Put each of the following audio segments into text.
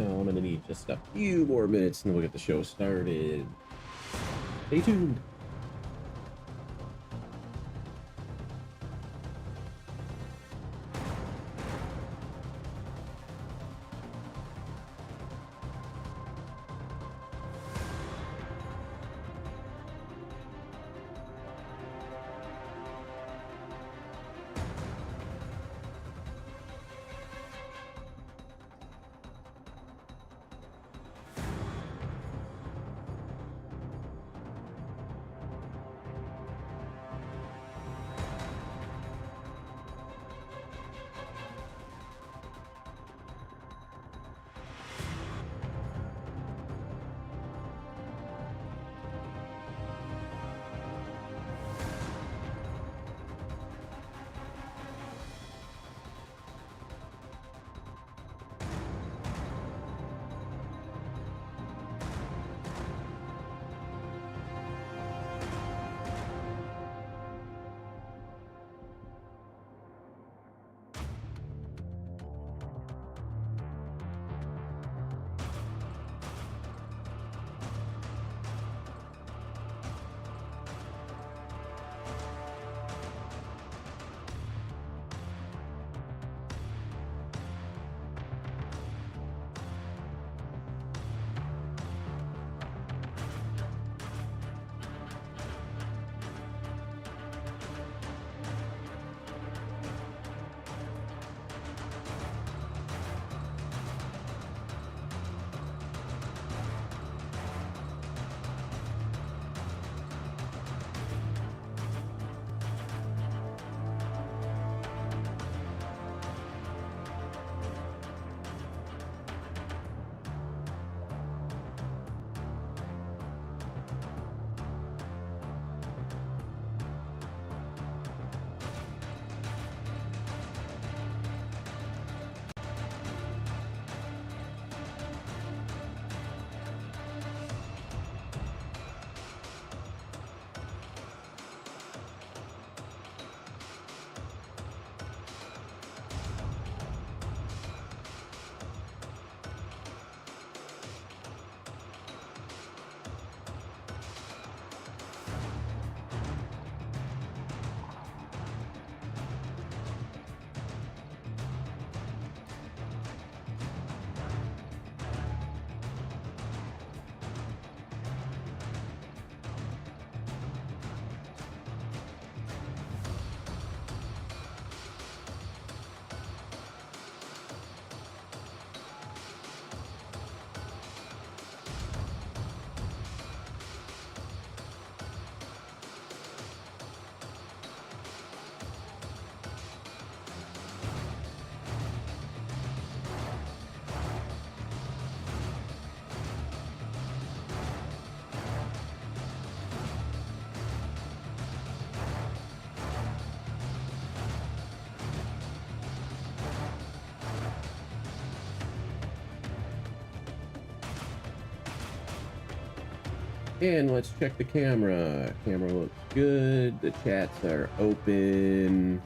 I'm gonna need just a few more minutes and we'll get the show started. Stay tuned. And let's check the camera. Camera looks good. The chats are open.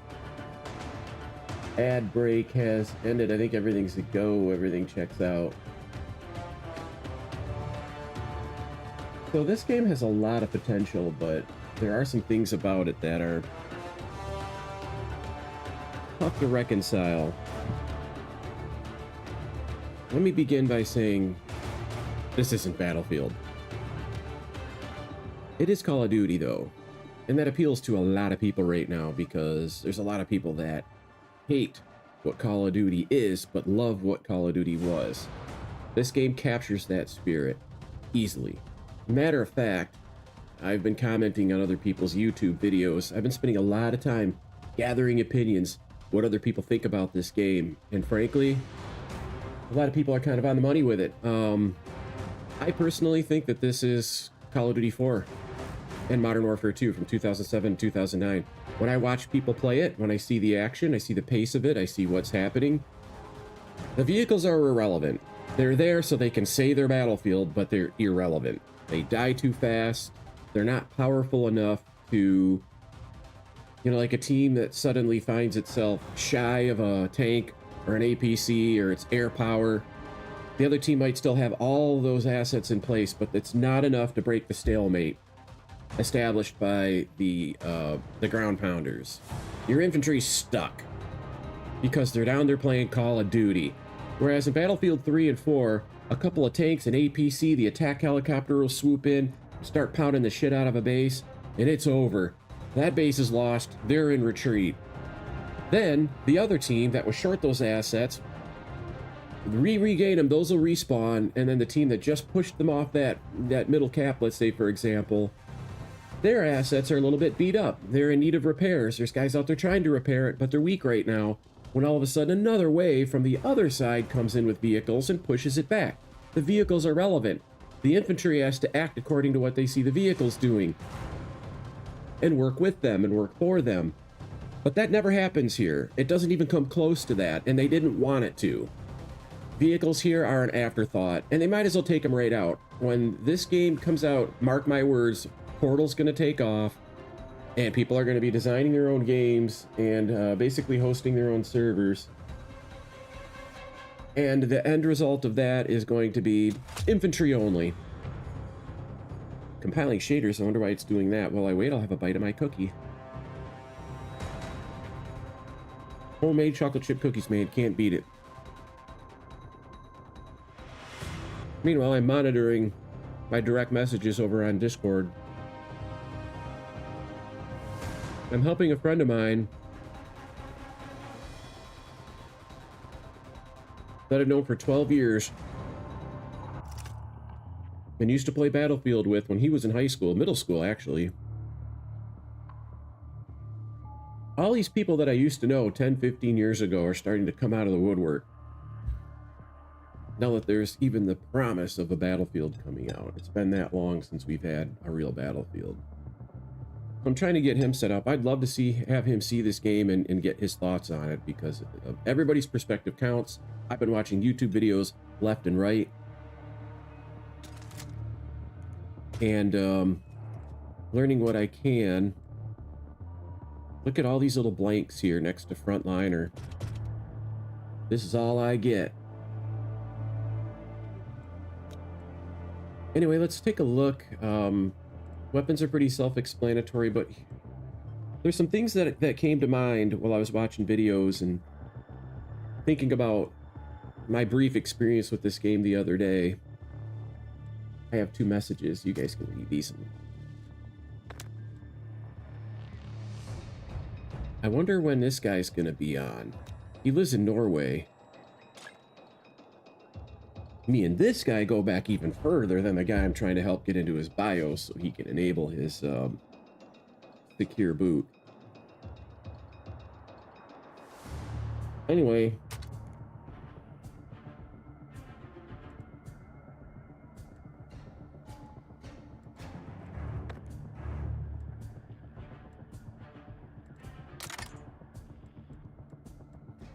Ad break has ended. I think everything's a go. Everything checks out. So this game has a lot of potential, but there are some things about it that are tough to reconcile. Let me begin by saying this isn't Battlefield. It is Call of Duty, though, and that appeals to a lot of people right now because there's a lot of people that hate what Call of Duty is, but love what Call of Duty was. This game captures that spirit easily. Matter of fact, I've been commenting on other people's YouTube videos. I've been spending a lot of time gathering opinions, what other people think about this game, and frankly, a lot of people are kind of on the money with it. I personally think that this is Call of Duty 4 and Modern Warfare 2 from 2007 2009. When I watch people play it, when I see the action, I see the pace of it, I see what's happening, the vehicles are irrelevant. They're there so they can say they're Battlefield, but they're irrelevant. They die too fast. They're not powerful enough to, you know, like a team that suddenly finds itself shy of a tank or an APC or its air power. The other team might still have all those assets in place, but it's not enough to break the stalemate established by the ground pounders. Your infantry's stuck because they're down there playing Call of Duty. Whereas in Battlefield 3 and 4, a couple of tanks, an APC, the attack helicopter will swoop in, start pounding the shit out of a base, and it's over. That base is lost, they're in retreat. Then, the other team that was short those assets, regain them, those will respawn, and then the team that just pushed them off that middle cap, let's say for example, their assets are a little bit beat up. They're in need of repairs. There's guys out there trying to repair it, but they're weak right now. When all of a sudden another wave from the other side comes in with vehicles and pushes it back. The vehicles are relevant. The infantry has to act according to what they see the vehicles doing and work with them and work for them. But that never happens here. It doesn't even come close to that, and they didn't want it to. Vehicles here are an afterthought, and they might as well take them right out. When this game comes out, mark my words, Portal's going to take off, and people are going to be designing their own games and basically hosting their own servers. And the end result of that is going to be infantry only. Compiling shaders, I wonder why it's doing that. While I wait, I'll have a bite of my cookie. Homemade chocolate chip cookies made, can't beat it. Meanwhile, I'm monitoring my direct messages over on Discord. I'm helping a friend of mine that I've known for 12 years and used to play Battlefield with when he was in high school, middle school actually. All these people that I used to know 10, 15 years ago are starting to come out of the woodwork. Now that there's even the promise of a Battlefield coming out. It's been that long since we've had a real Battlefield. I'm trying to get him set up. I'd love to have him see this game and get his thoughts on it, because everybody's perspective counts. I've been watching YouTube videos left and right. And learning what I can. Look at all these little blanks here next to frontliner. This is all I get. Anyway, let's take a look. Weapons are pretty self-explanatory, but there's some things that came to mind while I was watching videos and thinking about my brief experience with this game the other day. I have 2 messages. You guys can read these. I wonder when this guy's gonna be on. He lives in Norway. Me and this guy go back even further than the guy I'm trying to help get into his BIOS so he can enable his secure boot. Anyway.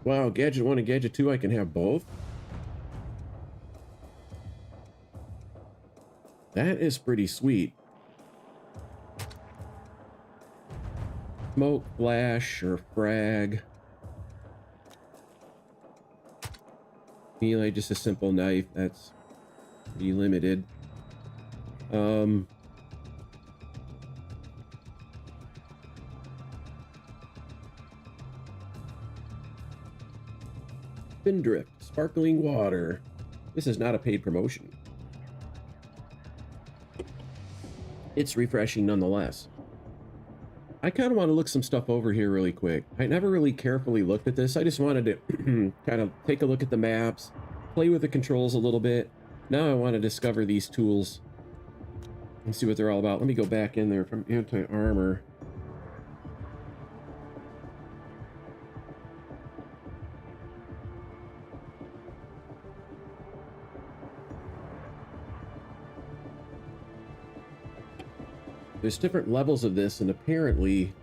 Wow, Gadget 1 and Gadget 2, I can have both? That is pretty sweet. Smoke, flash, or frag. Melee, just a simple knife. That's pretty limited. Spindrift, sparkling water. This is not a paid promotion. It's refreshing nonetheless. I kind of want to look some stuff over here really quick. I never really carefully looked at this. I just wanted to kind of take a look at the maps, play with the controls a little bit. Now I want to discover these tools and see what they're all about. Let me go back in there from anti-armor. There's different levels of this, and apparently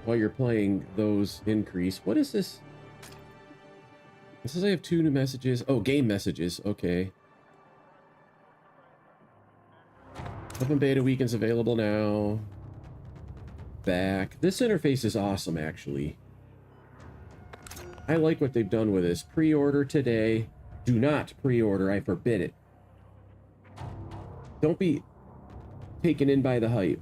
while you're playing, those increase. What is this? It says I have 2 new messages. Oh, game messages. Okay. Open beta weekends available now. Back. This interface is awesome, actually. I like what they've done with this. Pre-order today. Do not pre-order, I forbid it. Don't be taken in by the hype.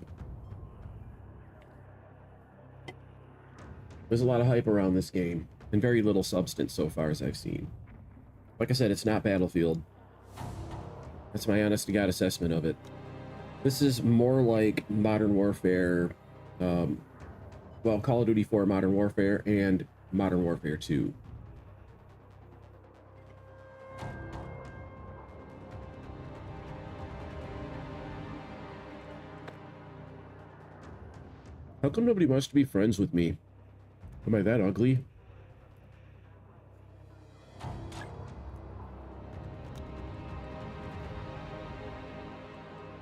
There's a lot of hype around this game, and very little substance so far as I've seen. Like I said, it's not Battlefield. That's my honest-to-God assessment of it. This is more like Modern Warfare, well, Call of Duty 4 Modern Warfare and Modern Warfare 2. How come nobody wants to be friends with me? Am I that ugly?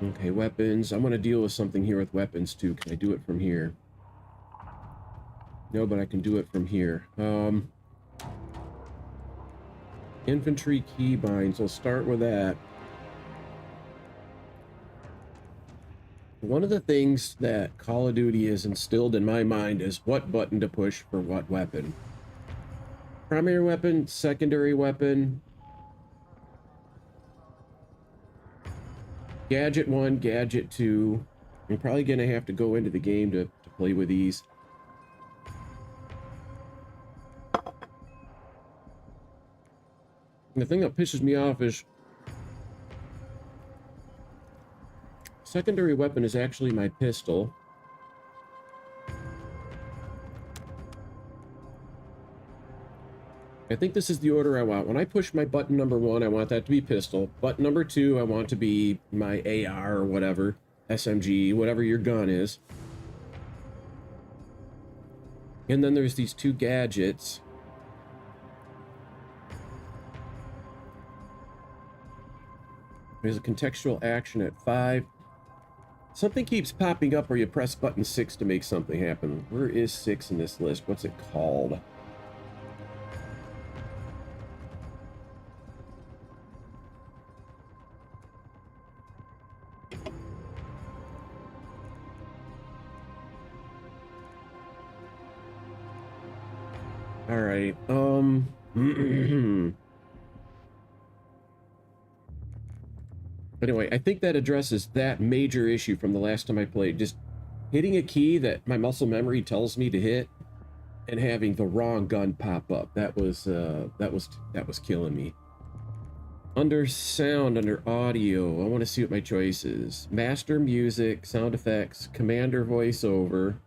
Okay, weapons. I want to deal with something here with weapons too. Can I do it from here? No, but I can do it from here. Infantry keybinds. I'll start with that. One of the things that Call of Duty has instilled in my mind is what button to push for what weapon. Primary weapon, secondary weapon, Gadget 1, Gadget 2. I'm probably going to have to go into the game to play with these. And the thing that pisses me off is secondary weapon is actually my pistol. I think this is the order I want. When I push my button number 1, I want that to be pistol. Button number 2, I want to be my AR or whatever, SMG, whatever your gun is. And then there's these 2 gadgets. There's a contextual action at 5. Something keeps popping up where you press button 6 to make something happen. Where is 6 in this list? What's it called? All right. Anyway, I think that addresses that major issue from the last time I played. Just hitting a key that my muscle memory tells me to hit and having the wrong gun pop up. That was killing me. Under sound, under audio, I want to see what my choice is. Master music, sound effects, commander voiceover,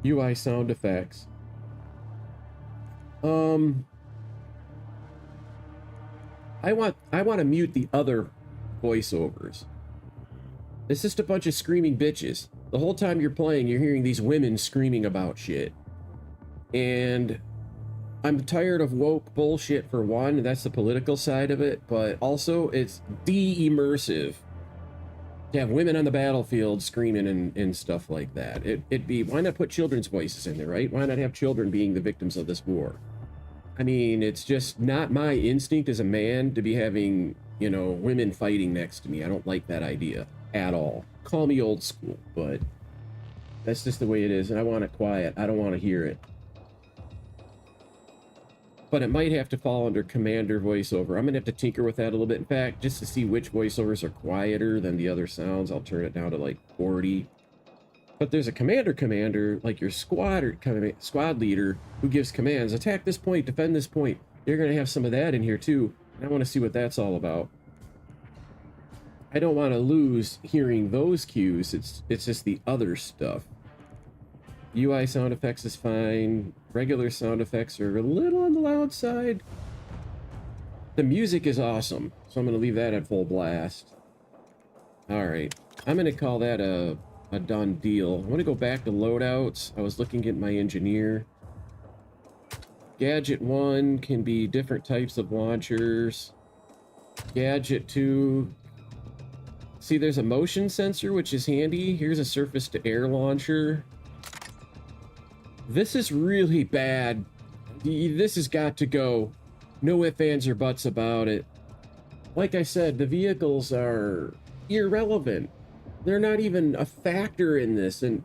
UI sound effects. I want to mute the other voiceovers. It's just a bunch of screaming bitches. The whole time you're playing, you're hearing these women screaming about shit. And I'm tired of woke bullshit for one, that's the political side of it, but also it's de-immersive to have women on the battlefield screaming and stuff like that. It'd be, why not put children's voices in there, right? Why not have children being the victims of this war? I mean, it's just not my instinct as a man to be having, you know, women fighting next to me. I don't like that idea at all. Call me old school, but that's just the way it is, and I want it quiet. I don't want to hear it. But it might have to fall under commander voiceover. I'm going to have to tinker with that a little bit. In fact, just to see which voiceovers are quieter than the other sounds, I'll turn it down to like 40. But there's a commander, like your squad leader, who gives commands. Attack this point, defend this point. You're going to have some of that in here too. And I want to see what that's all about. I don't want to lose hearing those cues. It's just the other stuff. UI sound effects is fine. Regular sound effects are a little on the loud side. The music is awesome, so I'm going to leave that at full blast. Alright, I'm going to call that a done deal. I want to go back to loadouts. I was looking at my engineer. Gadget 1 can be different types of launchers. Gadget 2... See, there's a motion sensor, which is handy. Here's a surface-to-air launcher. This is really bad. This has got to go. No ifs, ands, or buts about it. Like I said, the vehicles are irrelevant. They're not even a factor in this. And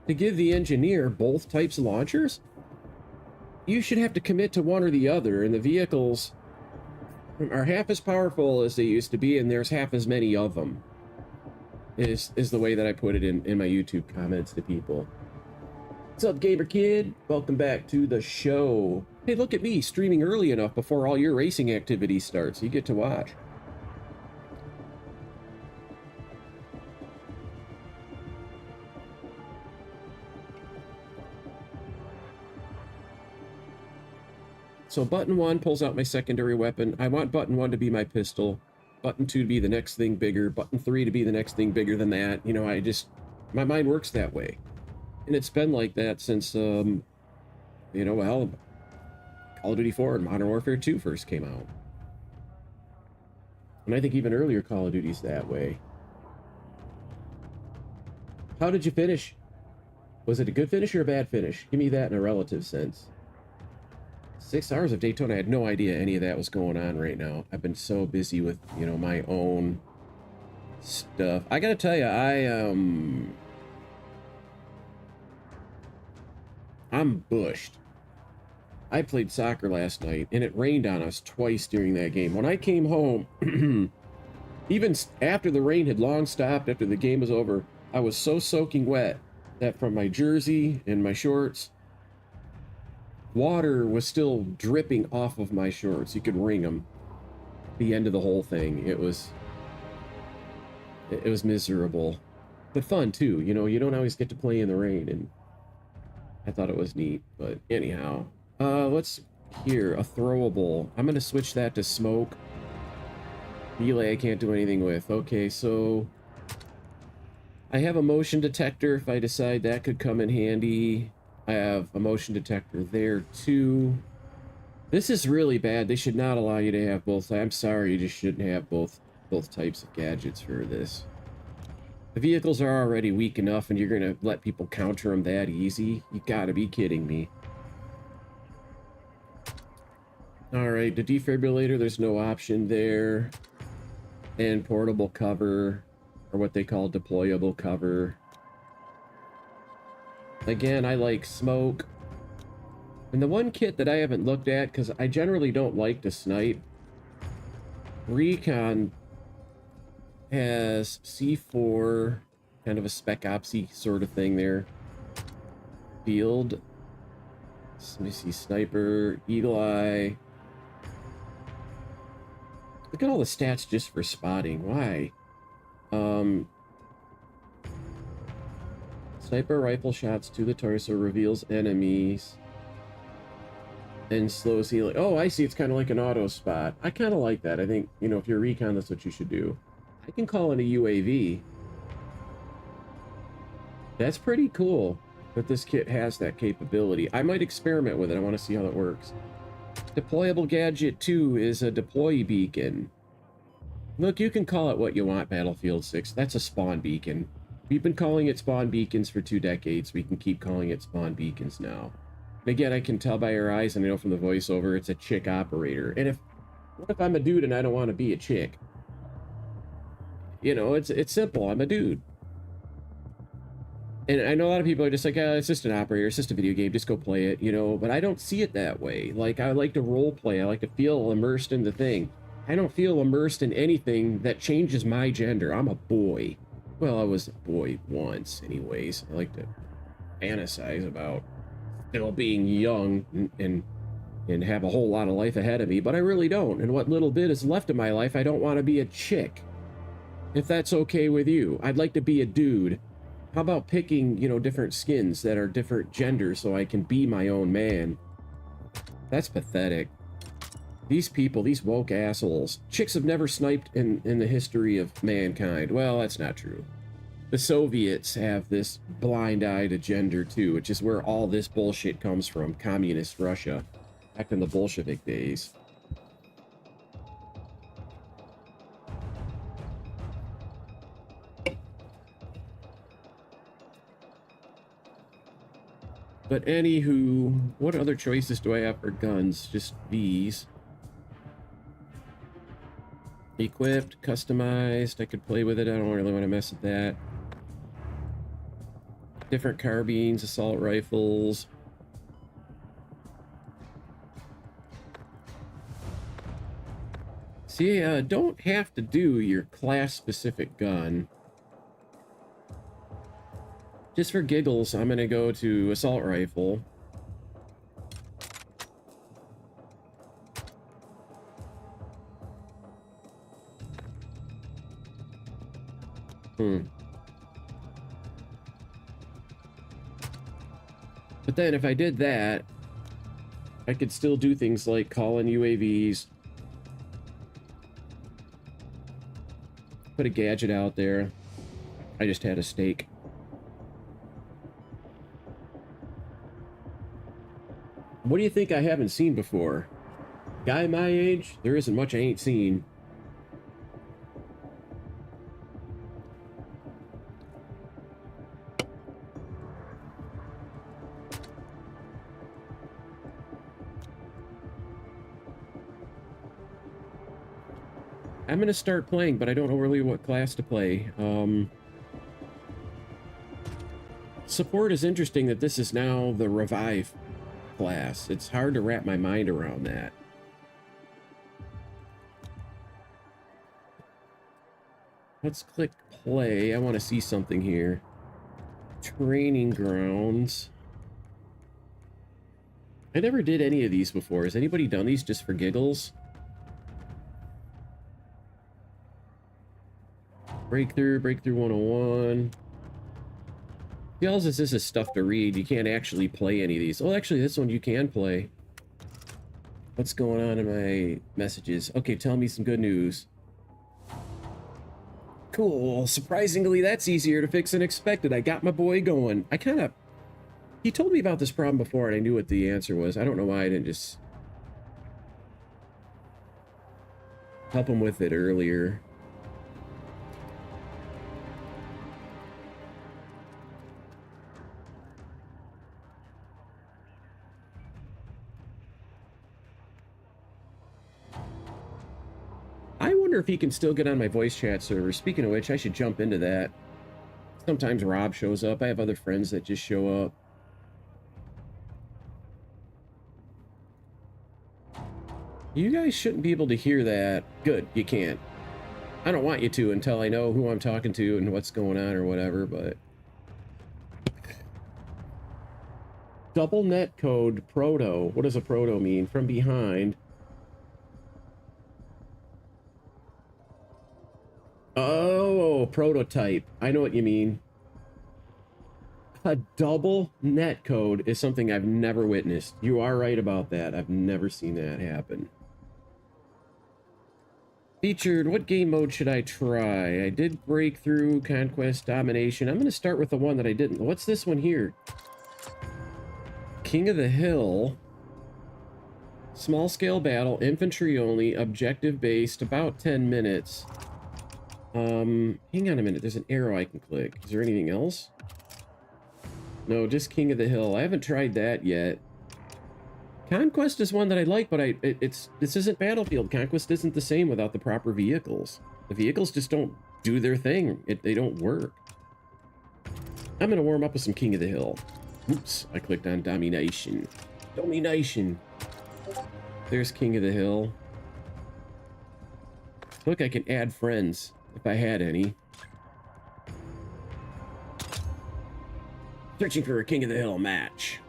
to give the engineer both types of launchers, you should have to commit to one or the other. And the vehicles are half as powerful as they used to be, and there's half as many of them. Is the way that I put it in my YouTube comments to people. What's up, Gamer Kid? Welcome back to the show. Hey, look at me streaming early enough before all your racing activity starts. You get to watch. So button 1 pulls out my secondary weapon. I want button 1 to be my pistol. Button 2 to be the next thing bigger. Button 3 to be the next thing bigger than that. You know, my mind works that way. And it's been like that since, you know, well, Call of Duty 4 and Modern Warfare 2 first came out. And I think even earlier Call of Duty's that way. How did you finish? Was it a good finish or a bad finish? Give me that in a relative sense. 6 hours of Daytona. I had no idea any of that was going on right now. I've been so busy with, you know, my own stuff. I gotta tell you, I'm bushed. I played soccer last night, and it rained on us twice during that game. When I came home, even after the rain had long stopped, after the game was over, I was so soaking wet that from my jersey and my shorts, water was still dripping off of my shorts. You could wring them. The end of the whole thing. It was miserable, but fun too. You know, you don't always get to play in the rain, and I thought it was neat. But anyhow, let's here a throwable. I'm gonna switch that to smoke. Relay I can't do anything with. Okay, so I have a motion detector if I decide that could come in handy. I have a motion detector there too. This is really bad. They should not allow you to have both. I'm sorry, you just shouldn't have both types of gadgets for this. The vehicles are already weak enough, and you're gonna let people counter them that easy? You gotta be kidding me. All right, the defibrillator, there's no option there. And portable cover, or what they call deployable cover. Again, I like smoke. And the one kit that I haven't looked at, because I generally don't like to snipe, Recon has C4, kind of a spec opsy sort of thing there. Field. Let me see, sniper, eagle eye. Look at all the stats just for spotting. Why? Sniper rifle shots to the torso reveals enemies and slows healing. Oh, I see. It's kind of like an auto spot. I kind of like that. I think, you know, if you're recon, that's what you should do. I can call in a UAV. That's pretty cool that this kit has that capability. I might experiment with it. I want to see how it works. Deployable gadget 2 is a deploy beacon. Look, you can call it what you want, Battlefield 6. That's a spawn beacon. We've been calling it spawn beacons for 2 decades. We can keep calling it spawn beacons now. And again, I can tell by her eyes, and I know from the voiceover, it's a chick operator. And what if I'm a dude and I don't want to be a chick? You know, it's simple. I'm a dude. And I know a lot of people are just like, it's just an operator, it's just a video game, just go play it, you know, but I don't see it that way. Like, I like to role play, I like to feel immersed in the thing. I don't feel immersed in anything that changes my gender. I'm a boy. Well, I was a boy once, anyways. I like to fantasize about still being young and have a whole lot of life ahead of me, but I really don't. And what little bit is left of my life, I don't want to be a chick. If that's okay with you, I'd like to be a dude. How about picking, you know, different skins that are different genders so I can be my own man? That's pathetic. These people, these woke assholes. Chicks have never sniped in the history of mankind. Well, that's not true. The Soviets have this blind eye to gender too, which is where all this bullshit comes from. Communist Russia, back in the Bolshevik days. But anywho, what other choices do I have for guns? Just these. Equipped, customized, I could play with it. I don't really want to mess with that. Different carbines, assault rifles. See, don't have to do your class-specific gun. Just for giggles, I'm gonna go to assault rifle. But then if I did that, I could still do things like call in UAVs, put a gadget out there. I just had a steak. What do you think I haven't seen before? Guy my age, there isn't much I ain't seen. I'm gonna start playing, but I don't know really what class to play. Support is interesting that this is now the revive class. It's hard to wrap my mind around that. Let's click play. I want to see something here. Training grounds. I never did any of these before. Has anybody done these just for giggles? Breakthrough 101. Tells us this is stuff to read. You can't actually play any of these. Oh, actually, this one you can play. What's going on in my messages? Okay, tell me some good news. Cool. Surprisingly, that's easier to fix than expected. I got my boy going. He told me about this problem before, and I knew what the answer was. I don't know why I didn't just help him with it earlier. I wonder if he can still get on my voice chat server. Speaking of which, I should jump into that. Sometimes Rob shows up. I have other friends that just show up. You guys shouldn't be able to hear that. Good, you can't. I don't want you to until I know who I'm talking to and what's going on or whatever, but... Double net code proto. What does a proto mean? From behind. Oh, prototype. I know what you mean. A double net code is something I've never witnessed. You are right about that. I've never seen that happen. Featured, what game mode should I try? I did Breakthrough, Conquest, Domination. I'm going to start with the one that I didn't. What's this one here? King of the Hill. Small scale battle, infantry only, objective based, about 10 minutes. Hang on a minute. There's an arrow I can click. Is there anything else? No, just King of the Hill. I haven't tried that yet. Conquest is one that I like, but this isn't Battlefield. Conquest isn't the same without the proper vehicles. The vehicles just don't do their thing. They don't work. I'm gonna warm up with some King of the Hill. Oops, I clicked on Domination. Domination. There's King of the Hill. Look, I can add friends. If I had any. Searching for a King of the Hill match.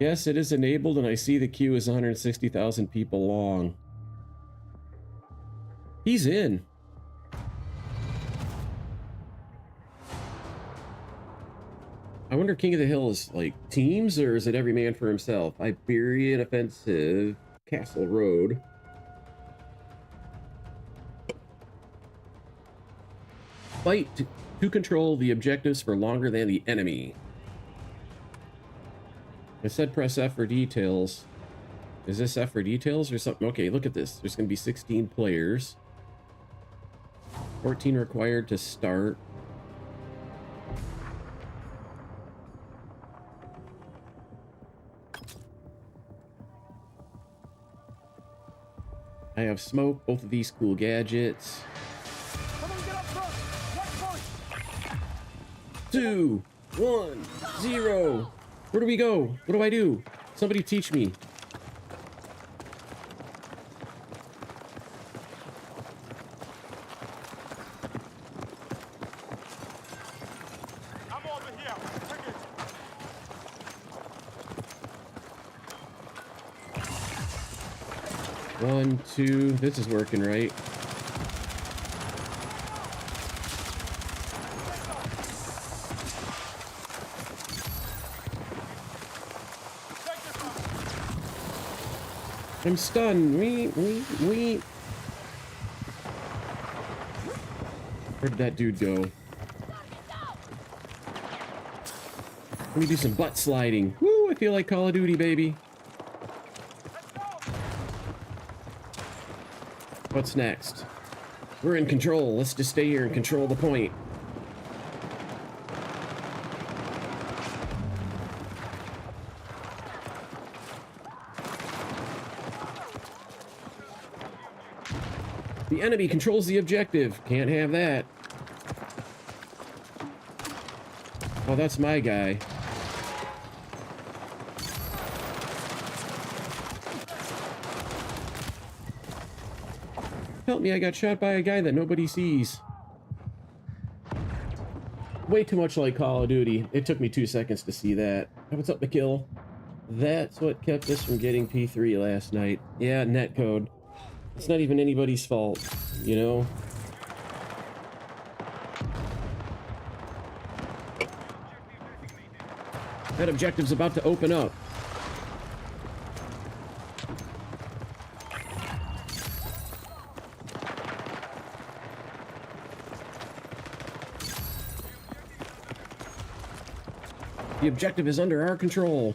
Yes, it is enabled, and I see the queue is 160,000 people long. He's in. I wonder if King of the Hill is like teams, or is it every man for himself? Iberian Offensive, Castle Road. Fight to control the objectives for longer than the enemy. I said press F for details. Is this F for details or something? Okay, look at this. There's going to be 16 players. 14 required to start. I have smoke, both of these cool gadgets. Come on, get up front. Watch point. 2, 1, 0. Where do we go? What do I do? Somebody teach me. I'm over here. Take it. 1, 2. This is working right. I'm stunned. Wait. Where did that dude go? Let me do some butt sliding. Woo, I feel like Call of Duty, baby. What's next? We're in control. Let's just stay here and control the point. The enemy controls the objective. Can't have that. Oh, that's my guy. Help me, I got shot by a guy that nobody sees. Way too much like Call of Duty. It took me 2 seconds to see that. Hey, what's up, McKill? That's what kept us from getting P3 last night. Yeah, netcode. It's not even anybody's fault, you know? That objective's about to open up. The objective is under our control.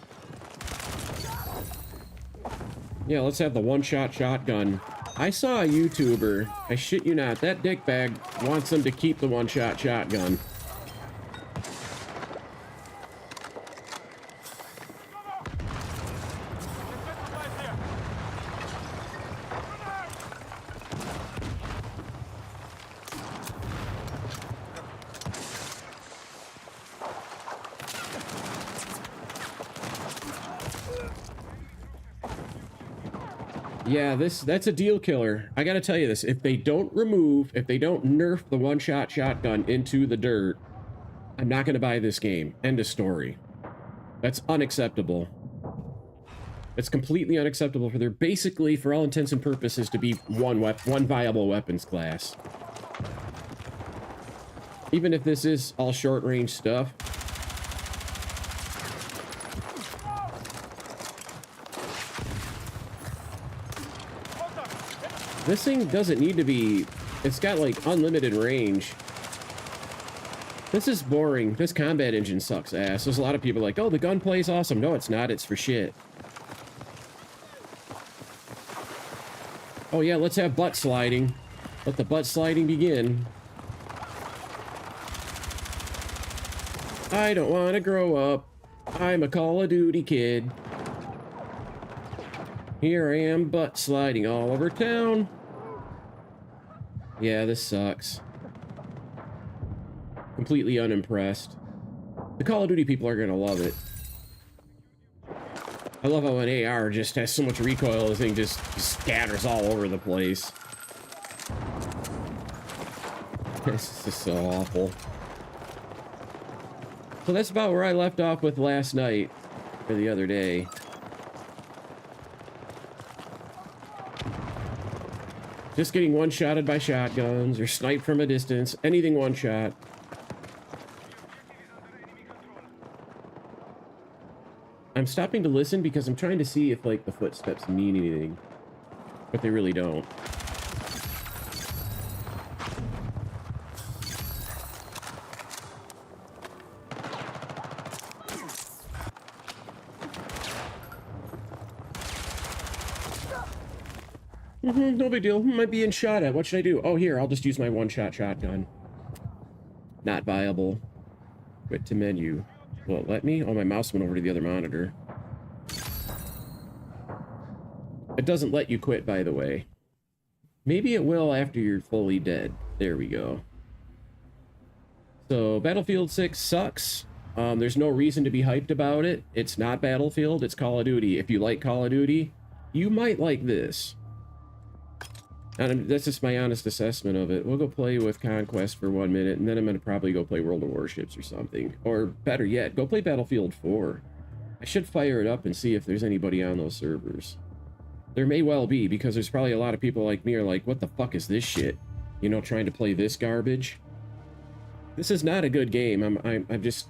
Yeah, let's have the one-shot shotgun. I saw a YouTuber, I shit you not, that dickbag wants them to keep the one-shot shotgun. Yeah, that's a deal killer. I gotta tell you this, if they don't nerf the one-shot shotgun into the dirt, I'm not gonna buy this game. End of story. That's unacceptable. It's completely unacceptable for there basically, for all intents and purposes, to be one viable weapons class. Even if this is all short-range stuff. This thing doesn't need to be... It's got, like, unlimited range. This is boring. This combat engine sucks ass. There's a lot of people like, oh, the gunplay is awesome. No, it's not. It's for shit. Oh, yeah, let's have butt sliding. Let the butt sliding begin. I don't want to grow up. I'm a Call of Duty kid. Here I am, butt sliding all over town. Yeah, this sucks. Completely unimpressed. The Call of Duty people are gonna love it. I love how an AR just has so much recoil, the thing just scatters all over the place. This is so awful. So that's about where I left off with last night, or the other day. Just getting one-shotted by shotguns, or sniped from a distance, anything one-shot. I'm stopping to listen because I'm trying to see if, like, the footsteps mean anything. But they really don't. No big deal. Might be in shot at. What should I do? Oh, here, I'll just use my one-shot shotgun. Not viable. Quit to menu. Will it let me? Oh, my mouse went over to the other monitor. It doesn't let you quit, by the way. Maybe it will after you're fully dead. There we go. So Battlefield 6 sucks. There's no reason to be hyped about it. It's not Battlefield, it's Call of Duty. If you like Call of Duty, you might like this. And that's just my honest assessment of it. We'll go play with Conquest for 1 minute, and then I'm going to probably go play World of Warships or something. Or better yet, go play Battlefield 4. I should fire it up and see if there's anybody on those servers. There may well be, because there's probably a lot of people like me are like, what the fuck is this shit? You know, trying to play this garbage. This is not a good game. I'm just...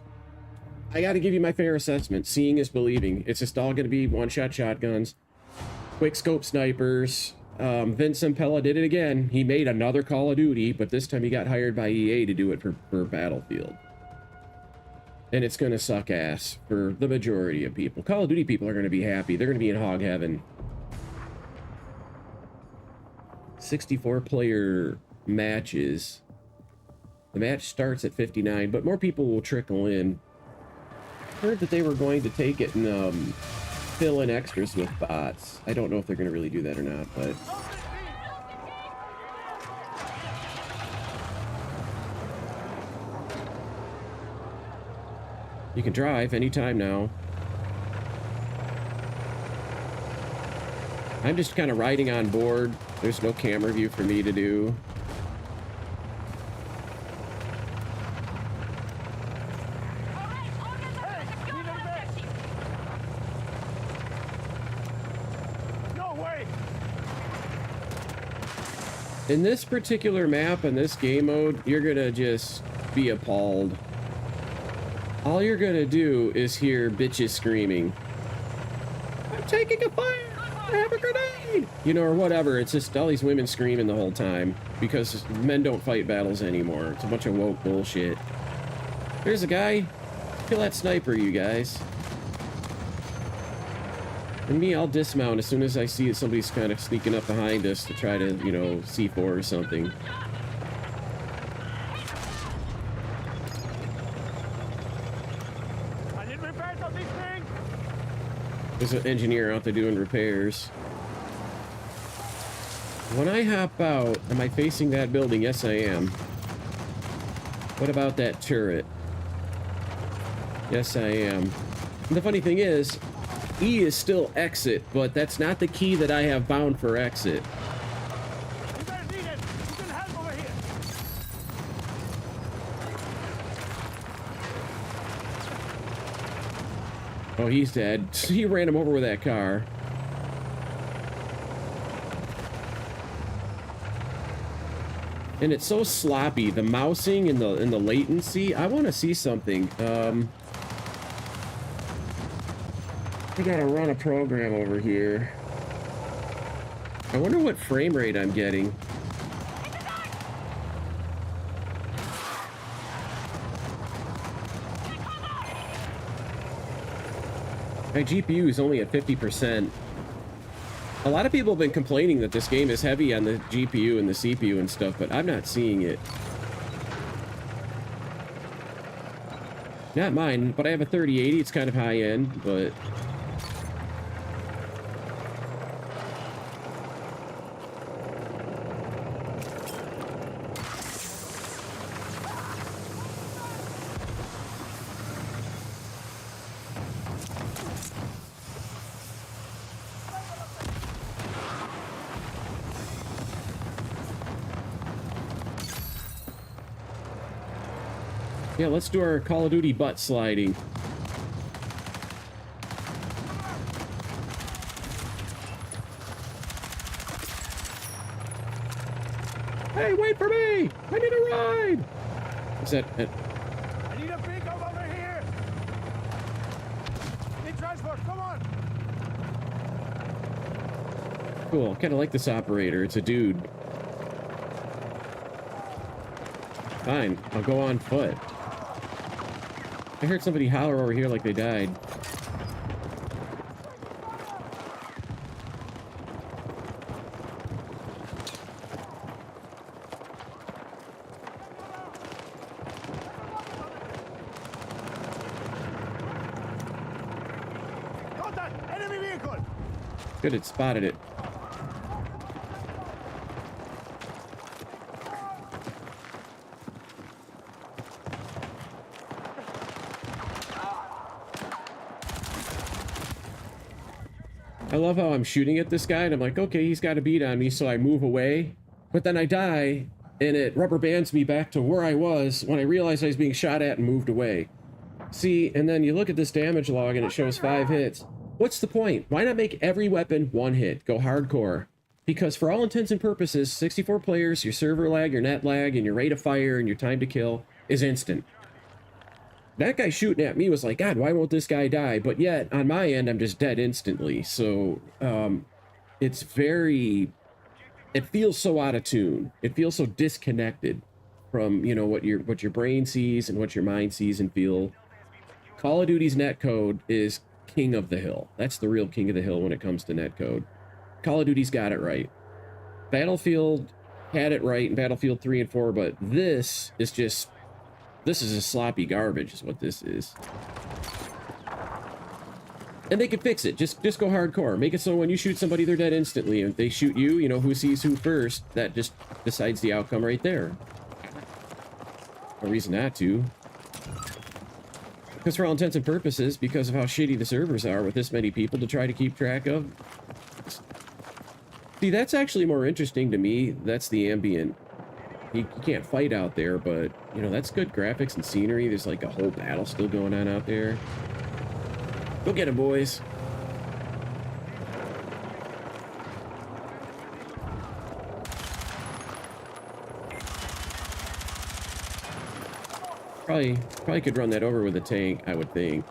I gotta give you my fair assessment. Seeing is believing. It's just all gonna be one-shot shotguns, quick-scope snipers. Vince Impella did it again. He made another Call of Duty, but this time he got hired by EA to do it for Battlefield. And it's gonna suck ass for the majority of people. Call of Duty people are gonna be happy. They're gonna be in hog heaven. 64-player matches. The match starts at 59, but more people will trickle in. Heard that they were going to take it and fill in extras with bots. I don't know if they're going to really do that or not, but... You can drive anytime now. I'm just kind of riding on board. There's no camera view for me to do. In this particular map and this game mode, you're gonna just be appalled. All you're gonna do is hear bitches screaming, "I'm taking a fire! I have a grenade!" You know, or whatever. It's just all these women screaming the whole time because men don't fight battles anymore. It's a bunch of woke bullshit. There's a guy. Kill that sniper, you guys. And me, I'll dismount as soon as I see somebody's kind of sneaking up behind us to try to, you know, C4 or something. I did repairs on this thing. There's an engineer out there doing repairs. When I hop out, am I facing that building? Yes, I am. What about that turret? Yes, I am. And the funny thing is, E is still exit, but that's not the key that I have bound for exit. You guys need it. You can help over here. Oh, he's dead. He ran him over with that car. And it's so sloppy, the mousing and the latency. I want to see something. I gotta run a program over here. I wonder what frame rate I'm getting. My GPU is only at 50%. A lot of people have been complaining that this game is heavy on the GPU and the CPU and stuff, but I'm not seeing it. Not mine, but I have a 3080. It's kind of high end, but... Yeah, let's do our Call of Duty butt sliding. Hey, wait for me! I need a ride! Is that... I need a pickup over here. Need transport, come on. Cool, kind of like this operator. It's a dude. Fine, I'll go on foot. I heard somebody holler over here like they died. Contact! Enemy vehicle! Good, it spotted it. I love how I'm shooting at this guy and I'm like, okay, he's got a beat on me, so I move away. But then I die and it rubber bands me back to where I was when I realized I was being shot at and moved away. See, and then you look at this damage log and it shows 5 hits. What's the point? Why not make every weapon 1 hit? Go hardcore. Because for all intents and purposes, 64 players, your server lag, your net lag, and your rate of fire and your time to kill is instant. That guy shooting at me was like, God, why won't this guy die? But yet, on my end, I'm just dead instantly. So, it's very... It feels so out of tune. It feels so disconnected from, you know, what your brain sees and what your mind sees and feel. Call of Duty's netcode is king of the hill. That's the real king of the hill when it comes to netcode. Call of Duty's got it right. Battlefield had it right in Battlefield 3 and 4, but this is just... This is a sloppy garbage is what this is. And they can fix it. Just go hardcore. Make it so when you shoot somebody, they're dead instantly. And if they shoot you, you know, who sees who first, that just decides the outcome right there. No reason not to. Because for all intents and purposes, because of how shitty the servers are with this many people to try to keep track of. See, that's actually more interesting to me. That's the ambient. You can't fight out there, but, you know, that's good graphics and scenery. There's like a whole battle still going on out there. Go get him, boys. Probably could run that over with a tank, I would think.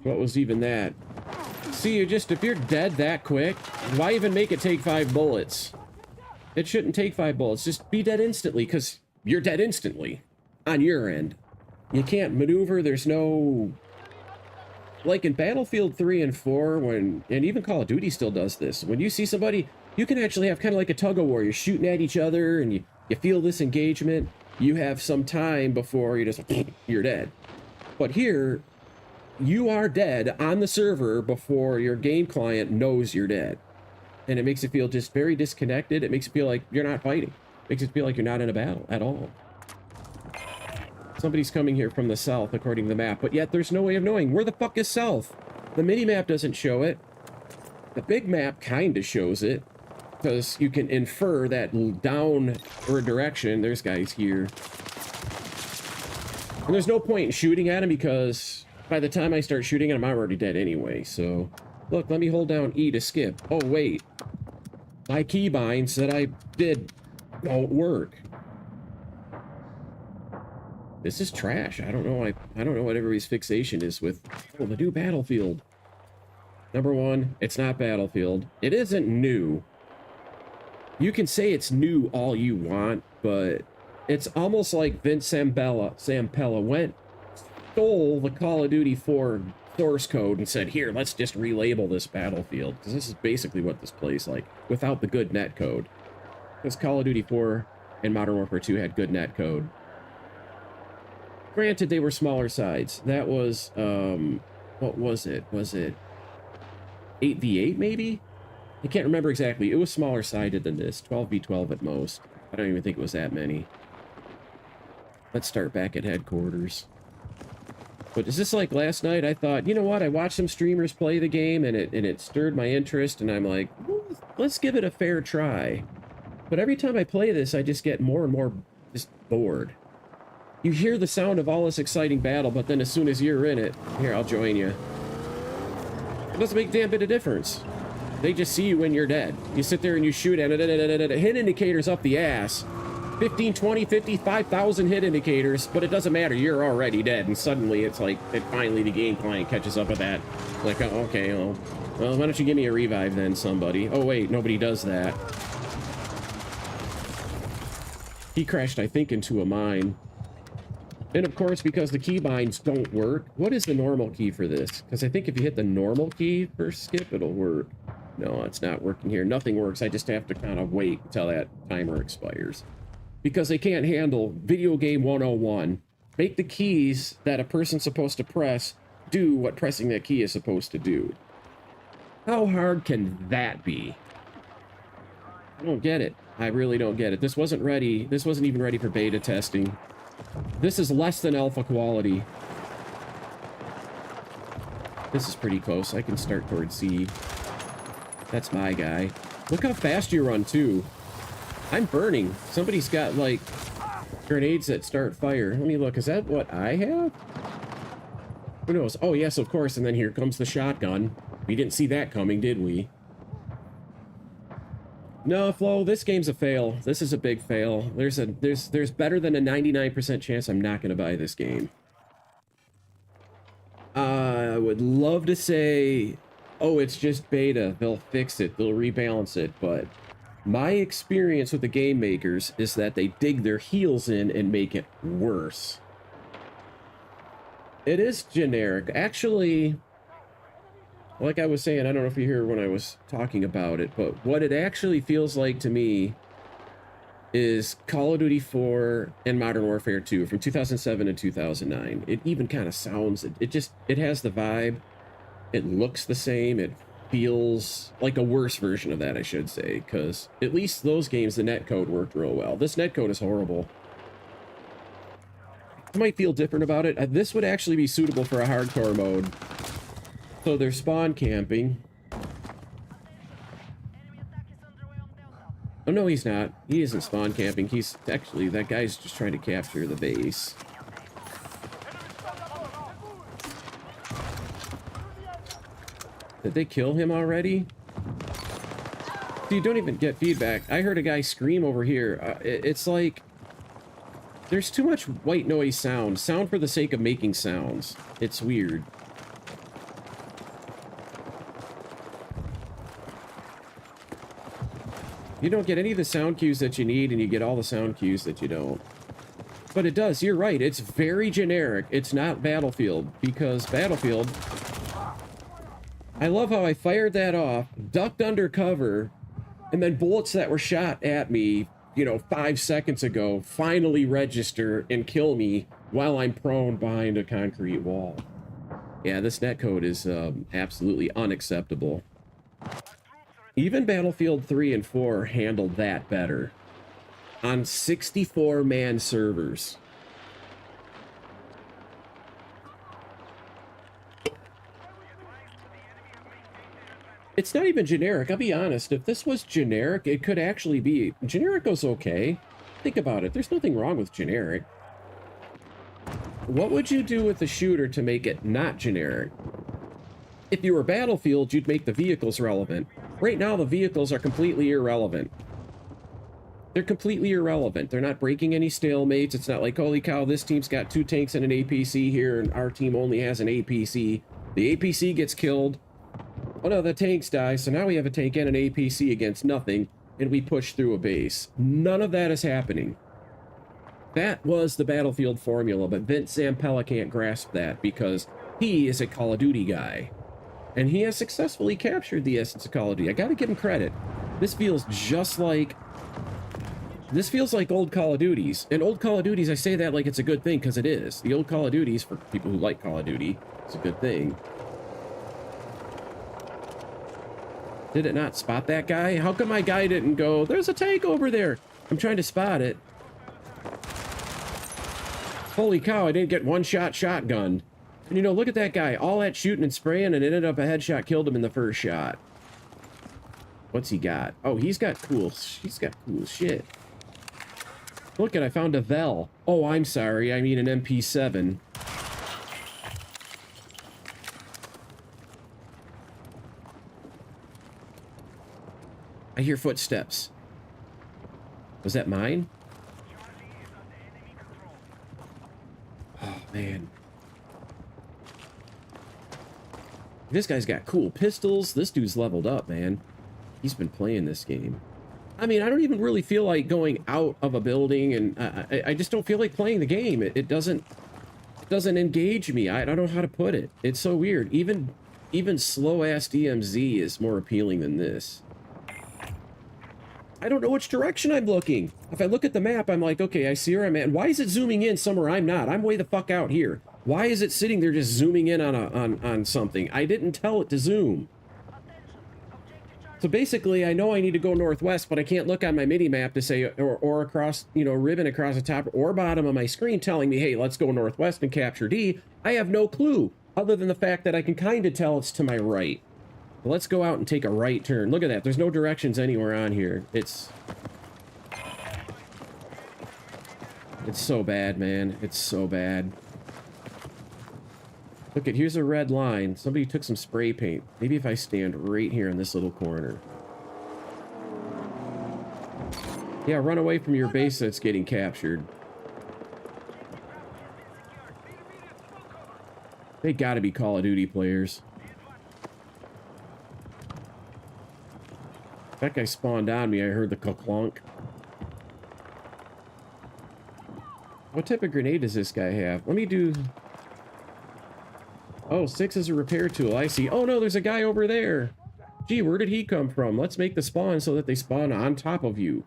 What was even that? See, if you're dead that quick, why even make it take 5 bullets? It shouldn't take 5 bullets. Just be dead instantly, because you're dead instantly on your end. You can't maneuver. There's no... Like in Battlefield 3 and 4, and even Call of Duty still does this. When you see somebody, you can actually have kind of like a tug-of-war. You're shooting at each other, and you feel this engagement. You have some time before you just... you're dead. But here... You are dead on the server before your game client knows you're dead. And it makes it feel just very disconnected. It makes it feel like you're not fighting. It makes it feel like you're not in a battle at all. Somebody's coming here from the south according to the map, but yet there's no way of knowing. Where the fuck is south? The mini-map doesn't show it. The big map kind of shows it. Because you can infer that down or direction. There's guys here. And there's no point in shooting at him because... By the time I start shooting at him, I'm already dead anyway, so... Look, let me hold down E to skip. Oh, wait. My keybinds that I did don't work. This is trash. I don't know what everybody's fixation is with... Oh, the new Battlefield. Number one, it's not Battlefield. It isn't new. You can say it's new all you want, but... It's almost like Vince Zampella went... stole the Call of Duty 4 source code and said, here, let's just relabel this Battlefield. Because this is basically what this plays like, without the good net code. Because Call of Duty 4 and Modern Warfare 2 had good net code. Granted, they were smaller sides. That was, what was it? Was it 8v8, maybe? I can't remember exactly. It was smaller sided than this. 12v12 at most. I don't even think it was that many. Let's start back at headquarters. But is this like last night? I thought, you know what? I watched some streamers play the game, and it stirred my interest, and I'm like, well, let's give it a fair try. But every time I play this, I just get more and more just bored. You hear the sound of all this exciting battle, but then as soon as you're in it, here, I'll join you. It doesn't make a damn bit of difference. They just see you when you're dead. You sit there and you shoot at it. Hit indicators up the ass. 15, 20, 50, 5,000 hit indicators, but it doesn't matter. You're already dead, and suddenly it's like, finally the game client catches up with that. Like, oh, okay, well, why don't you give me a revive then, somebody? Oh, wait, nobody does that. He crashed, I think, into a mine. And of course, because the keybinds don't work, what is the normal key for this? Because I think if you hit the normal key for skip, it'll work. No, it's not working here. Nothing works. I just have to kind of wait until that timer expires. because they can't handle video game 101. Make the keys that a person's supposed to press do what pressing that key is supposed to do. How hard can that be? I don't get it. I really don't get it. This wasn't ready. This wasn't even ready for beta testing. This is less than alpha quality. This is pretty close. I can start towards C. That's my guy. Look how fast you run, too. I'm burning. Somebody's got, like, grenades that start fire. Let me look. Is that what I have? Who knows? Oh, yes, of course. And then here comes the shotgun. We didn't see that coming, did we? No, Flo, this game's a fail. This is a big fail. There's better than a 99% chance I'm not going to buy this game. I would love to say, oh, it's just beta. They'll fix it. They'll rebalance it. But my experience with the game makers is that they dig their heels in and make it worse. It is generic. Actually, like I was saying, I don't know if you hear when I was talking about it, but what it actually feels like to me is Call of Duty 4 and Modern Warfare 2 from 2007 and 2009. It even kind of sounds, it has the vibe. It looks the same. It feels like a worse version of that, I should say, because at least those games, the netcode worked real well. This netcode is horrible. I might feel different about it. This would actually be suitable for a hardcore mode. So they're spawn camping. Oh, no, he's not. He isn't spawn camping. He's actually, that guy's just trying to capture the base. Did they kill him already? You don't even get feedback. I heard a guy scream over here. It's like, there's too much white noise sound. Sound for the sake of making sounds. It's weird. You don't get any of the sound cues that you need, and you get all the sound cues that you don't. But it does, you're right, it's very generic. It's not Battlefield, because Battlefield... I love how I fired that off, ducked under cover, and then bullets that were shot at me, you know, 5 seconds ago, finally register and kill me while I'm prone behind a concrete wall. Yeah, this netcode is absolutely unacceptable. Even Battlefield 3 and 4 handled that better. On 64-man servers. It's not even generic, I'll be honest. If this was generic, it could actually be... Generic goes okay. Think about it, there's nothing wrong with generic. What would you do with the shooter to make it not generic? If you were Battlefield, you'd make the vehicles relevant. Right now, the vehicles are completely irrelevant. They're completely irrelevant. They're not breaking any stalemates. It's not like, holy cow, this team's got 2 tanks and an APC here, and our team only has an APC. The APC gets killed. Oh no, the tanks die, so now we have a tank and an APC against nothing, and we push through a base. None of that is happening. That was the Battlefield formula, but Vince Zampella can't grasp that because he is a Call of Duty guy. And he has successfully captured the essence of Call of Duty. I gotta give him credit. This feels just like... This feels like old Call of Duties. And old Call of Duties, I say that like it's a good thing, because it is. The old Call of Duties, for people who like Call of Duty, it's a good thing. Did it not spot that guy? How come my guy didn't go, there's a tank over there? I'm trying to spot it. Holy cow, I didn't get one-shot shotgunned. And you know, look at that guy. All that shooting and spraying, and it ended up a headshot killed him in the first shot. What's he got? Oh, he's got cool shit. Look, I found a Vel. Oh, I'm sorry. I mean an MP7. I hear footsteps. Was that mine? Oh, man. This guy's got cool pistols. This dude's leveled up, man. He's been playing this game. I mean, I don't even really feel like going out of a building, and I just don't feel like playing the game. It doesn't engage me. I don't know how to put it. It's so weird. Even slow-ass DMZ is more appealing than this. I don't know which direction I'm looking. If I look at the map, I'm like, okay, I see where I'm at. Why is it zooming in somewhere I'm not? I'm way the fuck out here. Why is it sitting there just zooming in on something? I didn't tell it to zoom. So basically, I know I need to go northwest, but I can't look on my mini map to say, or across, you know, ribbon across the top or bottom of my screen telling me, hey, let's go northwest and capture D. I have no clue, other than the fact that I can kind of tell it's to my right. Let's go out and take a right turn. Look at that. There's no directions anywhere on here. It's so bad, man. It's so bad. Look at, here's a red line. Somebody took some spray paint. Maybe if I stand right here in this little corner. Yeah, run away from your base that's getting captured. They gotta be Call of Duty players. That guy spawned on me. I heard the clunk. What type of grenade does this guy have? Let me do... Oh, 6 is a repair tool. I see. Oh no, there's a guy over there. Gee, where did he come from? Let's make the spawn so that they spawn on top of you.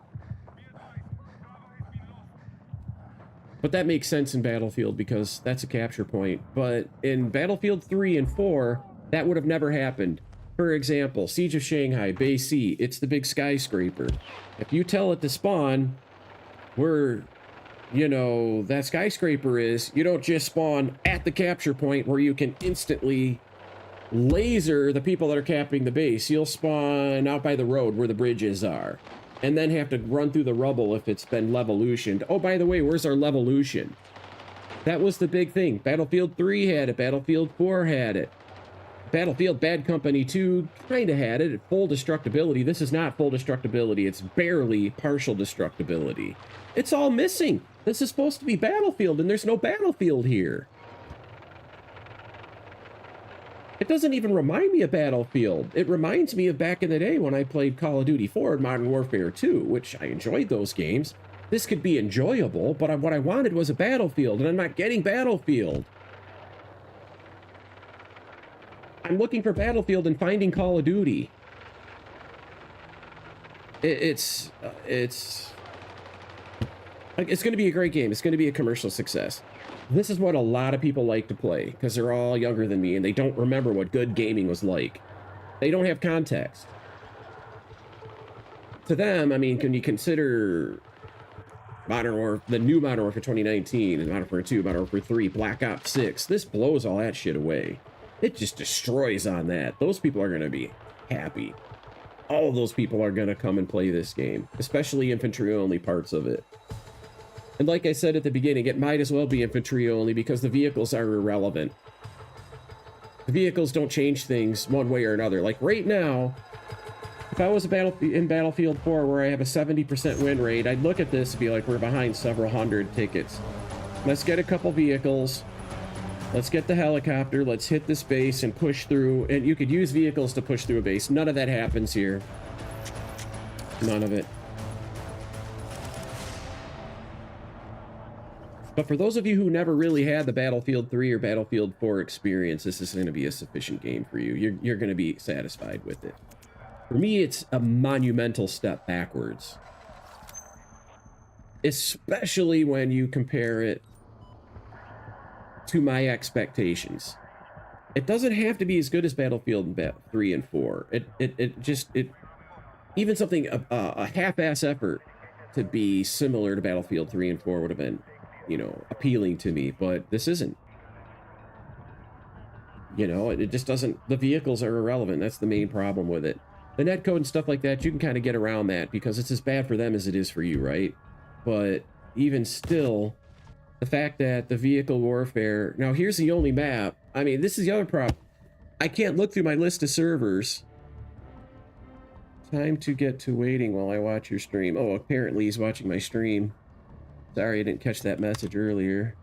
But that makes sense in Battlefield because that's a capture point. But in Battlefield 3 and 4, that would have never happened. For example, Siege of Shanghai, Base C, it's the big skyscraper. If you tell it to spawn where, you know, that skyscraper is, you don't just spawn at the capture point where you can instantly laser the people that are capping the base. You'll spawn out by the road where the bridges are, and then have to run through the rubble if it's been levolutioned. Oh, by the way, where's our levolution? That was the big thing. Battlefield 3 had it. Battlefield 4 had it. Battlefield Bad Company 2 kind of had it. Full destructibility. This is not full destructibility. It's barely partial destructibility. It's all missing. This is supposed to be Battlefield, and there's no Battlefield here. It doesn't even remind me of Battlefield. It reminds me of back in the day when I played Call of Duty 4 and Modern Warfare 2, which I enjoyed those games. This could be enjoyable, but what I wanted was a Battlefield, and I'm not getting Battlefield. I'm looking for Battlefield and finding Call of Duty. It's going to be a great game. It's going to be a commercial success. This is what a lot of people like to play because they're all younger than me and they don't remember what good gaming was like. They don't have context. To them, I mean, can you consider the new Modern Warfare 2019 and Modern Warfare 2, Modern Warfare 3, Black Ops 6? This blows all that shit away. It just destroys on that. Those people are going to be happy. All of those people are going to come and play this game, especially infantry only parts of it. And like I said at the beginning, it might as well be infantry only because the vehicles are irrelevant. The vehicles don't change things one way or another. Like right now, if I was in Battlefield 4 where I have a 70% win rate, I'd look at this and be like, we're behind several hundred tickets. Let's get a couple vehicles. Let's get the helicopter. Let's hit this base and push through. And you could use vehicles to push through a base. None of that happens here. None of it. But for those of you who never really had the Battlefield 3 or Battlefield 4 experience, this is going to be a sufficient game for you. You're going to be satisfied with it. For me, it's a monumental step backwards. Especially when you compare it to my expectations. It doesn't have to be as good as Battlefield 3 and 4. Even something, a half-ass effort to be similar to Battlefield 3 and 4 would have been, you know, appealing to me, but this isn't. You know, it just doesn't, the vehicles are irrelevant. That's the main problem with it. The netcode and stuff like that, you can kind of get around that because it's as bad for them as it is for you, right? But even still, the fact that the vehicle warfare... Now, here's the only map. I mean, this is the other problem. I can't look through my list of servers. Time to get to waiting while I watch your stream. Oh, apparently he's watching my stream. Sorry, I didn't catch that message earlier.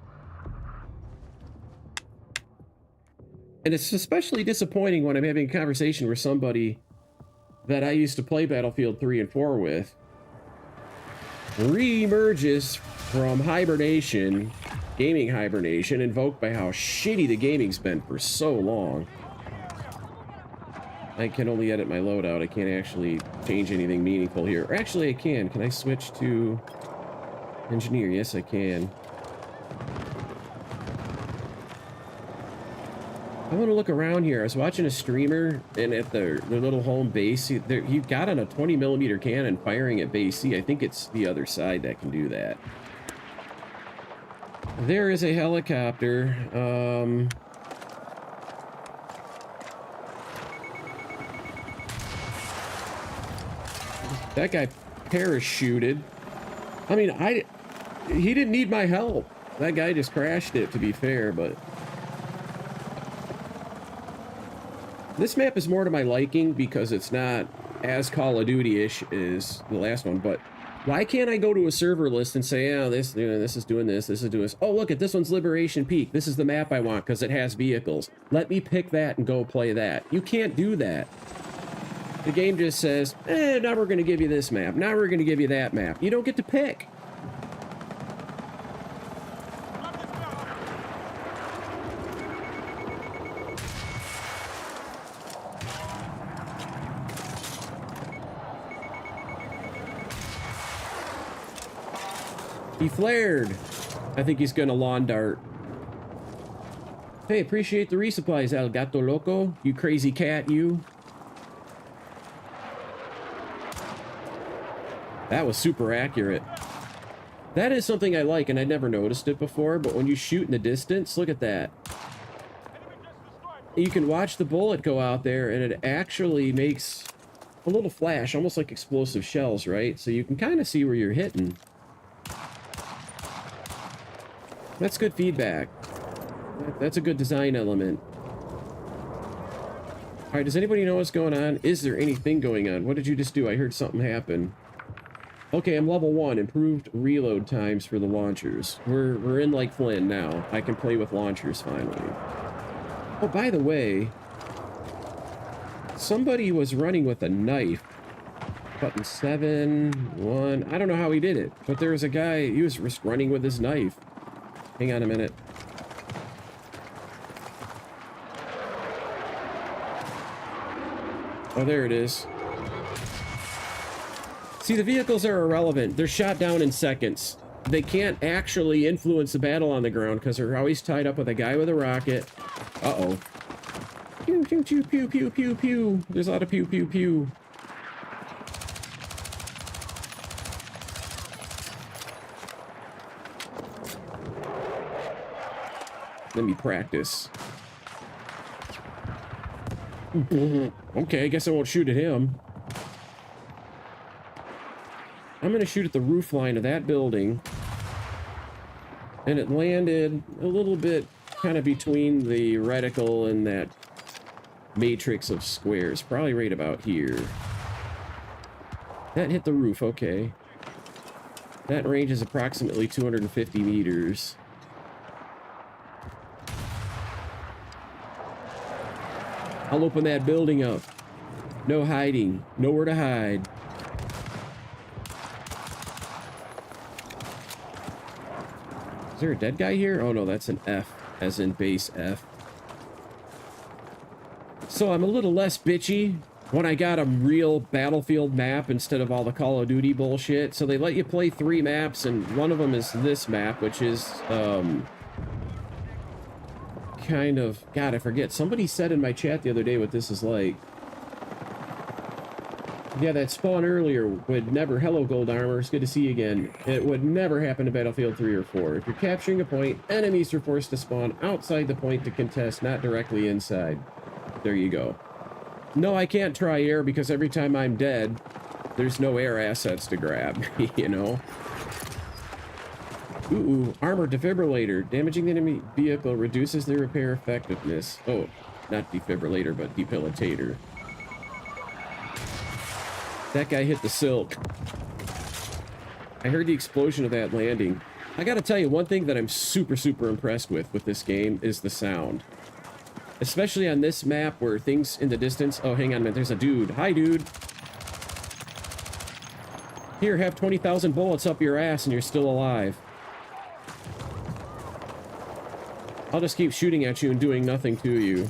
And it's especially disappointing when I'm having a conversation with somebody that I used to play Battlefield 3 and 4 with. Re-emerges from hibernation, gaming hibernation, invoked by how shitty the gaming's been for so long. I can only edit my loadout. I can't actually change anything meaningful here. Or actually, I can. Can I switch to engineer? Yes, I can. I want to look around here. I was watching a streamer, and at their little home base, he got on a 20mm cannon firing at base C. I think it's the other side that can do that. There is a helicopter. That guy parachuted. I mean, he didn't need my help. That guy just crashed it, to be fair, but... This map is more to my liking because it's not as Call of Duty-ish as the last one, but why can't I go to a server list and say, oh, this is doing this, this is doing this. Oh, look at this one's Liberation Peak. This is the map I want because it has vehicles. Let me pick that and go play that. You can't do that. The game just says, now we're going to give you this map. Now we're going to give you that map. You don't get to pick. He flared. I think he's gonna lawn dart. Hey, appreciate the resupplies, El Gato Loco. You crazy cat, you. That was super accurate. That is something I like, and I never noticed it before, but when you shoot in the distance, look at that. You can watch the bullet go out there, and it actually makes a little flash, almost like explosive shells, right? So you can kind of see where you're hitting. That's good feedback. That's a good design element. Alright, does anybody know what's going on? Is there anything going on? What did you just do? I heard something happen. Okay, I'm level 1. Improved reload times for the launchers. We're in like Flynn now. I can play with launchers finally. Oh, by the way, somebody was running with a knife. Button 7, 1. I don't know how he did it, but there was a guy, he was just running with his knife. Hang on a minute. Oh, there it is. See, the vehicles are irrelevant. They're shot down in seconds. They can't actually influence the battle on the ground because they're always tied up with a guy with a rocket. Uh-oh. Pew, pew, pew, pew, pew, pew, pew. There's a lot of pew, pew, pew. Let me practice. Okay, I guess I won't shoot at him. I'm gonna shoot at the roof line of that building. And it landed a little bit kind of between the reticle and that matrix of squares. Probably right about here. That hit the roof, okay. That range is approximately 250 meters. I'll open that building up. No hiding. Nowhere to hide. Is there a dead guy here? Oh no, that's an F, as in base F. So I'm a little less bitchy when I got a real Battlefield map instead of all the Call of Duty bullshit. So they let you play 3 maps, and one of them is this map, which is, kind of, God, I forget. Somebody said in my chat the other day what this is like. Yeah, that spawn earlier would never... Hello, Gold Armor. It's good to see you again. It would never happen to Battlefield 3 or 4. If you're capturing a point, enemies are forced to spawn outside the point to contest, not directly inside. There you go. No, I can't try air because every time I'm dead, there's no air assets to grab, you know? Ooh, armor defibrillator. Damaging the enemy vehicle reduces their repair effectiveness. Oh, not defibrillator, but debilitator. That guy hit the silk. I heard the explosion of that landing. I gotta tell you, one thing that I'm super, super impressed with this game is the sound. Especially on this map where things in the distance... Oh, hang on a minute. There's a dude. Hi, dude. Here, have 20,000 bullets up your ass and you're still alive. I'll just keep shooting at you and doing nothing to you.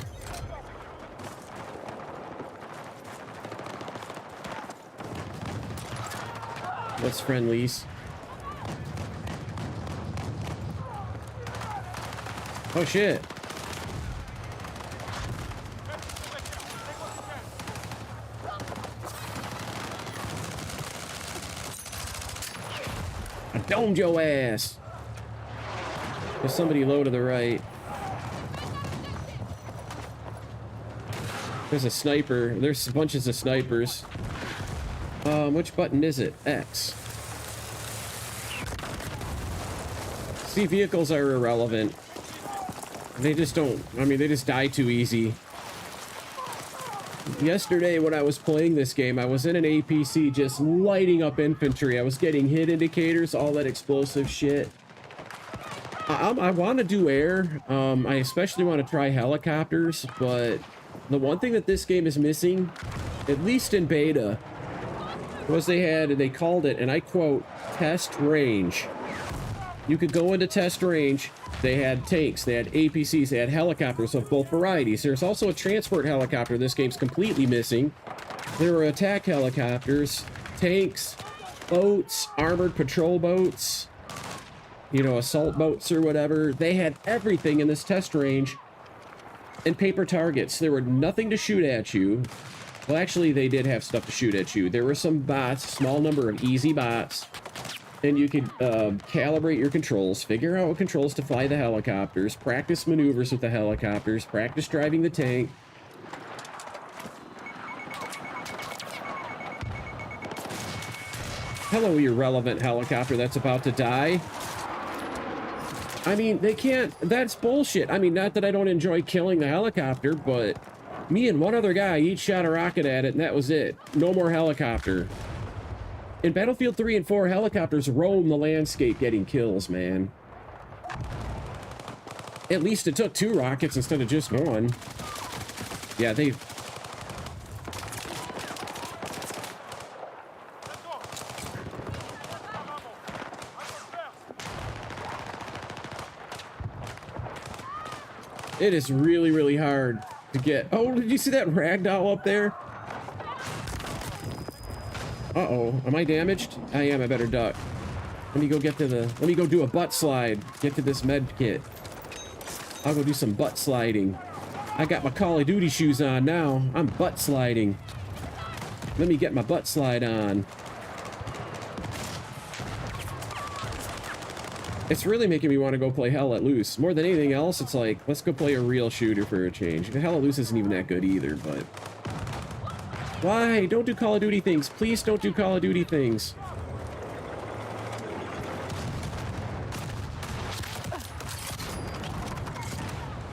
What's friendlies? Oh shit. I domed your ass. There's somebody low to the right. There's a sniper. There's bunches of snipers. Which button is it? X. See, vehicles are irrelevant. They just don't, I mean, they just die too easy. Yesterday when I was playing this game, I was in an APC just lighting up infantry. I was getting hit indicators, all that explosive shit. I want to do air. I especially want to try helicopters, but the one thing that this game is missing, at least in beta, was they called it, and I quote, test range. You could go into test range. They had tanks, they had APCs, they had helicopters of both varieties. There's also a transport helicopter this game's completely missing. There were attack helicopters, tanks, boats, armored patrol boats, you know, assault boats or whatever. They had everything in this test range. And paper targets. There were nothing to shoot at you. Well, actually, they did have stuff to shoot at you. There were some bots, small number of easy bots. And you could calibrate your controls, figure out what controls to fly the helicopters, practice maneuvers with the helicopters, practice driving the tank. Hello, irrelevant helicopter that's about to die. I mean, they can't, that's bullshit. I mean, not that I don't enjoy killing the helicopter, but me and one other guy each shot a rocket at it, and that was it. No more helicopter. In Battlefield 3 and 4, helicopters roam the landscape getting kills, man. At least it took 2 rockets instead of just 1. Yeah, they... It is really, really hard to get... Oh, did you see that ragdoll up there? Uh-oh, am I damaged? I am, I better duck. Let me go get to the... Let me go do a butt slide. Get to this med kit. I'll go do some butt sliding. I got my Call of Duty shoes on now. I'm butt sliding. Let me get my butt slide on. It's really making me want to go play Hell Let Loose. More than anything else, it's like, let's go play a real shooter for a change. Hell Let Loose isn't even that good either, but... Why? Don't do Call of Duty things. Please don't do Call of Duty things.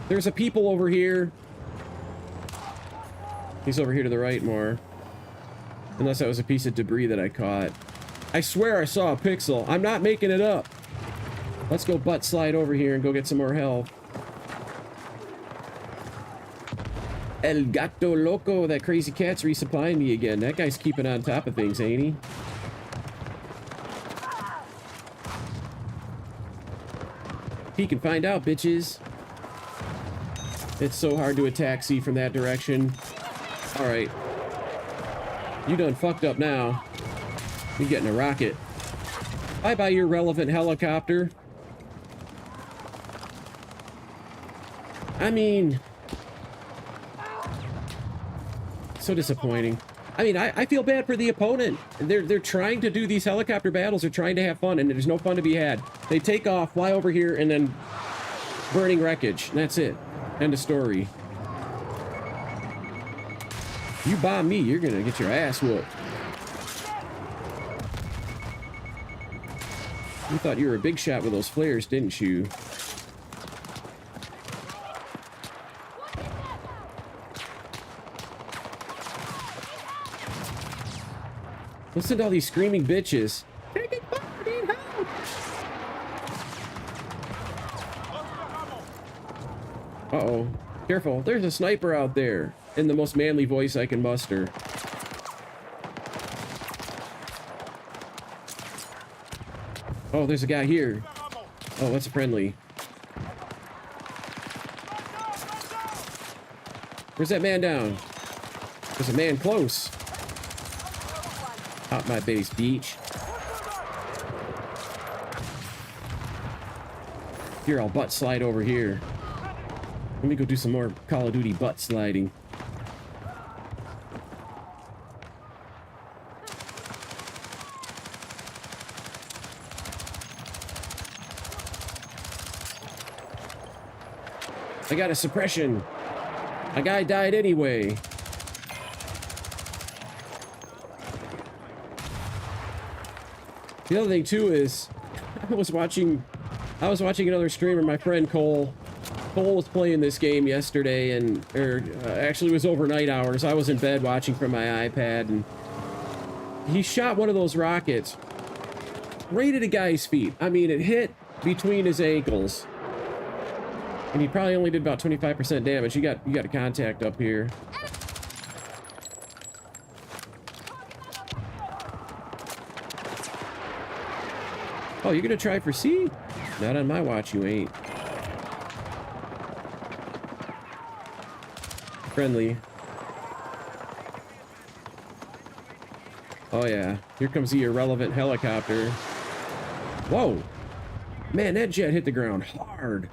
There's a people over here. He's over here to the right more. Unless that was a piece of debris that I caught. I swear I saw a pixel. I'm not making it up. Let's go butt slide over here and go get some more health. El Gato Loco, that crazy cat's resupplying me again. That guy's keeping on top of things, ain't he? He can find out, bitches. It's so hard to attack C from that direction. Alright. You done fucked up now. You're getting a rocket. Bye-bye, your relevant helicopter. I mean... So disappointing. I mean, I feel bad for the opponent. They're trying to do these helicopter battles. They're trying to have fun, and there's no fun to be had. They take off, fly over here, and then burning wreckage. And that's it. End of story. You bomb me, you're gonna get your ass whooped. You thought you were a big shot with those flares, didn't you? Listen to all these screaming bitches. Uh-oh. Careful. There's a sniper out there. In the most manly voice I can muster. Oh, there's a guy here. Oh, that's friendly. Where's that man down? There's a man close. Pop my base, beach. Here, I'll butt slide over here. Let me go do some more Call of Duty butt sliding. I got a suppression. A guy died anyway. The other thing too is I was watching another streamer, my friend Cole. Cole was playing this game yesterday, and actually it was overnight hours. I was in bed watching from my iPad, and he shot one of those rockets right at a guy's feet. I mean, it hit between his ankles, and he probably only did about 25% damage. You got a contact up here. Oh, you're gonna try for C? Not on my watch, you ain't. Friendly. Oh yeah, here comes the irrelevant helicopter. Whoa! Man, that jet hit the ground hard.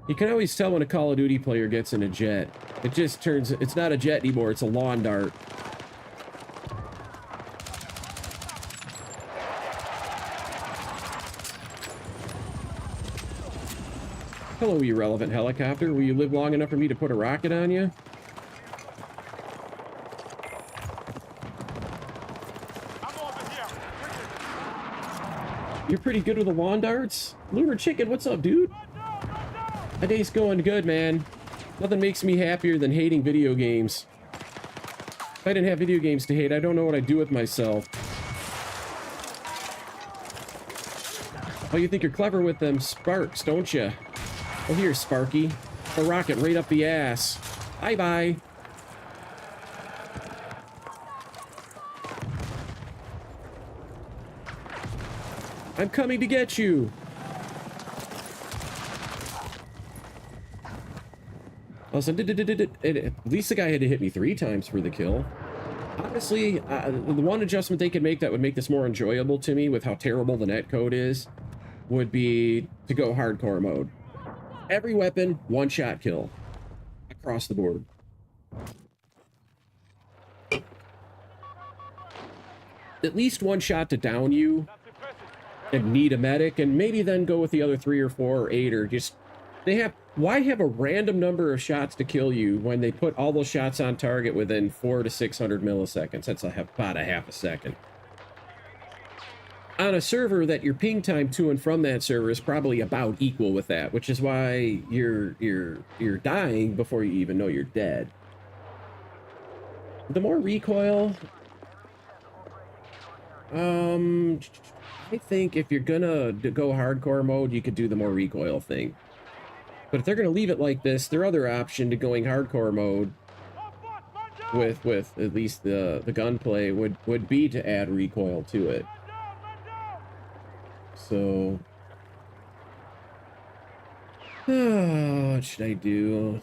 You can always tell when a Call of Duty player gets in a jet. It just turns, it's not a jet anymore, it's a lawn dart. Hello, irrelevant helicopter. Will you live long enough for me to put a rocket on you? You're pretty good with the lawn darts? Lunar Chicken, what's up, dude? My day's going good, man. Nothing makes me happier than hating video games. If I didn't have video games to hate, I don't know what I'd do with myself. Oh, you think you're clever with them sparks, don't you? Oh, here, Sparky. A rocket right up the ass. Bye-bye. I'm coming to get you. Also, at least the guy had to hit me 3 times for the kill. Honestly, the one adjustment they could make that would make this more enjoyable to me with how terrible the netcode is would be to go hardcore mode. Every weapon, 1-shot kill. Across the board. At least 1 shot to down you and need a medic, and maybe then go with the other 3 or 4 or 8, or just... Why have a random number of shots to kill you when they put all those shots on target within 400 to 600 milliseconds? That's about a half a second. On a server that your ping time to and from that server is probably about equal with that, which is why you're dying before you even know you're dead. The more recoil, I think if you're gonna go hardcore mode, you could do the more recoil thing. But if they're gonna leave it like this, their other option to going hardcore mode with at least the gunplay would be to add recoil to it. So, what should I do?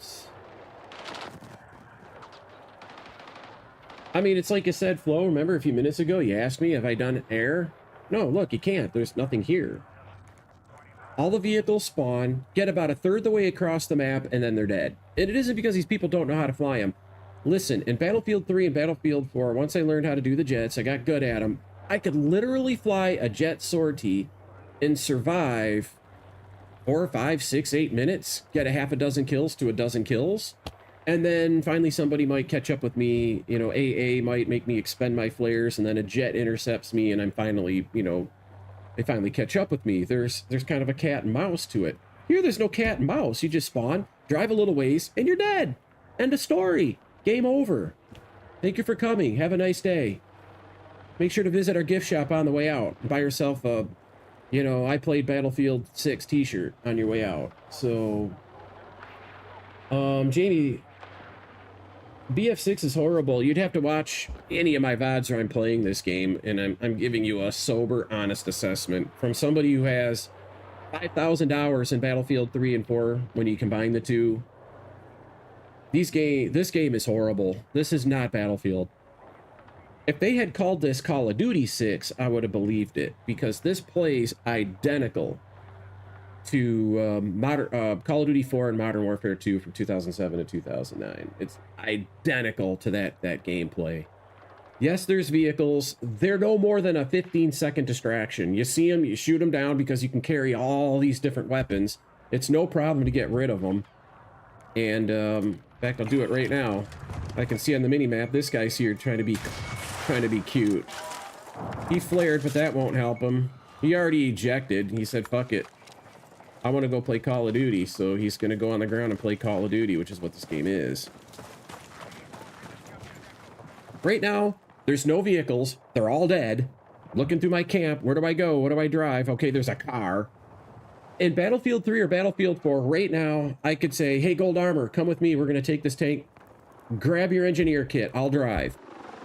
I mean, it's like I said, Flo, remember a few minutes ago, you asked me, have I done air? No, look, you can't. There's nothing here. All the vehicles spawn, get about 1/3 the way across the map, and then they're dead. And it isn't because these people don't know how to fly them. Listen, in Battlefield 3 and Battlefield 4, once I learned how to do the jets, I got good at them. I could literally fly a jet sortie and survive 4, 5, 6, 8 minutes, get a half a dozen kills to a dozen kills, and then finally somebody might catch up with me, you know, AA might make me expend my flares, and then a jet intercepts me, and I'm finally, you know, they finally catch up with me. There's kind of a cat and mouse to it. Here, there's no cat and mouse. You just spawn, drive a little ways, and you're dead. End of story. Game over. Thank you for coming. Have a nice day. Make sure to visit our gift shop on the way out. Buy yourself a, you know, I played Battlefield 6 t-shirt on your way out. So, Jamie, BF6 is horrible. You'd have to watch any of my VODs where I'm playing this game, and I'm giving you a sober, honest assessment from somebody who has 5,000 hours in Battlefield 3 and 4 when you combine the two. This game is horrible. This is not Battlefield. If they had called this Call of Duty 6, I would have believed it, because this plays identical to Call of Duty 4 and Modern Warfare 2 from 2007 to 2009. It's identical to that gameplay. Yes, there's vehicles. They're no more than a 15-second distraction. You see them, you shoot them down because you can carry all these different weapons. It's no problem to get rid of them. And in fact, I'll do it right now. I can see on the mini-map, this guy's here trying to be cute. He flared, but that won't help him. He already ejected. He said, fuck it. I want to go play Call of Duty, so he's going to go on the ground and play Call of Duty, which is what this game is. Right now, there's no vehicles. They're all dead. Looking through my camp. Where do I go? What do I drive? Okay, there's a car. In Battlefield 3 or Battlefield 4, right now, I could say, hey, Gold Armor, come with me. We're going to take this tank. Grab your engineer kit. I'll drive.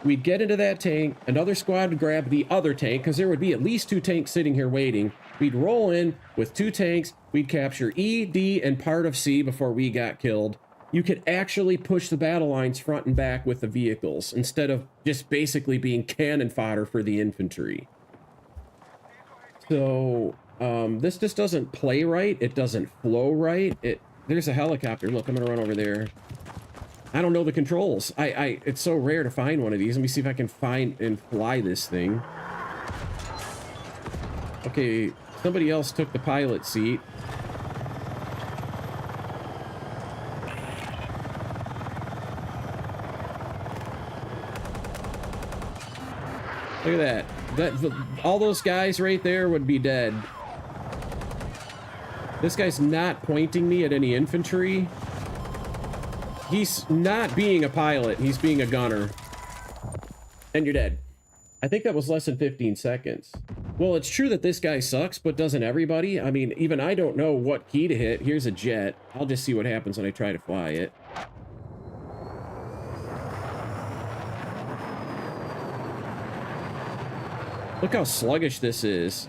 We'd get into that tank. Another squad would grab the other tank, because there would be at least 2 tanks sitting here waiting. We'd roll in with 2 tanks. We'd capture E, D, and part of C before we got killed. You could actually push the battle lines front and back with the vehicles, instead of just basically being cannon fodder for the infantry. So... this just doesn't play right. It doesn't flow right. There's a helicopter. Look, I'm gonna run over there. I don't know the controls. It's so rare to find one of these. Let me see if I can find and fly this thing. Okay, somebody else took the pilot seat. Look at that. All those guys right there would be dead. This guy's not pointing me at any infantry. He's not being a pilot. He's being a gunner. And you're dead. I think that was less than 15 seconds. Well, it's true that this guy sucks, but doesn't everybody? I mean, even I don't know what key to hit. Here's a jet. I'll just see what happens when I try to fly it. Look how sluggish this is.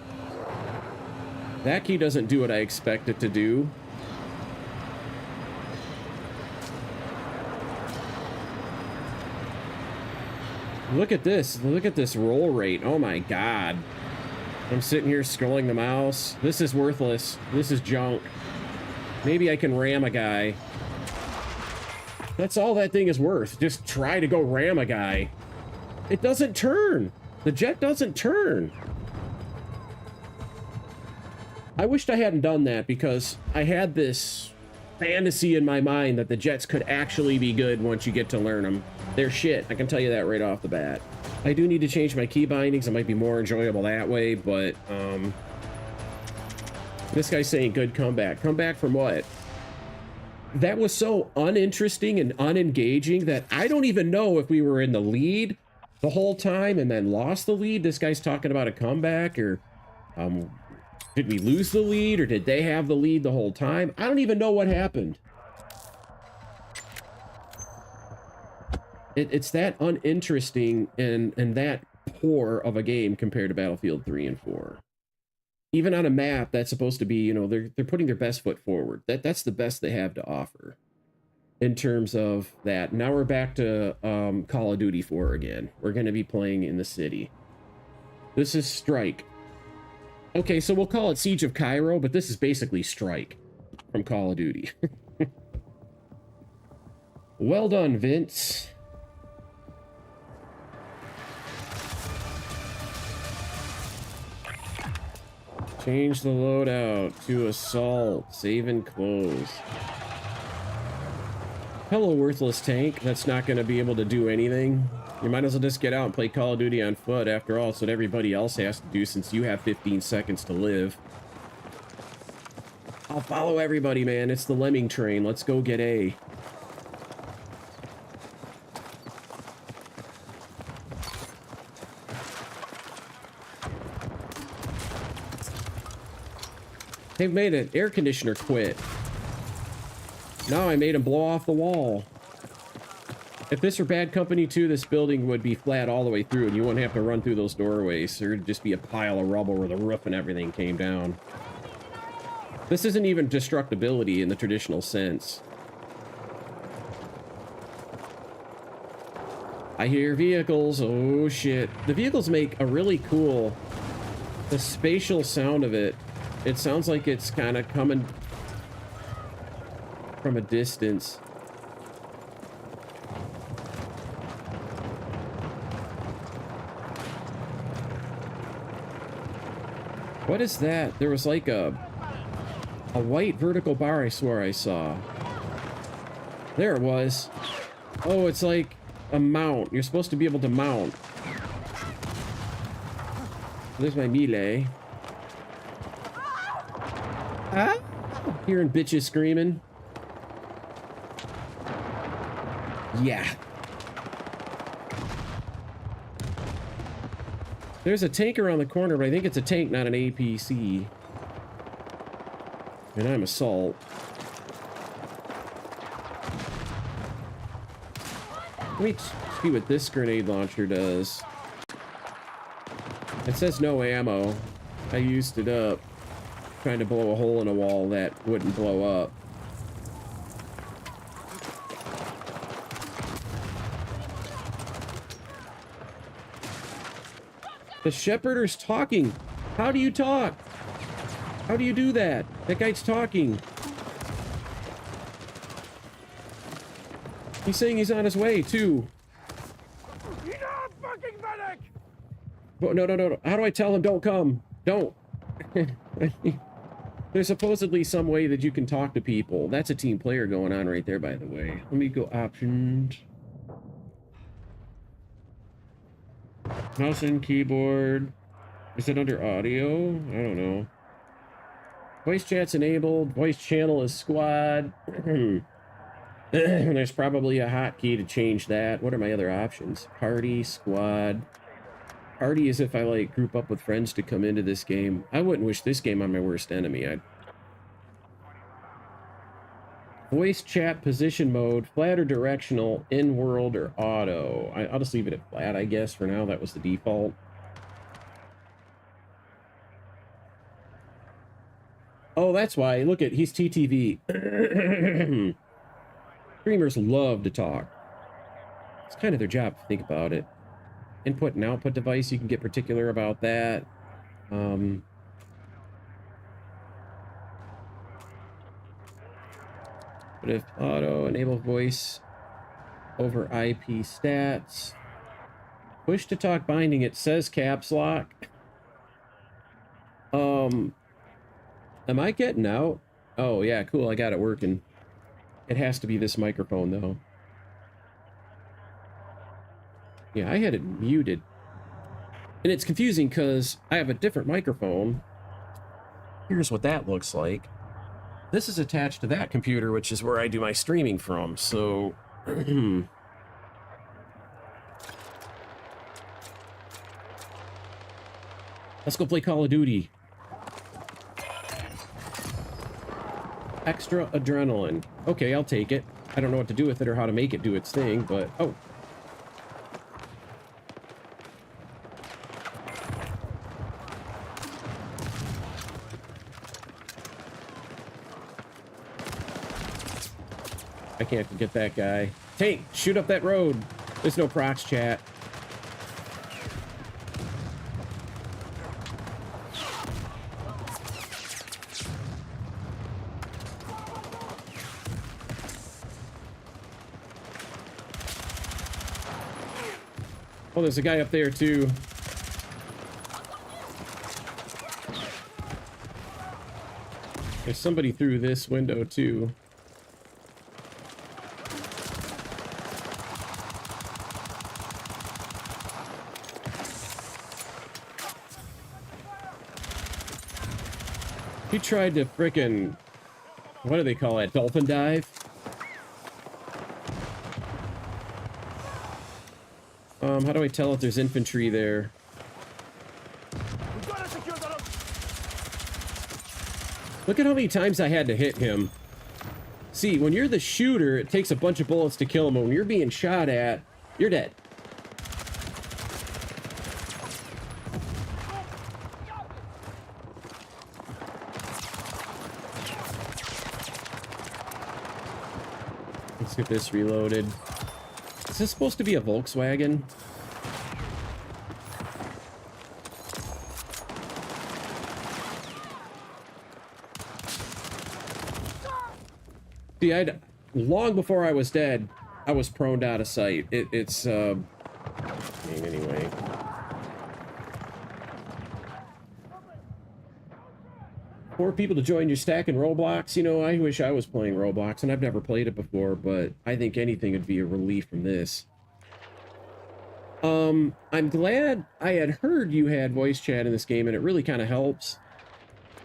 That key doesn't do what I expect it to do. Look at this. Look at this roll rate. Oh my god. I'm sitting here scrolling the mouse. This is worthless. This is junk. Maybe I can ram a guy. That's all that thing is worth. Just try to go ram a guy. It doesn't turn. The jet doesn't turn. I wished I hadn't done that, because I had this fantasy in my mind that the jets could actually be good once you get to learn them. They're shit. I can tell you that right off the bat. I do need to change my key bindings. It might be more enjoyable that way, but this guy's saying good comeback. Comeback from what? That was so uninteresting and unengaging that I don't even know if we were in the lead the whole time and then lost the lead. This guy's talking about a comeback, or did we lose the lead, or did they have the lead the whole time? I don't even know what happened. It's that uninteresting and that poor of a game compared to Battlefield 3 and 4. Even on a map that's supposed to be, you know, they're putting their best foot forward. That's the best they have to offer in terms of that. Now we're back to Call of Duty 4 again. We're going to be playing in the city. This is Strike. Okay, so we'll call it Siege of Cairo, but this is basically Strike from Call of Duty. Well done, Vince. Change the loadout to assault. Save and close. Hello, worthless tank. That's not going to be able to do anything. You might as well just get out and play Call of Duty on foot. After all, it's what everybody else has to do since you have 15 seconds to live. I'll follow everybody, man. It's the lemming train. Let's go get A. They've made an air conditioner quit. Now I made him blow off the wall. If this were Bad Company 2, this building would be flat all the way through, and you wouldn't have to run through those doorways. There would just be a pile of rubble where the roof and everything came down. This isn't even destructibility in the traditional sense. I hear vehicles. Oh, shit. The vehicles make a really cool... The spatial sound of it It sounds like it's kind of coming from a distance. What is that? There was like a white vertical bar I swore I saw. There it was. Oh, it's like a mount. You're supposed to be able to mount. There's my melee. Ah! Hearing bitches screaming. Yeah. There's a tank around the corner, but I think it's a tank, not an APC. And I'm assault. Let me see what this grenade launcher does. It says no ammo. I used it up trying to blow a hole in a wall that wouldn't blow up. The Shepherders talking. How do you talk? How do you do that? That guy's talking. He's saying he's on his way, too. Enough, fucking medic! Oh, no. How do I tell him don't come? Don't. There's supposedly some way that you can talk to people. That's a team player going on right there, by the way. Let me go options. Mouse and keyboard. Is it under audio? I don't know. Voice chat's enabled. Voice channel is squad. There's probably a hotkey to change that. What are my other options? Party, squad. Party is if I like group up with friends to come into this game. I wouldn't wish this game on my worst enemy. Voice chat position mode, flat or directional, in world or auto. I'll just leave it at flat, I guess, for now. That was the default. Oh, that's why. Look at, he's TTV. Streamers love to talk. It's kind of their job to think about it. Input and output device, you can get particular about that. But if auto, enable voice over IP stats. Push to talk binding, it says caps lock. Am I getting out? Oh yeah, cool, I got it working. It has to be this microphone though. Yeah, I had it muted. And it's confusing because I have a different microphone. Here's what that looks like. This is attached to that computer, which is where I do my streaming from, so... Let's go play Call of Duty. Extra adrenaline. Okay, I'll take it. I don't know what to do with it or how to make it do its thing, but... Oh. I can't get that guy. Tank, shoot up that road. There's no procs chat. Oh, there's a guy up there too. There's somebody through this window too. He tried to frickin', what do they call it? Dolphin dive? How do I tell if there's infantry there? Look at how many times I had to hit him. See, when you're the shooter, it takes a bunch of bullets to kill him. When you're being shot at, you're dead. Let's get this reloaded. Is this supposed to be a Volkswagen? See, long before I was dead, I was proned out of sight. Anyway. Four people to join your stack in Roblox. You know, I wish I was playing Roblox, and I've never played it before, but I think anything would be a relief from this. I'm glad I had heard you had voice chat in this game, and it really kind of helps.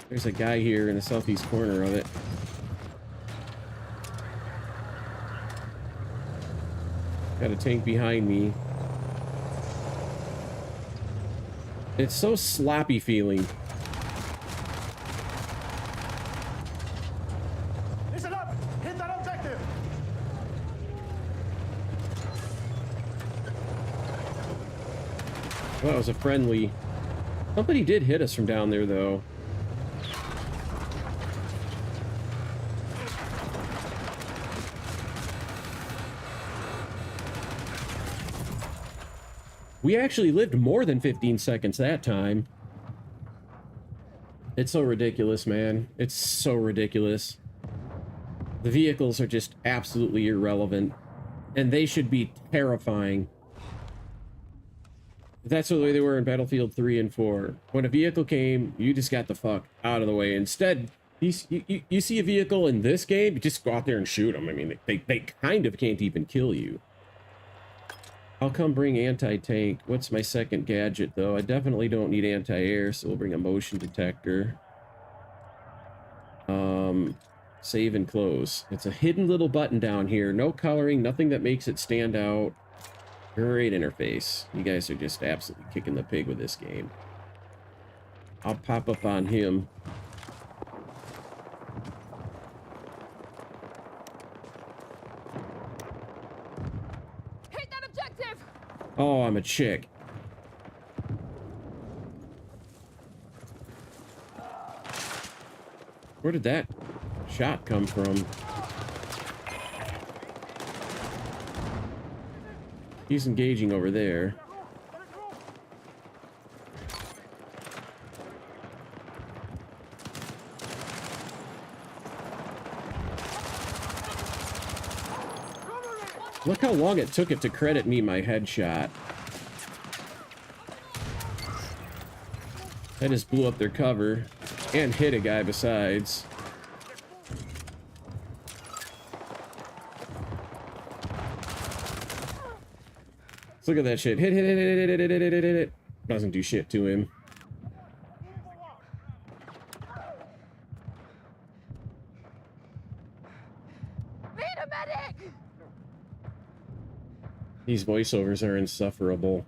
There's a guy here in the southeast corner of it. Got a tank behind me. It's so sloppy feeling. Listen up! Hit that objective! Well, that was a friendly. Somebody did hit us from down there, though. We actually lived more than 15 seconds that time. It's so ridiculous, man. It's so ridiculous. The vehicles are just absolutely irrelevant. And they should be terrifying. That's the way they were in Battlefield 3 and 4. When a vehicle came, you just got the fuck out of the way. Instead, you see a vehicle in this game, you just go out there and shoot them. I mean, they kind of can't even kill you. I'll come bring anti-tank. What's my second gadget, though? I definitely don't need anti-air, so we'll bring a motion detector. Save and close. It's a hidden little button down here. No coloring, nothing that makes it stand out. Great interface. You guys are just absolutely kicking the pig with this game. I'll pop up on him. Hit that objective! Oh, I'm a chick. Where did that shot come from? He's engaging over there. Look how long it took it to credit me my headshot. I just blew up their cover and hit a guy besides. Let's look at that shit. Hit. Doesn't do shit to him. Need a medic! These voiceovers are insufferable.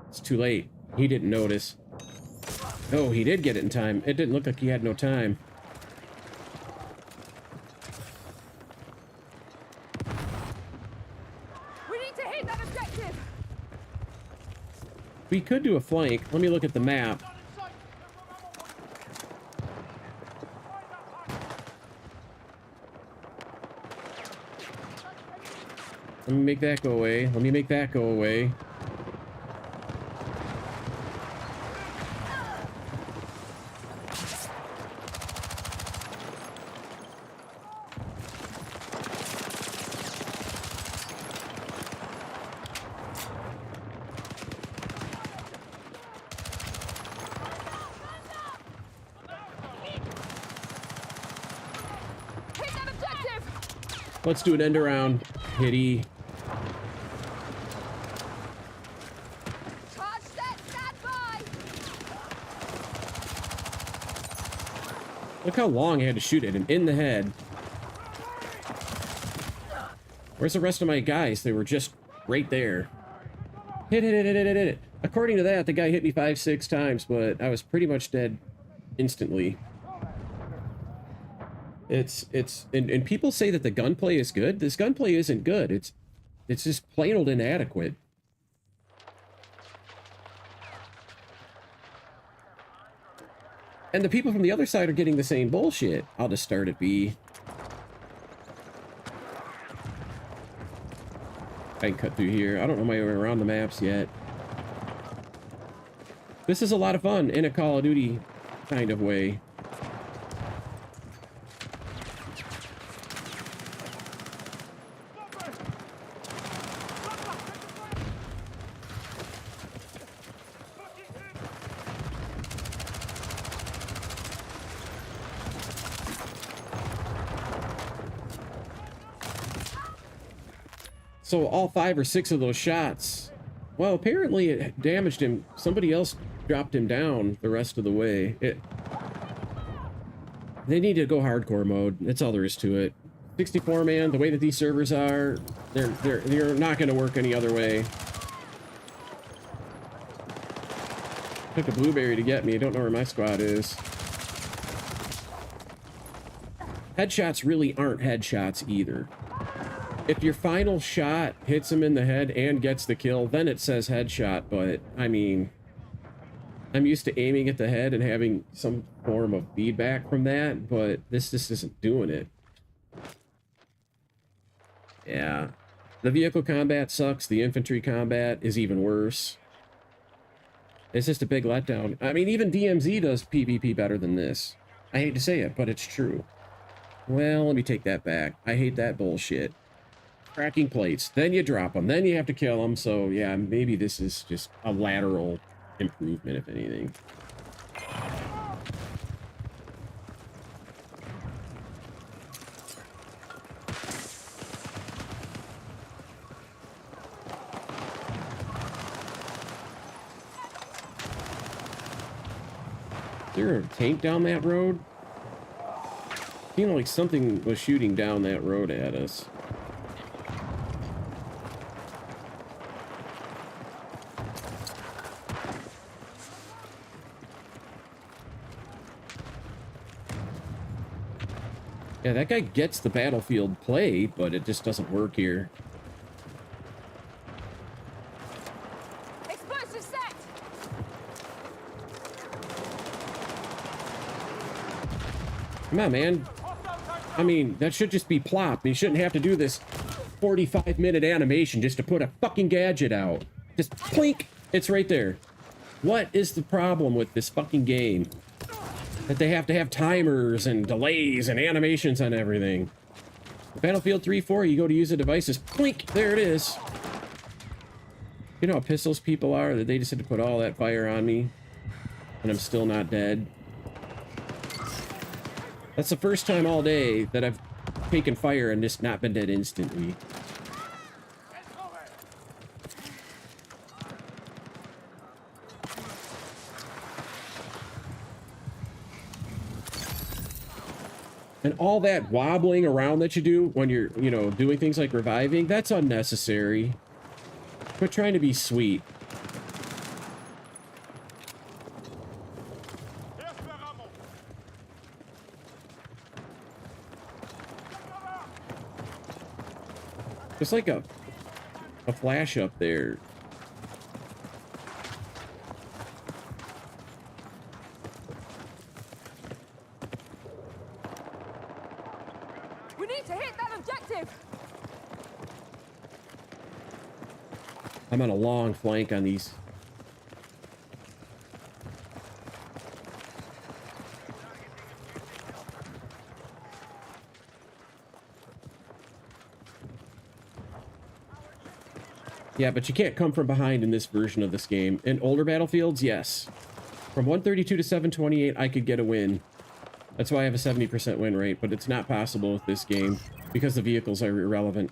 It's too late. He didn't notice. Oh, he did get it in time. It didn't look like he had no time. We need to hit that objective! We could do a flank. Let me look at the map. Let me make that go away. Let me make that go away. Hit that objective! Let's do an end around. Hitty. Charge set, stand by! Look how long I had to shoot at him in the head. Where's the rest of my guys? They were just right there. Hit. According to that, the guy hit me 5-6 times, but I was pretty much dead instantly. And people say that the gunplay is good. This gunplay isn't good. It's just plain old inadequate. And the people from the other side are getting the same bullshit. I'll just start at B. I can cut through here. I don't know my way around the maps yet. This is a lot of fun in a Call of Duty kind of way. So all 5 or 6 of those shots, well, apparently it damaged him. Somebody else dropped him down the rest of the way. They need to go hardcore mode. That's all there is to it. 64 man, the way that these servers are, they're not going to work any other way. Took a blueberry to get me. I don't know where my squad is. Headshots really aren't headshots either. If your final shot hits him in the head and gets the kill, then it says headshot, but, I mean, I'm used to aiming at the head and having some form of feedback from that, but this just isn't doing it. Yeah. The vehicle combat sucks. The infantry combat is even worse. It's just a big letdown. I mean, even DMZ does PvP better than this. I hate to say it, but it's true. Well, let me take that back. I hate that bullshit. Cracking plates, then you drop them, then you have to kill them. So yeah, maybe this is just a lateral improvement, if anything. Is there a tank down that road? Feeling like something was shooting down that road at us. Yeah, that guy gets the battlefield play, but it just doesn't work here. Explosive set. Come on, man. I mean, that should just be plop. You shouldn't have to do this 45-minute animation just to put a fucking gadget out. Just plink! It's right there. What is the problem with this fucking game? That they have to have timers and delays and animations on everything. Battlefield 3-4, you go to use the devices, plink, there it is. You know how pissed those people are that they just had to put all that fire on me and I'm still not dead. That's the first time all day that I've taken fire and just not been dead instantly. And all that wobbling around that you do when you're, you know, doing things like reviving, that's unnecessary. Quit trying to be sweet. There's like a flash up there. We need to hit that objective. I'm on a long flank on these. Yeah, but you can't come from behind in this version of this game. In older Battlefields, yes. From 132 to 728, I could get a win. That's why I have a 70% win rate, but it's not possible with this game because the vehicles are irrelevant.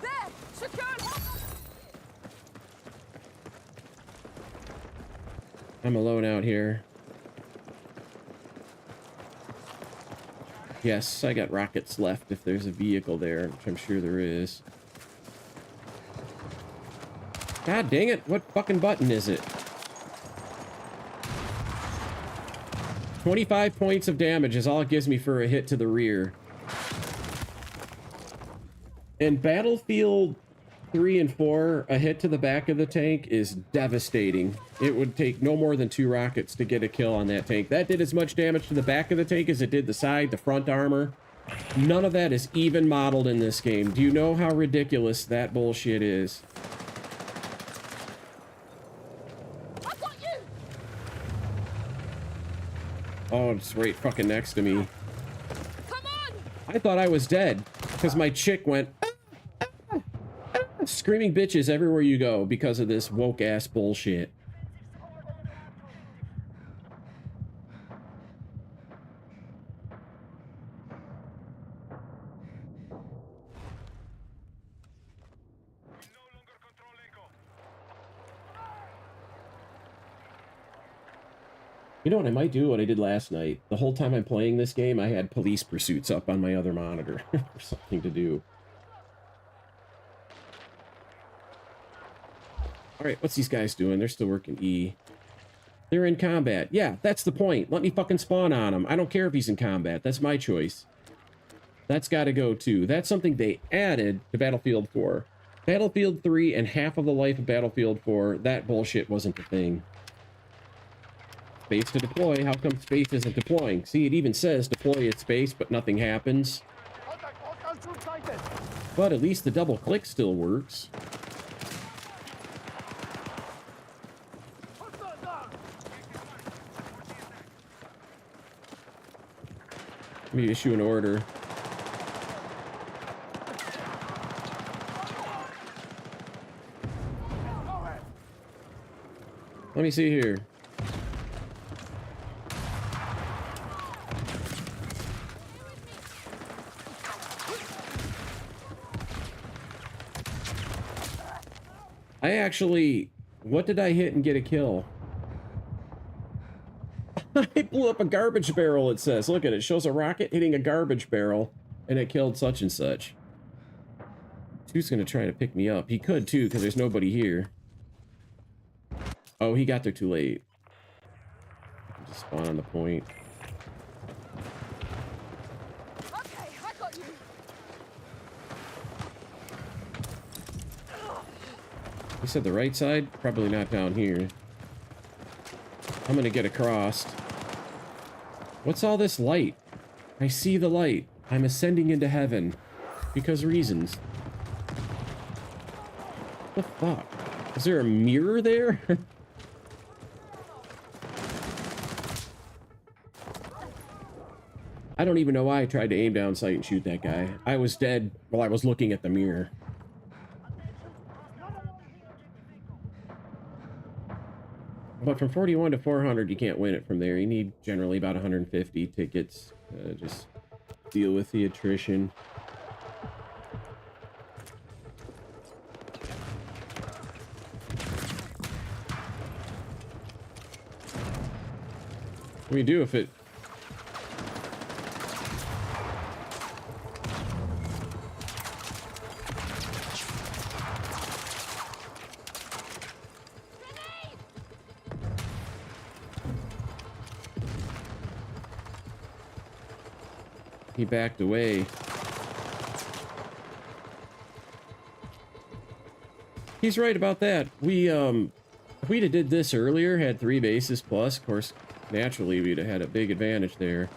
There, secure. I'm alone out here. Yes, I got rockets left if there's a vehicle there, which I'm sure there is. God dang it, what fucking button is it? 25 points of damage is all it gives me for a hit to the rear. In Battlefield 3 and 4, a hit to the back of the tank is devastating. It would take no more than 2 rockets to get a kill on that tank. That did as much damage to the back of the tank as it did the side, the front armor. None of that is even modeled in this game. Do you know how ridiculous that bullshit is? I've got you. Oh, it's right fucking next to me. Come on. I thought I was dead because my chick went screaming bitches everywhere you go because of this woke ass bullshit. You know what I might do? What I did last night. The whole time I'm playing this game, I had police pursuits up on my other monitor for something to do. Alright, what's these guys doing? They're still working E. They're in combat. Yeah, that's the point. Let me fucking spawn on him. I don't care if he's in combat. That's my choice. That's got to go too. That's something they added to Battlefield 4. Battlefield 3 and half of the life of Battlefield 4, that bullshit wasn't the thing. Space to deploy. How come space isn't deploying? See, it even says deploy at space, but nothing happens. But at least the double click still works. Let me issue an order. Let me see here. I actually... What did I hit and get a kill? I blew up a garbage barrel, it says. Look at it. It shows a rocket hitting a garbage barrel, and it killed such and such. Who's going to try to pick me up? He could, too, because there's nobody here. Oh, he got there too late. Just spawn on the point. Okay, I got you. You said the right side? Probably not down here. I'm going to get across. What's all this light? I see the light. I'm ascending into heaven. Because reasons. What the fuck? Is there a mirror there? I don't even know why I tried to aim down sight and shoot that guy. I was dead while I was looking at the mirror. But from 41 to 400, you can't win it from there. You need generally about 150 tickets. Just deal with the attrition. What do you do if it... He backed away. He's right about that. We, if we'd have did this earlier, had 3 bases plus, of course, naturally we'd have had a big advantage there.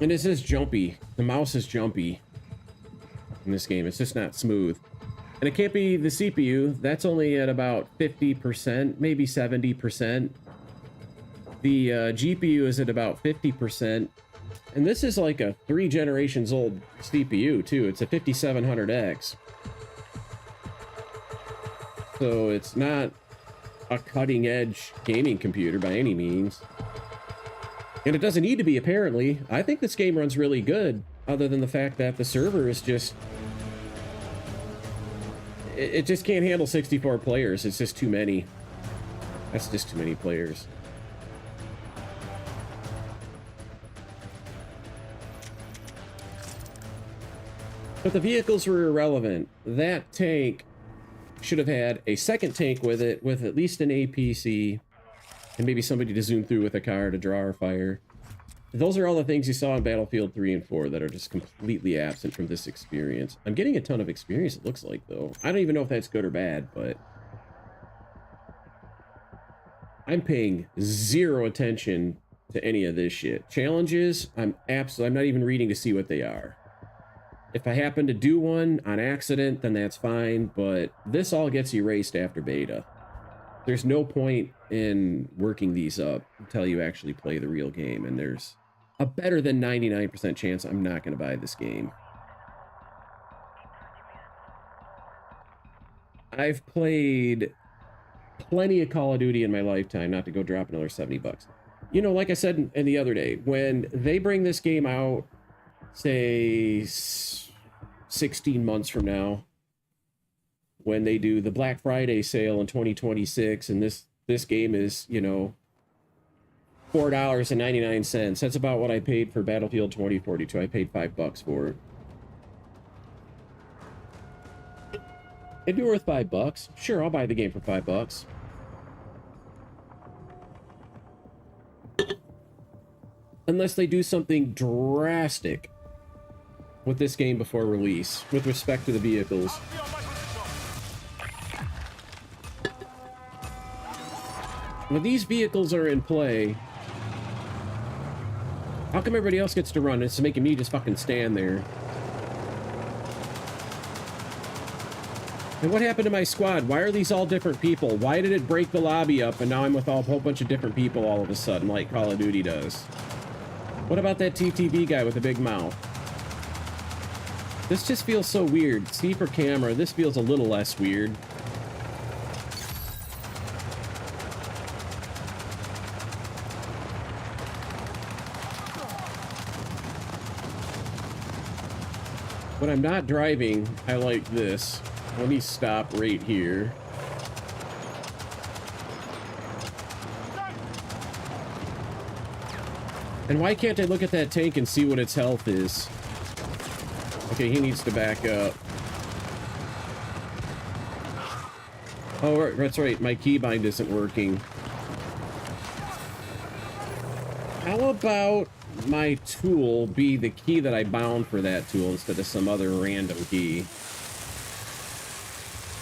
And it's just jumpy. The mouse is jumpy. In this game, it's just not smooth. And it can't be the CPU. That's only at about 50%, maybe 70%. The GPU is at about 50%. And this is like a 3 generations old CPU, too. It's a 5700X. So it's not a cutting-edge gaming computer by any means. And it doesn't need to be, apparently. I think this game runs really good, other than the fact that the server is just... It just can't handle 64 players. It's just too many. That's just too many players. But the vehicles were irrelevant. That tank Should have had a second tank with it, with at least an APC, and maybe somebody to zoom through with a car to draw or fire. Those are all the things you saw in Battlefield 3 and 4 that are just completely absent from this experience. I'm getting a ton of experience, it looks like, though. I don't even know if that's good or bad, but I'm paying zero attention to any of this shit. Challenges, I'm not even reading to see what they are. If I happen to do one on accident, then that's fine, but this all gets erased after beta. There's no point in working these up until you actually play the real game, and there's a better than 99% chance I'm not going to buy this game. I've played plenty of Call of Duty in my lifetime not to go drop another 70 bucks. You know, like I said in the other day, when they bring this game out, say 16 months from now, when they do the Black Friday sale in 2026, and this game is, you know, $4.99. That's about what I paid for Battlefield 2042. I paid $5 for it. It'd be worth $5. Sure, I'll buy the game for $5. Unless they do something drastic with this game before release, with respect to the vehicles. When these vehicles are in play, how come everybody else gets to run? It's making me just fucking stand there. And what happened to my squad? Why are these all different people? Why did it break the lobby up and now I'm with a whole bunch of different people all of a sudden, like Call of Duty does? What about that TTV guy with the big mouth? This just feels so weird. See, for camera, this feels a little less weird. When I'm not driving, I like this. Let me stop right here. And why can't I look at that tank and see what its health is? Okay, he needs to back up. Oh, that's right, my keybind isn't working. How about my tool be the key that I bound for that tool instead of some other random key?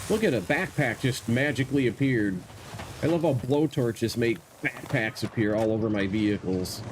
Look at a backpack just magically appeared. I love how blowtorches make backpacks appear all over my vehicles.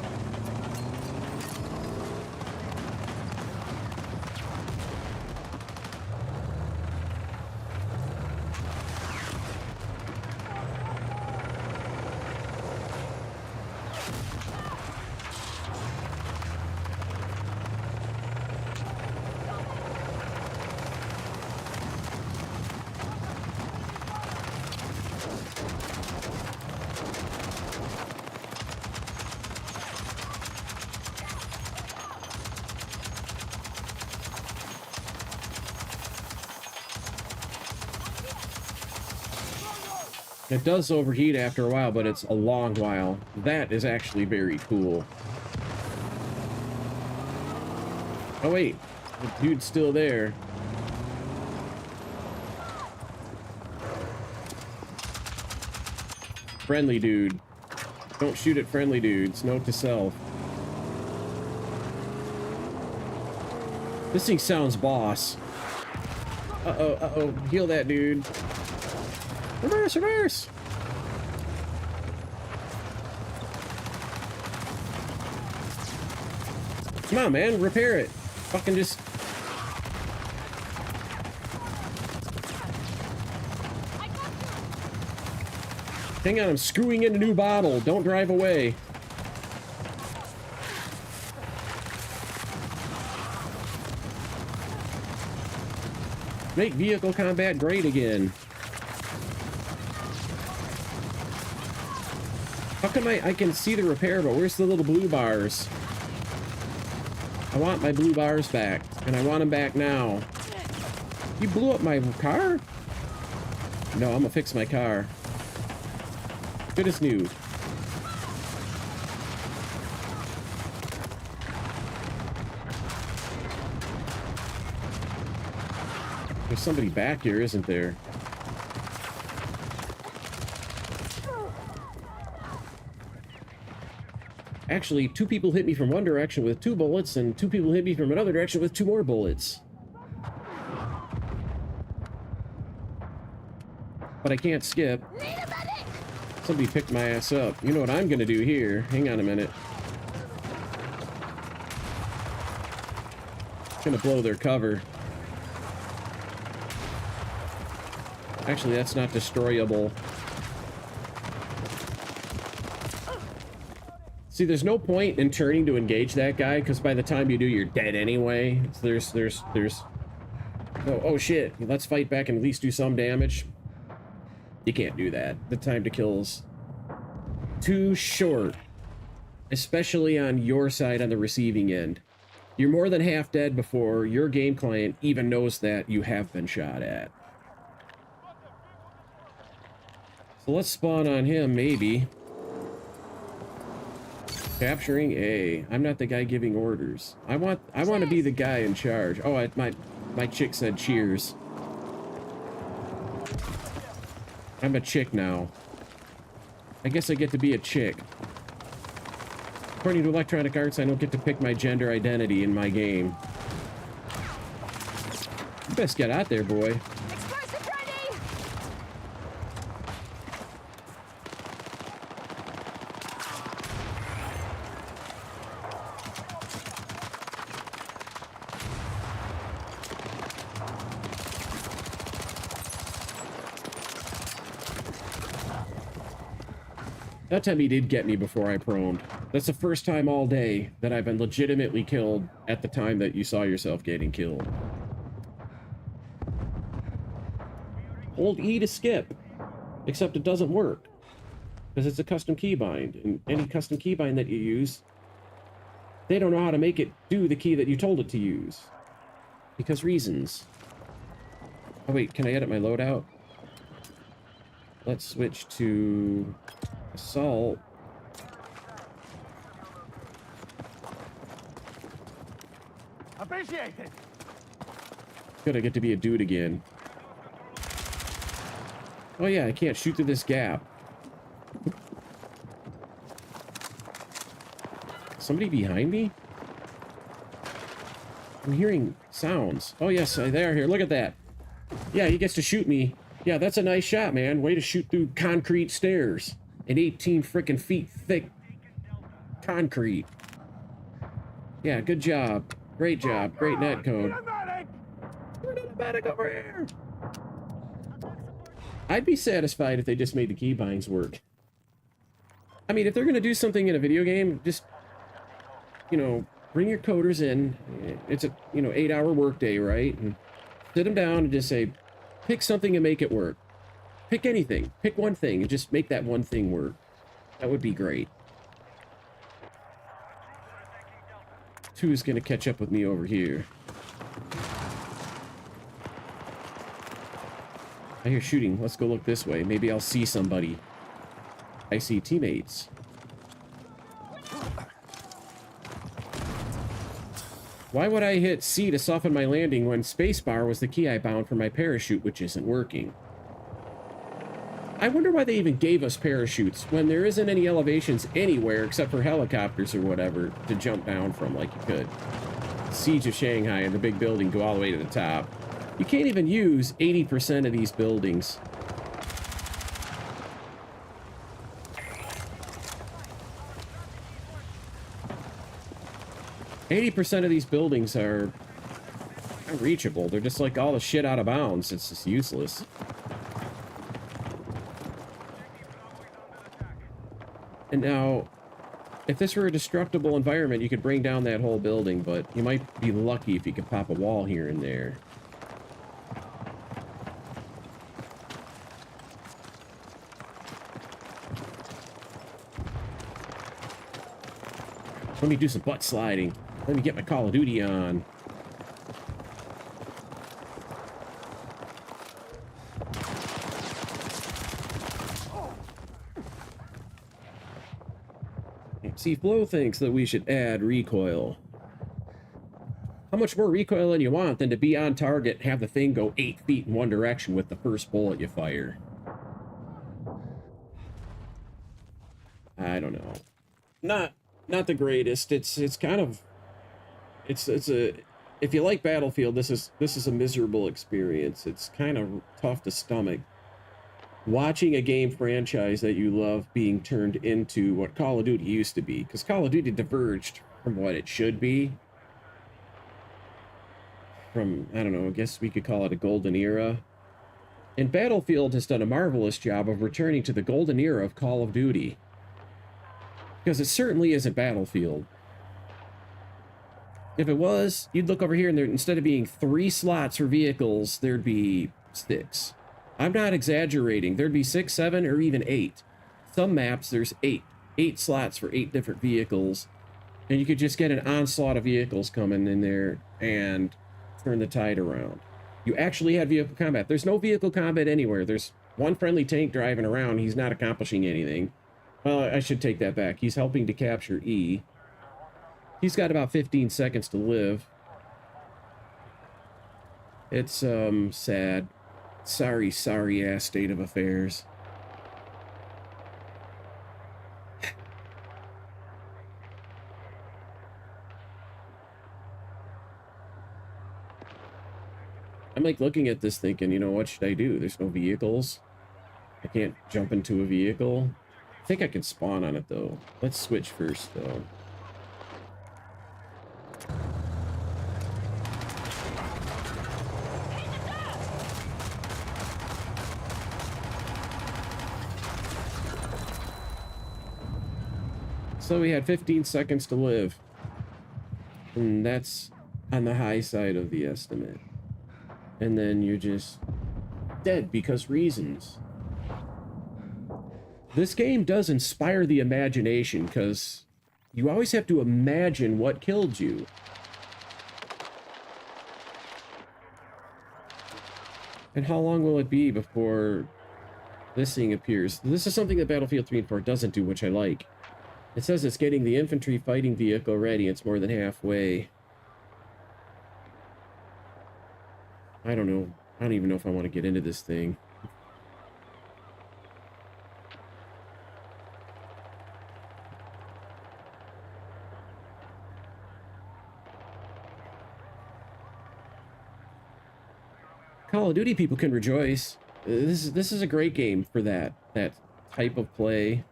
It does overheat after a while, but it's a long while. That is actually very cool. Oh wait, the dude's still there. Friendly dude. Don't shoot at friendly dudes. Note to self. This thing sounds boss. Uh-oh, uh-oh. Heal that dude. Reverse, reverse! Come on, man, repair it. Fucking just... Hang on, I'm screwing in a new bottle. Don't drive away. Make vehicle combat great again. How come I can see the repair, but where's the little blue bars? I want my blue bars back, and I want them back now. You blew up my car? No, I'm gonna fix my car. Good as new. There's somebody back here, isn't there? Actually, 2 people hit me from one direction with 2 bullets, and 2 people hit me from another direction with 2 more bullets. But I can't skip. Somebody picked my ass up. You know what I'm gonna do here? Hang on a minute. Gonna blow their cover. Actually, that's not destroyable. See, there's no point in turning to engage that guy, because by the time you do, you're dead anyway. There's... Oh, shit. Let's fight back and at least do some damage. You can't do that. The time to kill's too short. Especially on your side on the receiving end. You're more than half dead before your game client even knows that you have been shot at. So let's spawn on him, maybe. Capturing A. I'm not the guy giving orders. I want to be the guy in charge. Oh, my chick said cheers. I'm a chick now. I guess I get to be a chick. According to Electronic Arts, I don't get to pick my gender identity in my game. You best get out there, boy. Explosive ready! That time he did get me before I proned. That's the first time all day that I've been legitimately killed at the time that you saw yourself getting killed. Hold E to skip. Except it doesn't work. Because it's a custom keybind. And any custom keybind that you use, they don't know how to make it do the key that you told it to use. Because reasons. Oh wait, can I edit my loadout? Let's switch to... Assault. Appreciate it. Good, I get to be a dude again. Oh yeah, I can't shoot through this gap. Somebody behind me? I'm hearing sounds. Oh yes, they are here. Look at that. Yeah, he gets to shoot me. Yeah, that's a nice shot, man. Way to shoot through concrete stairs. And 18 freaking feet thick concrete. Yeah, good job. Great job. Great netcode. Medic over here. I'd be satisfied if they just made the keybinds work. I mean, if they're gonna do something in a video game, just, you know, bring your coders in. It's a, 8-hour workday, right? And sit them down and just say, pick something and make it work. Pick anything. Pick one thing and just make that one thing work. That would be great. 2 is gonna catch up with me over here. I hear shooting. Let's go look this way. Maybe I'll see somebody. I see teammates. Why would I hit C to soften my landing when spacebar was the key I bound for my parachute, which isn't working? I wonder why they even gave us parachutes when there isn't any elevations anywhere except for helicopters or whatever to jump down from like you could. Siege of Shanghai and the big building go all the way to the top. You can't even use 80% of these buildings. %80 of these buildings are unreachable. They're just like all the shit out of bounds. It's just useless. And now, if this were a destructible environment, you could bring down that whole building, but you might be lucky if you could pop a wall here and there. Let me do some butt sliding. Let me get my Call of Duty on. See, Flo thinks that we should add recoil. How much more recoil than you want than to be on target and have the thing go 8 feet in one direction with the first bullet you fire? I don't know. not the greatest. It's kind of it's a if you like Battlefield, this is a miserable experience. It's kind of tough to stomach watching a game franchise that you love being turned into what Call of Duty used to be, because Call of Duty diverged from what it should be. From, I don't know, I guess we could call it a golden era. And Battlefield has done a marvelous job of returning to the golden era of Call of Duty. Because it certainly isn't Battlefield. If it was, you'd look over here and there, instead of being 3 slots for vehicles, there'd be 6. I'm not exaggerating. There'd be 6, 7, or even 8. Some maps, there's 8. 8 slots for 8 different vehicles. And you could just get an onslaught of vehicles coming in there and turn the tide around. You actually had vehicle combat. There's no vehicle combat anywhere. There's one friendly tank driving around. He's not accomplishing anything. Well, I should take that back. He's helping to capture E. He's got about 15 seconds to live. It's, sad. Sorry ass state of affairs. I'm like looking at this thinking, you know, what should I do? There's no vehicles. I can't jump into a vehicle. I think I can spawn on it though. Let's switch first though. So we had 15 seconds to live. And that's on the high side of the estimate. And then you're just dead because reasons. This game does inspire the imagination because you always have to imagine what killed you. And how long will it be before this thing appears? This is something that Battlefield 3 and 4 doesn't do, which I like. It says it's getting the infantry fighting vehicle ready. It's more than halfway. I don't know. I don't even know if I want to get into this thing. Call of Duty people can rejoice. This is a great game for that type of play.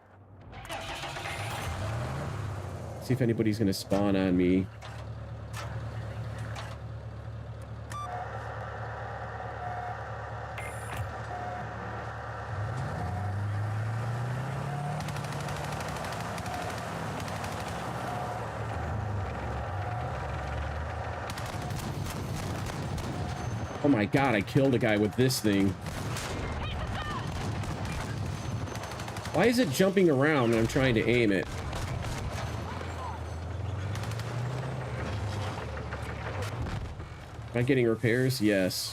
See if anybody's gonna spawn on me. Oh my god, I killed a guy with this thing. Why is it jumping around when I'm trying to aim it? Am I getting repairs? Yes.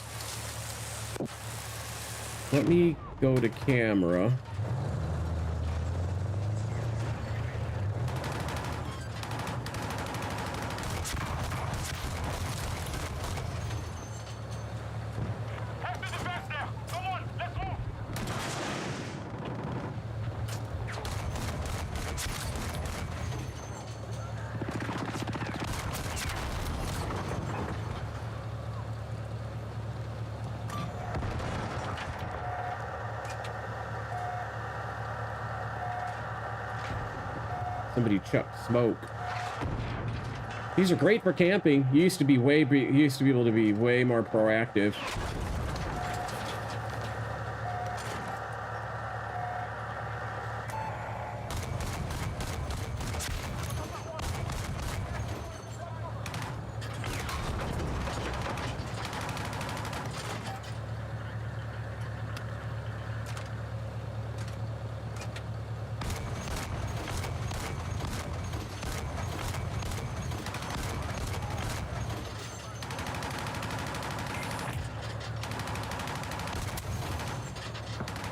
Let me go to camera. Somebody chucked smoke. These are great for camping. You used to be able to be way more proactive.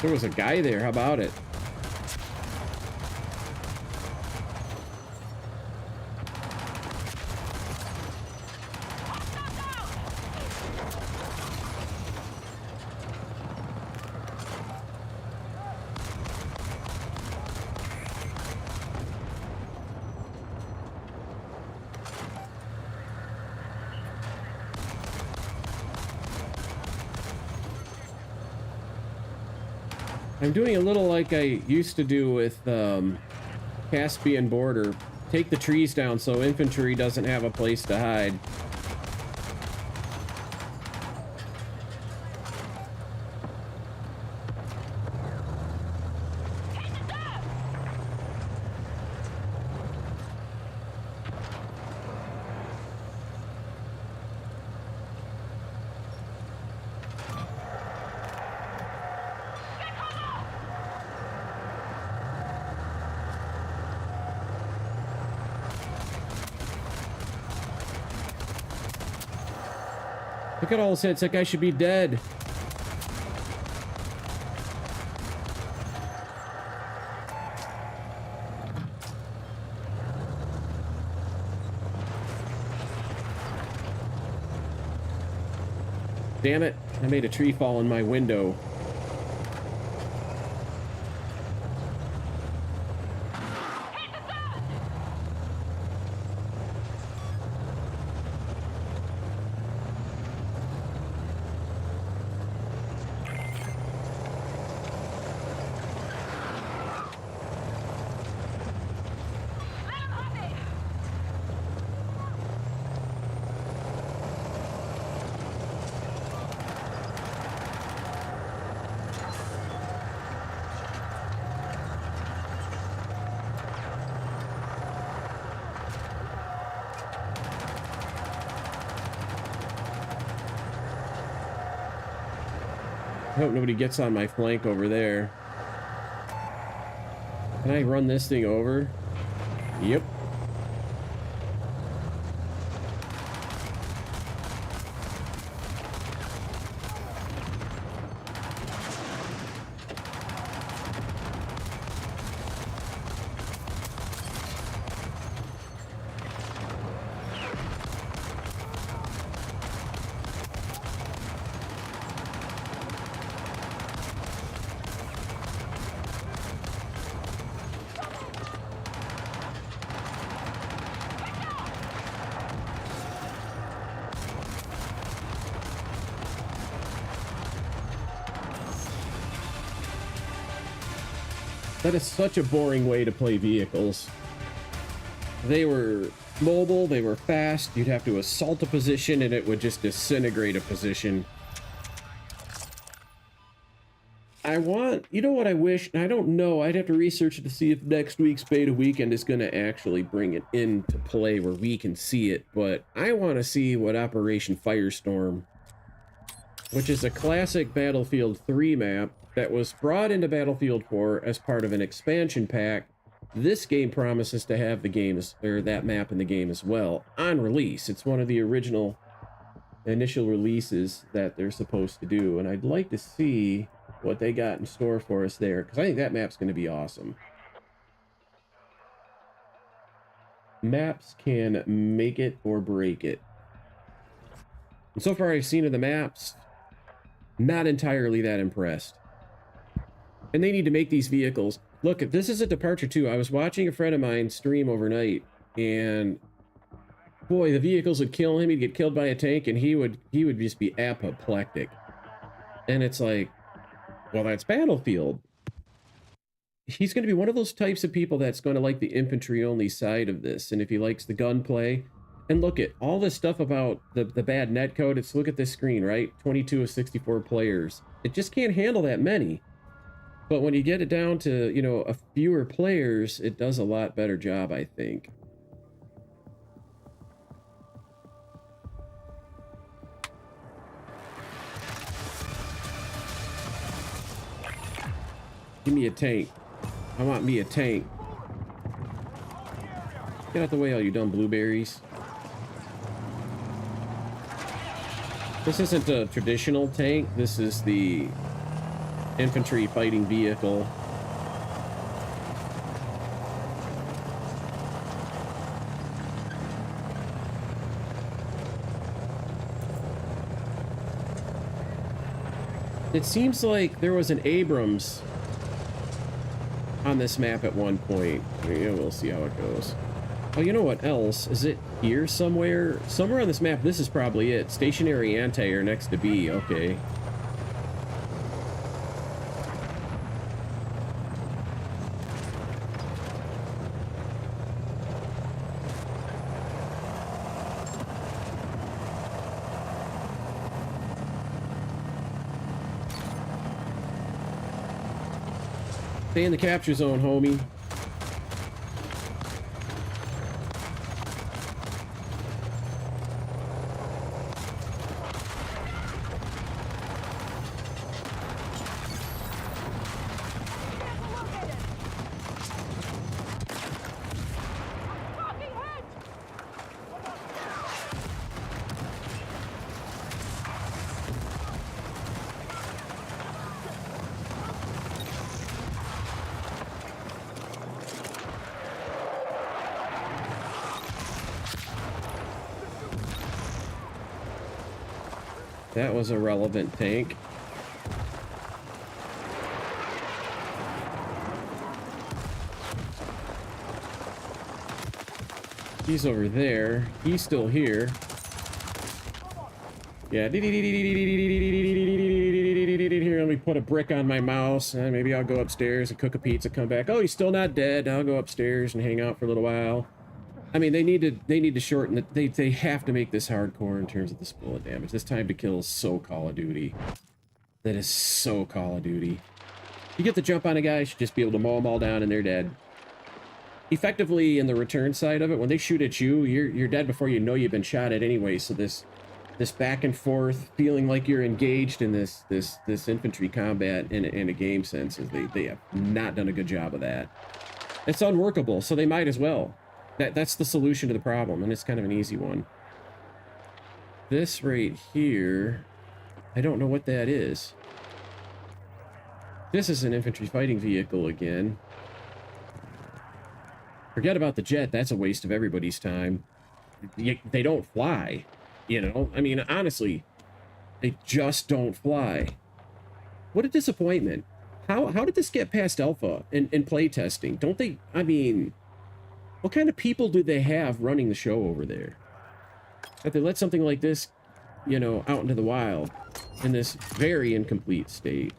There was a guy there. How about it? I'm doing a little like I used to do with Caspian border. Take the trees down so infantry doesn't have a place to hide. Look at all those hits. That guy should be dead. Damn it. I made a tree fall in my window. I hope nobody gets on my flank over there. Can I run this thing over? Yep. That is such a boring way to play vehicles. They were mobile, they were fast, you'd have to assault a position and it would just disintegrate a position. You know what I wish, and I don't know, I'd have to research it to see if next week's beta weekend is going to actually bring it into play where we can see it, but I want to see what Operation Firestorm, which is a classic Battlefield 3 map, that was brought into Battlefield 4 as part of an expansion pack. This game promises to have the games, or that map in the game as well, on release. It's one of the original initial releases that they're supposed to do, and I'd like to see what they got in store for us there, because I think that map's going to be awesome. Maps can make it or break it. And so far I've seen of the maps, not entirely that impressed. And they need to make these vehicles. Look, this is a departure too. I was watching a friend of mine stream overnight, and boy, the vehicles would kill him. He'd get killed by a tank, and he would just be apoplectic. And it's like, well, that's Battlefield. He's going to be one of those types of people that's going to like the infantry-only side of this. And if he likes the gunplay, and look at all this stuff about the bad netcode. It's look at this screen, right? 22 of 64 players. It just can't handle that many. But when you get it down to, you know, a fewer players, it does a lot better job, I think. Give me a tank. I want me a tank. Get out the way, all you dumb blueberries. This isn't a traditional tank. This is the infantry fighting vehicle. It seems like there was an Abrams on this map at one point. Yeah, we'll see how it goes. Oh, you know what else? Is it here somewhere? Somewhere on this map, this is probably it. Stationary anti-air next to B. Okay. Stay in the capture zone, homie. That was a relevant tank. He's over there. He's still here. Yeah. Here, let me put a brick on my mouse. And maybe I'll go upstairs and cook a pizza, come back. Oh, he's still not dead. I'll go upstairs and hang out for a little while. I mean, they need to shorten it. They have to make this hardcore in terms of this bullet damage. This time to kill is so Call of Duty. That is so Call of Duty. You get the jump on a guy, you should just be able to mow them all down and they're dead. Effectively, in the return side of it, when they shoot at you, you're dead before you know you've been shot at anyway. So this back and forth, feeling like you're engaged in this infantry combat in a game sense, is they have not done a good job of that. It's unworkable, so they might as well. That's the solution to the problem, and it's kind of an easy one. This right here, I don't know what that is. This is an infantry fighting vehicle again. Forget about the jet, that's a waste of everybody's time. They don't fly, you know? I mean, honestly, they just don't fly. What a disappointment. How did this get past alpha in play testing? Don't they, I mean... What kind of people do they have running the show over there? That they let something like this, you know, out into the wild in this very incomplete state.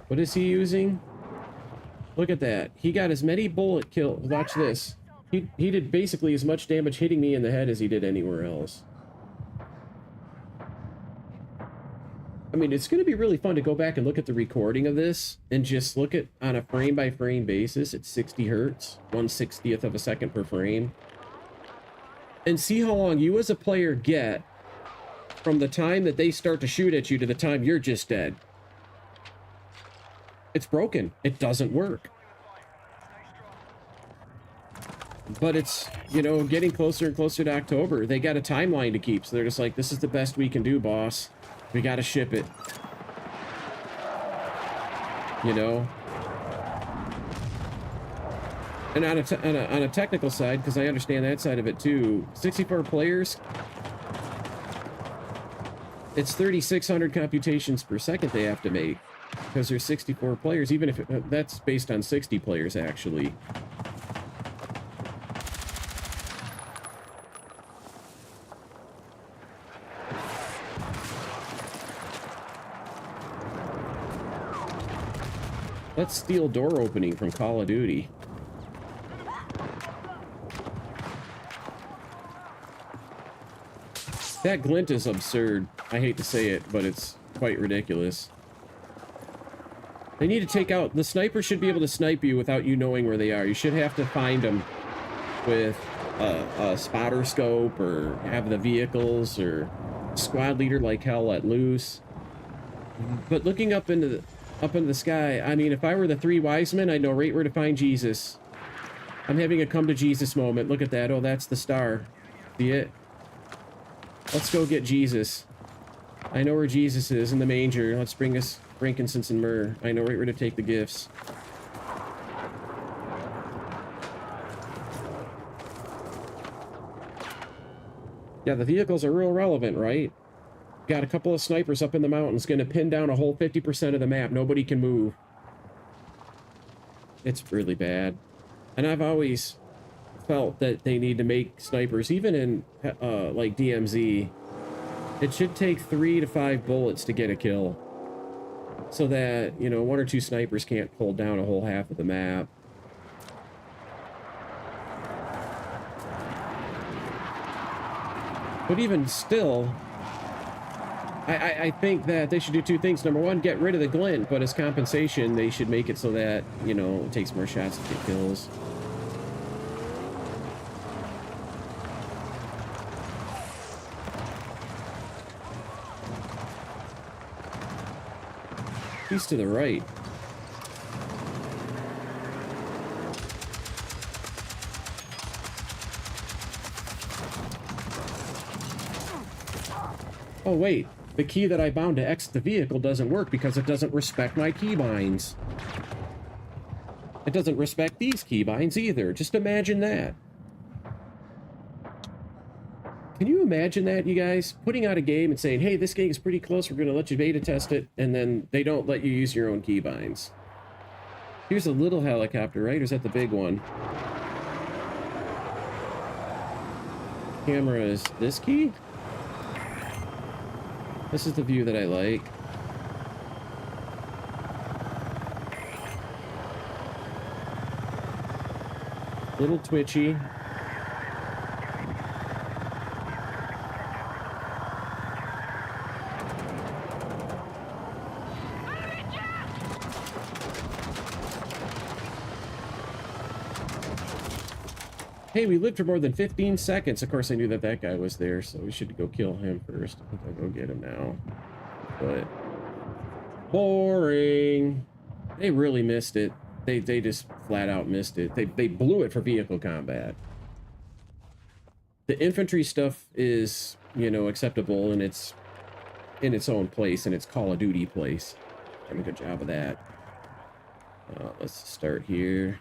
What is he using? Look at that. He got as many bullet kills. Watch this. He did basically as much damage hitting me in the head as he did anywhere else. I mean, it's going to be really fun to go back and look at the recording of this and just look at on a frame-by-frame basis at 60 hertz, 1/60th of a second per frame, and see how long you as a player get from the time that they start to shoot at you to the time you're just dead. It's broken. It doesn't work. But it's, you know, getting closer and closer to October. They got a timeline to keep, so they're just like, this is the best we can do, boss. We gotta ship it. You know? And on a technical side, because I understand that side of it too, 64 players, it's 3,600 computations per second they have to make. Because there's 64 players, even if that's based on 60 players, actually. Let's steal door opening from Call of Duty. That glint is absurd. I hate to say it, but it's quite ridiculous. They need to take out... The sniper should be able to snipe you without you knowing where they are. You should have to find them with a spotter scope, or have the vehicles, or squad leader like hell let loose. But looking up into the sky, I mean, if I were the three wise men, I'd know right where to find Jesus. I'm having a come to Jesus moment. Look at that. Oh, that's the star. See it? Let's go get Jesus. I know where Jesus is, in the manger. Let's bring us frankincense and myrrh. I know right where to take the gifts. Yeah, the vehicles are real relevant, right? Got a couple of snipers up in the mountains, gonna pin down a whole 50% of the map. Nobody can move. It's really bad. And I've always felt that they need to make snipers, even in like DMZ, it should take 3 to 5 bullets to get a kill. So that, you know, 1 or 2 snipers can't hold down a whole half of the map. But even still, I think that they should do two things. Number one, get rid of the glint, but as compensation, they should make it so that, you know, it takes more shots to get kills. He's to the right. Oh, wait. The key that I bound to exit the vehicle doesn't work because it doesn't respect my keybinds. It doesn't respect these keybinds either. Just imagine that. Can you imagine that, you guys? Putting out a game and saying, hey, this game is pretty close, we're going to let you beta test it, and then they don't let you use your own keybinds. Here's a little helicopter, right? Or is that the big one? Camera is this key? This is the view that I like. Little twitchy. Hey, we lived for more than 15 seconds. Of course, I knew that that guy was there, so we should go kill him first. I think I'll go get him now. But boring. They really missed it. They just flat out missed it. They blew it for vehicle combat. The infantry stuff is, you know, acceptable, and it's in its own place, in its Call of Duty place. Done a good job of that. Let's start here.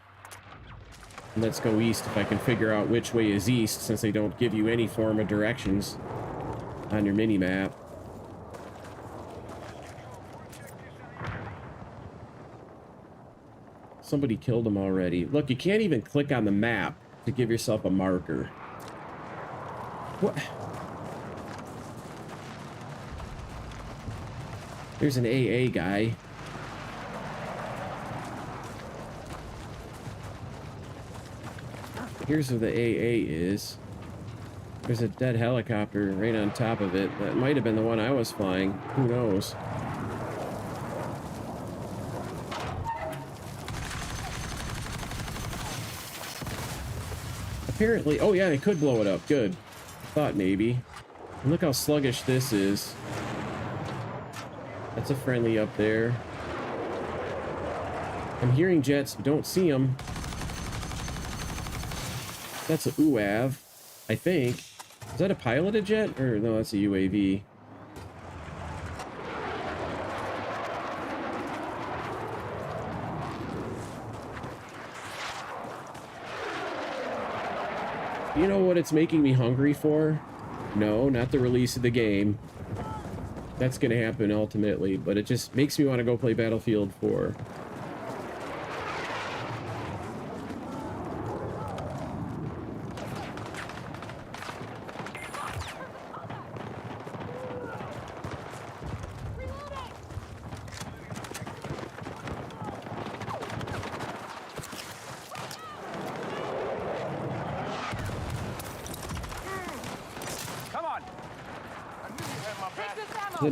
Let's go east if I can figure out which way is east, since they don't give you any form of directions on your mini-map. Somebody killed him already. Look, you can't even click on the map to give yourself a marker. What? There's an AA guy. Here's where the AA is. There's a dead helicopter right on top of it. That might have been the one I was flying. Who knows? Apparently, oh yeah, they could blow it up. Good. Thought maybe. And look how sluggish this is. That's a friendly up there. I'm hearing jets, but don't see them. That's a UAV, I think. Is that a piloted jet? Or no, that's a UAV. You know what it's making me hungry for? No, not the release of the game. That's gonna happen ultimately, but it just makes me want to go play Battlefield 4.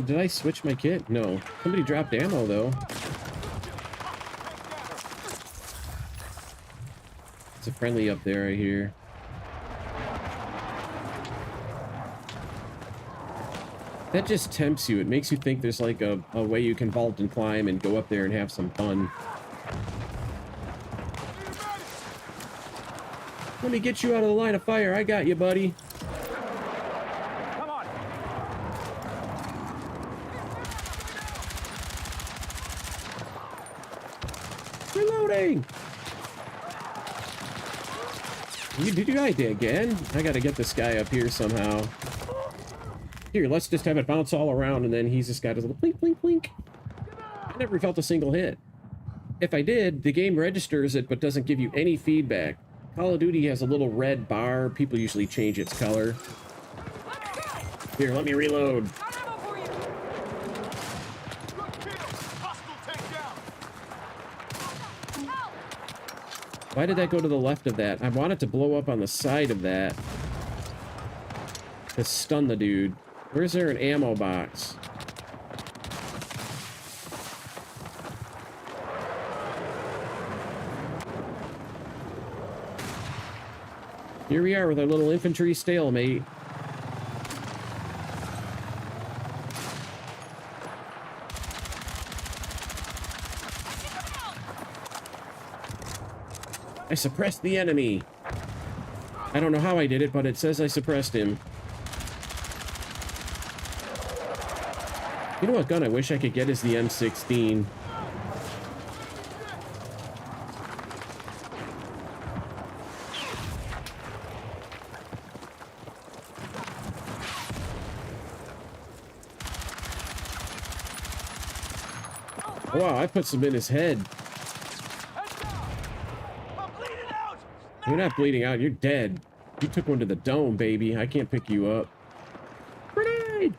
Did I switch my kit? No. Somebody dropped ammo, though. It's a friendly up there, I hear. That just tempts you. It makes you think there's like a way you can vault and climb and go up there and have some fun. Let me get you out of the line of fire. I got you, buddy. Reloading! Did you guys again? I gotta get this guy up here somehow. Here, let's just have it bounce all around, and then he's just got his little blink, blink, blink. I never felt a single hit. If I did, the game registers it, but doesn't give you any feedback. Call of Duty has a little red bar. People usually change its color. Here, let me reload. Why did that go to the left of that? I want it to blow up on the side of that. to stun the dude. Where's there an ammo box? Here we are with our little infantry stalemate. I suppressed the enemy. I don't know how I did it, but it says I suppressed him. You know what gun I wish I could get is the M16. Wow, I put some in his head. You're not bleeding out, you're dead. You took one to the dome, baby. I can't pick you up. Grenade!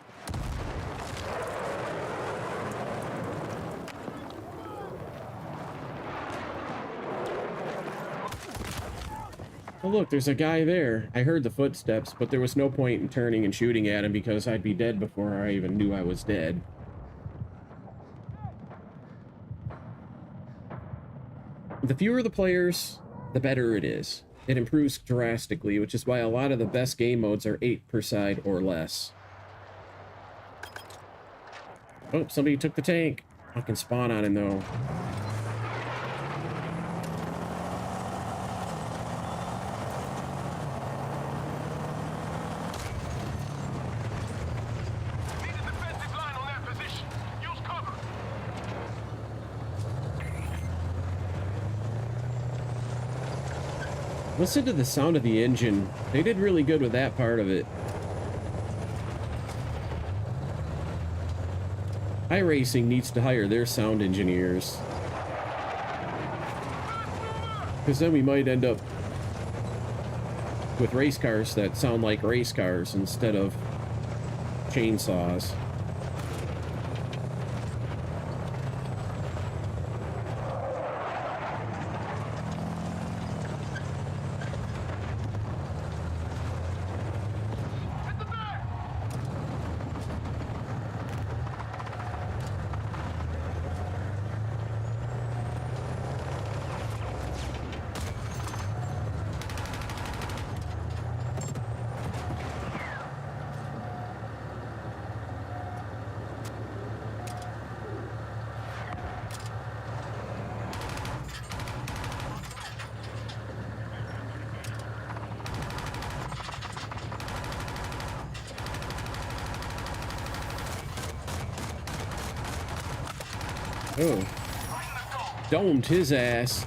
Oh look, there's a guy there. I heard the footsteps, but there was no point in turning and shooting at him because I'd be dead before I even knew I was dead. The fewer the players, the better it is. It improves drastically, which is why a lot of the best game modes are 8 per side or less. Oh, somebody took the tank. I can spawn on him though. Listen to the sound of the engine. They did really good with that part of it. iRacing needs to hire their sound engineers. Because then we might end up with race cars that sound like race cars instead of chainsaws. Oh. Domed his ass.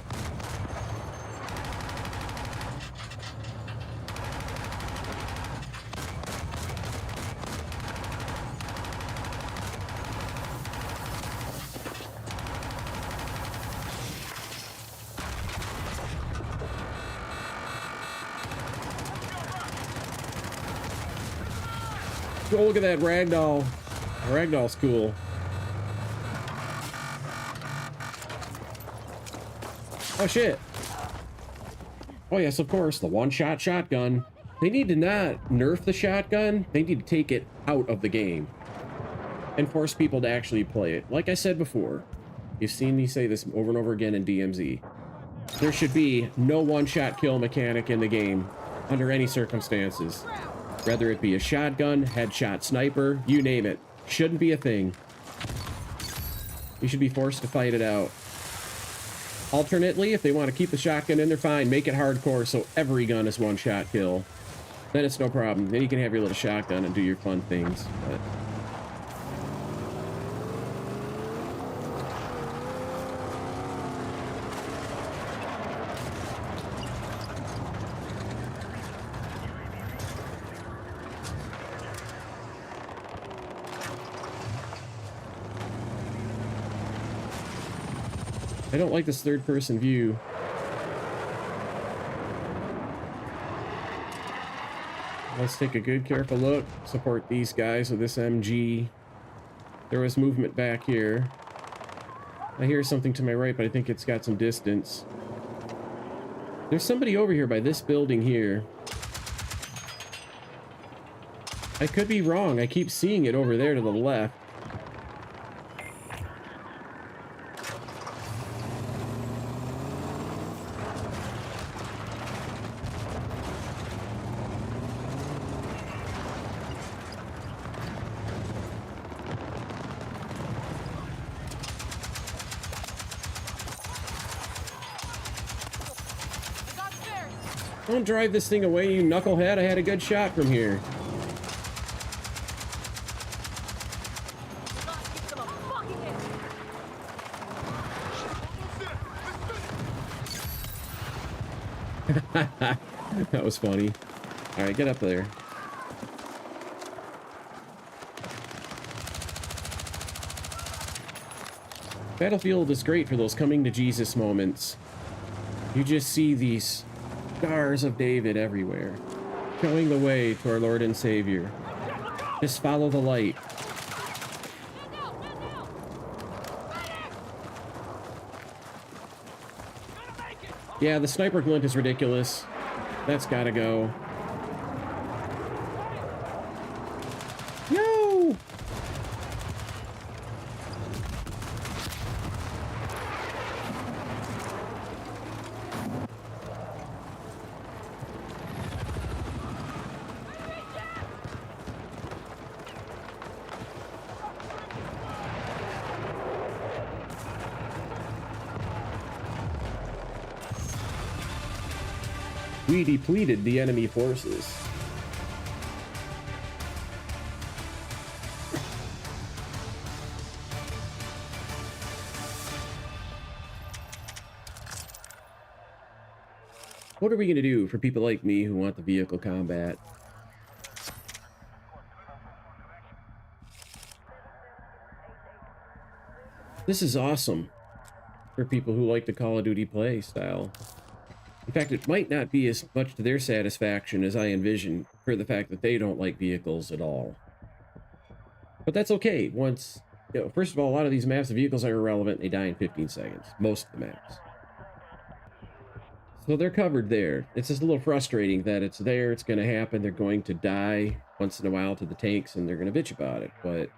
Oh, look at that ragdoll. Ragdoll's cool. Oh shit. Oh yes, of course, the one-shot shotgun. They need to not nerf the shotgun, they need to take it out of the game and force people to actually play it. Like I said before, you've seen me say this over and over again in DMZ. There should be no one-shot kill mechanic in the game under any circumstances. Whether it be a shotgun, headshot sniper, you name it. Shouldn't be a thing. You should be forced to fight it out. Alternately, if they want to keep the shotgun in there, fine. Make it hardcore so every gun is one-shot kill. Then it's no problem. Then you can have your little shotgun and do your fun things. But I don't like this third-person view. Let's take a good, careful look. Support these guys with this MG. There was movement back here. I hear something to my right, but I think it's got some distance. There's somebody over here by this building here. I could be wrong. I keep seeing it over there to the left. Don't drive this thing away, you knucklehead. I had a good shot from here. That was funny. All right, get up there. Battlefield is great for those coming to Jesus moments. You just see these stars of David everywhere, showing the way to our Lord and Savior. Just follow the light. Yeah, the sniper glint is ridiculous. That's gotta go. No! We depleted the enemy forces. What are we going to do for people like me who want the vehicle combat? This is awesome for people who like the Call of Duty play style. In fact, it might not be as much to their satisfaction as I envision for the fact that they don't like vehicles at all. But that's okay. Once, first of all, a lot of these maps, the vehicles are irrelevant. They die in 15 seconds. Most of the maps. So they're covered there. It's just a little frustrating that it's there. It's going to happen. They're going to die once in a while to the tanks, and they're going to bitch about it. But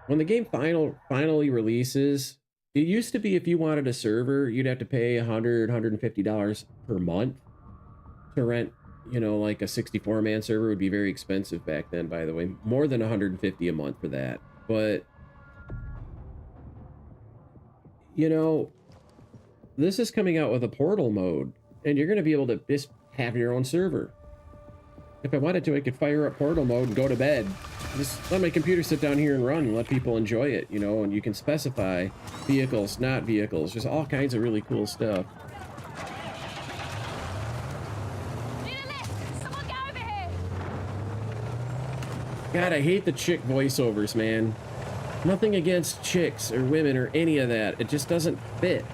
when the game finally releases, it used to be if you wanted a server, you'd have to pay $100, $150 per month to rent, like a 64-man server would be very expensive back then, by the way. More than $150 a month for that. But, this is coming out with a portal mode, and you're going to be able to just have your own server. If I wanted to, I could fire up portal mode and go to bed. Just let my computer sit down here and run and let people enjoy it, and you can specify vehicles, not vehicles, just all kinds of really cool stuff. God, I hate the chick voiceovers, man. Nothing against chicks or women or any of that. It just doesn't fit.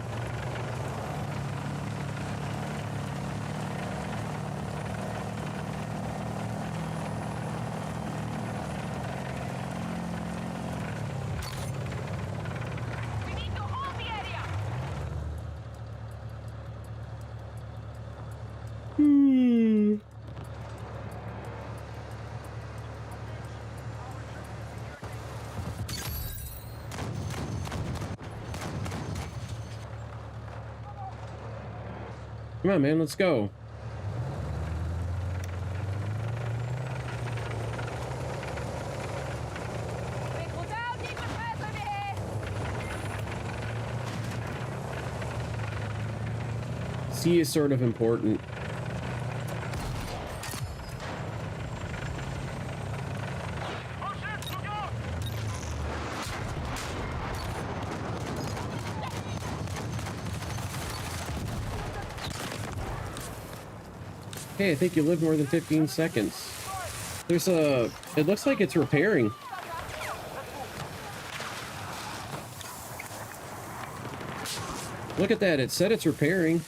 Come on, man, let's go. C is sort of important. Hey, I think you lived more than 15 seconds. There's a... It looks like it's repairing. Look at that. It said it's repairing.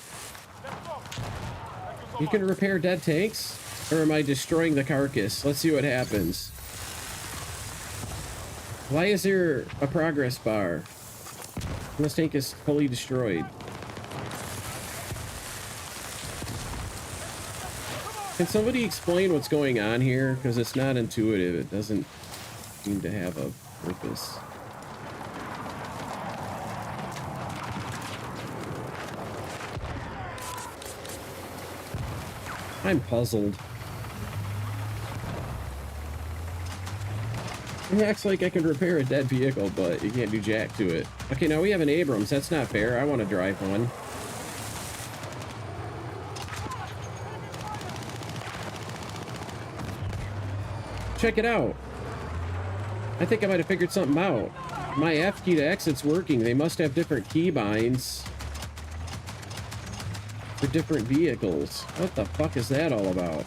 You can repair dead tanks? Or am I destroying the carcass? Let's see what happens. Why is there a progress bar? This tank is fully destroyed. Can somebody explain what's going on here? Because it's not intuitive. It doesn't seem to have a purpose. I'm puzzled. It acts like I can repair a dead vehicle, but you can't do jack to it. Okay, now we have an Abrams. That's not fair. I want to drive one. Check it out. I think I might have figured something out. My F key to exit's working. They must have different keybinds for different vehicles. What the fuck is that all about?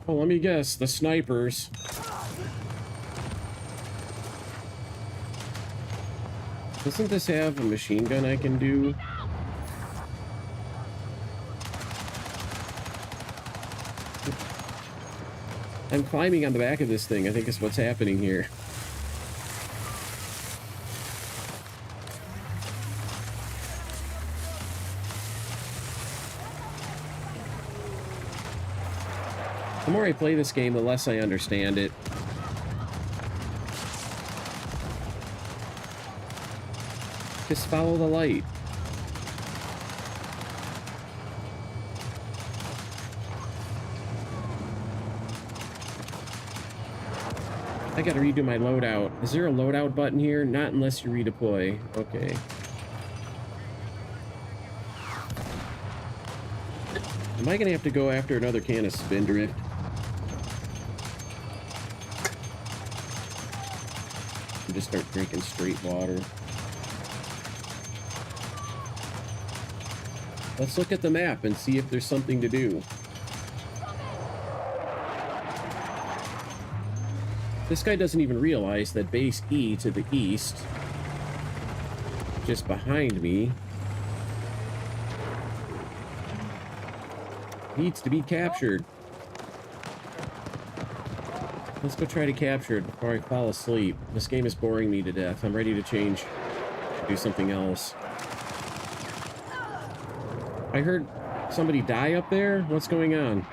Oh, let me guess. The snipers. Doesn't this have a machine gun I can do? I'm climbing on the back of this thing, I think is what's happening here. The more I play this game, the less I understand it. Just follow the light. I gotta redo my loadout. Is there a loadout button here? Not unless you redeploy. Okay. Am I gonna have to go after another can of Spindrift? And just start drinking straight water. Let's look at the map and see if there's something to do. This guy doesn't even realize that base E to the east, just behind me, needs to be captured. Let's go try to capture it before I fall asleep. This game is boring me to death. I'm ready to change, do something else. I heard somebody die up there. What's going on?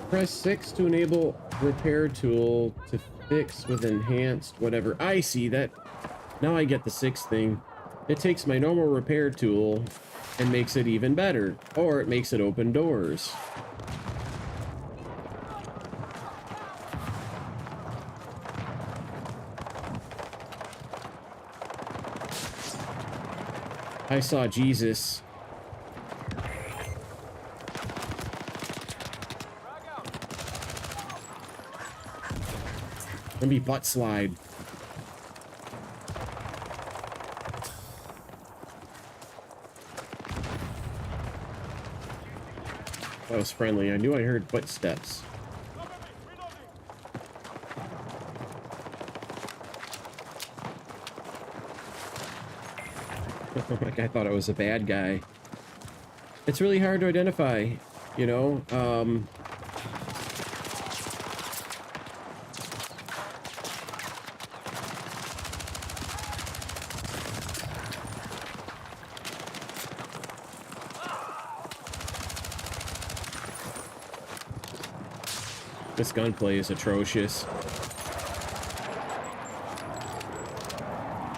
Press 6 to enable repair tool to fix with enhanced whatever. I see that. Now I get the 6th thing. It takes my normal repair tool and makes it even better. Or it makes it open doors. I saw Jesus. Let me butt slide. That was friendly. I knew I heard footsteps. Like I thought I was a bad guy. It's really hard to identify, you know. This gunplay is atrocious.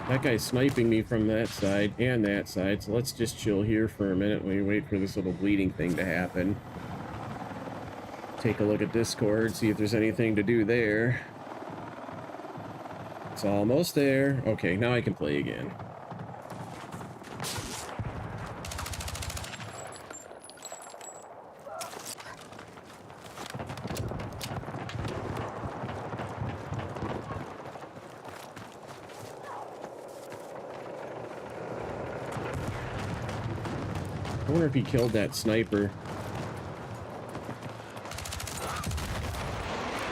That guy's sniping me from that side and that side, so let's just chill here for a minute while we wait for this little bleeding thing to happen. Take a look at Discord, see if there's anything to do there. It's almost there. Okay, now I can play again. I wonder if he killed that sniper.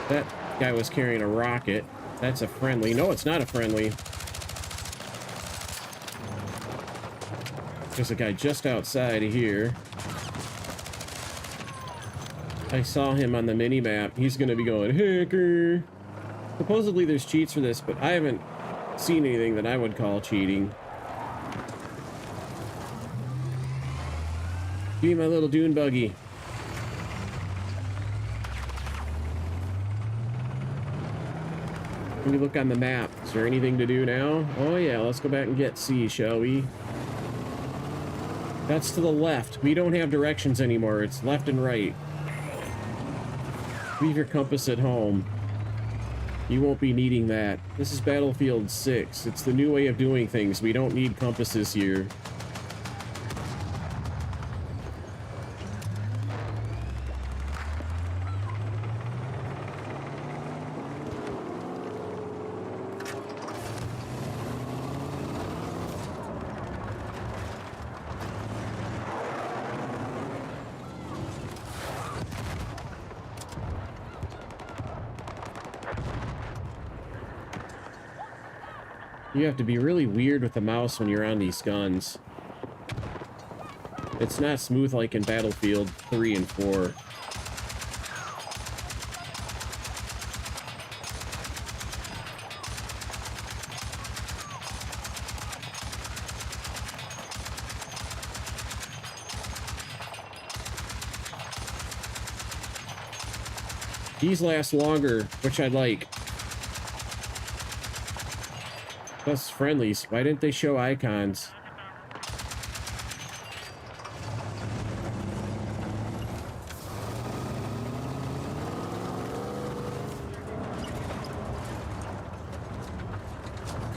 That guy was carrying a rocket. That's a friendly. No, it's not a friendly. There's a guy just outside of here. I saw him on the mini-map. He's gonna be going, hacker. Supposedly there's cheats for this, but I haven't seen anything that I would call cheating. Give me my little dune buggy. Let me look on the map. Is there anything to do now? Oh yeah, let's go back and get C, shall we? That's to the left. We don't have directions anymore. It's left and right. Leave your compass at home. You won't be needing that. This is Battlefield 6. It's the new way of doing things. We don't need compasses here. You have to be really weird with the mouse when you're on these guns. It's not smooth like in Battlefield 3 and 4. These last longer, which I like. Plus friendlies. Why didn't they show icons?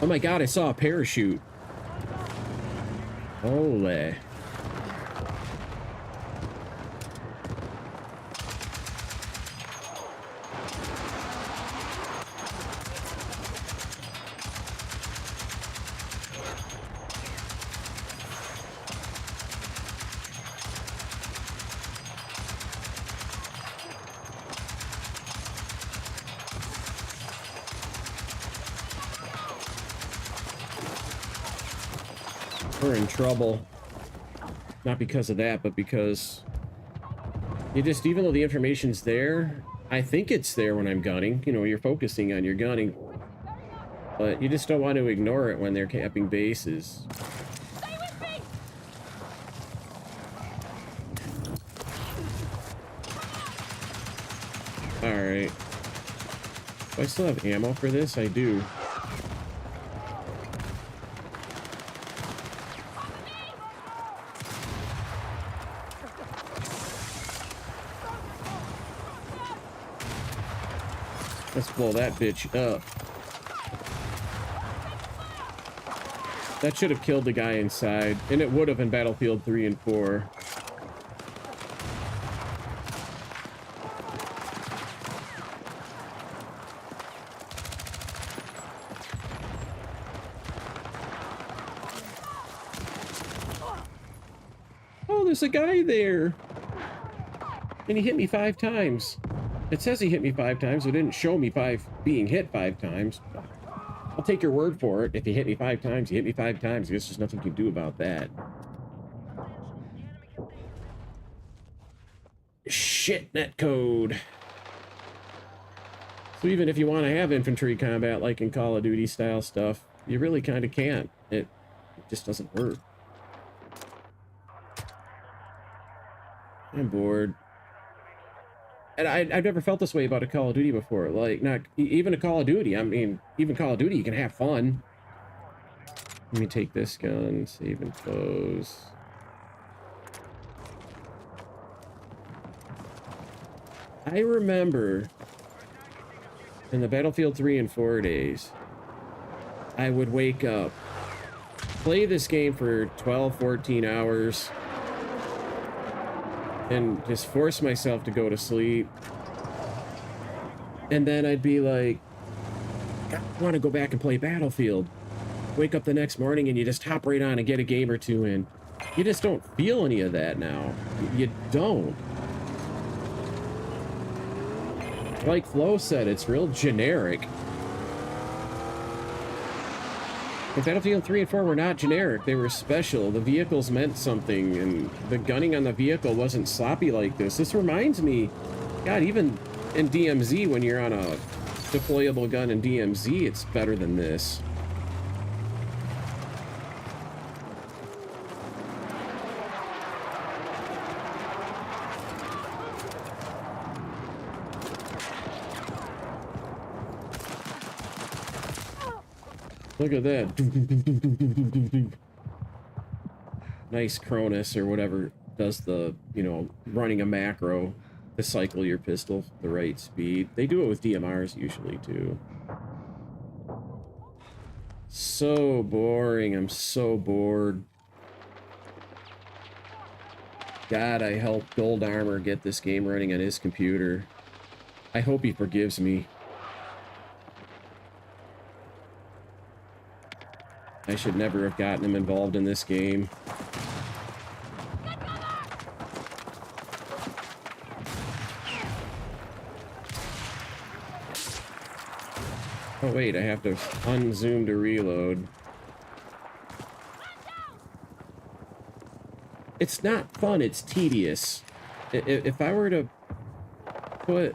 Oh my god, I saw a parachute. Holy. We're in trouble. Not because of that, but because you just, even though the information's there, I think it's there when I'm gunning. You know, you're focusing on your gunning, but you just don't want to ignore it when they're capping bases. Stay with me! Alright. Do I still have ammo for this? I do. Let's blow that bitch up. That should have killed the guy inside, and it would have in Battlefield 3 and 4. Oh, there's a guy there! And he hit me 5 times. It says he hit me 5 times. It didn't show me being hit 5 times. I'll take your word for it. If you hit me 5 times, you hit me 5 times. I guess there's nothing you can do about that. Shit, netcode. So even if you want to have infantry combat like in Call of Duty style stuff, you really kind of can't. It just doesn't work. I'm bored. And I've never felt this way about a Call of Duty before. Like, not even a Call of Duty. I mean, even Call of Duty, you can have fun. Let me take this gun, save and close. I remember in the Battlefield 3 and 4 days, I would wake up, play this game for 12, 14 hours, and just force myself to go to sleep. And then I'd be like, I want to go back and play Battlefield. Wake up the next morning and you just hop right on and get a game or two in. You just don't feel any of that now. You don't. Like Flo said, it's real generic. But Battlefield 3 and 4 were not generic, they were special. The vehicles meant something, and the gunning on the vehicle wasn't sloppy like this. This reminds me, God, even in DMZ, when you're on a deployable gun in DMZ, it's better than this. Look at that. Nice Cronus or whatever does the, you know, running a macro to cycle your pistol the right speed. They do it with DMRs usually too. So boring. I'm so bored. God, I helped Gold Armor get this game running on his computer. I hope he forgives me. I should never have gotten him involved in this game. Oh wait, I have to unzoom to reload. It's not fun, it's tedious. If I were to put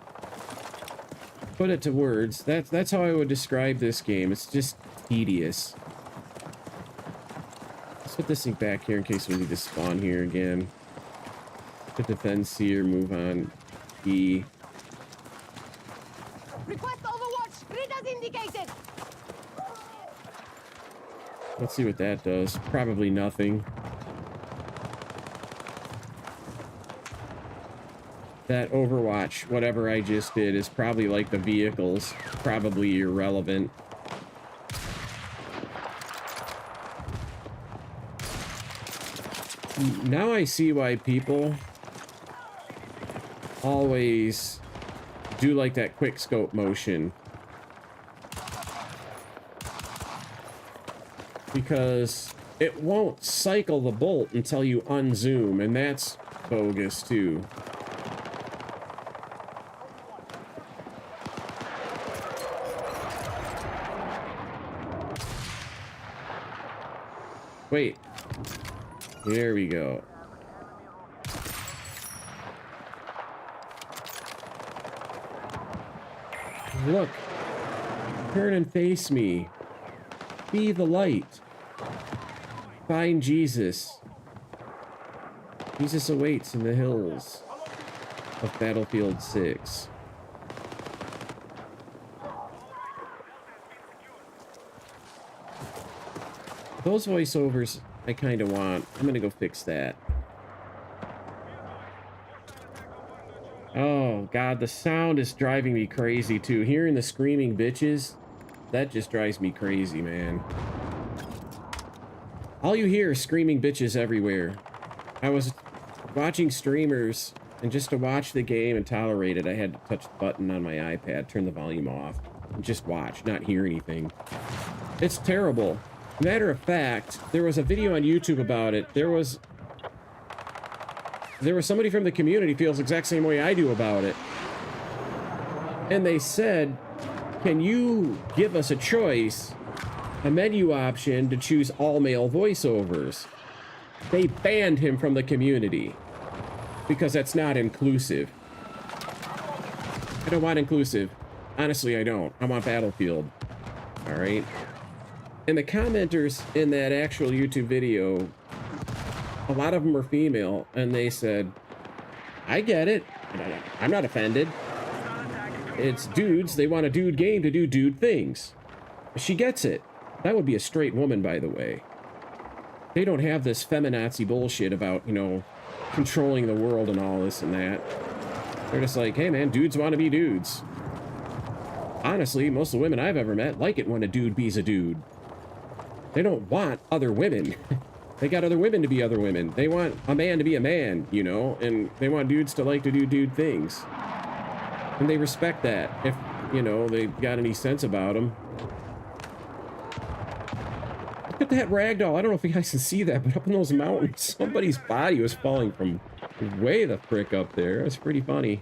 it to words, that's how I would describe this game. It's just tedious. Let's put this thing back here in case we need to spawn here again. Put defend C or move on E. Request overwatch. Grid as indicated. Let's see what that does. Probably nothing. That Overwatch, whatever I just did, is probably like the vehicles. Probably irrelevant. Now I see why people always do like that quick scope motion. Because it won't cycle the bolt until you unzoom, and that's bogus too. Wait. Here we go. Look. Turn and face me. Be the light. Find Jesus. Jesus awaits in the hills of Battlefield 6. Those voiceovers I kind of want. I'm gonna go fix that. Oh god, the sound is driving me crazy too. Hearing the screaming bitches, that just drives me crazy, man. All you hear is screaming bitches everywhere. I was watching streamers, and just to watch the game and tolerate it, I had to touch the button on my iPad, turn the volume off, and just watch, not hear anything. It's terrible. Matter of fact, there was a video on YouTube about it. There was somebody from the community feels the exact same way I do about it. And they said, can you give us a choice, a menu option to choose all male voiceovers? They banned him from the community because that's not inclusive. I don't want inclusive. Honestly, I don't. I want Battlefield. All right. And the commenters in that actual YouTube video, a lot of them were female, and they said, I get it. I'm not offended. It's dudes. They want a dude game to do dude things. She gets it. That would be a straight woman, by the way. They don't have this feminazi bullshit about, you know, controlling the world and all this and that. They're just like, hey, man, dudes want to be dudes. Honestly, most of the women I've ever met like it when a dude be's a dude. They don't want other women. They got other women to be other women. They want a man to be a man, you know, and they want dudes to like to do dude things. And they respect that, if, you know, they got any sense about them. Look at that ragdoll. I don't know if you guys can see that, but up in those mountains, somebody's body was falling from way the frick up there. That's pretty funny.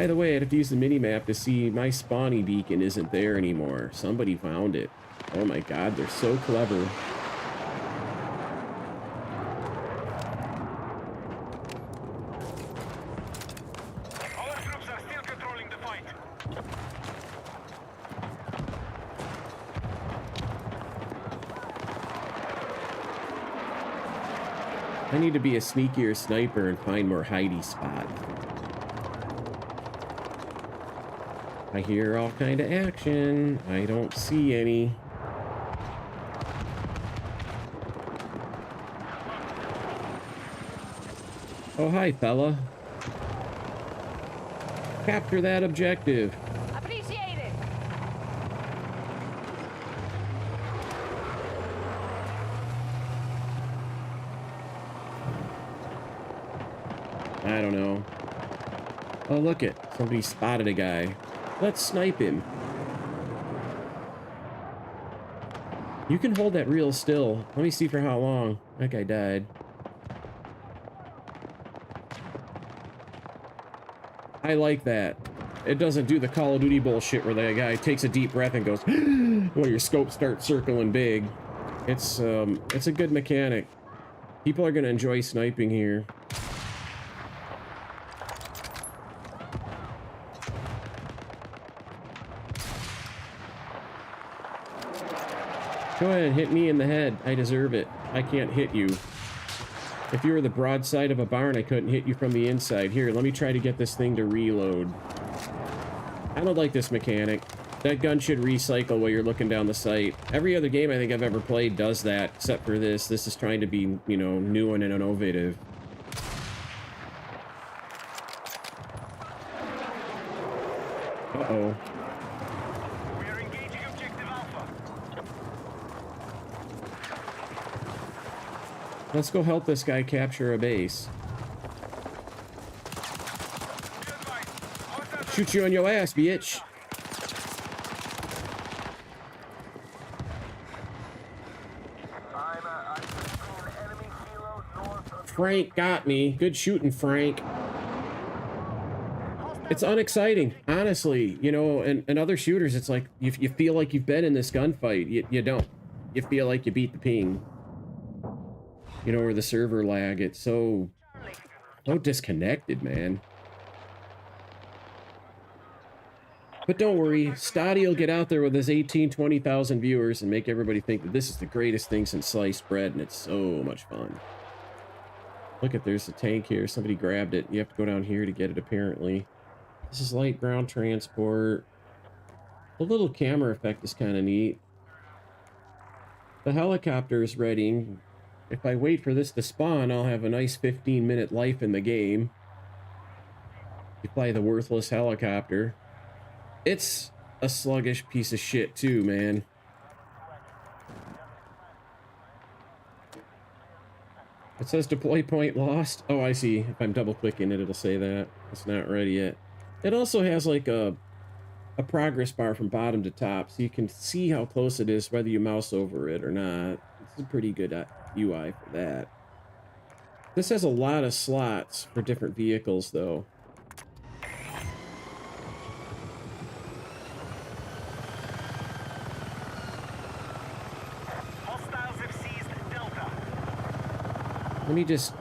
By the way, I'd have to use the mini-map to see my spawning beacon isn't there anymore. Somebody found it. Oh my god, they're so clever. Our troops are still controlling the fight. I need to be a sneakier sniper and find more hidey spots. I hear all kind of action. I don't see any. Oh, hi, fella. Capture that objective. Appreciate it. I don't know. Oh, look it. Somebody spotted a guy. Let's snipe him. You can hold that real still. Let me see for how long. That guy died. I like that. It doesn't do the Call of Duty bullshit where the guy takes a deep breath and goes when your scope starts circling big. It's a good mechanic. People are gonna enjoy sniping here. Go ahead and hit me in the head. I deserve it. I can't hit you. If you were the broadside of a barn, I couldn't hit you from the inside. Here, let me try to get this thing to reload. I don't like this mechanic. That gun should recycle while you're looking down the sight. Every other game I think I've ever played does that, except for this. This is trying to be, you know, new and innovative. Uh-oh. We are engaging objective Alpha. Let's go help this guy capture a base. Be advised. Hostiles Shoot you on your ass, bitch. Frank got me. Good shooting, Frank. It's unexciting, honestly. You know, and other shooters, it's like you feel like you've been in this gunfight. You don't. You feel like you beat the ping. You know, or the server lag. It's so disconnected, man. But don't worry, Stoddy will get out there with his 20,000 viewers and make everybody think that this is the greatest thing since sliced bread, and it's so much fun. Look at, there's a tank here. Somebody grabbed it. You have to go down here to get it, apparently. This is light ground transport. The little camera effect is kind of neat. The helicopter is ready. If I wait for this to spawn, I'll have a nice 15-minute life in the game. You fly the worthless helicopter. It's a sluggish piece of shit too, man. It says deploy point lost. Oh, I see. If I'm double clicking it, it'll say that. It's not ready yet. It also has like a progress bar from bottom to top, so you can see how close it is whether you mouse over it or not. It's a pretty good UI for that. This has a lot of slots for different vehicles, though. Hostiles have seized Delta. Let me just...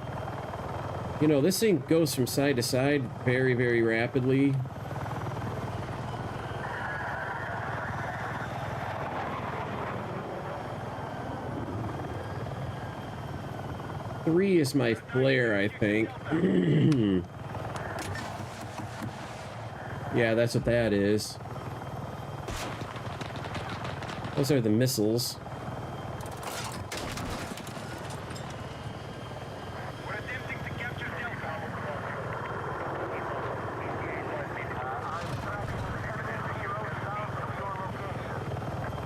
You know, this thing goes from side to side very, very rapidly. Three is my flare, I think. Yeah, that's what that is. Those are the missiles. We're attempting to capture Delta.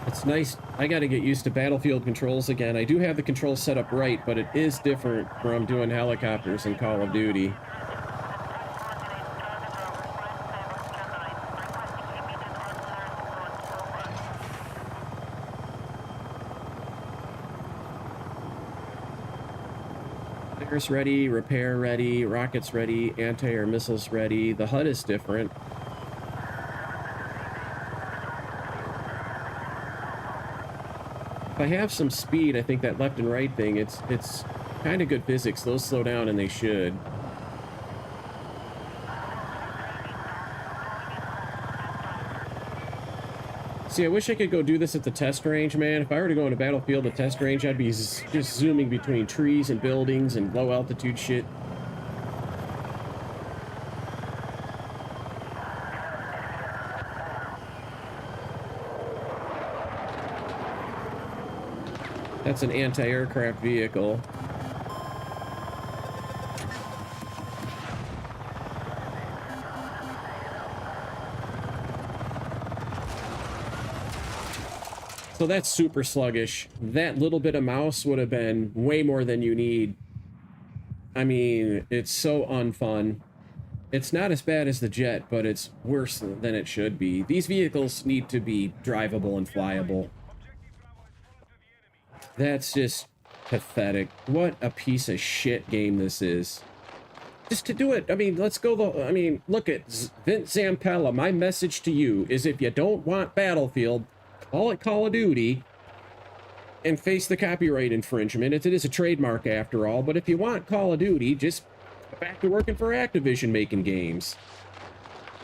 It's nice. I gotta get used to battlefield controls again. I do have the controls set up right, but it is different from doing helicopters in Call of Duty. Flares ready, repair ready, rockets ready, anti-air missiles ready. The HUD is different. If I have some speed, I think that left and right thing, it's kind of good physics. Those slow down, and they should. See, I wish I could go do this at the test range, man. If I were to go into Battlefield, the test range, I'd be just zooming between trees and buildings and low altitude shit. That's an anti-aircraft vehicle. So that's super sluggish. That little bit of mouse would have been way more than you need. I mean, it's so unfun. It's not as bad as the jet, but it's worse than it should be. These vehicles need to be drivable and flyable. That's just pathetic. What a piece of shit game this is. Just to do it, I mean, let's go the, I mean, look at Vince Zampella. My message to you is if you don't want Battlefield, call it Call of Duty and face the copyright infringement. It is a trademark after all, but if you want Call of Duty, just go back to working for Activision making games.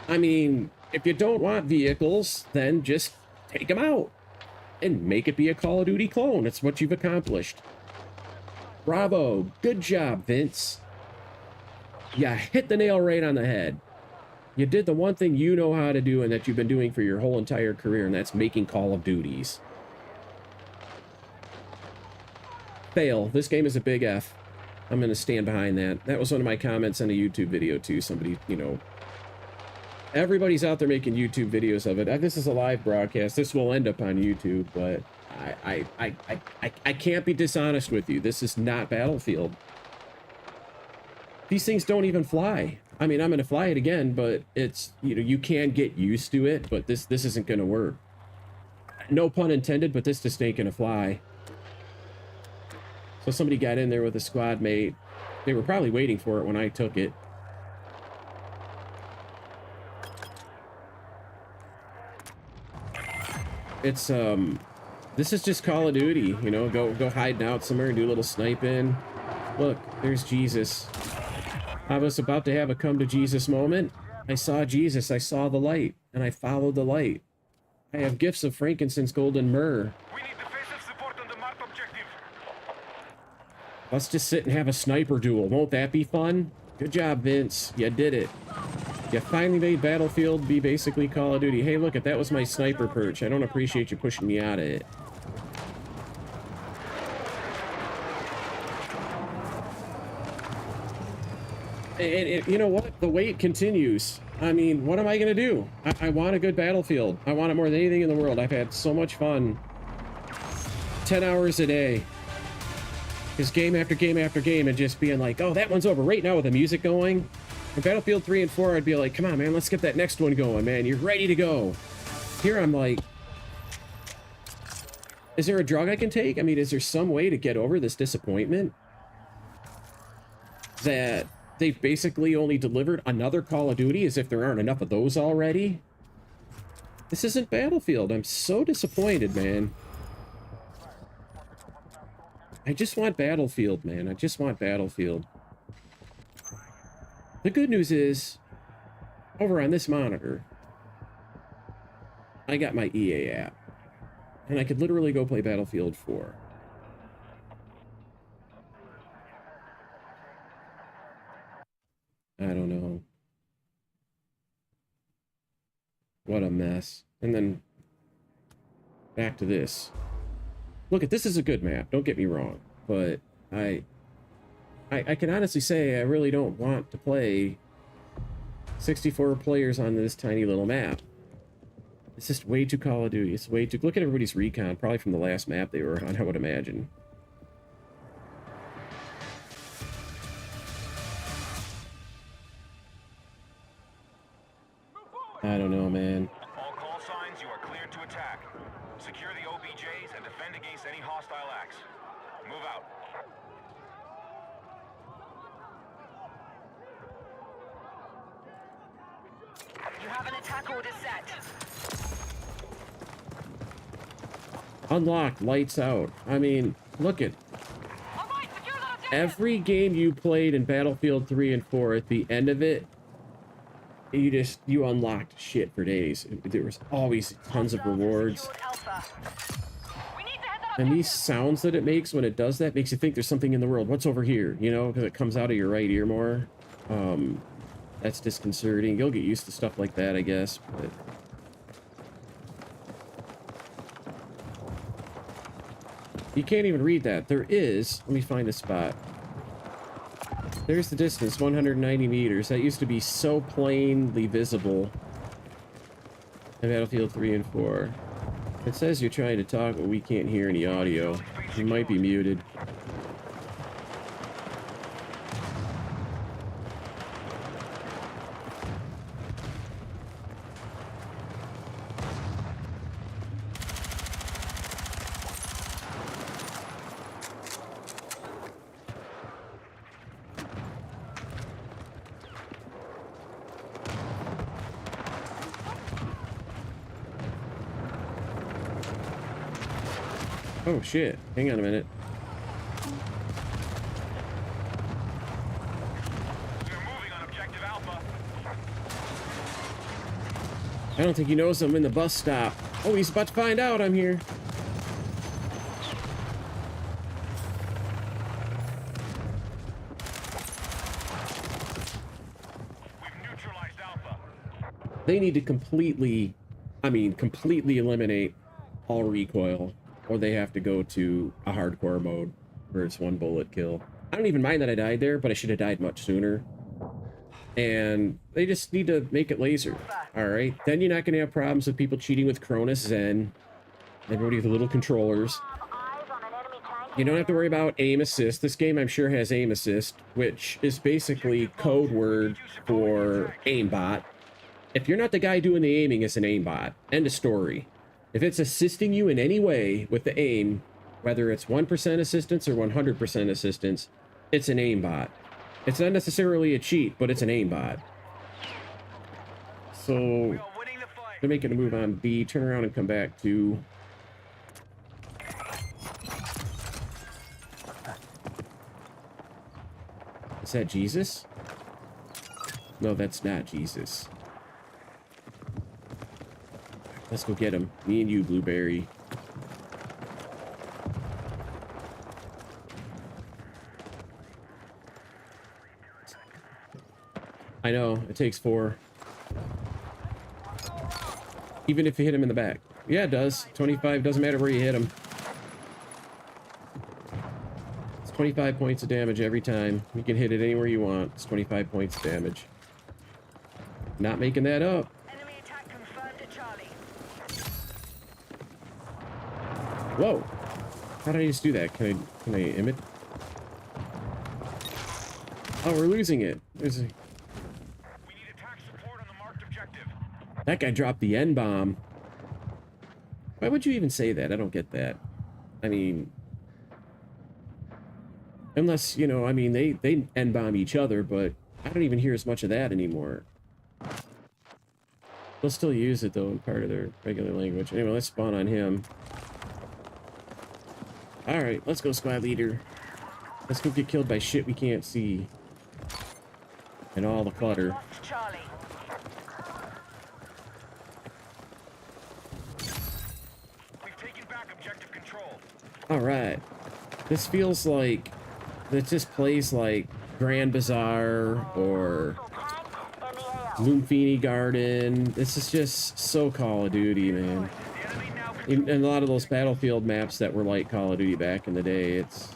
I mean, if you don't want vehicles, then just take them out and make it be a Call of Duty clone. It's what you've accomplished. Bravo. Good job, Vince. You hit the nail right on the head. You did the one thing you know how to do and that you've been doing for your whole entire career, and that's making Call of Duties. Fail. This game is a big F. I'm going to stand behind that. That was one of my comments on a YouTube video, too. Somebody, you know... Everybody's out there making YouTube videos of it. This is a live broadcast. This will end up on YouTube, but I can't be dishonest with you. This is not Battlefield. These things don't even fly. I mean, I'm going to fly it again, but it's, you know, you can get used to it, but this isn't going to work. No pun intended, but this just ain't going to fly. So somebody got in there with a squad mate. They were probably waiting for it when I took it. It's, this is just Call of Duty, you know, go hiding out somewhere and do a little sniping. Look, there's Jesus. I was about to have a come to Jesus moment. I saw Jesus, I saw the light, and I followed the light. I have gifts of frankincense, gold, and myrrh. We need defensive support on the marked objective. Let's just sit and have a sniper duel. Won't that be fun? Good job, Vince. You did it. You finally made Battlefield be basically Call of Duty. Hey, look, that was my sniper perch. I don't appreciate you pushing me out of it. And you know what? The wait continues. I mean, what am I going to do? I want a good Battlefield. I want it more than anything in the world. I've had so much fun. 10 hours a day. Just game after game after game and just being like, oh, that one's over right now with the music going. In Battlefield 3 and 4, I'd be like, come on, man, let's get that next one going, man. You're ready to go. Here I'm like, is there a drug I can take? I mean, is there some way to get over this disappointment? That they've basically only delivered another Call of Duty as if there aren't enough of those already? This isn't Battlefield. I'm so disappointed, man. I just want Battlefield, man. I just want Battlefield. The good news is, over on this monitor, I got my EA app. And I could literally go play Battlefield 4. I don't know. What a mess. And then, back to this. Look, this is a good map, don't get me wrong. But I can honestly say I really don't want to play 64 players on this tiny little map. It's just way too Call of Duty. It's way too... Look at everybody's recon, probably from the last map they were on, I would imagine. I don't know, man. All call signs, you are cleared to attack. Secure the OBJs and defend against any hostile acts. Move out. You have an attack order set. Unlocked, lights out. I mean, look at All right, secure that objective. every game you played in Battlefield 3 and 4, at the end of it, you unlocked shit for days. There was always tons of rewards. We need to hit that And objective. these sounds that it makes when it does that makes you think there's something in the world. What's over here? You know, because it comes out of your right ear more. That's disconcerting. You'll get used to stuff like that, I guess. But you can't even read that. There is. Let me find a spot. There's the distance, 190 meters. That used to be so plainly visible in Battlefield 3 and 4. It says you're trying to talk, but we can't hear any audio. You might be muted. Oh shit, hang on a minute. We're moving on objective Alpha. I don't think he knows I'm in the bus stop. Oh, he's about to find out I'm here. We've neutralized Alpha. They need to completely eliminate all recoil, or they have to go to a hardcore mode where it's one bullet kill. I don't even mind that I died there, but I should have died much sooner. And they just need to make it laser. Alright, then you're not going to have problems with people cheating with Cronus Zen. Everybody with little controllers. You don't have to worry about aim assist. This game I'm sure has aim assist, which is basically code word for aimbot. If you're not the guy doing the aiming, it's an aimbot. End of story. If it's assisting you in any way with the aim, whether it's 1% assistance or 100% assistance, it's an aimbot. It's not necessarily a cheat, but it's an aimbot. So, We are winning the fight. they're making a move on B. Turn around and come back to... Is that Jesus? No, that's not Jesus. Let's go get him. Me and you, Blueberry. I know, it takes 4. Even if you hit him in the back. Yeah, it does. 25, doesn't matter where you hit him. It's 25 points of damage every time. You can hit it anywhere you want. It's 25 points of damage. Not making that up. Enemy attack confirmed at Charlie. Whoa! How did I just do that? Can I imit? Oh, we're losing it. There's a... We need attack support on the marked objective. That guy dropped the N-bomb. Why would you even say that? I don't get that. I mean... Unless, you know, I mean, they N-bomb each other, but I don't even hear as much of that anymore. They'll still use it, though, in part of their regular language. Anyway, let's spawn on him. Alright, let's go, squad leader. Let's go get killed by shit we can't see. And all the clutter. Lost Charlie. We've taken back objective control. Alright. This feels like... It just plays like Grand Bazaar or Lumfini Garden. This is just so Call of Duty, man. The enemy now And a lot of those Battlefield maps that were like Call of Duty back in the day, it's...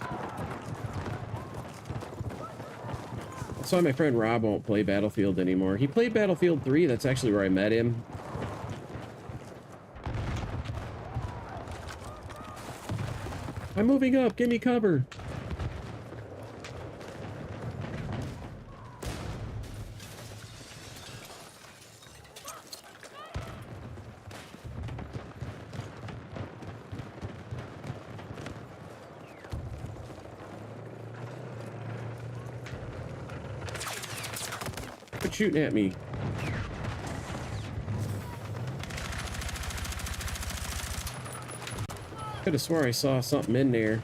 That's why my friend Rob won't play Battlefield anymore. He played Battlefield 3, that's actually where I met him. I'm moving up, give me cover. Quit shooting at me. Could have swore I saw something in there.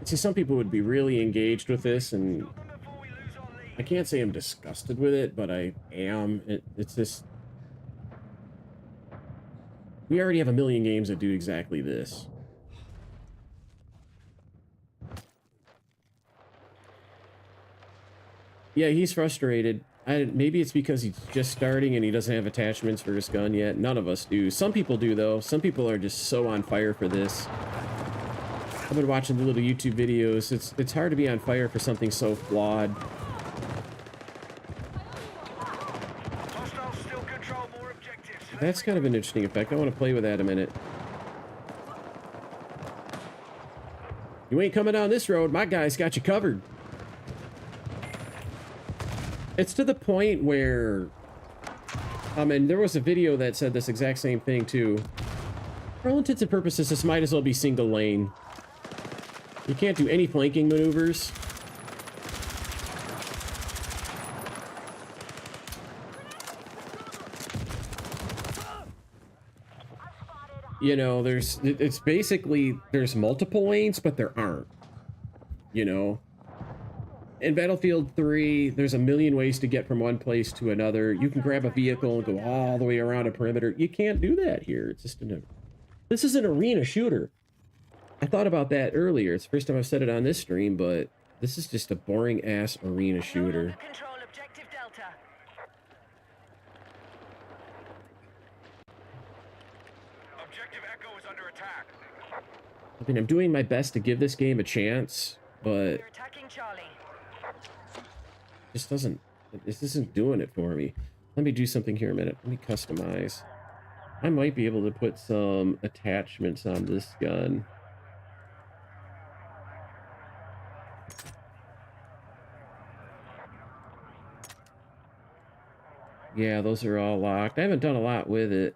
See, some people would be really engaged with this, and I can't say I'm disgusted with it, but I am. It's just... We already have a million games that do exactly this. Yeah, he's frustrated. Maybe it's because he's just starting and he doesn't have attachments for his gun yet. None of us do. Some people do, though. Some people are just so on fire for this. I've been watching the little YouTube videos. It's hard to be on fire for something so flawed. That's kind of an interesting effect. I want to play with that a minute. You ain't coming down this road. My guy's got you covered. It's to the point where... and there was a video that said this exact same thing, too. For all intents and purposes, this might as well be single lane. You can't do any flanking maneuvers. You know, it's basically, there's multiple lanes, but there aren't. You know? In Battlefield 3, there's a million ways to get from one place to another. You can grab a vehicle and go all the way around a perimeter. You can't do that here. It's just this is an arena shooter. I thought about that earlier. It's the first time I've said it on this stream, but this is just a boring-ass arena shooter. Control objective Delta. Objective Echo is under attack. I mean, I'm doing my best to give this game a chance, but We're attacking Charlie. this isn't doing it for me. Let me do something here a minute. Let me customize. I might be able to put some attachments on this gun. Yeah, those are all locked. I haven't done a lot with it.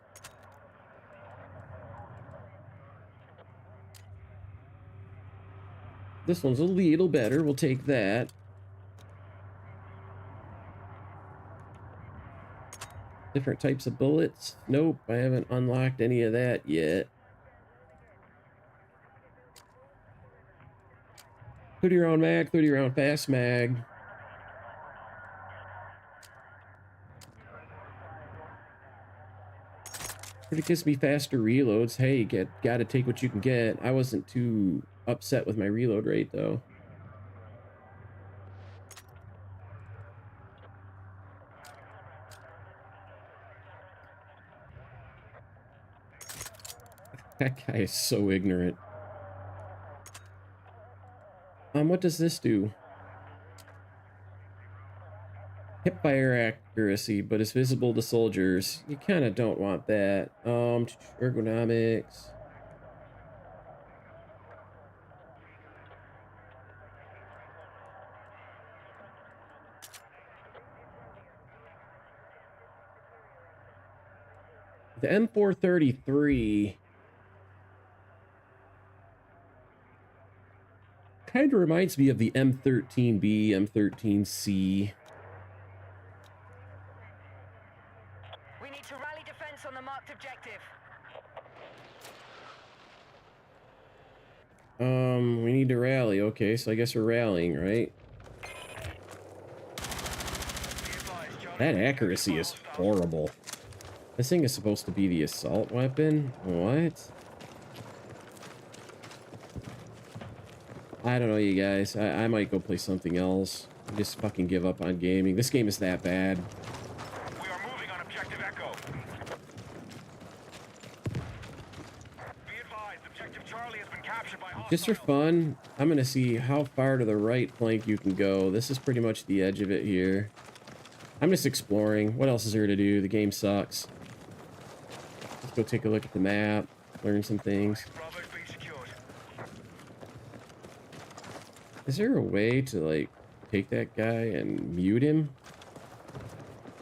This one's a little better. We'll take that. Different types of bullets. Nope, I haven't unlocked any of that yet. 30 round mag, 30 round fast mag. But it gives me faster reloads. Hey, gotta take what you can get. I wasn't too upset with my reload rate, though. That guy is so ignorant. What does this do? Hipfire accuracy, but it's visible to soldiers. You kind of don't want that. Ergonomics. The M433 kind of reminds me of the M13B, M13C. We need to rally defense on the marked objective. We need to rally. Okay, so I guess we're rallying, right? That accuracy is horrible. This thing is supposed to be the assault weapon? What? I don't know, you guys. I might go play something else. Just fucking give up on gaming. This game is that bad. We are moving on objective Echo. Be advised, objective Charlie has been captured by hostiles. Just for fun, I'm gonna see how far to the right flank you can go. This is pretty much the edge of it here. I'm just exploring. What else is there to do? The game sucks. Let's go take a look at the map, learn some things. Bravo's being secured. Is there a way to, like, take that guy and mute him?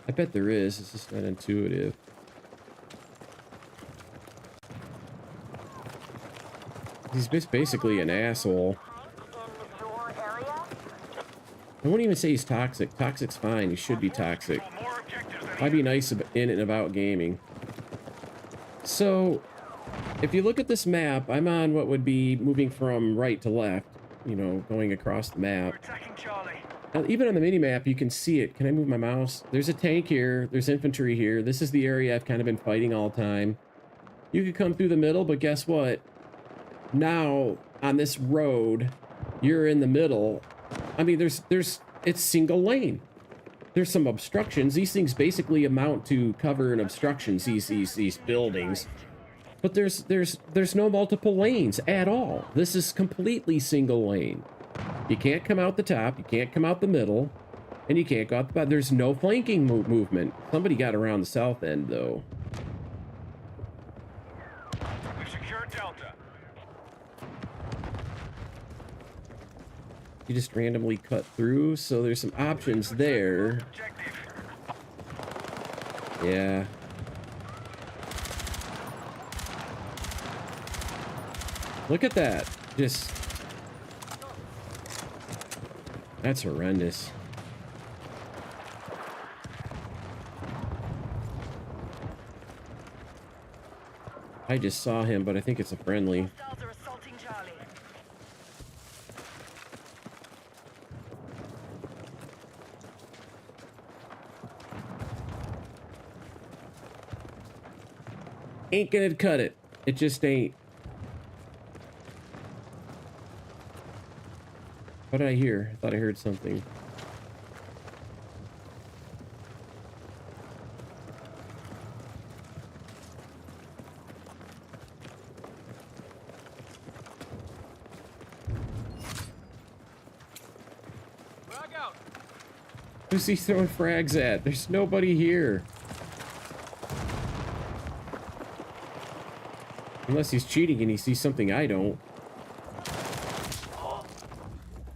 I bet there is. It's just not intuitive. He's basically an asshole. I wouldn't even say he's toxic. Toxic's fine. He should be toxic. I'd be nice in and about gaming. So, if you look at this map, I'm on what would be moving from right to left. You know, going across the map. Now, even on the mini-map, you can see it. Can I move my mouse? There's a tank here. There's infantry here. This is the area I've kind of been fighting all the time. You could come through the middle, but guess what? Now, on this road, you're in the middle. I mean, it's single lane. There's some obstructions. These things basically amount to cover and obstructions, these buildings. But there's no multiple lanes at all. This is completely single lane. You can't come out the top, you can't come out the middle, and you can't go out the bottom. There's no flanking movement. Somebody got around the south end, though. We've secured Delta. You just randomly cut through, so there's some options there. Yeah. Look at that. Just... That's horrendous. I just saw him, but I think it's a friendly. Ain't gonna cut it. It just ain't. What did I hear? I thought I heard something. Who's he throwing frags at? There's nobody here. Unless he's cheating and he sees something I don't.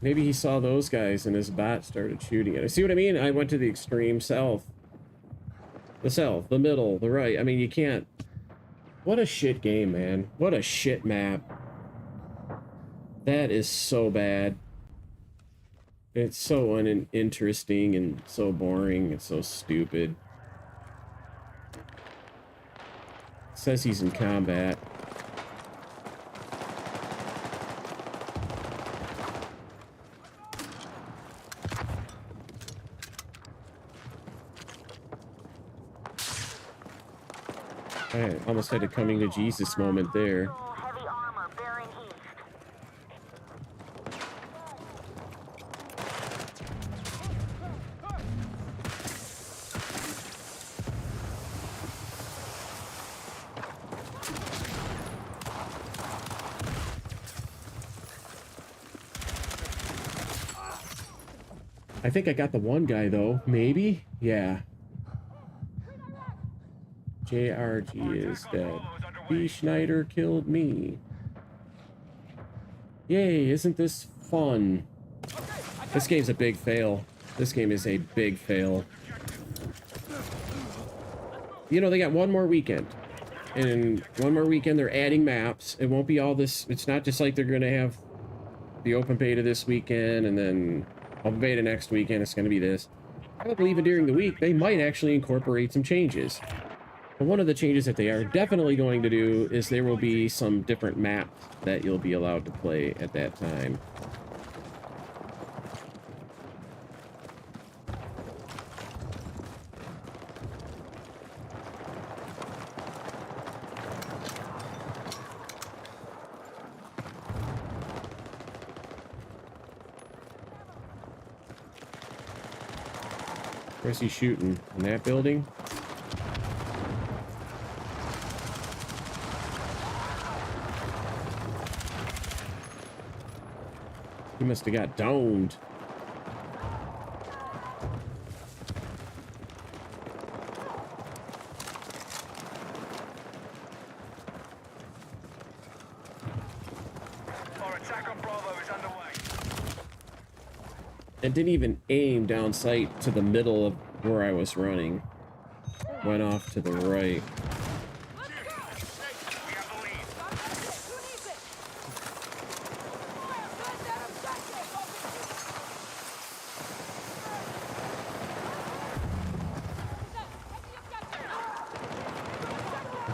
Maybe he saw those guys and his bot started shooting at it. See what I mean? I went to the extreme south. The south, the middle, the right. I mean, you can't... What a shit game, man. What a shit map. That is so bad. It's so uninteresting and so boring and so stupid. It says he's in combat. I almost had a coming to Jesus moment there. I think I got the one guy though, maybe? Yeah. JRG is dead. B. Schneider killed me. Yay, isn't this fun? This game's a big fail. This game is a big fail. You know, they got one more weekend. And one more weekend, they're adding maps. It won't be all this. It's not just like they're going to have the open beta this weekend and then open beta next weekend. It's going to be this. Probably even during the week, they might actually incorporate some changes. But one of the changes that they are definitely going to do is there will be some different maps that you'll be allowed to play at that time. Where's he shooting? In that building? He must have got domed. Our attack on Bravo is underway. It didn't even aim down sight to the middle of where I was running. Went off to the right. We have the lead.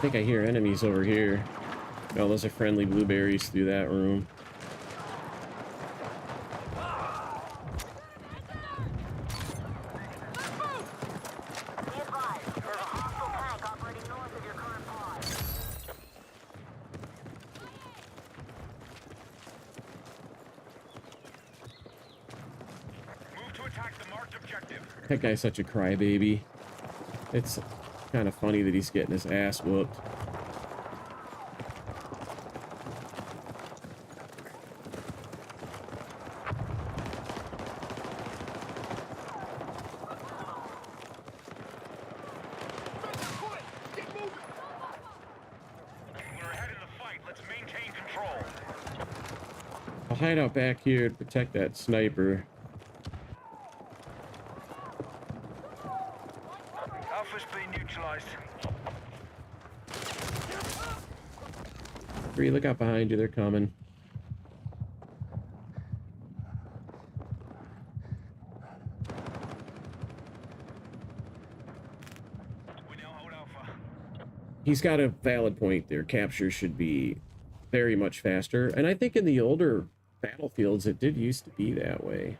think I hear enemies over here. No, those are friendly blueberries through that room. That guy's such a crybaby. It's kind of funny that he's getting his ass whooped. I'll hide out back here to protect that sniper. Alpha's been neutralized. Bree, look out behind you, they're coming. We now hold Alpha. He's got a valid point there. Capture should be very much faster. And I think in the older Battlefields, it did used to be that way.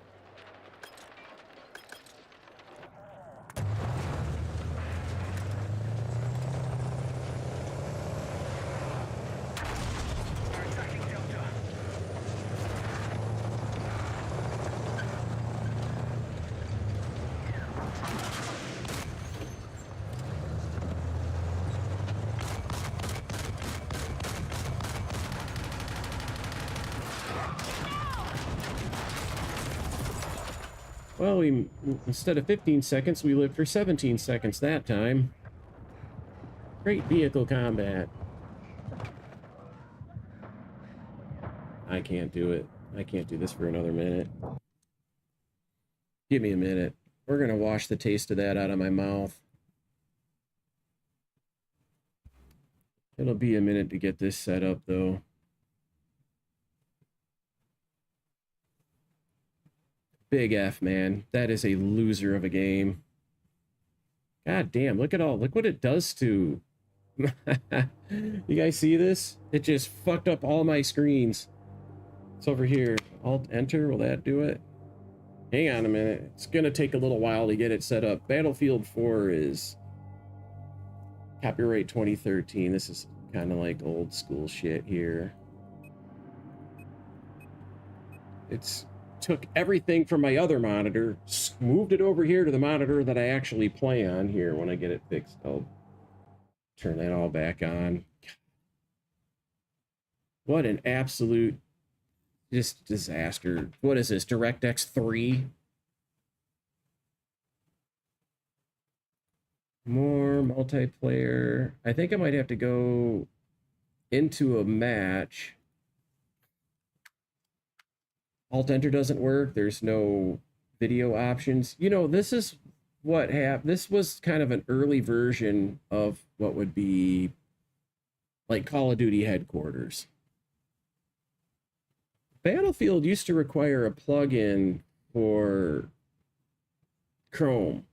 Well, instead of 15 seconds, we lived for 17 seconds that time. Great vehicle combat. I can't do it. I can't do this for another minute. Give me a minute. We're gonna wash the taste of that out of my mouth. It'll be a minute to get this set up, though. Big F, man. That is a loser of a game. God damn, look what it does to... You guys see this? It just fucked up all my screens. It's over here. Alt-Enter, will that do it? Hang on a minute. It's gonna take a little while to get it set up. Battlefield 4 is... Copyright 2013. This is kind of like old school shit here. It's... took everything from my other monitor, moved it over here to the monitor that I actually play on. Here, when I get it fixed, I'll turn that all back on. What an absolute just disaster. What is this, DirectX 3? More multiplayer. I think I might have to go into a match. Alt-Enter doesn't work. There's no video options. You know, this is what happened. This was kind of an early version of what would be like Call of Duty headquarters. Battlefield used to require a plugin for Chrome.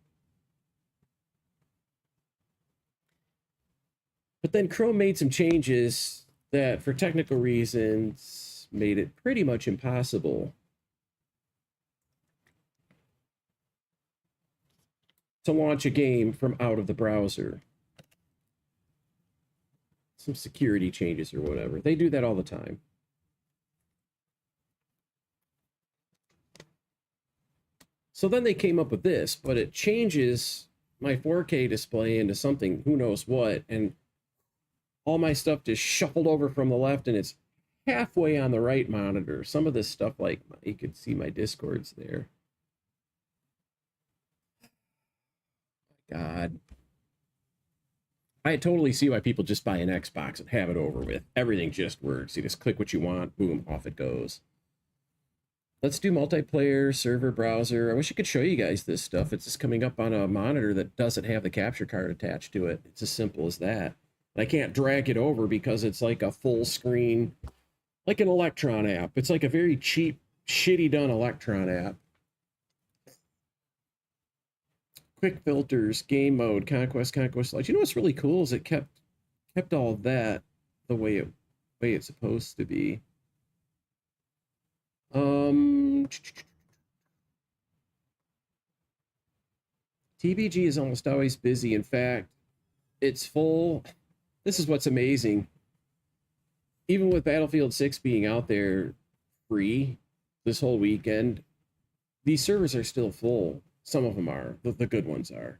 But then Chrome made some changes that, for technical reasons, made it pretty much impossible to launch a game from out of the browser. Some security changes or whatever. They do that all the time. So then they came up with this, but it changes my 4K display into something, who knows what, and all my stuff just shuffled over from the left, and it's halfway on the right monitor. Some of this stuff, like, you could see my Discords there. God. I totally see why people just buy an Xbox and have it over with. Everything just works. You just click what you want, boom, off it goes. Let's do multiplayer, server, browser. I wish I could show you guys this stuff. It's just coming up on a monitor that doesn't have the capture card attached to it. It's as simple as that. I can't drag it over because it's like a full screen, like an Electron app. It's like a very cheap, shitty done Electron app. Quick filters, game mode, Conquest, Conquest Lite. You know what's really cool is it kept kept all of that the way it's supposed to be. TBG is almost always busy. In fact, it's full. This is what's amazing. Even with Battlefield 6 being out there free this whole weekend, these servers are still full. Some of them are. The good ones are.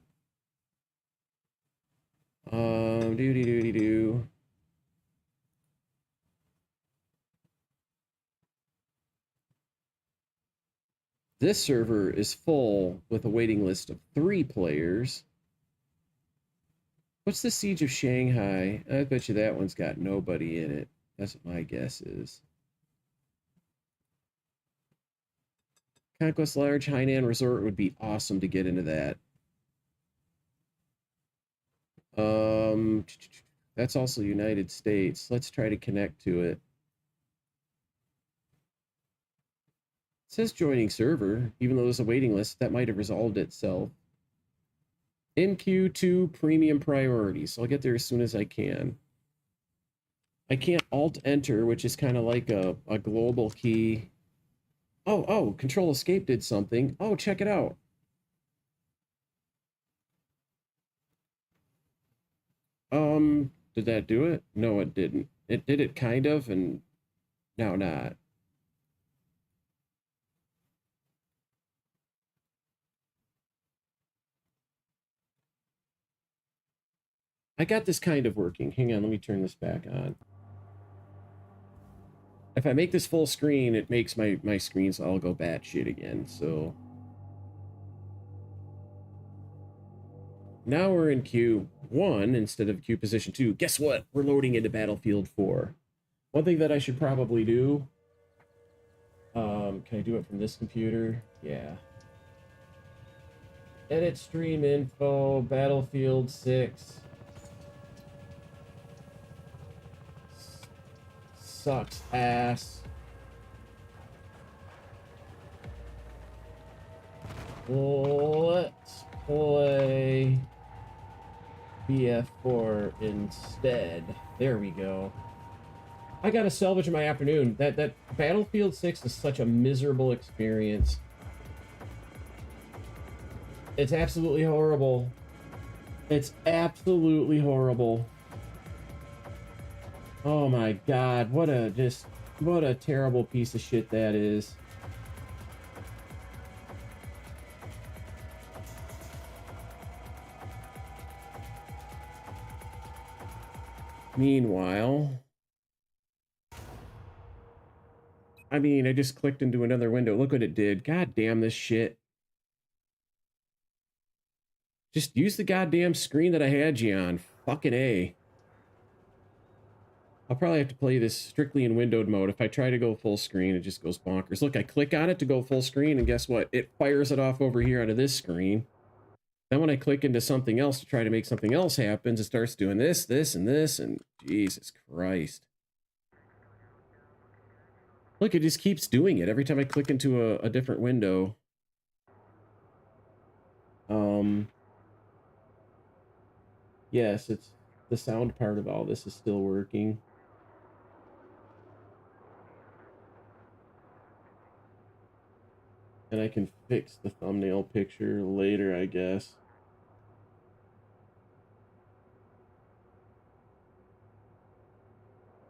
Doody. This server is full with a waiting list of 3 players. What's the Siege of Shanghai? I bet you that one's got nobody in it. That's what my guess is. Conquest Large Hainan Resort would be awesome to get into that. That's also United States. Let's try to connect to it. It says joining server, even though there's a waiting list. That might have resolved itself. MQ2 premium priority, so I'll get there as soon as I can. I can't Alt-Enter, which is kind of like a global key. Oh, Control Escape did something. Oh, check it out. Did that do it? No, it didn't. It did it kind of, and now not. I got this kind of working. Hang on, let me turn this back on. If I make this full screen, it makes my screens all go batshit again, so... Now we're in Q1 instead of Q position 2. Guess what? We're loading into Battlefield 4. One thing that I should probably do... can I do it from this computer? Yeah. Edit stream info, Battlefield 6. Sucks ass. Let's play BF4 instead. There we go. I gotta salvage my afternoon. That Battlefield 6 is such a miserable experience. It's absolutely horrible. It's absolutely horrible. Oh my god, what a terrible piece of shit that is. Meanwhile, I mean, I just clicked into another window. Look what it did. God damn this shit. Just use the goddamn screen that I had you on. Fucking A. I'll probably have to play this strictly in windowed mode. If I try to go full screen, it just goes bonkers. Look, I click on it to go full screen, and guess what? It fires it off over here onto this screen. Then when I click into something else to try to make something else happen, it starts doing this, this, and this, and Jesus Christ. Look, it just keeps doing it every time I click into a different window. Yes, it's the sound part of all this is still working. And I can fix the thumbnail picture later, I guess.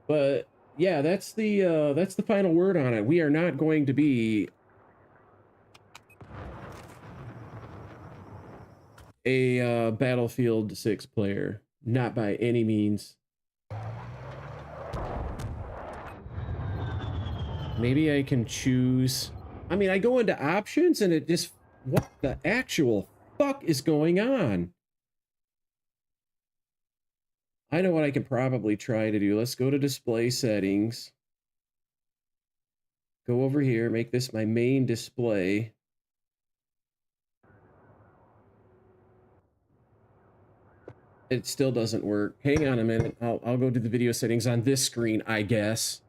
But yeah, that's the final word on it. We are not going to be a Battlefield 6 player, not by any means. Maybe I can choose. I mean, I go into options and it just, what the actual fuck is going on? I know what I can probably try to do. Let's go to display settings. Go over here, make this my main display. It still doesn't work. Hang on a minute. I'll go to the video settings on this screen, I guess.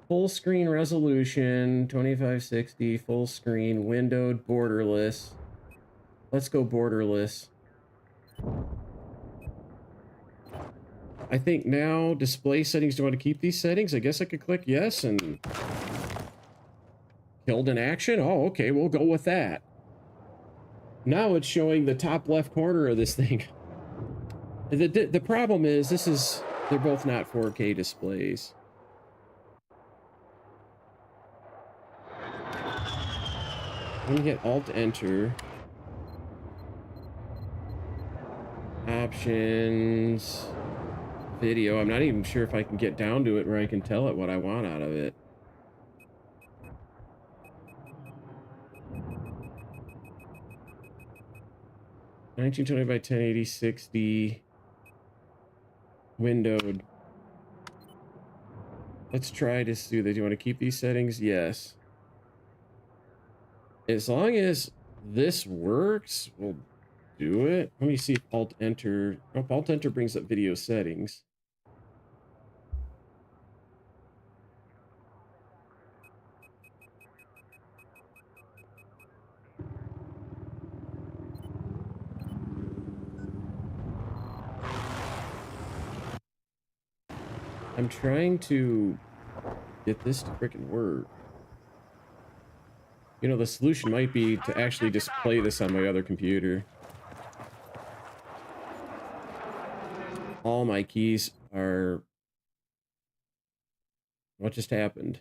Full screen resolution, 2560, full screen, windowed, borderless. Let's go borderless. I think now display settings, do I want to keep these settings? I guess I could click yes and killed in action. Oh, okay, we'll go with that. Now it's showing the top left corner of this thing. The problem is they're both not 4K displays. I'm gonna hit Alt Enter. Options. Video. I'm not even sure if I can get down to it where I can tell it what I want out of it. $1920 by 1080 60 windowed. Let's try to do that. Do you want to keep these settings? Yes. As long as this works, we'll do it. Let me see if Alt Enter. Oh, Alt Enter brings up video settings. I'm trying to get this to freaking work. You know, the solution might be to actually just play this on my other computer. All my keys are... What just happened?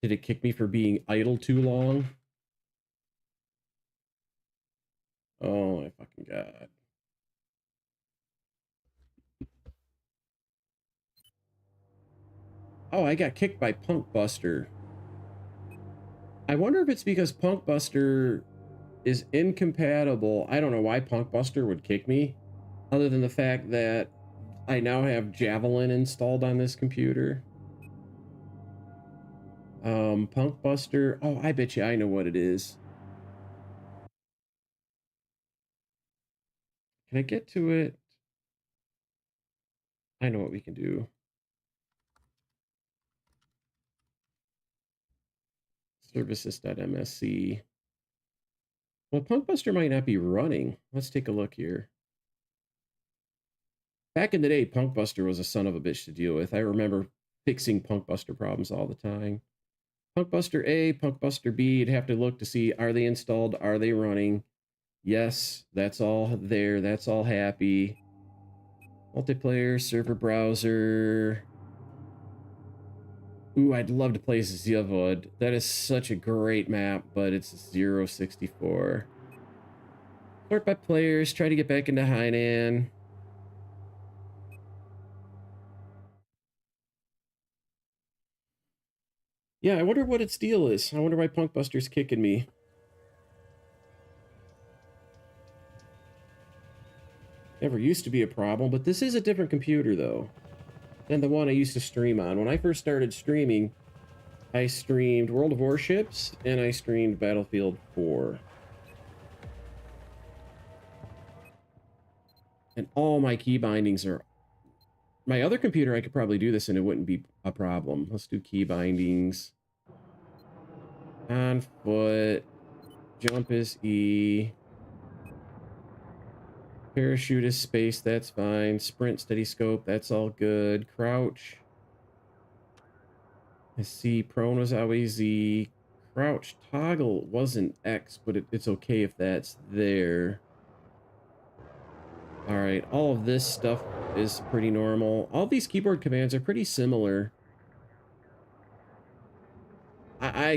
Did it kick me for being idle too long? Oh my fucking god. Oh, I got kicked by Punk Buster. I wonder if it's because Punk Buster is incompatible. I don't know why Punk Buster would kick me, other than the fact that I now have Javelin installed on this computer. Punk Buster. Oh, I bet you I know what it is. Can I get to it? I know what we can do. Services.msc. Well, Punk Buster might not be running. Let's take a look here. Back in the day, Punk Buster was a son of a bitch to deal with. I remember fixing Punk Buster problems all the time. Punk Buster A, Punk Buster B, you'd have to look to see, are they installed? Are they running? Yes, that's all there. That's all happy. Multiplayer, server browser. Ooh, I'd love to play Zivod. That is such a great map, but it's 064. Sort by players, try to get back into Hainan. Yeah, I wonder what its deal is. I wonder why Punk Buster's kicking me. Never used to be a problem, but this is a different computer, though, than the one I used to stream on. When I first started streaming, I streamed World of Warships, and I streamed Battlefield 4. And all my key bindings are... My other computer, I could probably do this and it wouldn't be a problem. Let's do key bindings. On foot. Jump is E. Parachute is space, that's fine. Sprint, steady scope, that's all good. Crouch. I see prone was always Z. Crouch toggle wasn't X, but it's okay if that's there. Alright, all of this stuff is pretty normal. All these keyboard commands are pretty similar. I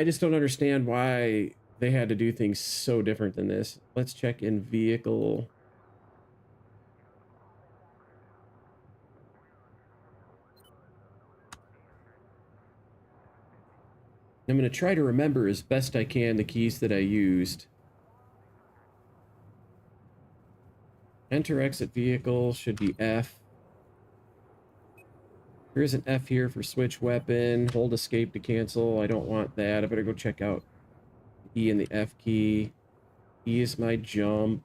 just don't understand why they had to do things so different than this. Let's check in vehicle. I'm going to try to remember as best I can the keys that I used. Enter exit vehicle should be F. Here's an F here for switch weapon. Hold escape to cancel. I don't want that. I better go check out E and the F key. E is my jump.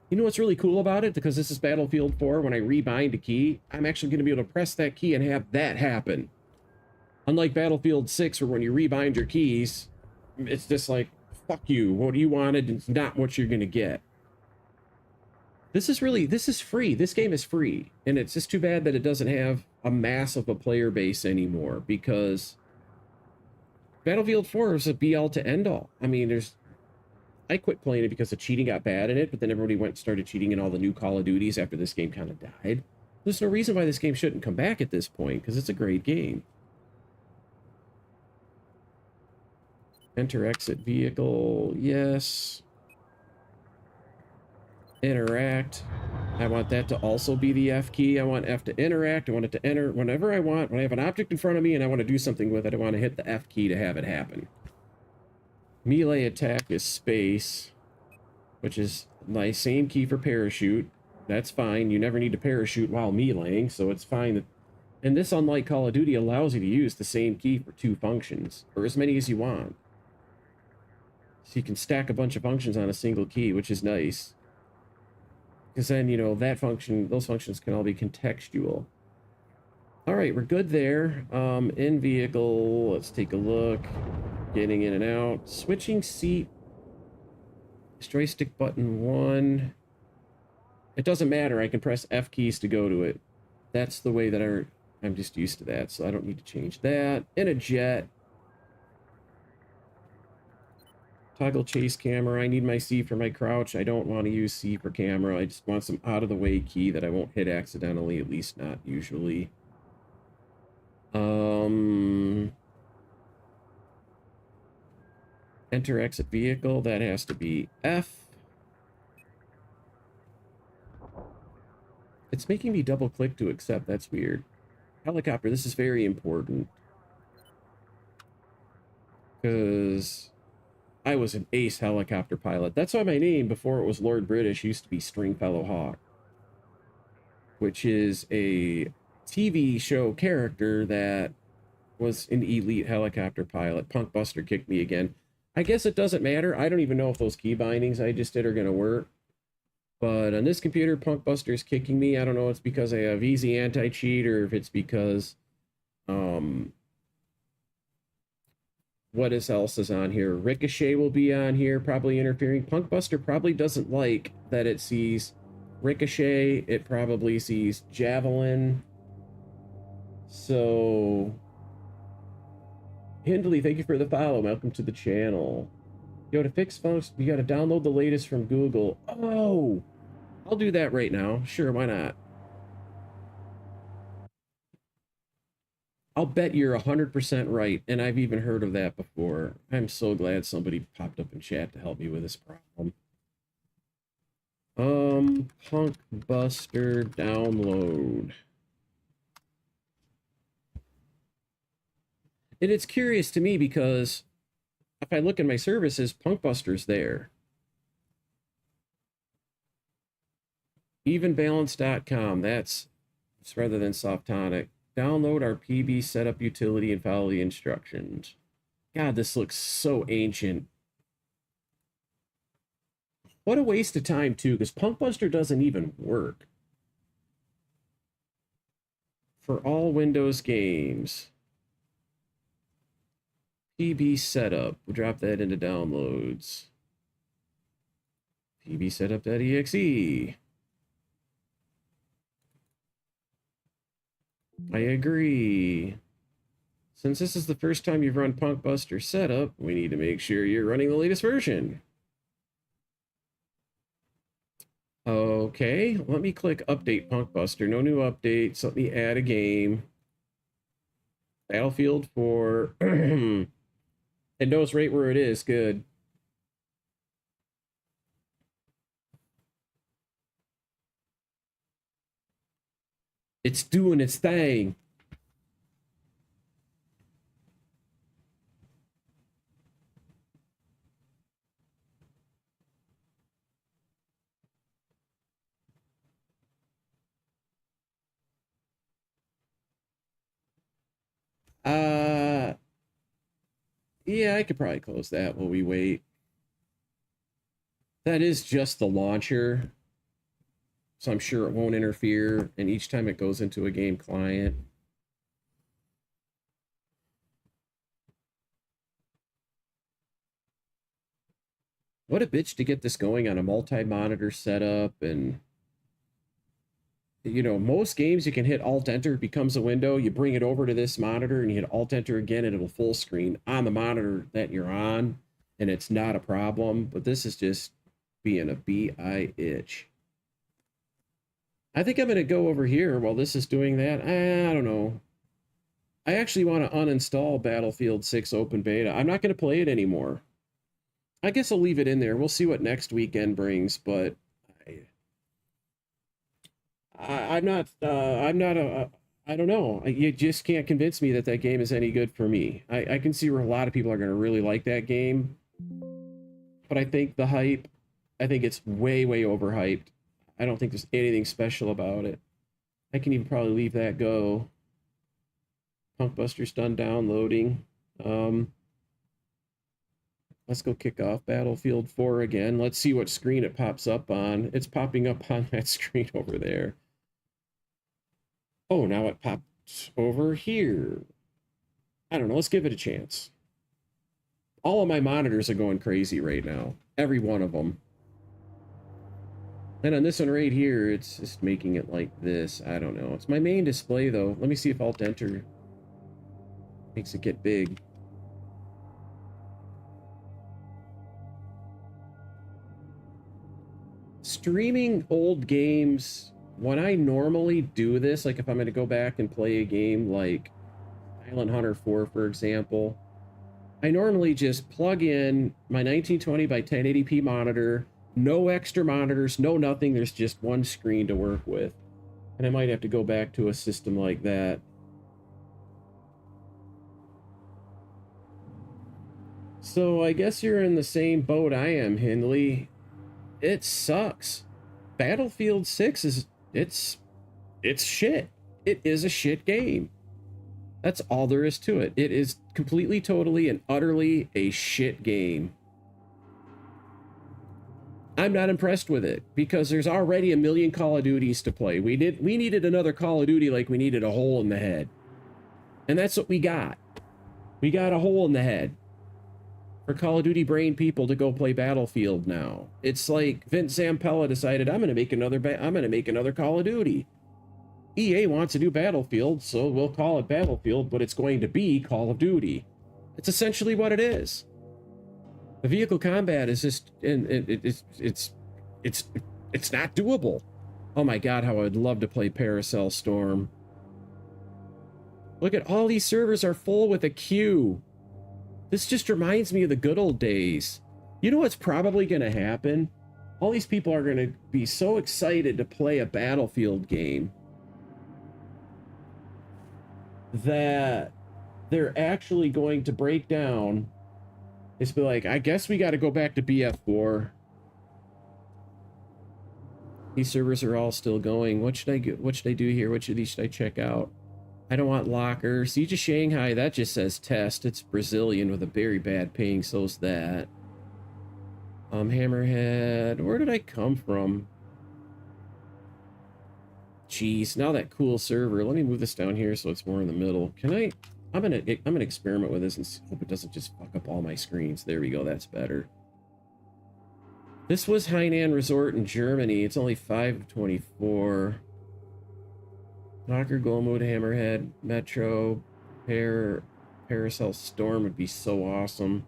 You know what's really cool about it? Because this is Battlefield 4, when I rebind a key, I'm actually going to be able to press that key and have that happen. Unlike Battlefield 6, where when you rebind your keys, it's just like, fuck you. What you wanted is not what you're going to get. This is free. This game is free. And it's just too bad that it doesn't have a mass of a player base anymore, because Battlefield 4 is a be all to end all. I mean, I quit playing it because the cheating got bad in it, but then everybody went and started cheating in all the new Call of Duties after this game kind of died. There's no reason why this game shouldn't come back at this point, because it's a great game. Enter exit vehicle, yes. Interact. I want that to also be the F key. I want F to interact. I want it to enter whenever I want. When I have an object in front of me and I want to do something with it, I want to hit the F key to have it happen. Melee attack is space, which is my same key for parachute. That's fine. You never need to parachute while meleeing, so it's fine. That, and this, unlike Call of Duty, allows you to use the same key for 2 functions, or as many as you want. So you can stack a bunch of functions on a single key, which is nice. Because then, you know, those functions can all be contextual. All right, we're good there. In vehicle, let's take a look. Getting in and out. Switching seat. Joystick button 1. It doesn't matter. I can press F keys to go to it. That's the way that I'm just used to that, so I don't need to change that. In a jet. Toggle chase camera. I need my C for my crouch. I don't want to use C for camera. I just want some out-of-the-way key that I won't hit accidentally, at least not usually. Enter exit vehicle. That has to be F. It's making me double-click to accept. That's weird. Helicopter. This is very important. Because I was an ace helicopter pilot. That's why my name, before it was Lord British, used to be Stringfellow Hawk, which is a TV show character that was an elite helicopter pilot. Punkbuster kicked me again. I guess it doesn't matter. I don't even know if those key bindings I just did are going to work. But on this computer, Punkbuster is kicking me. I don't know if it's because I have easy anti-cheat or if it's because... what else is on here? Ricochet will be on here, probably interfering. Punkbuster probably doesn't like that it sees Ricochet. It probably sees Javelin. So... Hindley, thank you for the follow. Welcome to the channel. Yo, to fix phones, you got to download the latest from Google. Oh! I'll do that right now. Sure, why not? I'll bet you're 100% right, and I've even heard of that before. I'm so glad somebody popped up in chat to help me with this problem. Punkbuster download. And it's curious to me because if I look in my services, Punkbuster's there. Evenbalance.com, that's rather than Softonic. Download our PB setup utility and follow the instructions. God, this looks so ancient. What a waste of time, too, because Punkbuster doesn't even work. For all Windows games. PB setup. We'll drop that into downloads. PB setup.exe. I agree. Since this is the first time you've run Punkbuster setup, we need to make sure you're running the latest version. Okay, let me click update Punkbuster. No new updates. Let me add a game. Battlefield 4. It knows right where it is. Good. It's doing its thing. Yeah, I could probably close that while we wait. That is just the launcher, so I'm sure it won't interfere, and each time it goes into a game client. What a bitch to get this going on a multi-monitor setup, and you know, most games you can hit Alt Enter, it becomes a window, you bring it over to this monitor and you hit Alt Enter again and it'll full screen on the monitor that you're on, and it's not a problem. But this is just being a BI itch. I think I'm going to go over here while this is doing that. I don't know. I actually want to uninstall Battlefield 6 Open Beta. I'm not going to play it anymore. I guess I'll leave it in there. We'll see what next weekend brings, but I'm not I don't know. You just can't convince me that that game is any good for me. I can see where a lot of people are going to really like that game, but I think the hype, I think it's way, way overhyped. I don't think there's anything special about it. I can even probably leave that go. Punkbuster's done downloading. Let's go kick off Battlefield 4 again. Let's see what screen it pops up on. It's popping up on that screen over there. Oh, now it popped over here. I don't know. Let's give it a chance. All of my monitors are going crazy right now. Every one of them. And on this one right here, it's just making it like this. I don't know. It's my main display, though. Let me see if Alt Enter makes it get big. Streaming old games, when I normally do this, like if I'm going to go back and play a game like Island Hunter 4, for example, I normally just plug in my 1920 by 1080p monitor, no extra monitors, no nothing. There's just one screen to work with. And I might have to go back to a system like that. So I guess you're in the same boat I am, Hindley. It sucks. Battlefield 6 is, it's shit. It is a shit game. That's all there is to it. It is completely, totally, and utterly a shit game. I'm not impressed with it because there's already a million Call of Duties to play. We needed another Call of Duty like we needed a hole in the head. And that's what we got. We got a hole in the head for Call of Duty brain people to go play Battlefield now. It's like Vince Zampella decided, I'm going to make another Call of Duty. EA wants to do Battlefield, so we'll call it Battlefield, but it's going to be Call of Duty. It's essentially what it is. The vehicle combat is just, it's not doable. Oh my God, how I'd love to play Paracel Storm. Look at all these servers are full with a queue. This just reminds me of the good old days. You know what's probably going to happen? All these people are going to be so excited to play a Battlefield game that they're actually going to break down. It's be like, I guess we got to go back to BF4. These servers are all still going. What should I do here? Which of these should I check out? I don't want locker. Siege of Shanghai, that just says test. It's Brazilian with a very bad ping, so's that. Hammerhead, where did I come from? Jeez, now that cool server. Let me move this down here so it's more in the middle. Can I? I'm gonna experiment with this and hope it doesn't just fuck up all my screens. There we go, that's better. This was Hainan Resort in Germany. It's only 5/24. Knocker, Golmood, Hammerhead, Metro, Paracel Storm would be so awesome.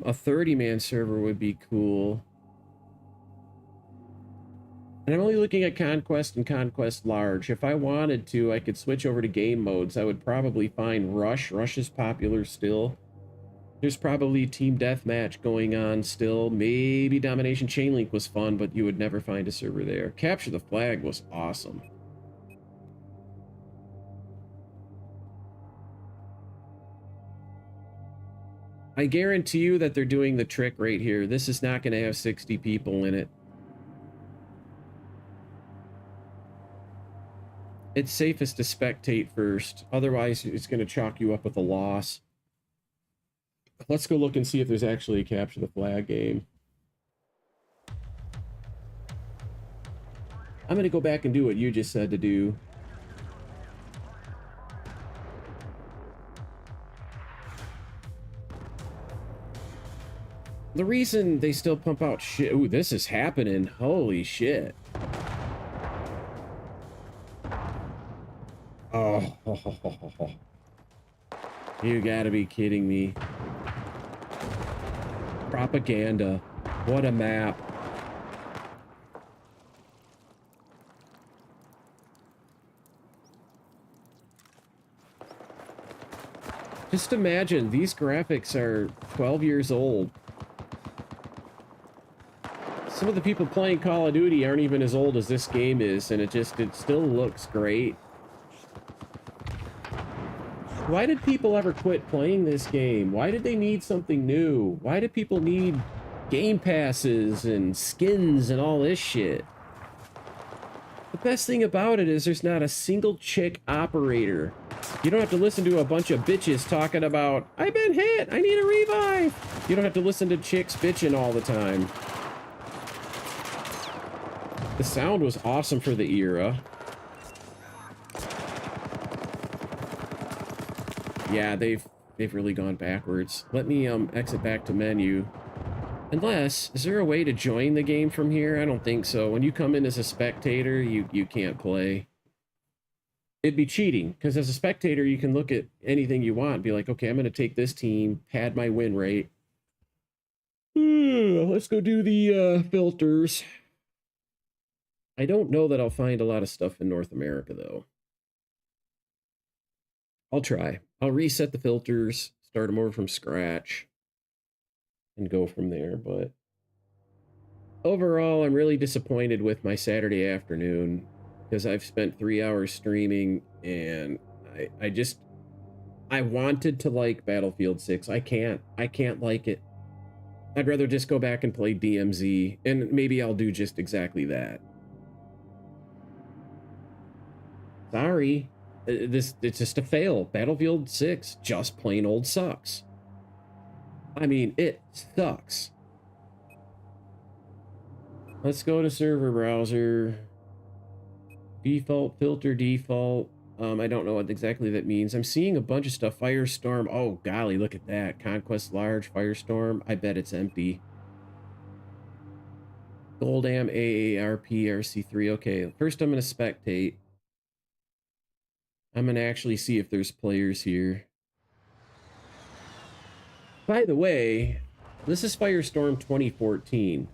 A 30-man server would be cool. And I'm only looking at Conquest and Conquest Large. If I wanted to, I could switch over to game modes. I would probably find Rush. Rush is popular still. There's probably Team Deathmatch going on still. Maybe Domination Chainlink was fun, but you would never find a server there. Capture the Flag was awesome. I guarantee you that they're doing the trick right here. This is not going to have 60 people in it. It's safest to spectate first. Otherwise, it's going to chalk you up with a loss. Let's go look and see if there's actually a Capture the Flag game. I'm going to go back and do what you just said to do. The reason they still pump out shit... Ooh, this is happening. Holy shit. Oh. You gotta be kidding me. Propaganda. What a map. Just imagine, these graphics are 12 years old. Some of the people playing Call of Duty aren't even as old as this game is, and it still looks great. Why did people ever quit playing this game? Why did they need something new? Why do people need game passes and skins and all this shit? The best thing about it is there's not a single chick operator. You don't have to listen to a bunch of bitches talking about, I've been hit, I need a revive. You don't have to listen to chicks bitching all the time. The sound was awesome for the era. Yeah, they've really gone backwards. Let me exit back to menu. Unless, is there a way to join the game from here? I don't think so. When you come in as a spectator, you can't play. It'd be cheating, because as a spectator, you can look at anything you want and be like, okay, I'm going to take this team, pad my win rate. Let's go do the filters. I don't know that I'll find a lot of stuff in North America, though. I'll try. I'll reset the filters, start them over from scratch, and go from there. But overall, I'm really disappointed with my Saturday afternoon because I've spent 3 hours streaming, and I wanted to like Battlefield 6. I can't like it. I'd rather just go back and play DMZ, and maybe I'll do just exactly that. Sorry. It's just a fail. Battlefield 6 just plain old sucks. I mean, it sucks. Let's go to server browser. Default, filter default. I don't know what exactly that means. I'm seeing a bunch of stuff. Firestorm. Oh, golly, look at that. Conquest large, Firestorm. I bet it's empty. Goldam, AARP, RC3. Okay, first I'm going to spectate. I'm going to actually see if there's players here. By the way, this is Firestorm 2014.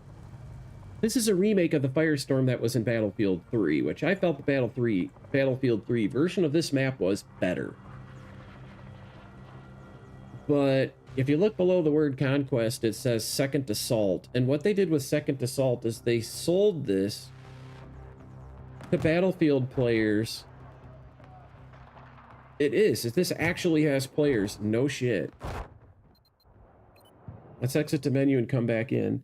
This is a remake of the Firestorm that was in Battlefield 3, which I felt the Battlefield 3 version of this map was better. But if you look below the word Conquest, it says Second Assault. And what they did with Second Assault is they sold this to Battlefield players. This actually has players. No shit. Let's exit the menu and come back in.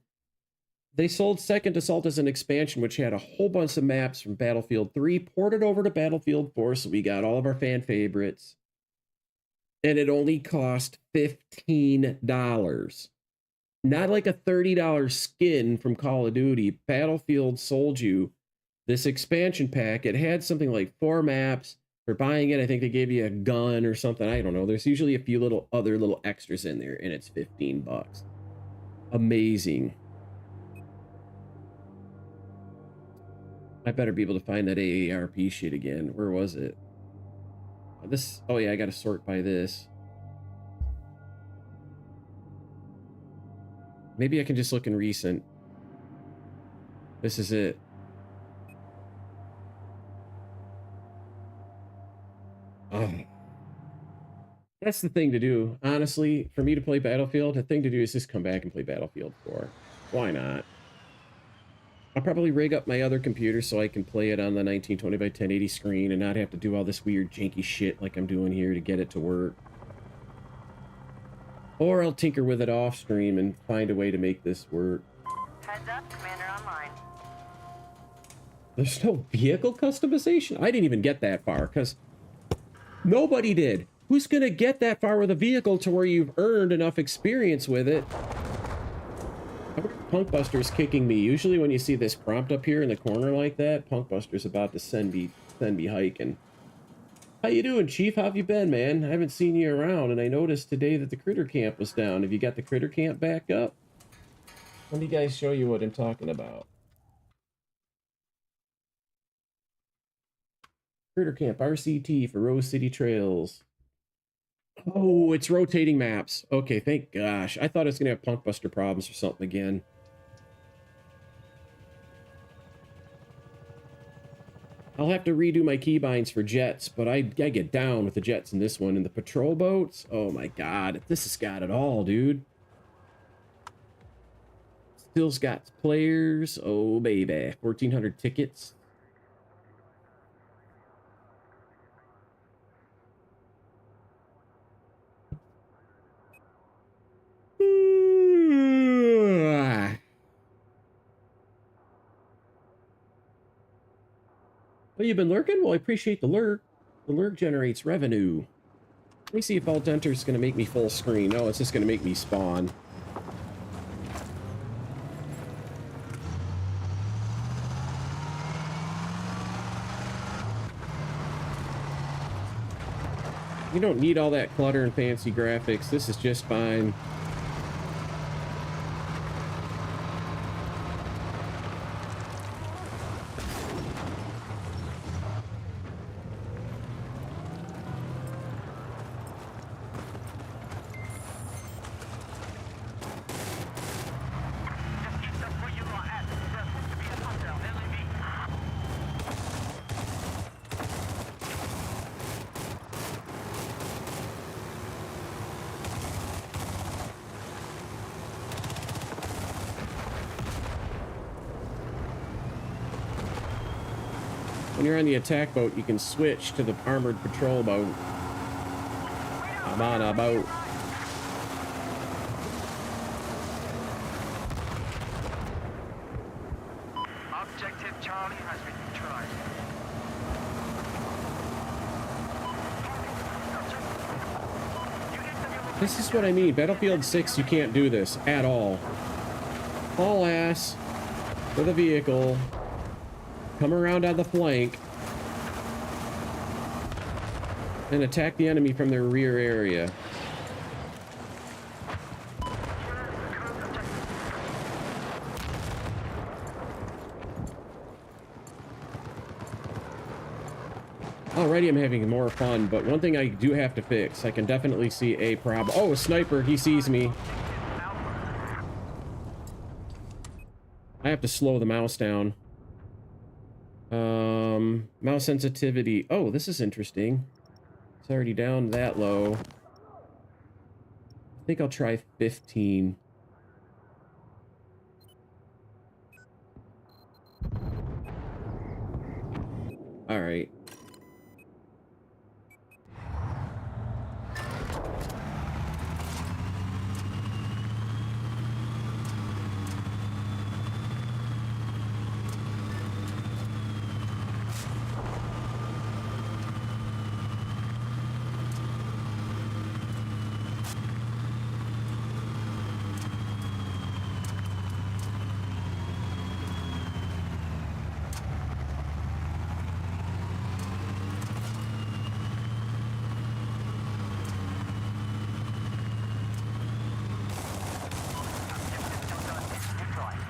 They sold Second Assault as an expansion, which had a whole bunch of maps from Battlefield 3, ported over to Battlefield 4, so we got all of our fan favorites. And it only cost $15. Not like a $30 skin from Call of Duty. Battlefield sold you this expansion pack. It had something like 4 maps. For buying it, I think they gave you a gun or something. I don't know. There's usually a few other little extras in there, and it's $15. Amazing. I better be able to find that AARP shit again. Where was it? Oh yeah, I gotta sort by this. Maybe I can just look in recent. This is it. Oh. That's the thing to do. Honestly, for me to play Battlefield, the thing to do is just come back and play Battlefield 4. Why not? I'll probably rig up my other computer so I can play it on the 1920 by 1080 screen and not have to do all this weird janky shit like I'm doing here to get it to work. Or I'll tinker with it off stream and find a way to make this work. Heads up, Commander online. There's no vehicle customization? I didn't even get that far, because nobody did. Who's gonna get that far with a vehicle to where you've earned enough experience with it? Punkbuster's kicking me. Usually when you see this prompt up here in the corner like that, Punkbuster's about to send me hiking. How you doing, Chief? How have you been, man? I haven't seen you around, and I noticed today that the critter camp was down. Have you got the critter camp back up? Let me guys show you what I'm talking about. Critter Camp RCT for Rose City Trails. Oh, it's rotating maps. Okay, thank gosh. I thought it was going to have Punkbuster problems or something again. I'll have to redo my keybinds for jets, but I get down with the jets in this one. And the patrol boats, oh my god. This has got it all, dude. Still's got players. Oh, baby. 1,400 tickets. Oh, you've been lurking? Well, I appreciate the lurk. The lurk generates revenue. Let me see if Alt Enter is going to make me full screen. No, it's just going to make me spawn. You don't need all that clutter and fancy graphics. This is just fine. When you're on the attack boat, you can switch to the armored patrol boat. I'm on a boat. Objective Charlie has been neutralized. This is what I mean. Battlefield 6, you can't do this at all. Haul ass for the vehicle. Come around on the flank and attack the enemy from their rear area. Already I'm having more fun, but one thing I do have to fix. I can definitely see a problem. Oh, a sniper. He sees me. I have to slow the mouse down. Mouse sensitivity. Oh, this is interesting. It's already down that low. I think I'll try 15. All right.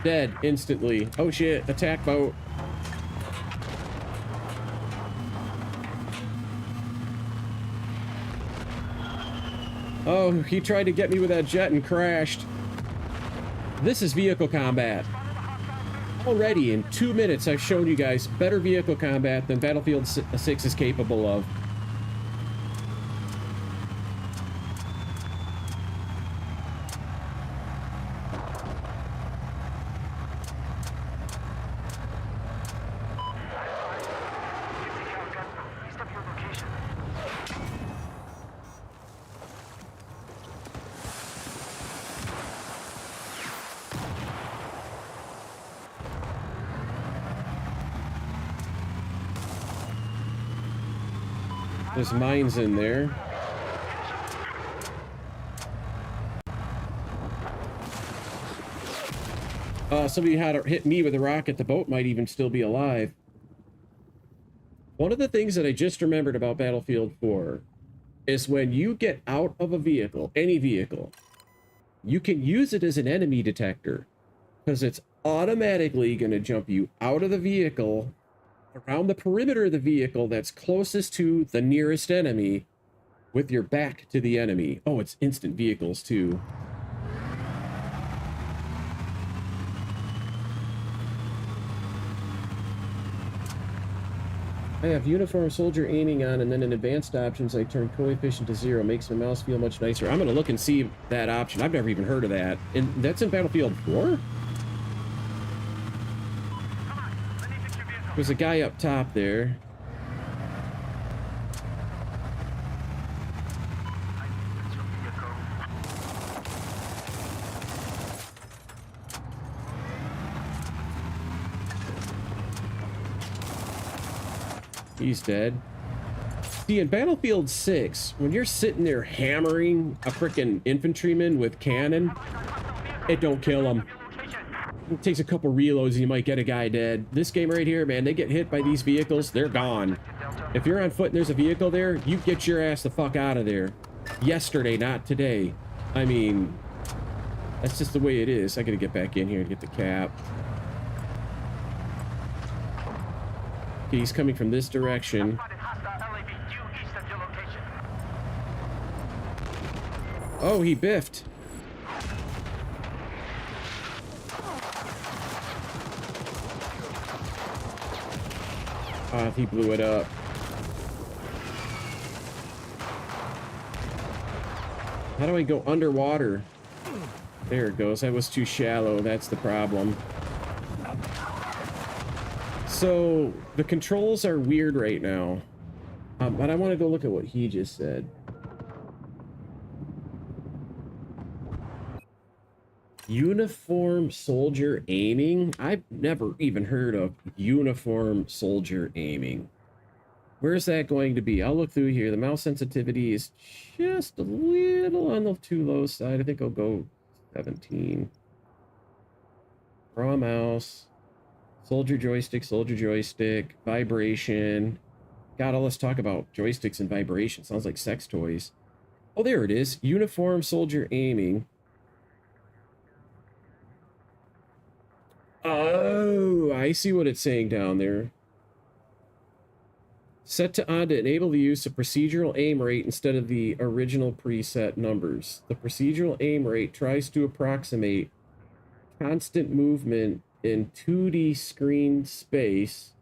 Dead instantly. Oh shit, attack boat. Oh, he tried to get me with that jet and crashed. This is vehicle combat. Already in 2 minutes, I've shown you guys better vehicle combat than Battlefield 6 is capable of. There's mines in there. Somebody had to hit me with a rocket. The boat might even still be alive. One of the things that I just remembered about Battlefield 4 is when you get out of a vehicle, any vehicle, you can use it as an enemy detector. because it's automatically going to jump you out of the vehicle, around the perimeter of the vehicle that's closest to the nearest enemy, with your back to the enemy. Oh, it's instant vehicles too. I have uniform soldier aiming on, and then in advanced options I turn coefficient to 0. Makes my mouse feel much nicer. I'm gonna look and see that option. I've never even heard of that. And that's in Battlefield 4? There's a guy up top there. He's dead. See, in Battlefield 6, when you're sitting there hammering a frickin' infantryman with cannon, it don't kill him. It takes a couple reloads and you might get a guy dead. This game right here, man, they get hit by these vehicles, they're gone. If you're on foot and there's a vehicle there, you get your ass the fuck out of there. Yesterday, not today. I mean, that's just the way it is. I gotta get back in here and get the cap. Okay, he's coming from this direction. Oh, he biffed. He blew it up. How do I go underwater? There it goes. That was too shallow. That's the problem. So the controls are weird right now. But I want to go look at what he just said. Uniform soldier aiming? I've never even heard of uniform soldier aiming. Where's that going to be? I'll look through here. The mouse sensitivity is just a little on the too low side. I think I'll go 17. Raw mouse. Soldier joystick, vibration. God, all let's talk about joysticks and vibration. Sounds like sex toys. Oh, there it is. Uniform soldier aiming. Oh, I see what it's saying down there. Set to on to enable the use of procedural aim rate instead of the original preset numbers. The procedural aim rate tries to approximate constant movement in 2D screen space,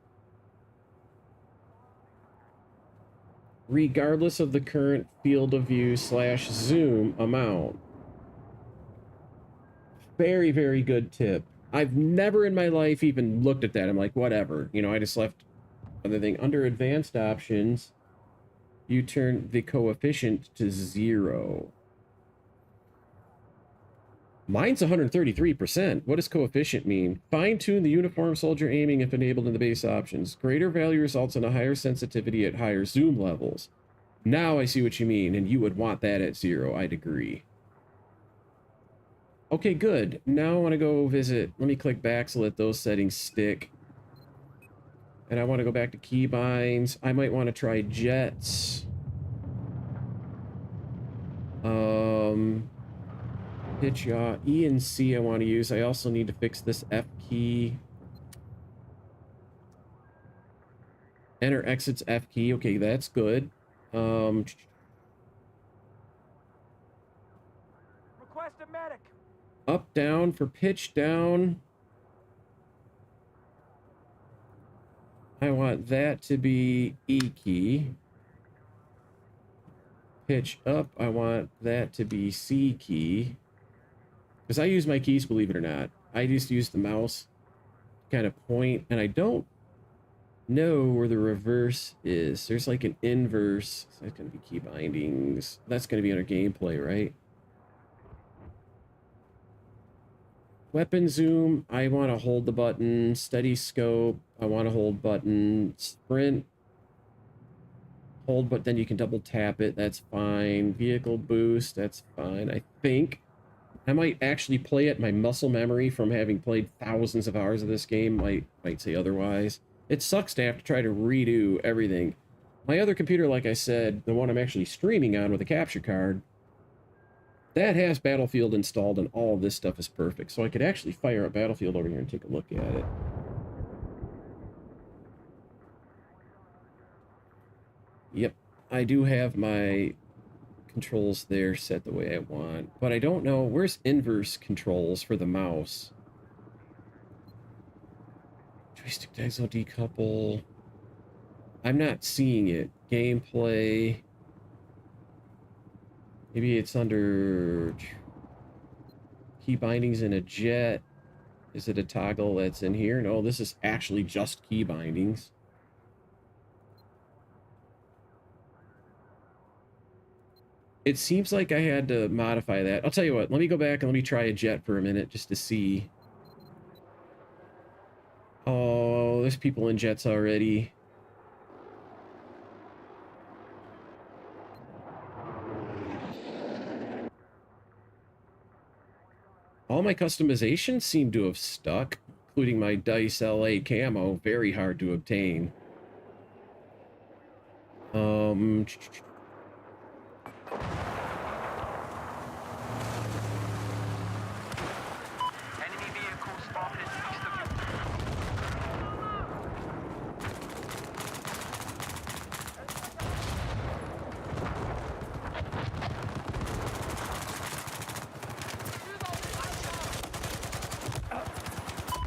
regardless of the current field of view / zoom amount. Very, very good tip. I've never in my life even looked at that. I'm like, whatever. You know, I just left other thing. Under advanced options, you turn the coefficient to 0. Mine's 133%. What does coefficient mean? Fine-tune the uniform soldier aiming if enabled in the base options. Greater value results in a higher sensitivity at higher zoom levels. Now I see what you mean, and you would want that at 0. I'd agree. Okay, good. Now I want to go visit. Let me click back so let those settings stick. And I want to go back to keybinds. I might want to try jets. Pitch yaw. E and C I want to use. I also need to fix this F key. Enter exits F key. Okay, that's good. Request a medic. Up, down for pitch down. I want that to be E key. Pitch up, I want that to be C key. Because I use my keys, believe it or not. I just use the mouse to kind of point, and I don't know where the reverse is. There's like an inverse. So that's going to be key bindings. That's going to be under gameplay, right? Weapon zoom, I want to hold the button. Steady scope, I want to hold button. Sprint, hold, but then you can double tap it. That's fine. Vehicle boost, that's fine. I think I might actually play it. My muscle memory from having played thousands of hours of this game might say otherwise. It sucks to have to try to redo everything. My other computer, like I said, the one I'm actually streaming on with a capture card, That has Battlefield installed, and all of this stuff is perfect. So I could actually fire up Battlefield over here and take a look at it. Yep, I do have my controls there set the way I want, but I don't know, where's inverse controls for the mouse? Joystick ISO decouple. I'm not seeing it. Gameplay. Maybe it's under key bindings in a jet. Is it a toggle that's in here? No, this is actually just key bindings. It seems like I had to modify that. I'll tell you what, let me go back and let me try a jet for a minute just to see. Oh, there's people in jets already. All my customizations seem to have stuck, including my Dice LA camo, very hard to obtain.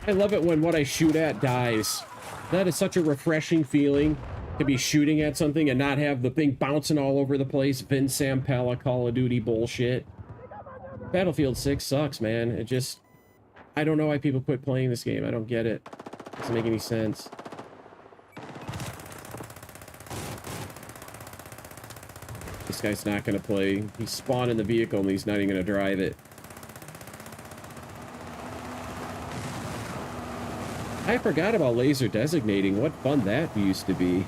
I love it when what I shoot at dies. That is such a refreshing feeling, to be shooting at something and not have the thing bouncing all over the place. Vin Sampella Call of Duty bullshit. Battlefield 6 sucks, man. It just... I don't know why people quit playing this game. I don't get it. It doesn't make any sense. This guy's not going to play. He's spawned in the vehicle and he's not even going to drive it. I forgot about laser designating. What fun that used to be.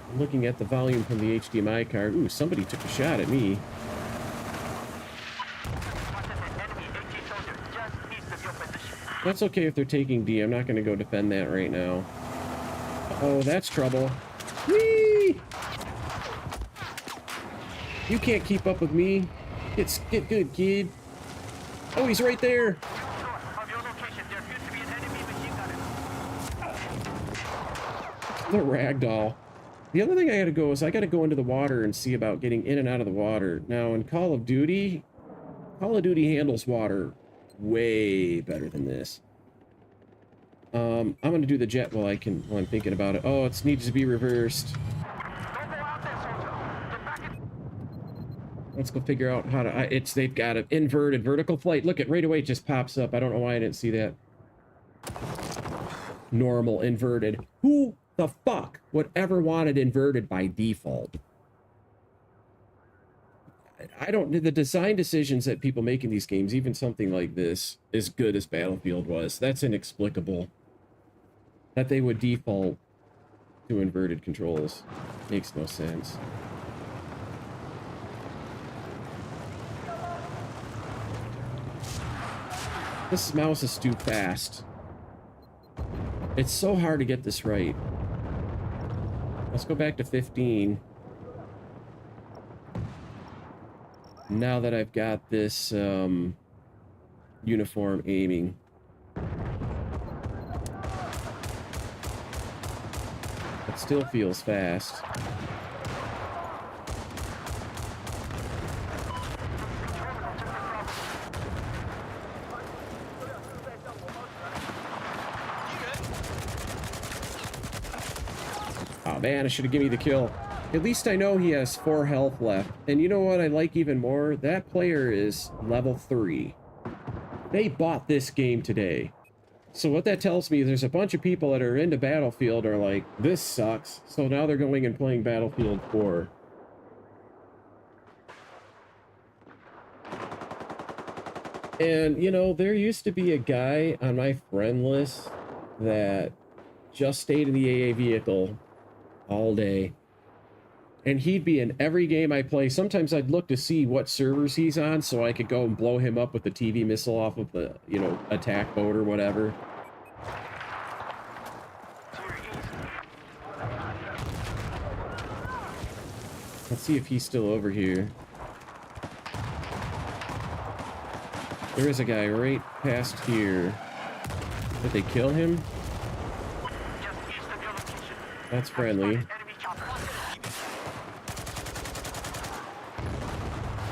I'm looking at the volume from the HDMI card. Ooh, somebody took a shot at me. That's okay if they're taking D. I'm not going to go defend that right now. Oh, that's trouble. Whee! You can't keep up with me. Get good, kid. Oh, he's right there. The ragdoll. The other thing I gotta go is I gotta go into the water and see about getting in and out of the water. Now in Call of Duty handles water way better than this. I'm gonna do the jet while I'm thinking about it. Oh, it needs to be reversed. Let's go figure out how to... they've got an inverted vertical flight. Look, right away it just pops up. I don't know why I didn't see that. Normal, inverted. Who the fuck would ever want it inverted by default? I don't... The design decisions that people make in these games, even something like this, as good as Battlefield was, that's inexplicable. That they would default to inverted controls. Makes no sense. This mouse is too fast. It's so hard to get this right. Let's go back to 15. Now that I've got this uniform aiming. It still feels fast. Oh man, I should have given me the kill. At least I know he has 4 health left. And you know what I like even more? That player is level 3. They bought this game today. So what that tells me is there's a bunch of people that are into Battlefield are like, this sucks. So now they're going and playing Battlefield 4. And, you know, there used to be a guy on my friend list that just stayed in the AA vehicle all day, and he'd be in every game I play. Sometimes I'd look to see what servers he's on so I could go and blow him up with the TV missile off of the, you know, attack boat or whatever. Let's see if he's still over here. There is a guy right past here. Did they kill him? That's friendly.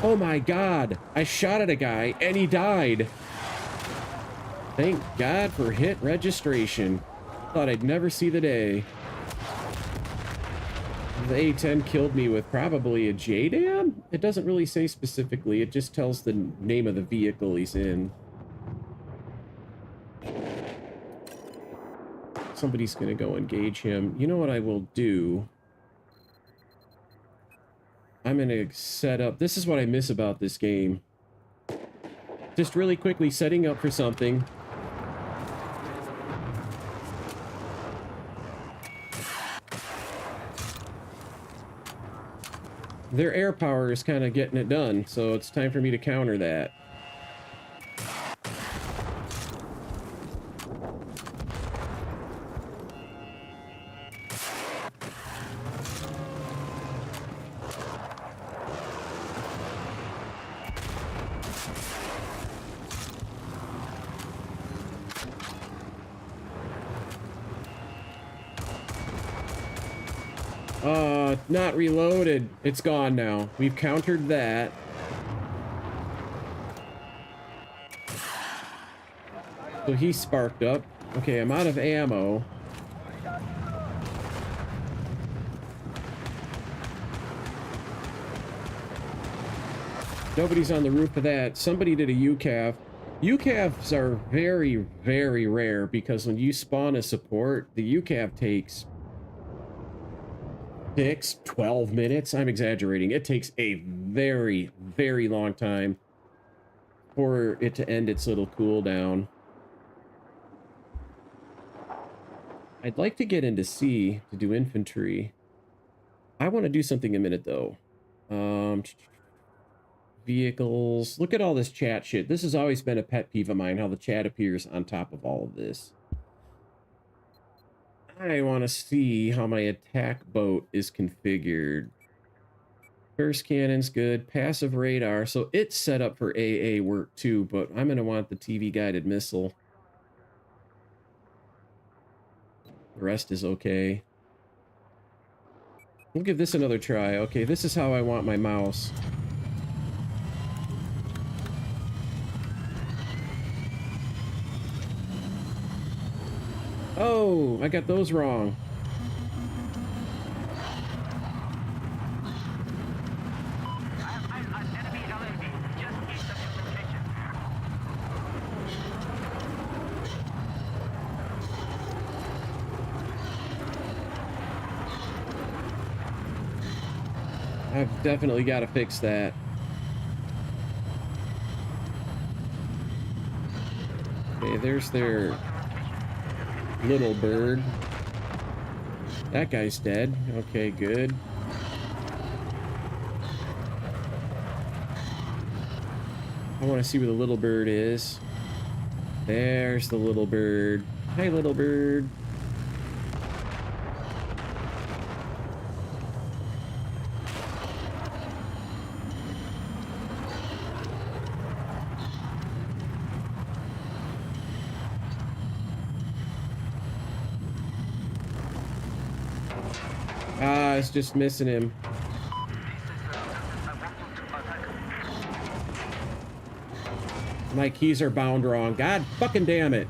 Oh my god! I shot at a guy and he died! Thank God for hit registration. Thought I'd never see the day. The A10 killed me with probably a JDAM? It doesn't really say specifically, it just tells the name of the vehicle he's in. Somebody's gonna go engage him. You know what I will do? I'm gonna set up... This is what I miss about this game. Just really quickly setting up for something. Their air power is kind of getting it done, so it's time for me to counter that. Not reloaded. It's gone now. We've countered that. So he sparked up. Okay, I'm out of ammo. Nobody's on the roof of that. Somebody did a UCAV. UCAVs are very, very rare because when you spawn a support, the UCAV takes 12 minutes. I'm exaggerating. It takes a very, very long time for it to end its little cooldown. I'd like to get into C to do infantry. I want to do something in a minute though. Vehicles. Look at all this chat shit. This has always been a pet peeve of mine, how the chat appears on top of all of this. I want to see how my attack boat is configured. First cannon's good. Passive radar. So it's set up for AA work too, but I'm going to want the TV guided missile. The rest is okay. We'll give this another try. Okay, this is how I want my mouse. Oh, I got those wrong. I've definitely got to fix that. Okay, there's their little bird. That guy's dead. Okay, good. I want to see where the little bird is. There's the little bird. Hi, little bird. I was just missing him. My keys are bound wrong. God fucking damn it.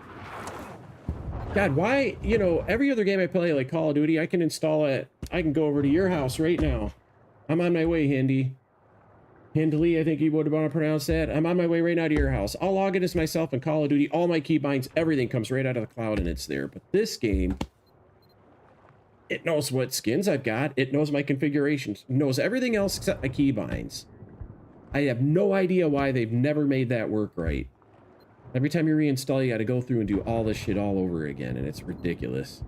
God, why, you know, every other game I play, like Call of Duty, I can install it. I can go over to your house right now. I'm on my way, Hindy. Hindley, I think you would want to pronounce that. I'm on my way right now to your house. I'll log in as myself in Call of Duty. All my keybinds, everything comes right out of the cloud and it's there. But this game... it knows what skins I've got. It knows my configurations. It knows everything else except my keybinds. I have no idea why they've never made that work right. Every time you reinstall, you got to go through and do all this shit all over again, and it's ridiculous.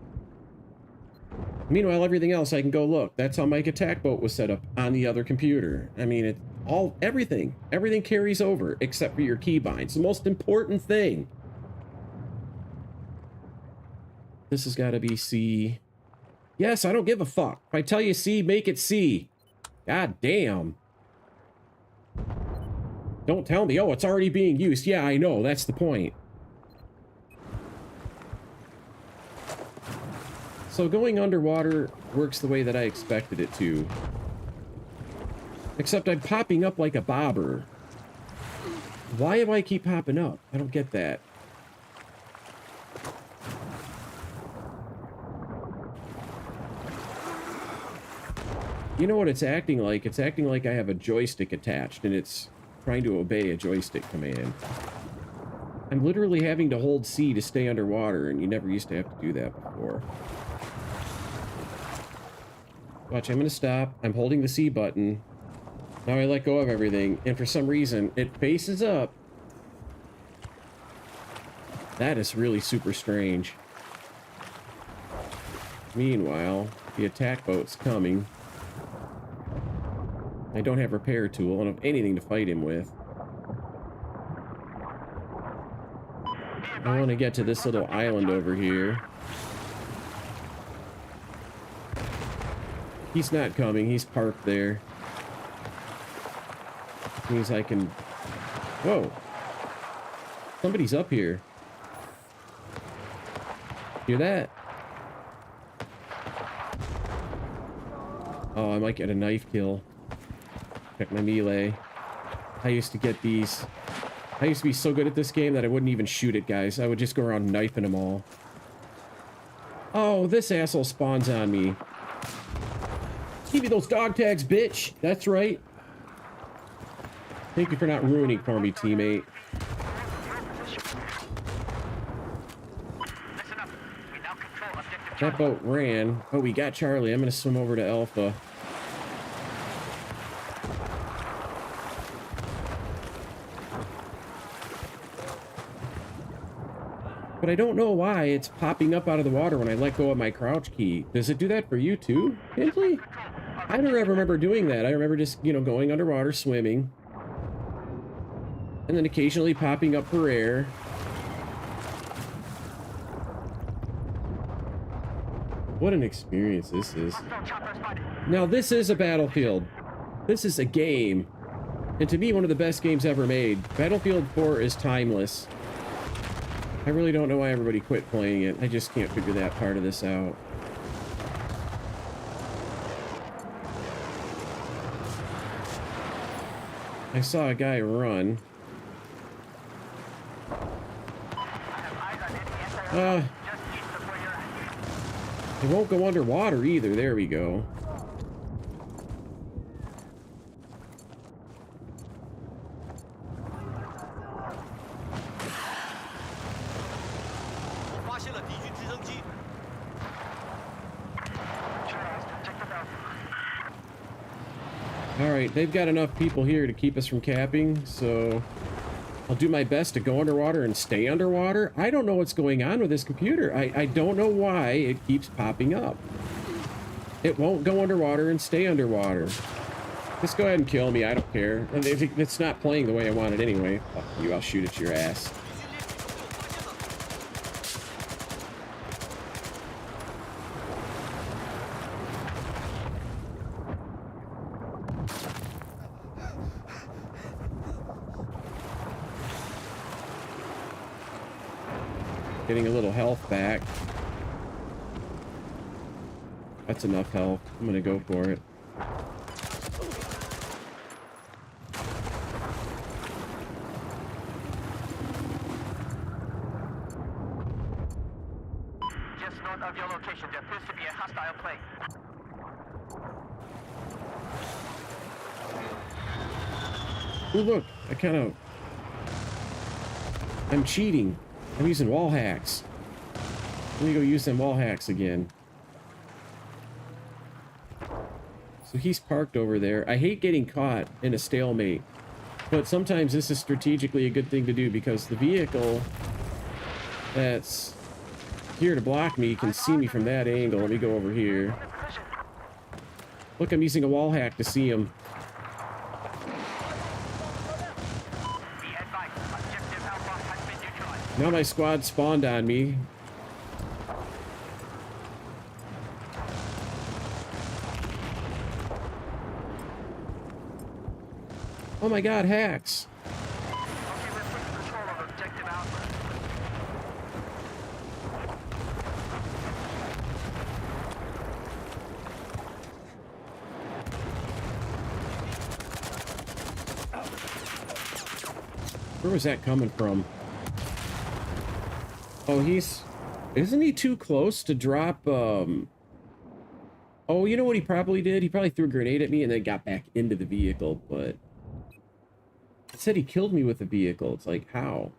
Meanwhile, everything else I can go look. That's how my attack boat was set up on the other computer. I mean, it all everything carries over except for your keybinds. The most important thing. This has got to be C. Yes, I don't give a fuck. If I tell you C, make it C. God damn. Don't tell me, oh, it's already being used. Yeah, I know, that's the point. So going underwater works the way that I expected it to. Except I'm popping up like a bobber. Why do I keep popping up? I don't get that. You know what it's acting like? It's acting like I have a joystick attached and it's trying to obey a joystick command. I'm literally having to hold C to stay underwater, and you never used to have to do that before. Watch, I'm gonna stop. I'm holding the C button. Now I let go of everything, and for some reason, it faces up. That is really super strange. Meanwhile, the attack boat's coming. I don't have repair tool. I don't have anything to fight him with. I want to get to this little island over here. He's not coming. He's parked there. Means I can... Whoa. Somebody's up here. Hear that? Oh, I might get a knife kill. Check my melee. I used to get these. I used to be so good at this game that I wouldn't even shoot at guys. I would just go around knifing them all. Oh, this asshole spawns on me. Give me those dog tags, bitch. That's right. Thank you for not ruining for me, teammate. That boat ran. Oh, we got Charlie. I'm going to swim over to Alpha. But I don't know why it's popping up out of the water when I let go of my crouch key. Does it do that for you too, Kinsley? I don't ever remember doing that. I remember just, you know, going underwater, swimming. And then occasionally popping up for air. What an experience this is. Now, this is a Battlefield. This is a game. And to me, one of the best games ever made. Battlefield 4 is timeless. I really don't know why everybody quit playing it. I just can't figure that part of this out. I saw a guy run. It won't go underwater either. There we go. Alright, they've got enough people here to keep us from capping, so I'll do my best to go underwater and stay underwater. I don't know what's going on with this computer. I don't know why it keeps popping up. It won't go underwater and stay underwater. Just go ahead and kill me, I don't care. It's not playing the way I want it anyway. Fuck you, I'll shoot at your ass. Getting a little health back. That's enough health. I'm gonna go for it. Just north of your location, there appears to be a hostile plane. Ooh, look, I'm cheating. I'm using wall hacks. Let me go use them wall hacks again. So he's parked over there. I hate getting caught in a stalemate, but sometimes this is strategically a good thing to do because the vehicle that's here to block me can see me from that angle. Let me go over here. Look, I'm using a wall hack to see him. Now my squad spawned on me. Oh my god, hacks. Okay, we're putting control of objective Alpha. Where was that coming from? Oh, isn't he too close to drop, Oh, you know what he probably did? He probably threw a grenade at me and then got back into the vehicle, but... It said he killed me with the vehicle. It's like, how?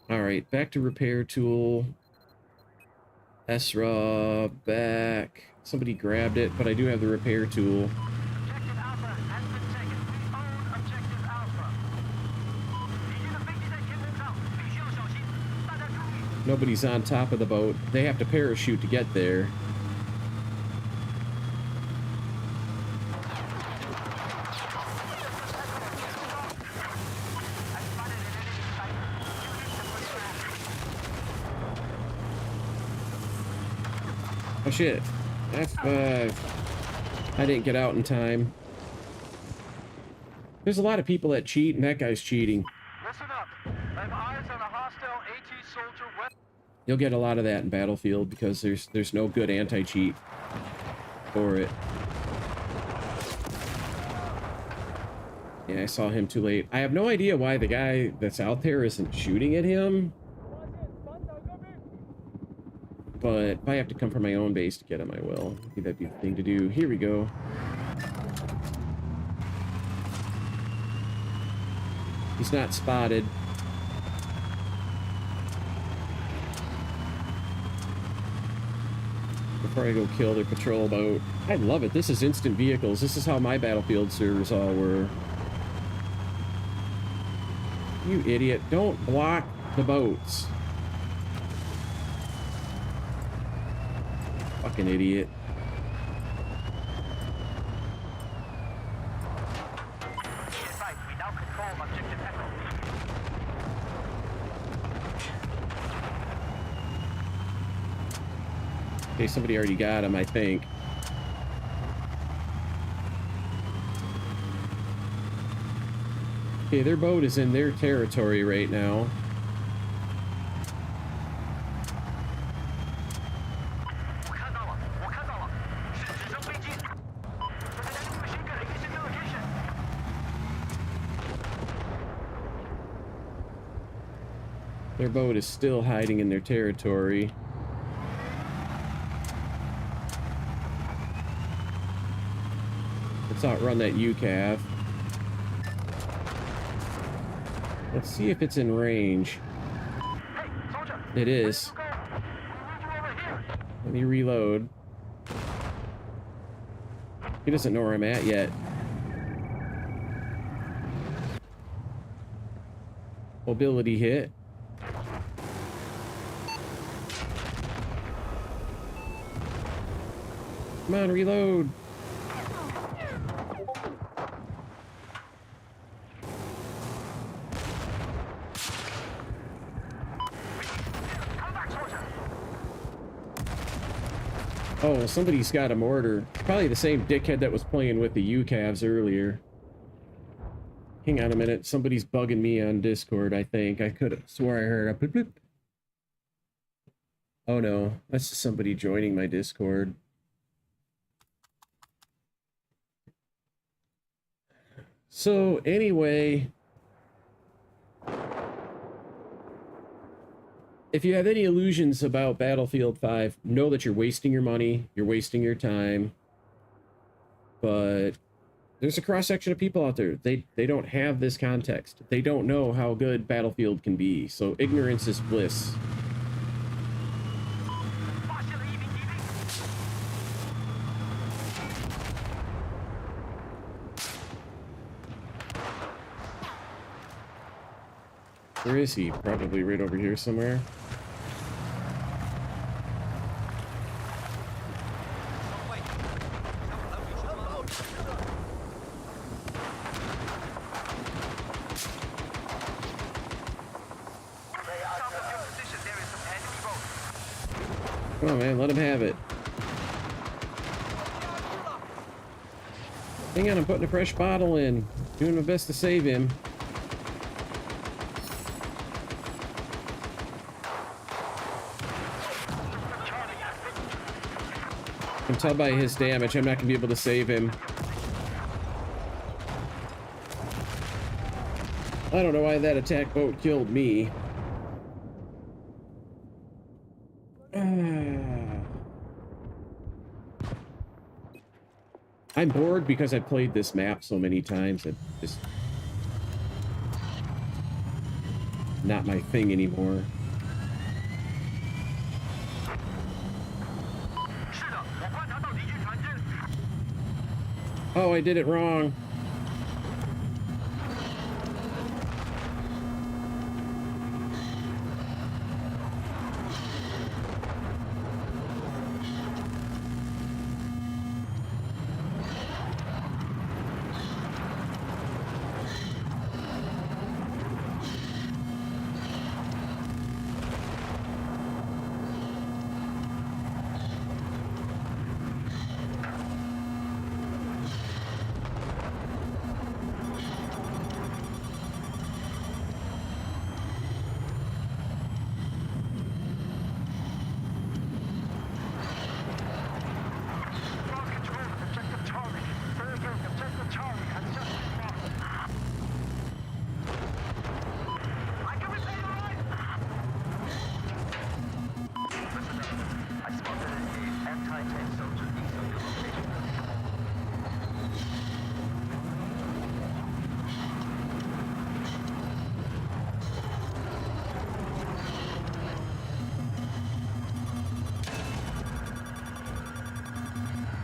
Alright, back to repair tool. Esra, back. Somebody grabbed it, but I do have the repair tool. Objective Alpha has been taken. We own Objective Alpha. 敌军的飞机在天空上，必须要小心。大家注意。 Nobody's on top of the boat. They have to parachute to get there. Oh shit. F5. I didn't get out in time. There's a lot of people that cheat, and that guy's cheating. Listen up. I have eyes on a hostile AT soldier west. You'll get a lot of that in Battlefield because there's no good anti-cheat for it. Yeah, I saw him too late. I have no idea why the guy that's out there isn't shooting at him. But if I have to come from my own base to get him, I will. Maybe that'd be the thing to do. Here we go. He's not spotted. Before I go kill their patrol boat. I love it. This is instant vehicles. This is how my Battlefield servers all were. You idiot. Don't block the boats. Fucking idiot. We now control Objective Echo. Okay, somebody already got him, I think. Okay, their boat is in their territory right now. Their boat is still hiding in their territory. Let's outrun that UCAV. Let's see if it's in range. It is. Let me reload. He doesn't know where I'm at yet. Mobility hit. Come on, reload. Oh, somebody's got a mortar. Probably the same dickhead that was playing with the UCAVs earlier. Hang on a minute. Somebody's bugging me on Discord, I think. I could have swore I heard a bloop bloop. Oh no, that's just somebody joining my Discord. So anyway, if you have any illusions about Battlefield 5, know that you're wasting your money, you're wasting your time. But there's a cross-section of people out there. They don't have this context. They don't know how good Battlefield can be. So ignorance is bliss. Where is he? Probably right over here somewhere. Come on, man, let him have it. Hang on, I'm putting a fresh bottle in. Doing my best to save him. I can tell by his damage, I'm not gonna be able to save him. I don't know why that attack boat killed me. I'm bored because I've played this map so many times. It's just not my thing anymore. Oh, I did it wrong.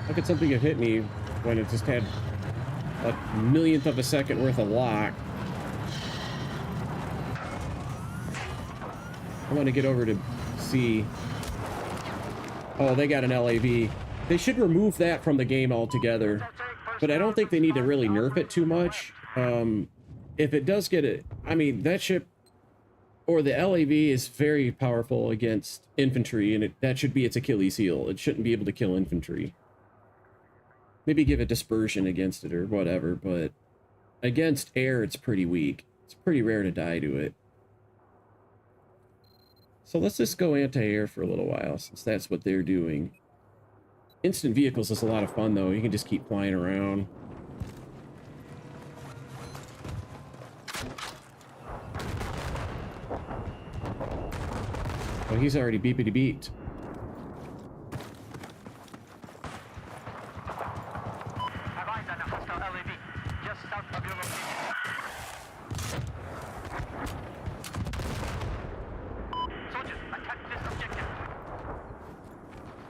How could something have hit me when it just had a millionth of a second worth of lock? I want to get over to C. Oh, they got an LAV. They should remove that from the game altogether. But I don't think they need to really nerf it too much. If it does get it, I mean, that ship or the LAV is very powerful against infantry, and that should be its Achilles heel. It shouldn't be able to kill infantry. Maybe give a dispersion against it or whatever, but against air, it's pretty weak. It's pretty rare to die to it. So let's just go anti-air for a little while, since that's what they're doing. Instant vehicles is a lot of fun, though. You can just keep flying around. Oh, he's already beepity beeped.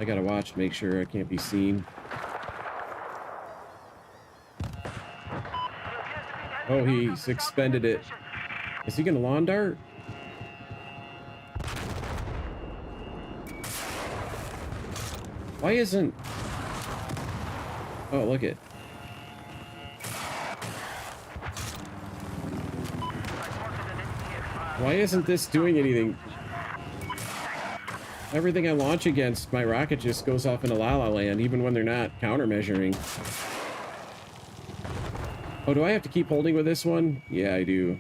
I gotta watch to make sure I can't be seen. Oh, he's expended it. Is he gonna lawn dart? Why isn't... Oh, look it. Why isn't this doing anything? Everything I launch against, my rocket just goes off into La La Land, even when they're not countermeasuring. Oh, do I have to keep holding with this one? Yeah, I do.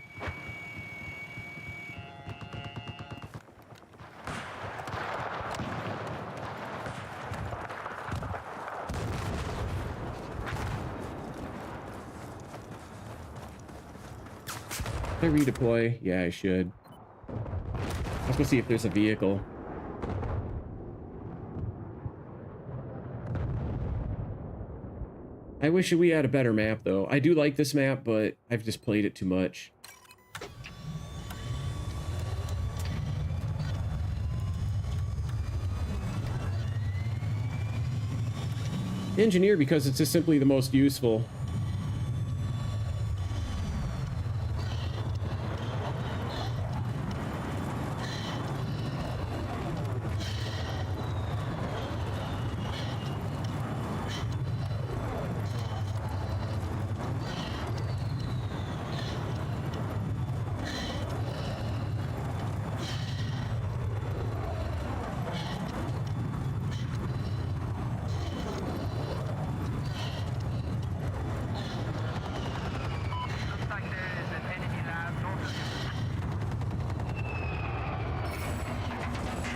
Should I redeploy? Yeah, I should. Let's go see if there's a vehicle. I wish we had a better map, though. I do like this map, but I've just played it too much. Engineer, because it's just simply the most useful.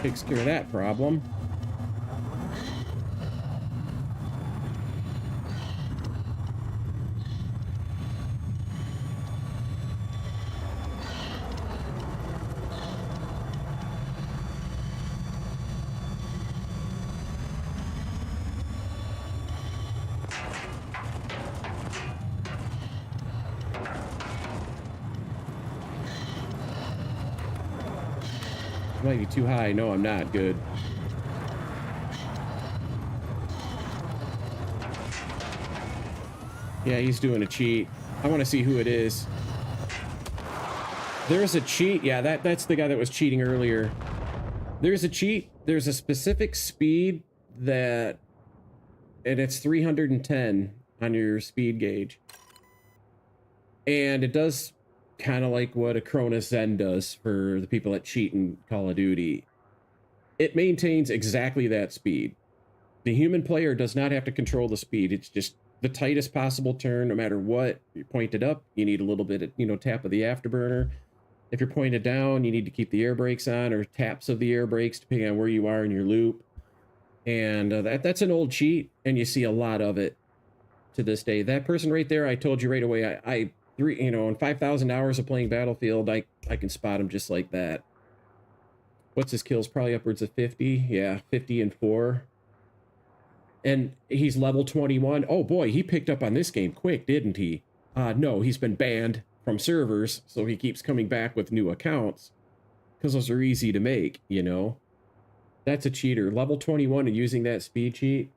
Takes care of that problem. Might be too high. No, I'm not. Good. Yeah, he's doing a cheat. I want to see who it is. There's a cheat. Yeah, that's the guy that was cheating earlier. There's a cheat. There's a specific speed that... And it's 310 on your speed gauge. And it does... kind of like what a Cronus Zen does for the people that cheat in Call of Duty. It maintains exactly that speed. The human player does not have to control the speed. It's just the tightest possible turn, no matter what. You're pointed up, you need a little bit of, you know, tap of the afterburner. If you're pointed down, you need to keep the air brakes on, or taps of the air brakes, depending on where you are in your loop. And that's an old cheat, and you see a lot of it to this day. That person right there, I told you right away, in 5,000 hours of playing Battlefield, I can spot him just like that. What's his kills? Probably upwards of 50. Yeah, 50 and 4. And he's level 21. Oh boy, he picked up on this game quick, didn't he? No, he's been banned from servers, so he keeps coming back with new accounts. Because those are easy to make, you know? That's a cheater. Level 21 and using that speed cheat.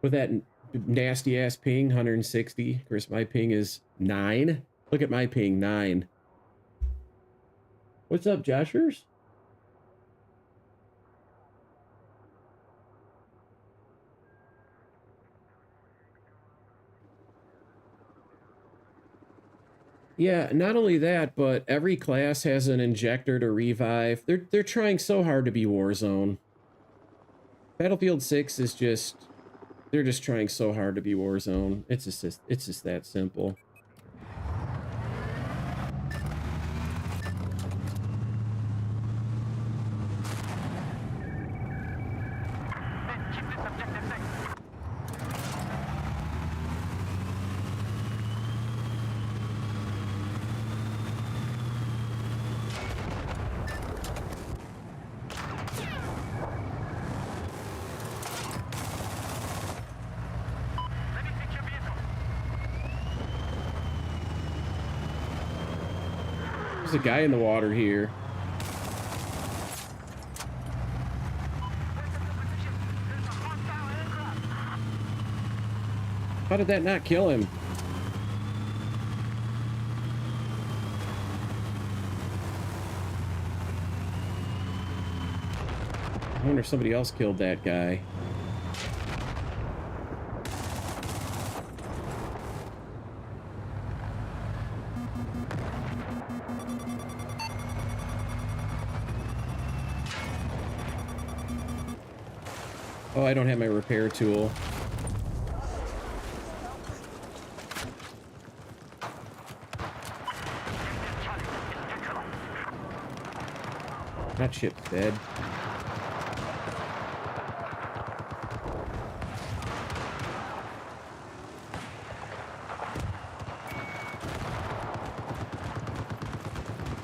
With that nasty ass ping, 160. Of course, my ping is 9. Look at my ping, 9. What's up, Joshers? Yeah, not only that, but every class has an injector to revive. They're trying so hard to be Warzone. Battlefield 6 is just... They're just trying so hard to be Warzone. It's just that simple. There's a guy in the water here. How did that not kill him? I wonder if somebody else killed that guy. Oh, I don't have my repair tool. That ship's dead.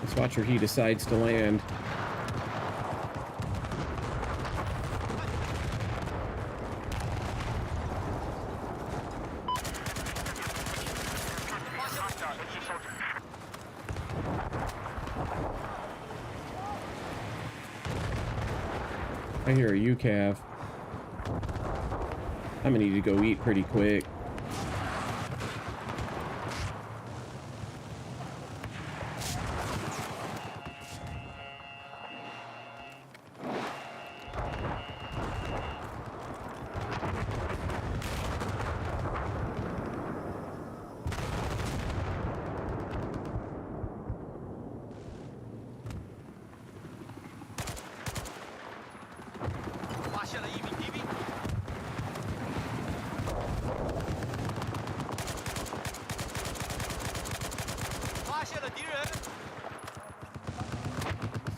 Let's watch where he decides to land. I hear a UCAV. I'm gonna need to go eat pretty quick.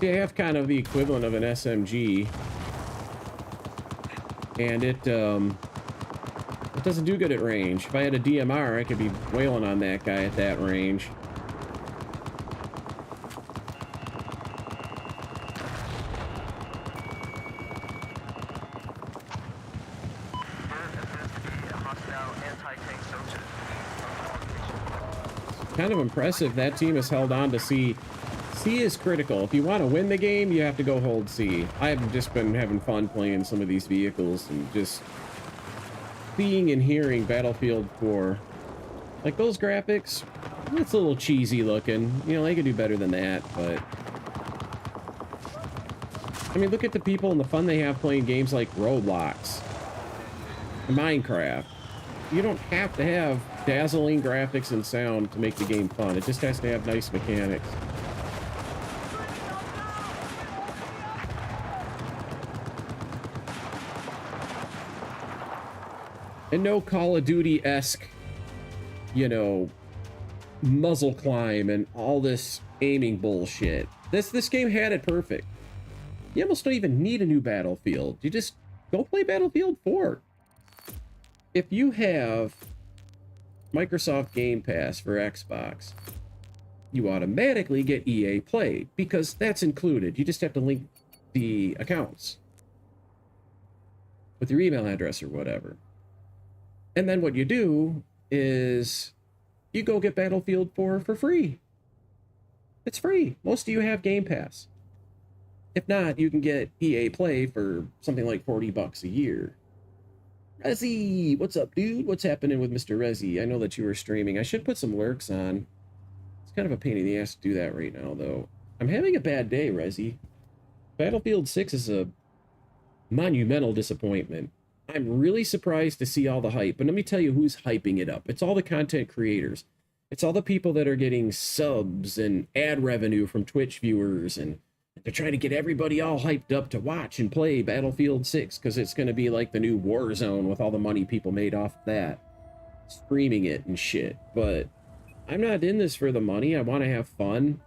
See, I have kind of the equivalent of an SMG, and it doesn't do good at range. If I had a DMR, I could be wailing on that guy at that range. Kind of impressive that team has held on to C. C is critical. If you want to win the game, you have to go hold C. I've just been having fun playing some of these vehicles and just seeing and hearing Battlefield 4. Like, those graphics, it's a little cheesy looking. You know, they could do better than that, but... I mean, look at the people and the fun they have playing games like Roblox, Minecraft. You don't have to have dazzling graphics and sound to make the game fun. It just has to have nice mechanics. And no Call of Duty-esque, you know, muzzle climb and all this aiming bullshit. This game had it perfect. You almost don't even need a new Battlefield. You just go play Battlefield 4. If you have Microsoft Game Pass for Xbox, you automatically get EA Play because that's included. You just have to link the accounts with your email address or whatever. And then what you do is you go get Battlefield 4 for free. It's free. Most of you have Game Pass. If not, you can get EA Play for something like $40 a year. Rezi, what's up, dude? What's happening with Mr. Rezi? I know that you were streaming. I should put some lurks on. It's kind of a pain in the ass to do that right now, though. I'm having a bad day, Rezi. Battlefield 6 is a monumental disappointment. I'm really surprised to see all the hype, but let me tell you who's hyping it up. It's all the content creators. It's all the people that are getting subs and ad revenue from Twitch viewers, and they're trying to get everybody all hyped up to watch and play Battlefield 6 because it's going to be like the new Warzone with all the money people made off that. Streaming it and shit. But I'm not in this for the money. I want to have fun.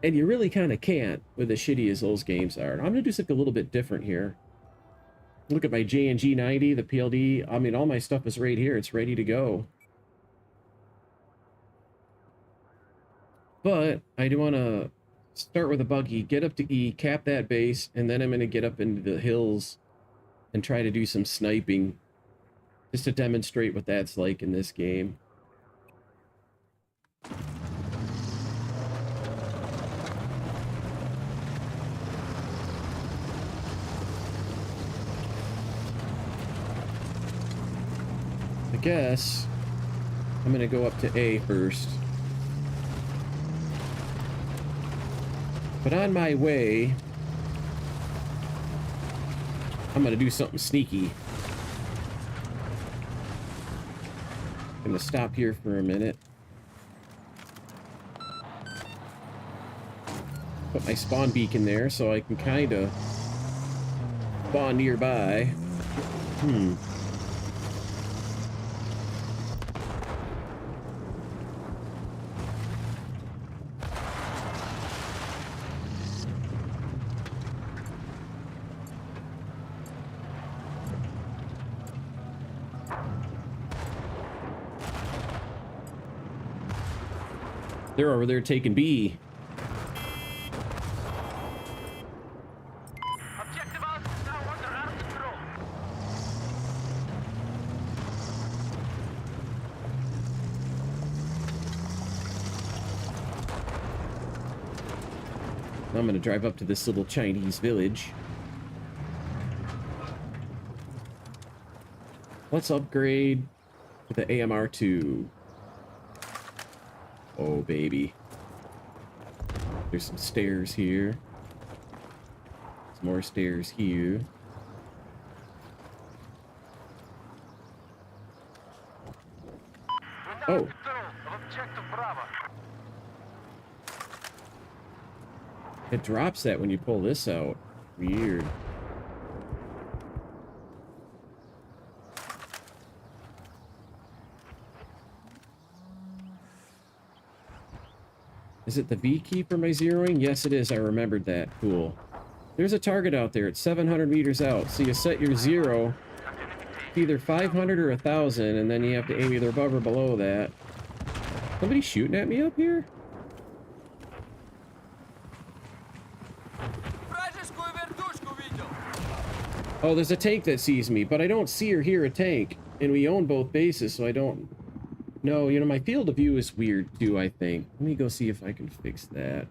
And you really kind of can't with as shitty as those games are. I'm going to do something a little bit different here. Look at my J&G 90, the PLD. I mean, all my stuff is right here. It's ready to go. But I do want to start with a buggy, get up to E, cap that base, and then I'm going to get up into the hills and try to do some sniping just to demonstrate what that's like in this game. I guess I'm going to go up to A first. But on my way, I'm going to do something sneaky. I'm going to stop here for a minute. Put my spawn beacon there so I can kind of spawn nearby. They're over there taking B. Objective out, now under our control. I'm going to drive up to this little Chinese village. Let's upgrade to the AMR2. Oh, baby. There's some stairs here. Some more stairs here. Oh. Control of objective Bravo. It drops that when you pull this out. Weird. Is it the V key for my zeroing? Yes, it is. I remembered that. Cool. There's a target out there. It's 700 meters out. So you set your zero to either 500 or 1,000, and then you have to aim either above or below that. Somebody shooting at me up here? Oh, there's a tank that sees me, but I don't see or hear a tank. And we own both bases, so I don't... No, you know, my field of view is weird too, I think. Let me go see if I can fix that.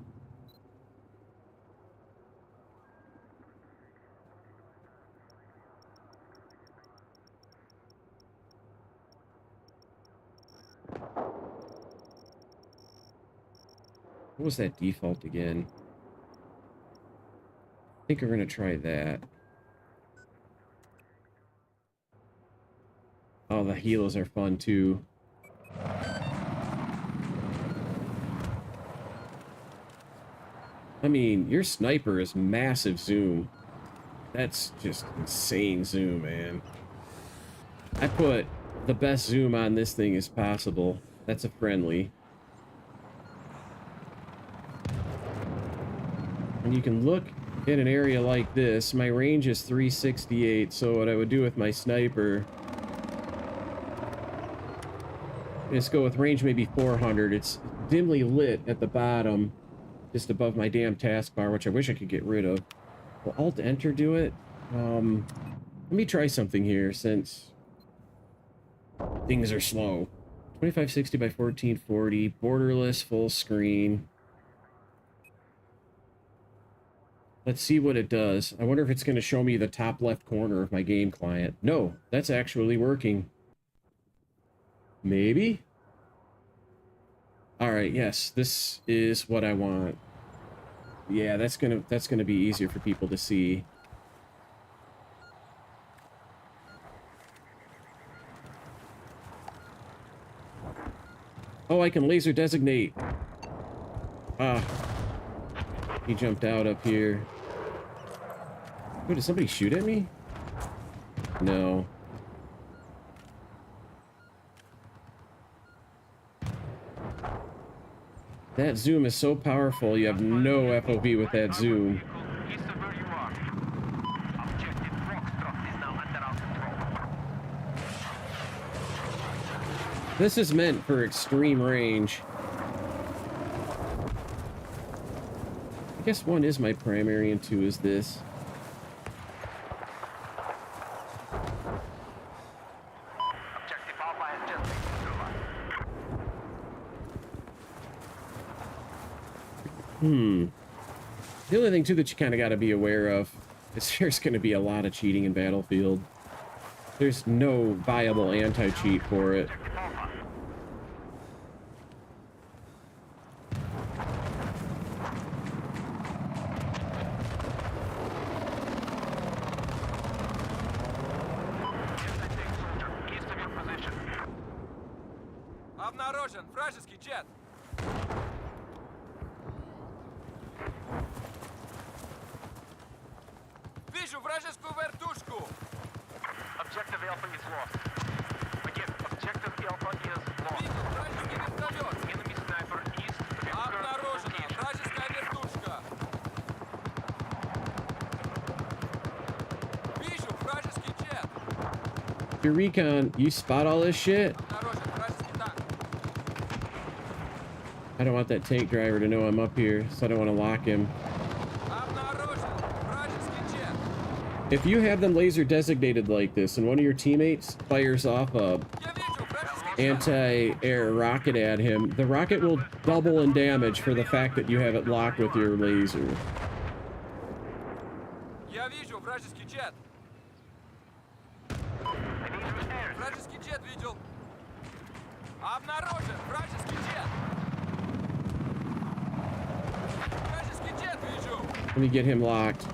What was that default again? I think we're gonna try that. Oh, the helos are fun too. I mean, your sniper is massive zoom. That's just insane zoom, man. I put the best zoom on this thing as possible. That's a friendly. And you can look in an area like this. My range is 368, so what I would do with my sniper... Just go with range maybe 400. It's dimly lit at the bottom, just above my damn taskbar, which I wish I could get rid of. Will Alt-Enter do it? Let me try something here, since things are slow. 2560 by 1440, borderless, full screen. Let's see what it does. I wonder if it's going to show me the top left corner of my game client. No, that's actually working. Maybe? Alright, yes, this is what I want. Yeah, that's gonna be easier for people to see. Oh, I can laser designate. Ah. He jumped out up here. Oh, did somebody shoot at me? No. That zoom is so powerful, you have no FOV with that zoom. This is meant for extreme range. I guess 1 is my primary and 2 is this. The other thing, too, that you kind of got to be aware of is there's going to be a lot of cheating in Battlefield. There's no viable anti-cheat for it. Обнаружен вражеский джет. Вижу вражескую вертушку. Objective Alpha is lost. Again, Objective Alpha is lost. Видел вражеский вертолет. Enemy sniper east of your current Обнаружена location. вражеская вертушка. Вижу вражеский джет. Your Recon, you spot all this shit? Обнаружен вражеский танк. I don't want that tank driver to know I'm up here, so I don't want to lock him. Обнаружен вражеский джет. If you have them laser designated like this and one of your teammates fires off a Я вижу вражеский джет. anti-air rocket at him, the rocket will double in damage for the fact that you have it locked with your laser. Я вижу вражеский джет. Вражеский джет видел. Обнаружен вражеский джет. Вражеский джет вижу. Let me get him locked.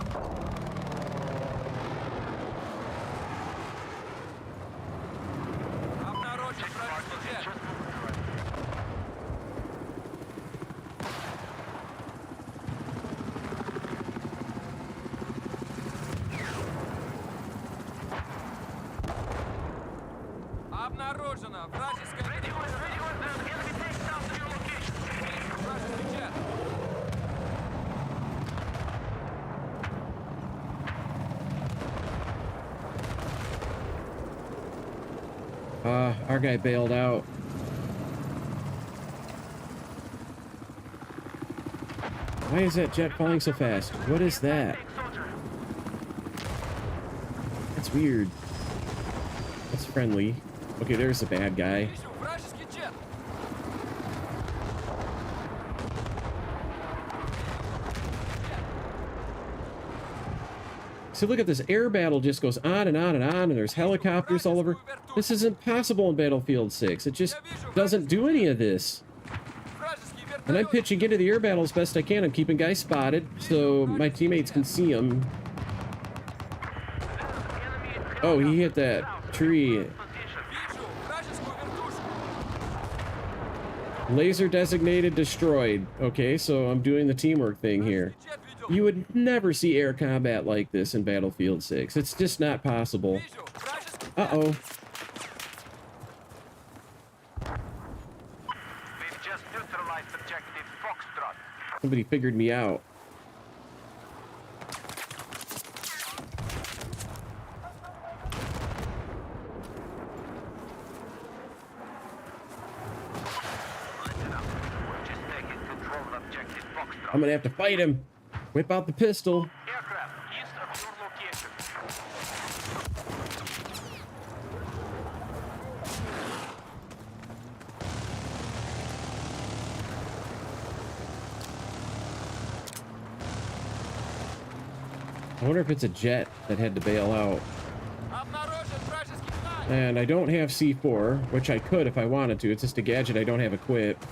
Обнаружен вражеский джет. Обнаружена вражеская вертушка. Вражеский джет. Our guy bailed out. Why is that jet falling so fast? What is that? That's weird. That's friendly. Okay, there's the bad guy. Вижу вражеский джет. So look at this air battle, just goes on and on and on, and there's helicopters all over. This isn't possible in Battlefield 6. It just doesn't do any of this. Вражеский And I'm вертолет. pitching into the air battle as best I can. I'm keeping guys spotted so my teammates can see them. Oh, he hit that tree. Вижу вражескую вертушку. Laser designated destroyed. Okay, so I'm doing the teamwork thing here. Джет видел. You would never see air combat like this in Battlefield 6. It's just not possible. Вижу вражеский. Uh-oh. We've just neutralized objective Foxtrot. Somebody figured me out. Listen up. We're just taking control of objective Foxtrot. I'm gonna have to fight him. Whip out the pistol. Aircraft east of your location. I wonder if it's a jet that had to bail out. Обнаружен вражеский флаг. And I don't have C4, which I could if I wanted to. It's just a gadget I don't have equipped.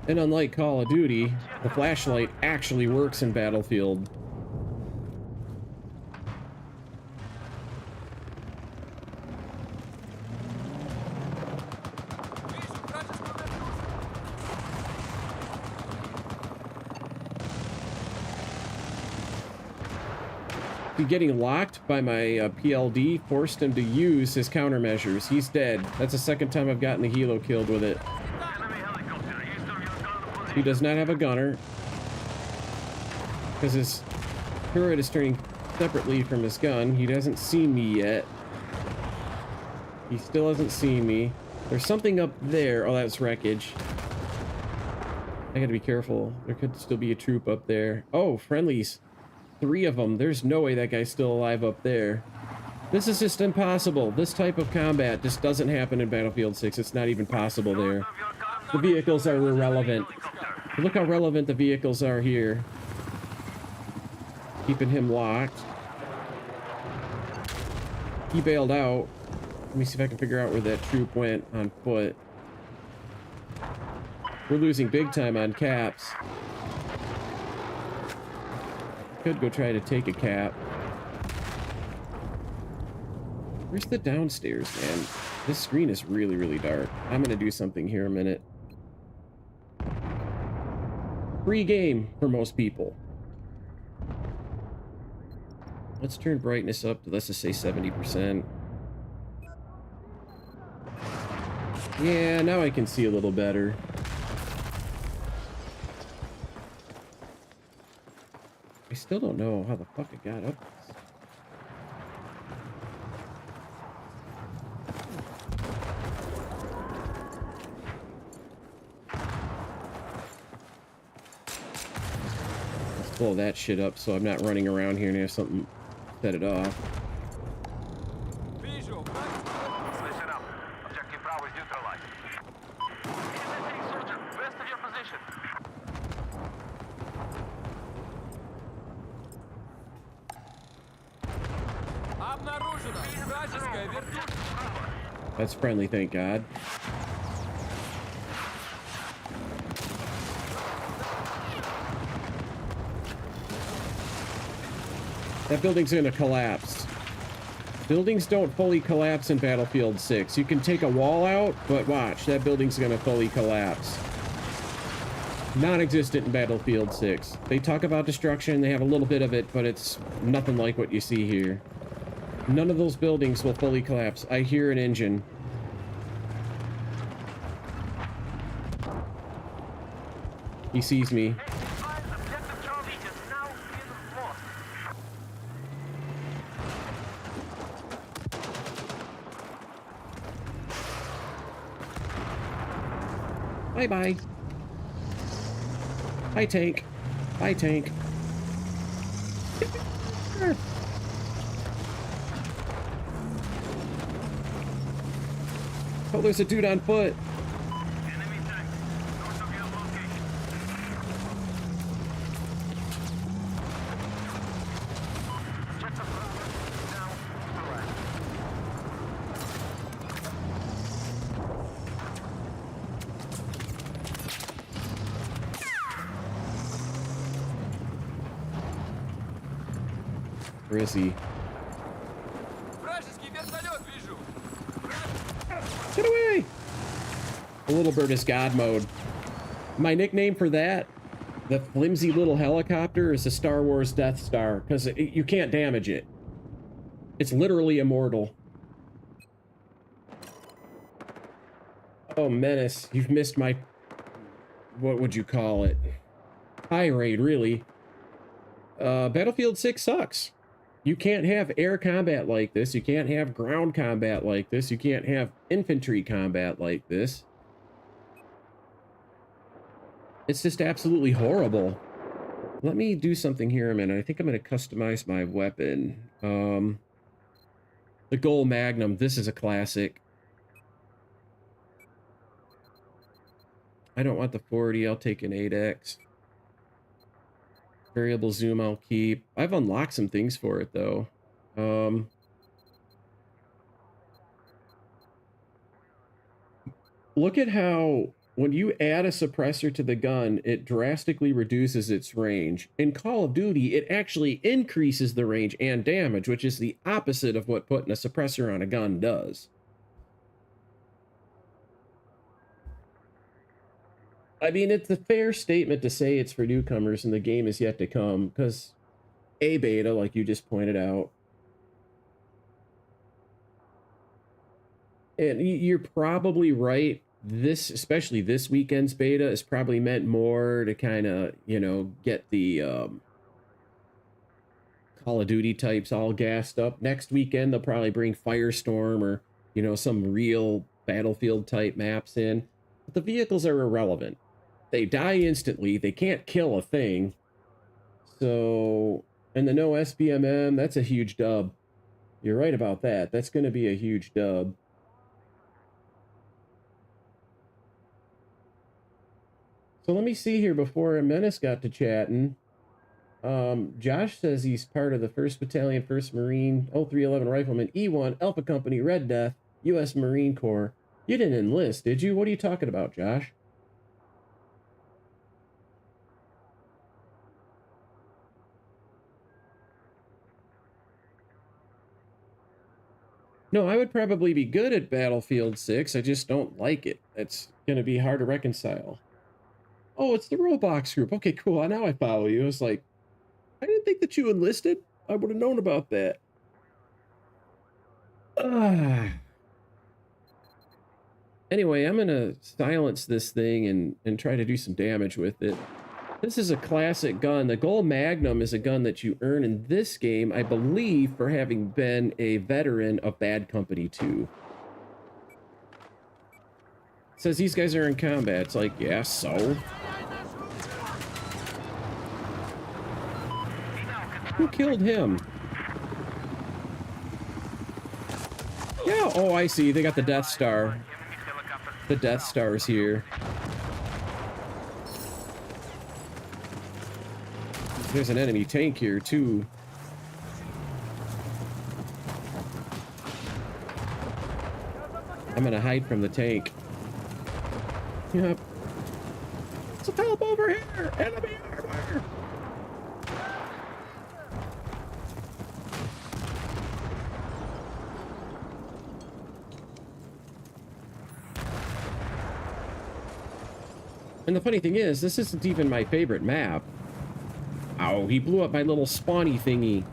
And unlike Call of Duty, the flashlight actually works in Battlefield. Вижу вражескую вертушку. He getting locked by my PLD forced him to use his countermeasures. He's dead. That's the second time I've gotten the helo killed with it. Enemy helicopter east of your gun position. He does not have a gunner because his turret is turning separately from his gun. He doesn't see me yet. He still hasn't seen me. There's something up there. Oh, that's wreckage. I gotta be careful. There could still be a troop up there. Oh, friendlies. 3 of them. There's no way that guy's still alive up there. This is just impossible. This type of combat just doesn't happen in Battlefield 6. It's not even possible there. The vehicles are irrelevant. Look how relevant the vehicles are here. Keeping him locked. He bailed out. Let me see if I can figure out where that troop went on foot. We're losing big time on caps. Could go try to take a cap. Where's the downstairs, man? This screen is really, really dark. I'm gonna do something here a minute. Free game for most people. Let's turn brightness up to, let's just say 70%. Yeah, now I can see a little better. I still don't know how the fuck I got up this. Let's blow that shit up so I'm not running around here and have something set it off. Вижу вражеский. Listen up. Objective Bravo is neutralized. Enemy insurgent west of your position. Обнаружена вражеская вертушка. That's friendly, thank God. That building's gonna collapse. Buildings don't fully collapse in Battlefield 6. You can take a wall out, but watch, that building's gonna fully collapse. Non-existent in Battlefield 6. They talk about destruction, they have a little bit of it, but it's nothing like what you see here. None of those buildings will fully collapse. I hear an engine. He sees me. Bye-bye. Bye, tank. Bye, tank. Oh, there's a dude on foot. Enemy tank. North of your location. Jets approaching. Now, correct. Where is he? Вражеский вертолет вижу. Get away! The little bird is God mode. My nickname for that, the flimsy little helicopter, is the Star Wars Death Star, because you can't damage it. It's literally immortal. Oh, Menace, you've missed my... What would you call it? High raid, really. Battlefield 6 sucks. You can't have air combat like this. You can't have ground combat like this. You can't have infantry combat like this. It's just absolutely horrible. Let me do something here a minute. I think I'm going to customize my weapon. The Gold Magnum. This is a classic. I don't want the 40. I'll take an 8X. Variable zoom I'll keep. I've unlocked some things for it though. Look at how when you add a suppressor to the gun, it drastically reduces its range. In Call of Duty, it actually increases the range and damage, which is the opposite of what putting a suppressor on a gun does. I mean, it's a fair statement to say it's for newcomers and the game is yet to come, because a beta, like you just pointed out. And you're probably right. This, especially this weekend's beta, is probably meant more to kind of, you know, get the Call of Duty types all gassed up. Next weekend, they'll probably bring Firestorm or, you know, some real Battlefield type maps in. But the vehicles are irrelevant. They die instantly. They can't kill a thing. So, and the no SBMM, that's a huge dub. You're right about that. That's going to be a huge dub. So let me see here before Menace got to chatting. Josh says he's part of the 1st Battalion, 1st Marine, 0311 Rifleman, E1, Alpha Company, Red Death, U.S. Marine Corps. You didn't enlist, did you? What are you talking about, Josh? No, I would probably be good at Battlefield 6. I just don't like it. It's going to be hard to reconcile. Oh, it's the Roblox group. Okay, cool. Now I follow you. It's like, I didn't think that you enlisted. I would have known about that. Anyway, I'm going to silence this thing and try to do some damage with it. This is a classic gun. The Gold Magnum is a gun that you earn in this game, I believe, for having been a veteran of Bad Company 2. It says these guys are in combat. It's like, yeah, so? Who killed him? Yeah, oh, I see. They got the Death Star. The Death Star's here. There's an enemy tank here, too. I'm gonna hide from the tank. Yep. Some help over here! Enemy armor! And the funny thing is, this isn't even my favorite map. Ow, he blew up my little spawny thingy.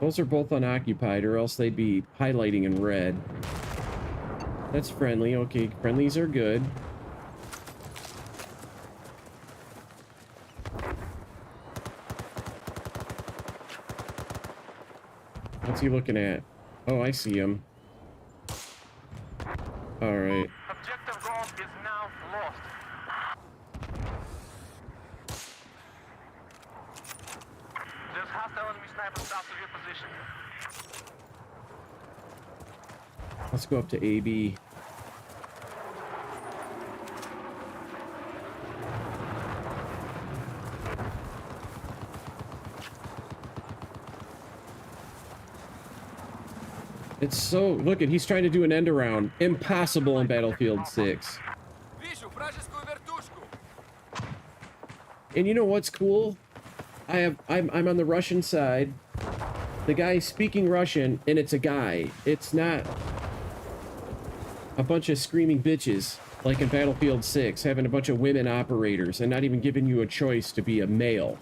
Those are both unoccupied, or else they'd be highlighting in red. That's friendly. Okay, friendlies are good. What's he looking at? Oh, I see him. All right. Objective goal is now lost. There's hostile enemy snipers south of your position. Let's go up to AB. It's so... Look at, he's trying to do an end around. Impossible in Battlefield 6. Вижу вражескую вертушку. And you know what's cool? I'm on the Russian side. The guy's speaking Russian, and it's a guy. It's not a bunch of screaming bitches like in Battlefield 6, having a bunch of women operators and not even giving you a choice to be a male.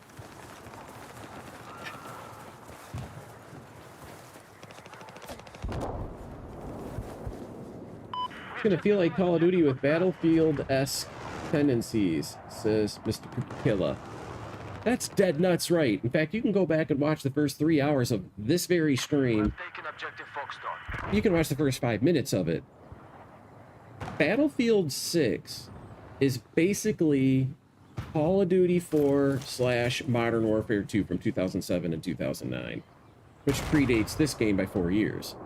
It's gonna feel like Call of Duty with Battlefield-esque tendencies, says Mr. Killa. That's dead nuts right. In fact, you can go back and watch the first 3 hours of this very stream. Taking objective Foxtrot. You can watch the first 5 minutes of it. Battlefield 6 is basically Call of Duty 4 / Modern Warfare 2 from 2007 and 2009, which predates this game by 4 years.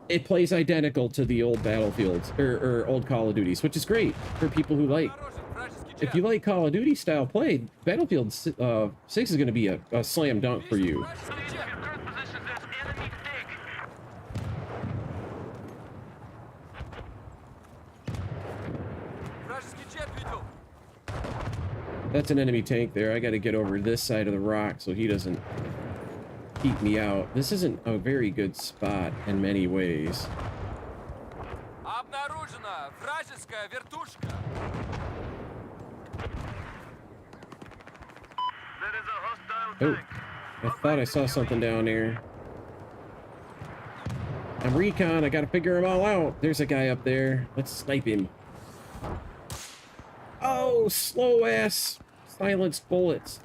It plays identical to the old Battlefields, or old Call of Duties, which is great for people who like... Обнаружен вражеский If jet. you like Call of Duty style play, Battlefield 6 is going to be a slam dunk for you. Вражеский jet. Your current position is enemy dig. Вражеский jet видел. That's an enemy tank there. I got to get over this side of the rock so he doesn't keep me out. This isn't a very good spot in many ways. Обнаружена вражеская вертушка. There is a hostile Oh, tank. I thought I saw something down there. I'm Recon. I got to figure them all out. There's a guy up there. Let's snipe him. Oh, slow ass silenced bullets.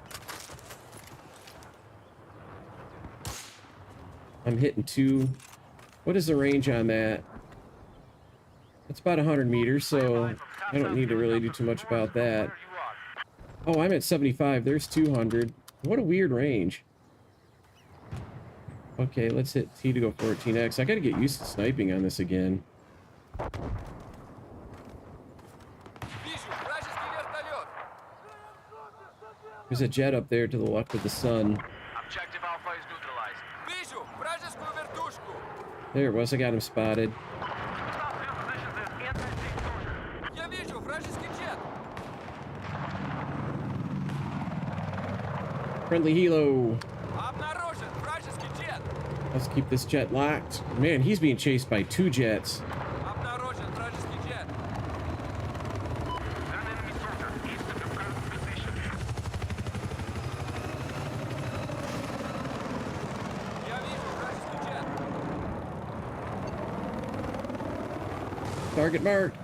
I'm hitting 2. What is the range on that? It's about 100 meters, so I don't need to really do too much about that. Where you are. Oh, I'm at 75. There's 200. What a weird range. Okay, let's hit T to go 14x. I gotta get used to sniping on this again. Вижу вражеский вертолет. There's a jet up there to the left of the sun. Objective Alpha is neutralized. Вижу вражескую вертушку. There it was. I got him spotted. South of your position is enemy dig. Я вижу вражеский jet. Friendly helo. Обнаружен вражеский jet. Let's keep this jet locked. Man, he's being chased by 2 jets. Обнаружен вражеский jet. An enemy soldier east of your current position. Я вижу вражеский jet. Target marked.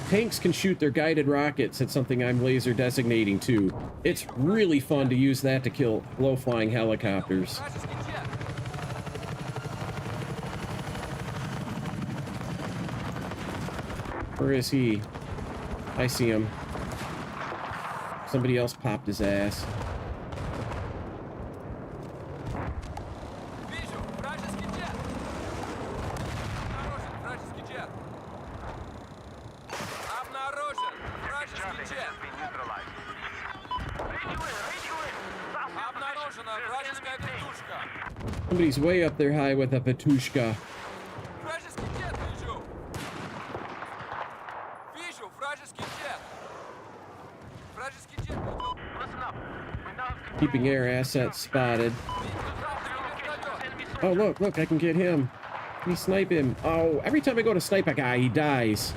Tanks can shoot their guided rockets at something I'm laser designating to. It's really fun to use that to kill low-flying helicopters. Вражеский jet. Where is he? I see him. Somebody else popped his ass. Вижу вражеский jet. Обнаружен вражеский jet. Обнаружен вражеский Charlie jet. has been neutralized. Radio in. South of your Обнаружена position вражеская is enemy dig. вертушка. Somebody's way up there high with a Patushka. Вражеский jet вижу. Вижу вражеский jet. Вражеский jet видел. Listen up. We now have control. Keeping air assets spotted. Вижу вражеский вертолет. Enemy Oh, soldier. look, I can get him. Can you snipe him? Oh, every time I go to snipe a guy, he dies.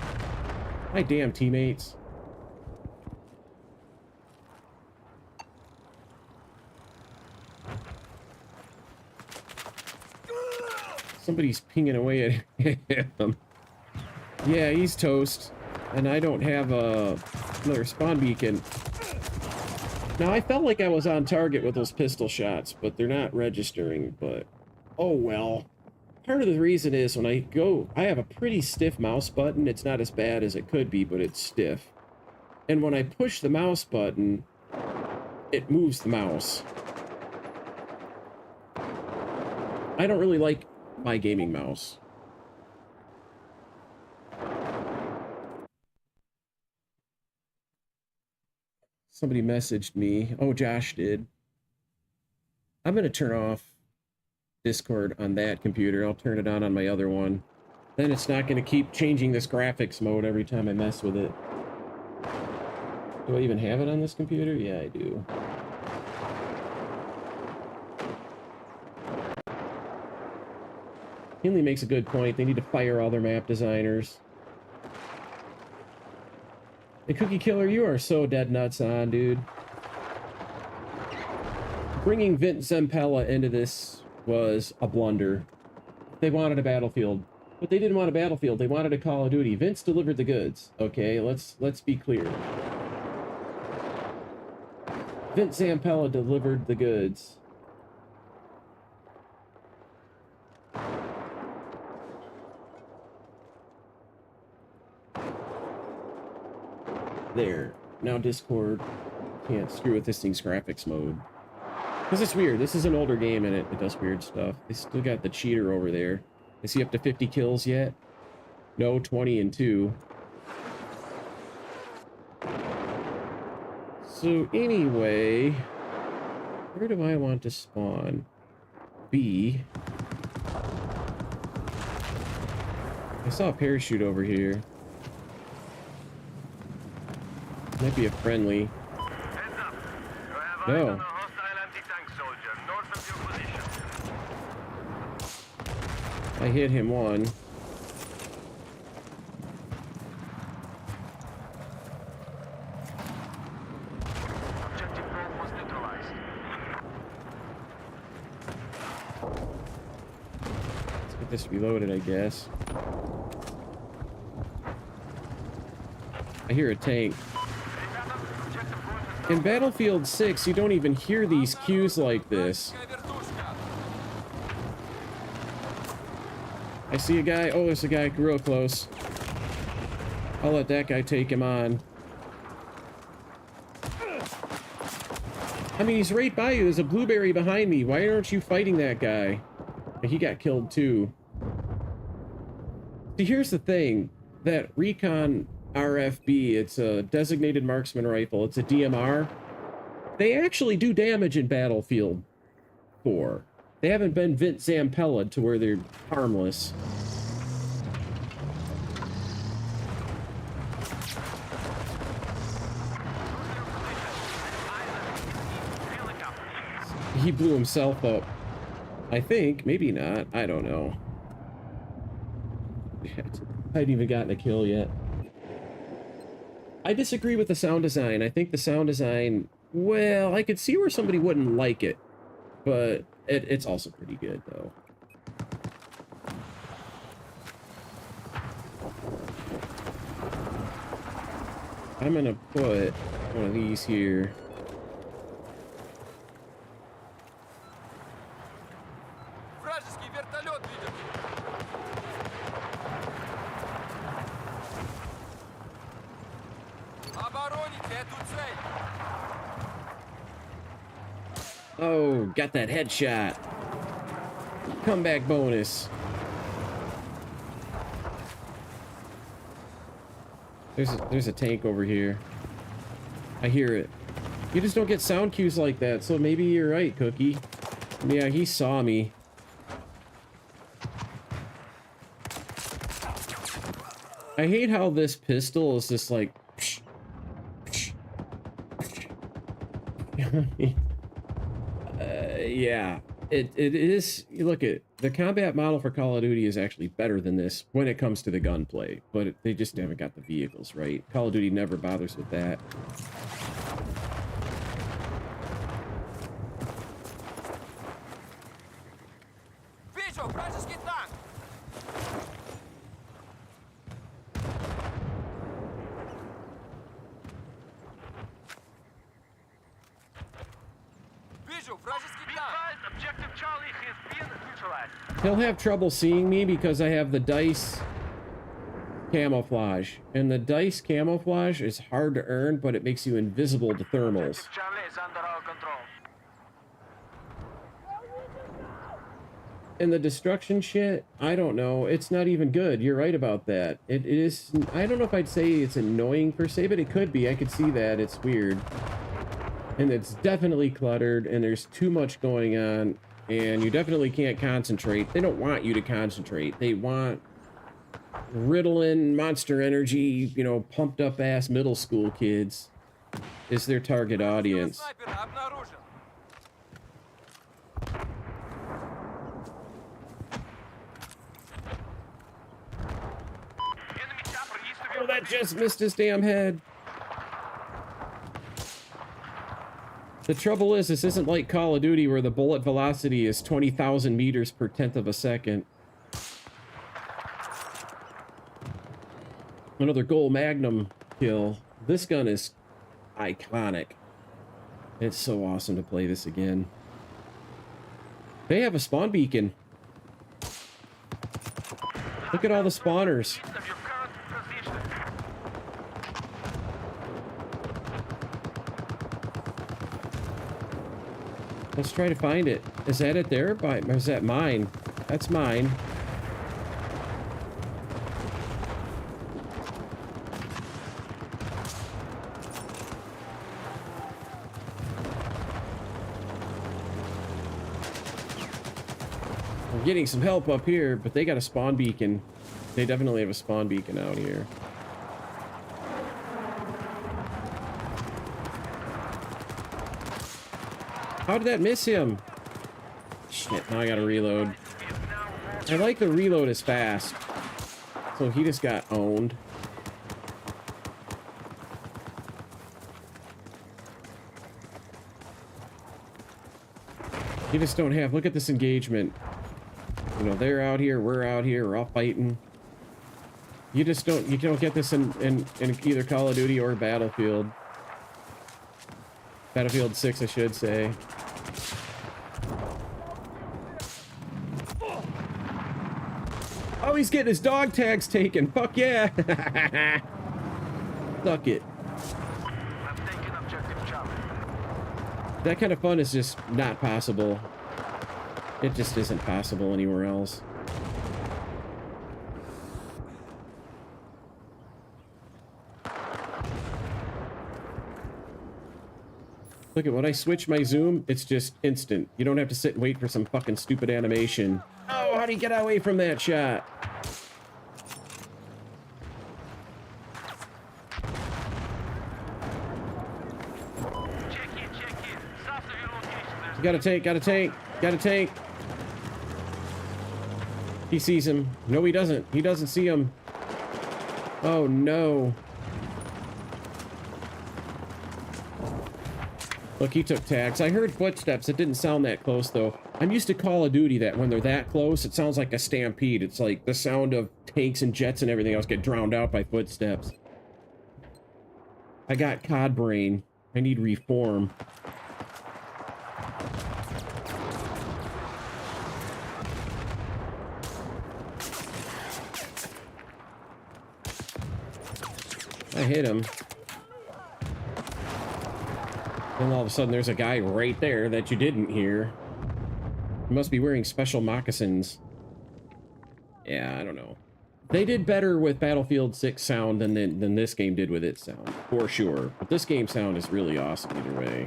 My damn teammates. Somebody's pinging away at him. Yeah, he's toast. And I don't have another spawn beacon. Now, I felt like I was on target with those pistol shots, but they're not registering, but... Oh, well. part of the reason is when I have a pretty stiff mouse button. It's not as bad as it could be, but it's stiff. And when I push the mouse button, it moves the mouse. I don't really like my gaming mouse. Somebody messaged me. Oh, Josh did. I'm going to turn off Discord on that computer. I'll turn it on my other one. Then it's not going to keep changing this graphics mode every time I mess with it. Do I even have it on this computer? Yeah, I do. Hinley makes a good point. They need to fire all their map designers. And Cookie Killer, you are so dead nuts on, dude. Bringing Vint Zempella into this was a blunder. They wanted a Battlefield. But they didn't want a Battlefield. They wanted a Call of Duty. Vince delivered the goods. Okay, let's be clear. Vint Zampella delivered the goods. There. Now Discord can't screw with this thing's graphics mode. Because it's weird. This is an older game and it does weird stuff. They still got the cheater over there. Is he up to 50 kills yet? No, 20 and 2. So anyway, where do I want to spawn? B. I saw a parachute over here. Might be a friendly. Heads up. You have eyes No. on a hostile anti-tank soldier north of your position. I hit him one. Objective Bravo was neutralized. Let's get this reloaded, I guess. I hear a tank. In Battlefield 6, you don't even hear these cues like this. Вражеская вертушка. I see a guy. Oh, there's a guy real close. I'll let that guy take him on. I mean, he's right by you. There's a blueberry behind me. Why aren't you fighting that guy? He got killed too. See, here's the thing. That Recon RFB, it's a designated marksman rifle. It's a DMR. They actually do damage in Battlefield 4. They haven't been Vint Zampella to where they're harmless. He blew himself up. I think. Maybe not. I don't know. I haven't even gotten a kill yet. I disagree with the sound design. I think the sound design, well, I could see where somebody wouldn't like it, but it's also pretty good, though. I'm gonna put one of these here. Вражеский вертолет виден. Обороните эту цель. Oh, got that headshot. Comeback bonus. There's a tank over here. I hear it. You just don't get sound cues like that, so maybe you're right, Cookie. Yeah, he saw me. I hate how this pistol is just like... yeah, it is. You look at the combat model for Call of Duty is actually better than this when it comes to the gunplay, but they just haven't got the vehicles right. Call of Duty never bothers with that. Вижу вражеский танк. Вижу Вижу, вражеский Be танк. advised, objective Charlie has been neutralized. He'll have trouble seeing me because I have the dice camouflage. And the dice camouflage is hard to earn, but it makes you invisible to thermals. Charlie is under our control. And the destruction shit, I don't know. It's not even good. You're right about that. It is... I don't know if I'd say it's annoying per se, but it could be. I could see that. It's weird. And it's definitely cluttered, and there's too much going on, and you definitely can't concentrate. They don't want you to concentrate. They want Ritalin, Monster Energy, you know, pumped up ass middle school kids is their target audience. Снайпера обнаружен. Enemy chopper east of Oh, that just missed his damn head. The trouble is, this isn't like Call of Duty where the bullet velocity is 20,000 meters per tenth of a second. Another Gold Magnum kill. This gun is iconic. It's so awesome to play this again. They have a spawn beacon. Look at all the spawners. east of your current position. Let's try to find it. Is that it there? Or is that mine? That's mine. I'm getting some help up here, but they got a spawn beacon. They definitely have a spawn beacon out here. How did that miss him? Shit, now I gotta reload. I like the reload is fast. So he just got owned. You just don't have, look at this engagement. You know, they're out here, we're out here, we're all fighting. You just don't, you don't get this in either Call of Duty or Battlefield. Battlefield 6, I should say. Oh, he's getting his dog tags taken. Fuck yeah. Suck it. I'm taking objective Charlie. That kind of fun is just not possible. It just isn't possible anywhere else. Look at when I switch my zoom, it's just instant. You don't have to sit and wait for some fucking stupid animation. Oh, how do you get away from that shot? Check in. South of your location, there's Got a tank. He sees him. No, he doesn't. He doesn't see him. Oh, no. Look, he took tags. I heard footsteps. It didn't sound that close, though. I'm used to Call of Duty that when they're that close, it sounds like a stampede. It's like the sound of tanks and jets and everything else get drowned out by footsteps. I got COD brain. I need reform. I hit him. Then all of a sudden there's a guy right there that you didn't hear. He must be wearing special moccasins. Yeah, I don't know. They did better with Battlefield 6 sound than this game did with its sound, for sure. But this game sound is really awesome either way.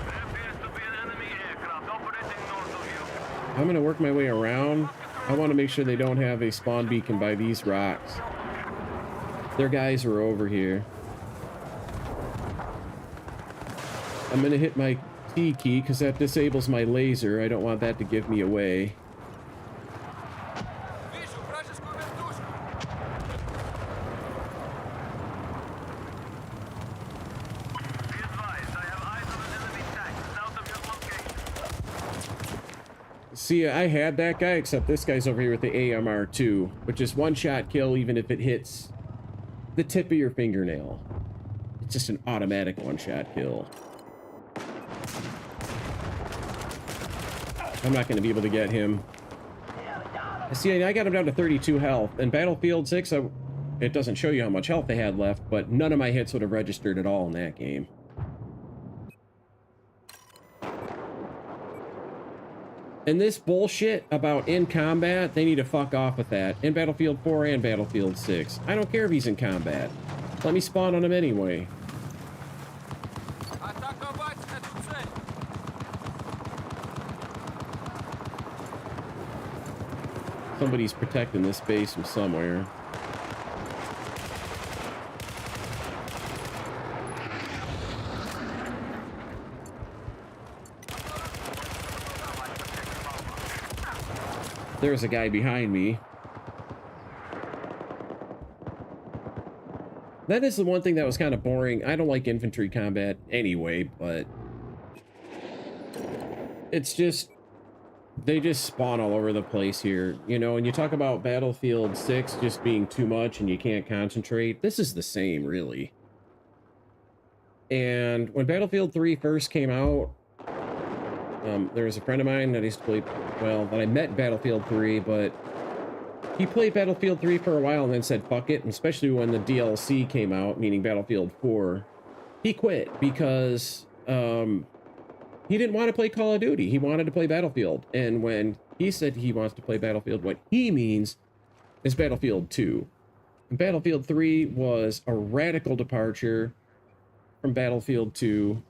there appears to be an enemy aircraft operating north of you. I'm going to work my way around. I want to make sure they don't have a spawn beacon by these rocks. Their guys are over here. I'm going to hit my T key because that disables my laser. I don't want that to give me away. Вижу вражескую вертушку. Be advised, I have eyes on an enemy tank south of your location. See, I had that guy, except this guy's over here with the AMR2, which is one-shot kill even if it hits the tip of your fingernail. It's just an automatic one-shot kill. I'm not going to be able to get him. See, I got him down to 32 health. In Battlefield 6, it doesn't show you how much health they had left, but none of my hits would have registered at all in that game. And this bullshit about in combat, they need to fuck off with that. In Battlefield 4 and Battlefield 6. I don't care if he's in combat. Let me spawn on him anyway. Атаковать эту цель! Somebody's protecting this base from somewhere. There's a guy behind me. That is the one thing that was kind of boring. I don't like infantry combat anyway, but it's just, they just spawn all over the place here. You know, and you talk about Battlefield 6 just being too much and you can't concentrate. This is the same, really. And when Battlefield 3 first came out, there was a friend of mine that used to play, well, that I met in Battlefield 3, but he played Battlefield 3 for a while and then said, fuck it, and especially when the DLC came out, meaning Battlefield 4, he quit because he didn't want to play Call of Duty. He wanted to play Battlefield. And when he said he wants to play Battlefield, what he means is Battlefield 2. And Battlefield 3 was a radical departure from Battlefield 2.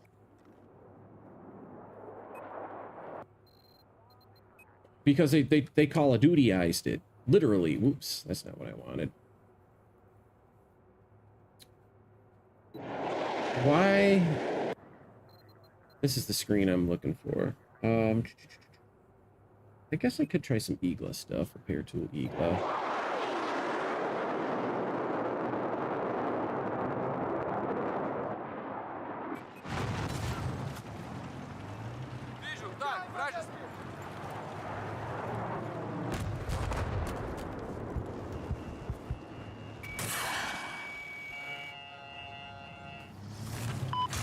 Because they Call of Duty-ized it. Literally. Whoops, that's not what I wanted. Why? This is the screen I'm looking for. I guess I could try some Eagla stuff. Repair tool Eagla. Вижу, танк, вражеский!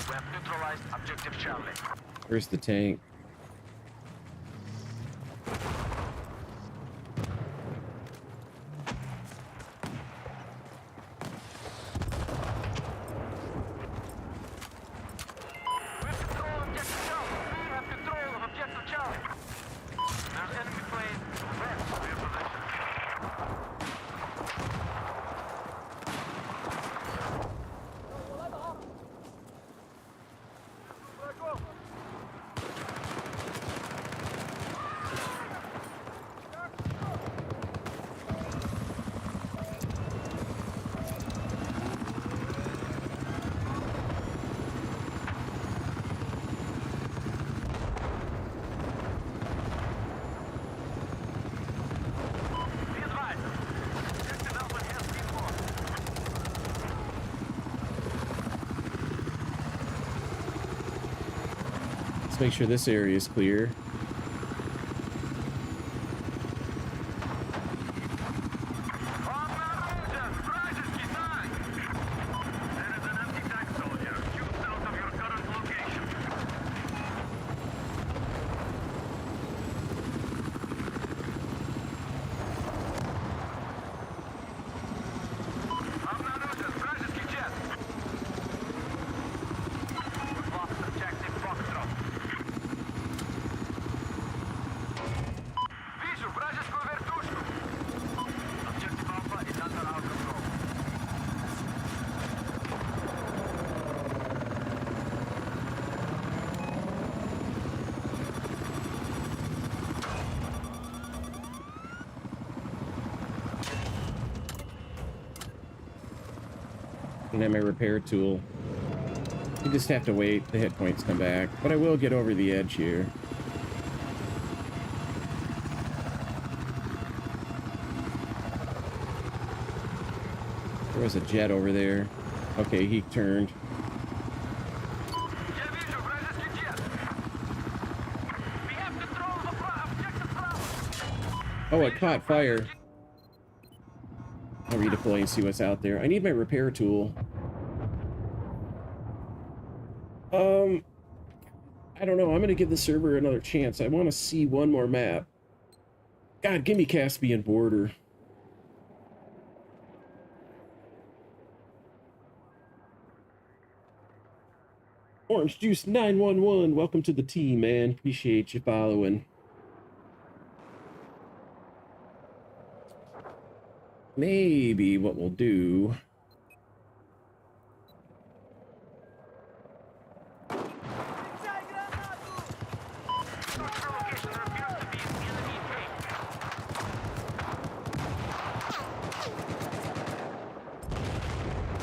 We have neutralized objective Charlie. Where's the tank? We have control of objective Charlie. We have control of objective Charlie. There's enemy plane west of your position. Be advised. Objective Alpha has been lost. Let's make sure this area is clear. Обнаружен вражеский танк! There is an empty tank soldier due south of your current location. Обнаружен вражеский джет! We've lost objective Foxtrot. Вижу вражескую вертушку! Objective Alpha is under our control. And then my repair tool. You just have to wait. The hit points come back. But I will get over the edge here. There was a jet over there. Okay, he turned. Я вижу вражеский джет! We have control of objective Bravo! Oh, it caught fire. I'll redeploy and see what's out there. I need my repair tool. I don't know. I'm going to give the server another chance. I want to see one more map. God, give me Caspian Border. Orange Juice 911, welcome to the team, man. Appreciate you following. Maybe what we'll do...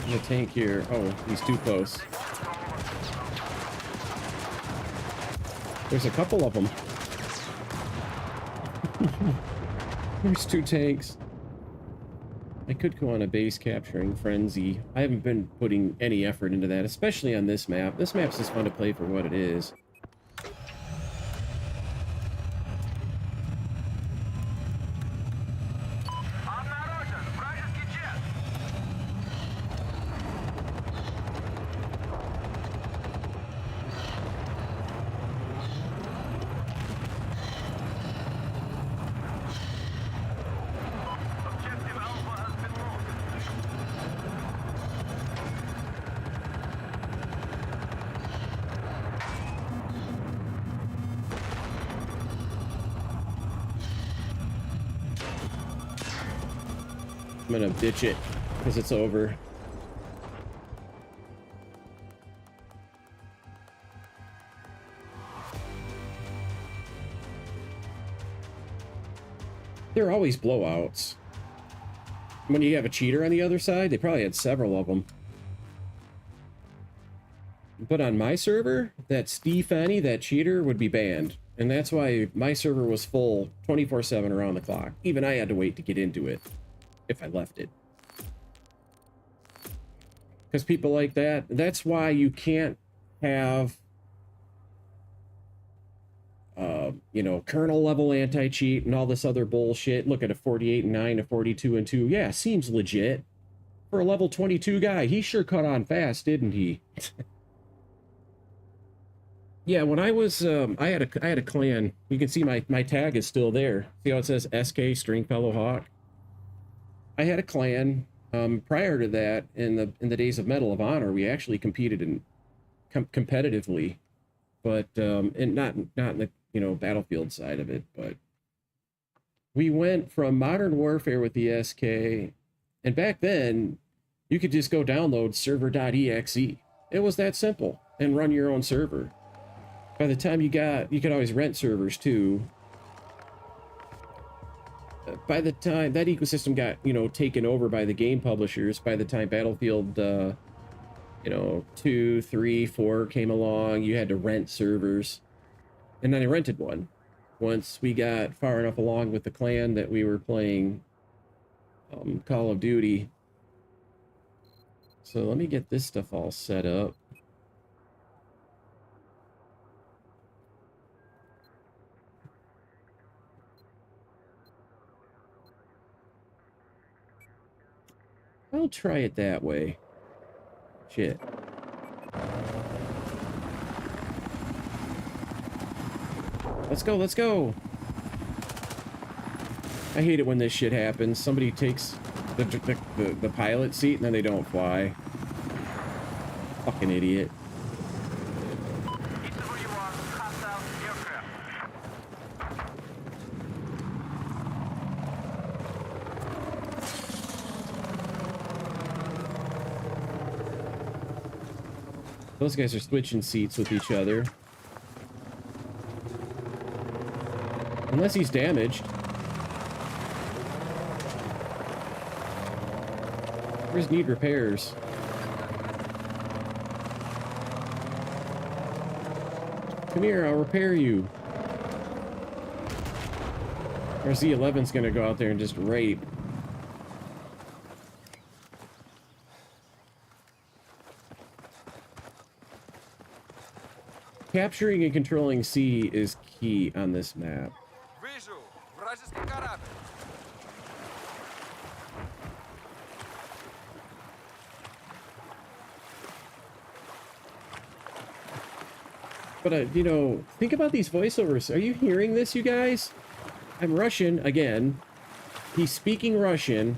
There's a tank here. Oh, he's too close. There's a couple of them. There's 2 tanks. I could go on a base capturing frenzy. I haven't been putting any effort into that, especially on this map. This map's just fun to play for what it is. I'm gonna ditch it because it's over. There are always blowouts. When you have a cheater on the other side, they probably had several of them. But on my server, that Steve-Fanny, that cheater, would be banned. And that's why my server was full 24/7 around the clock. Even I had to wait to get into it. If I left it. Because people like that, that's why you can't have, you know, kernel level anti-cheat and all this other bullshit. Look at a 48-9, a 42-2. Yeah, seems legit. For a level 22 guy, he sure cut on fast, didn't he? Yeah, when I was, I had a clan. You can see my tag is still there. See how it says SK Stringfellow Hawk? I had a clan. Prior to that, in the days of Medal of Honor, we actually competed in competitively, but and not in the, you know, battlefield side of it. But we went from Modern Warfare with the SK, and back then you could just go download server.exe. It was that simple, and run your own server. By the time you could always rent servers too. By the time that ecosystem got, you know, taken over by the game publishers, by the time Battlefield, you know, 2, 3, 4 came along, you had to rent servers. And then I rented one. Once we got far enough along with the clan that we were playing Call of Duty. So let me get this stuff all set up. I'll try it that way. Shit. Let's go, let's go! I hate it when this shit happens. Somebody takes the pilot seat and then they don't fly. Fucking idiot. Those guys are switching seats with each other. Unless he's damaged. Where's need repairs? Come here, I'll repair you. Or Z11's gonna go out there and just rape. Capturing and controlling C is key on this map. Вижу! Вражеский корабль! But, you know, think about these voiceovers. Are you hearing this, you guys? I'm Russian, again. He's speaking Russian.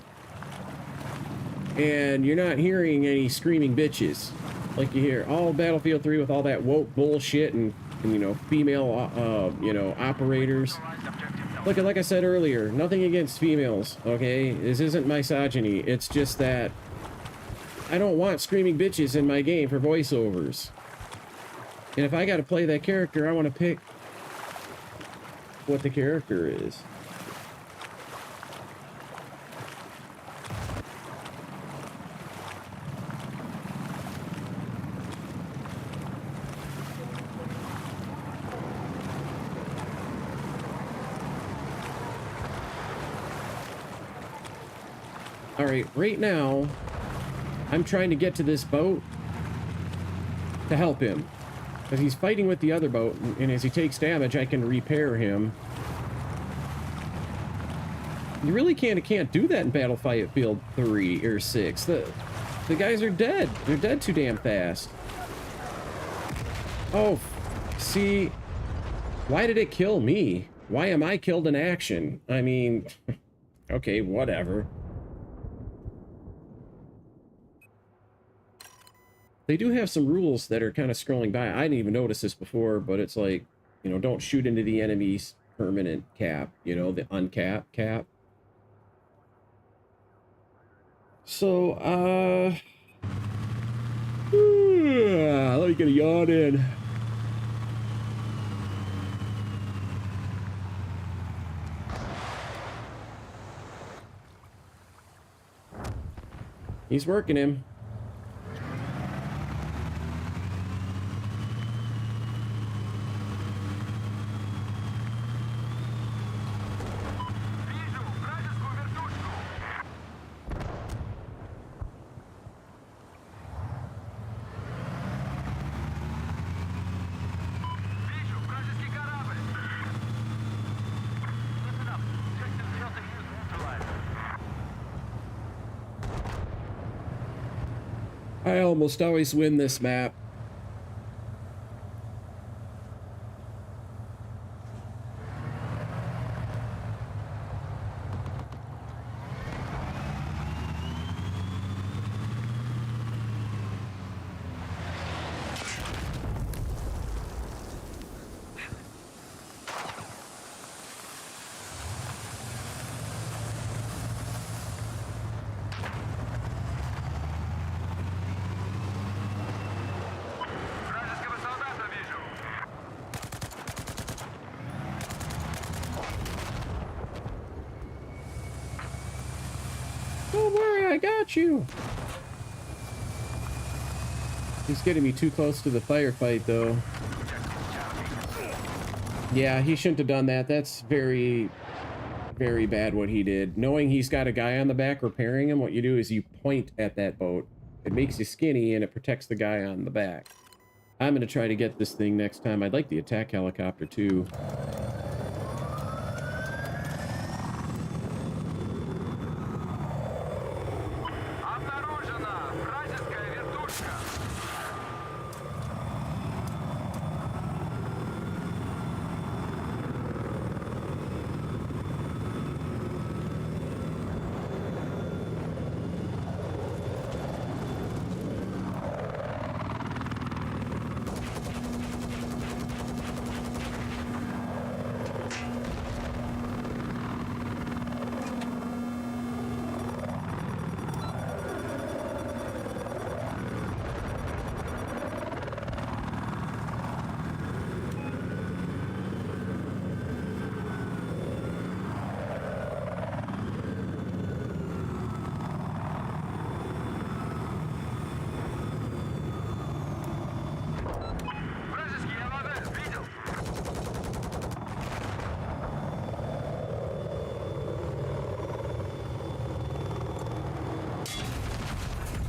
And you're not hearing any screaming bitches. Like you hear all Battlefield 3 with all that woke bullshit and you know, female, you know, operators. Look, like I said earlier, nothing against females, okay? This isn't misogyny. It's just that I don't want screaming bitches in my game for voiceovers. And if I gotta play that character, I want to pick what the character is. All right, right now, I'm trying to get to this boat to help him. Because he's fighting with the other boat, and as he takes damage, I can repair him. You really can't do that in Battlefield 3 or 6. The guys are dead. They're dead too damn fast. Oh, see, why did it kill me? Why am I killed in action? I mean, okay, whatever. They do have some rules that are kind of scrolling by. I didn't even notice this before, but it's like, you know, don't shoot into the enemy's permanent cap, you know, the uncap cap. So, let me get a yawn in. He's working him. I almost always win this map. Don't worry, I got you. He's getting me too close to the firefight, though. Yeah, he shouldn't have done that. That's very, very bad what he did. Knowing he's got a guy on the back repairing him, what you do is you point at that boat. It makes you skinny and it protects the guy on the back. I'm going to try to get this thing next time. I'd like the attack helicopter, too.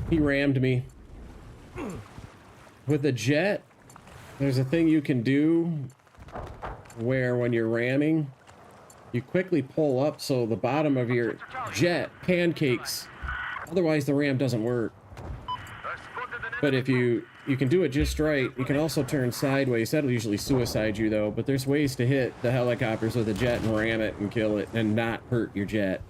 He rammed me. With a jet, there's a thing you can do where when you're ramming, you quickly pull up so the bottom of your jet pancakes. Otherwise, the ram doesn't work. But if you You can do it just right. You can also turn sideways. That'll usually suicide you, though. But there's ways to hit the helicopters with a jet and ram it and kill it and not hurt your jet.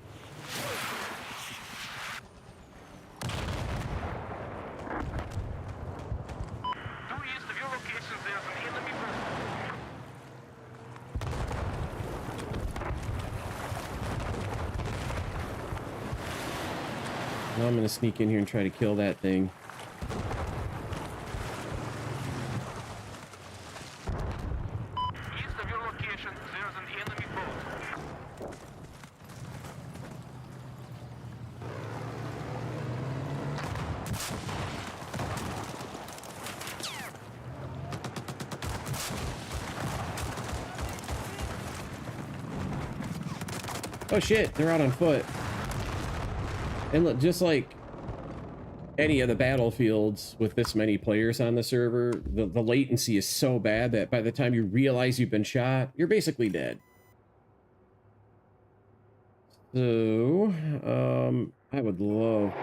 Now I'm gonna sneak in here and try to kill that thing. East of your location, there's an enemy boat. Oh shit, they're out on foot. And look, just like any of the battlefields with this many players on the server, the latency is so bad that by the time you realize you've been shot, you're basically dead. So, I would love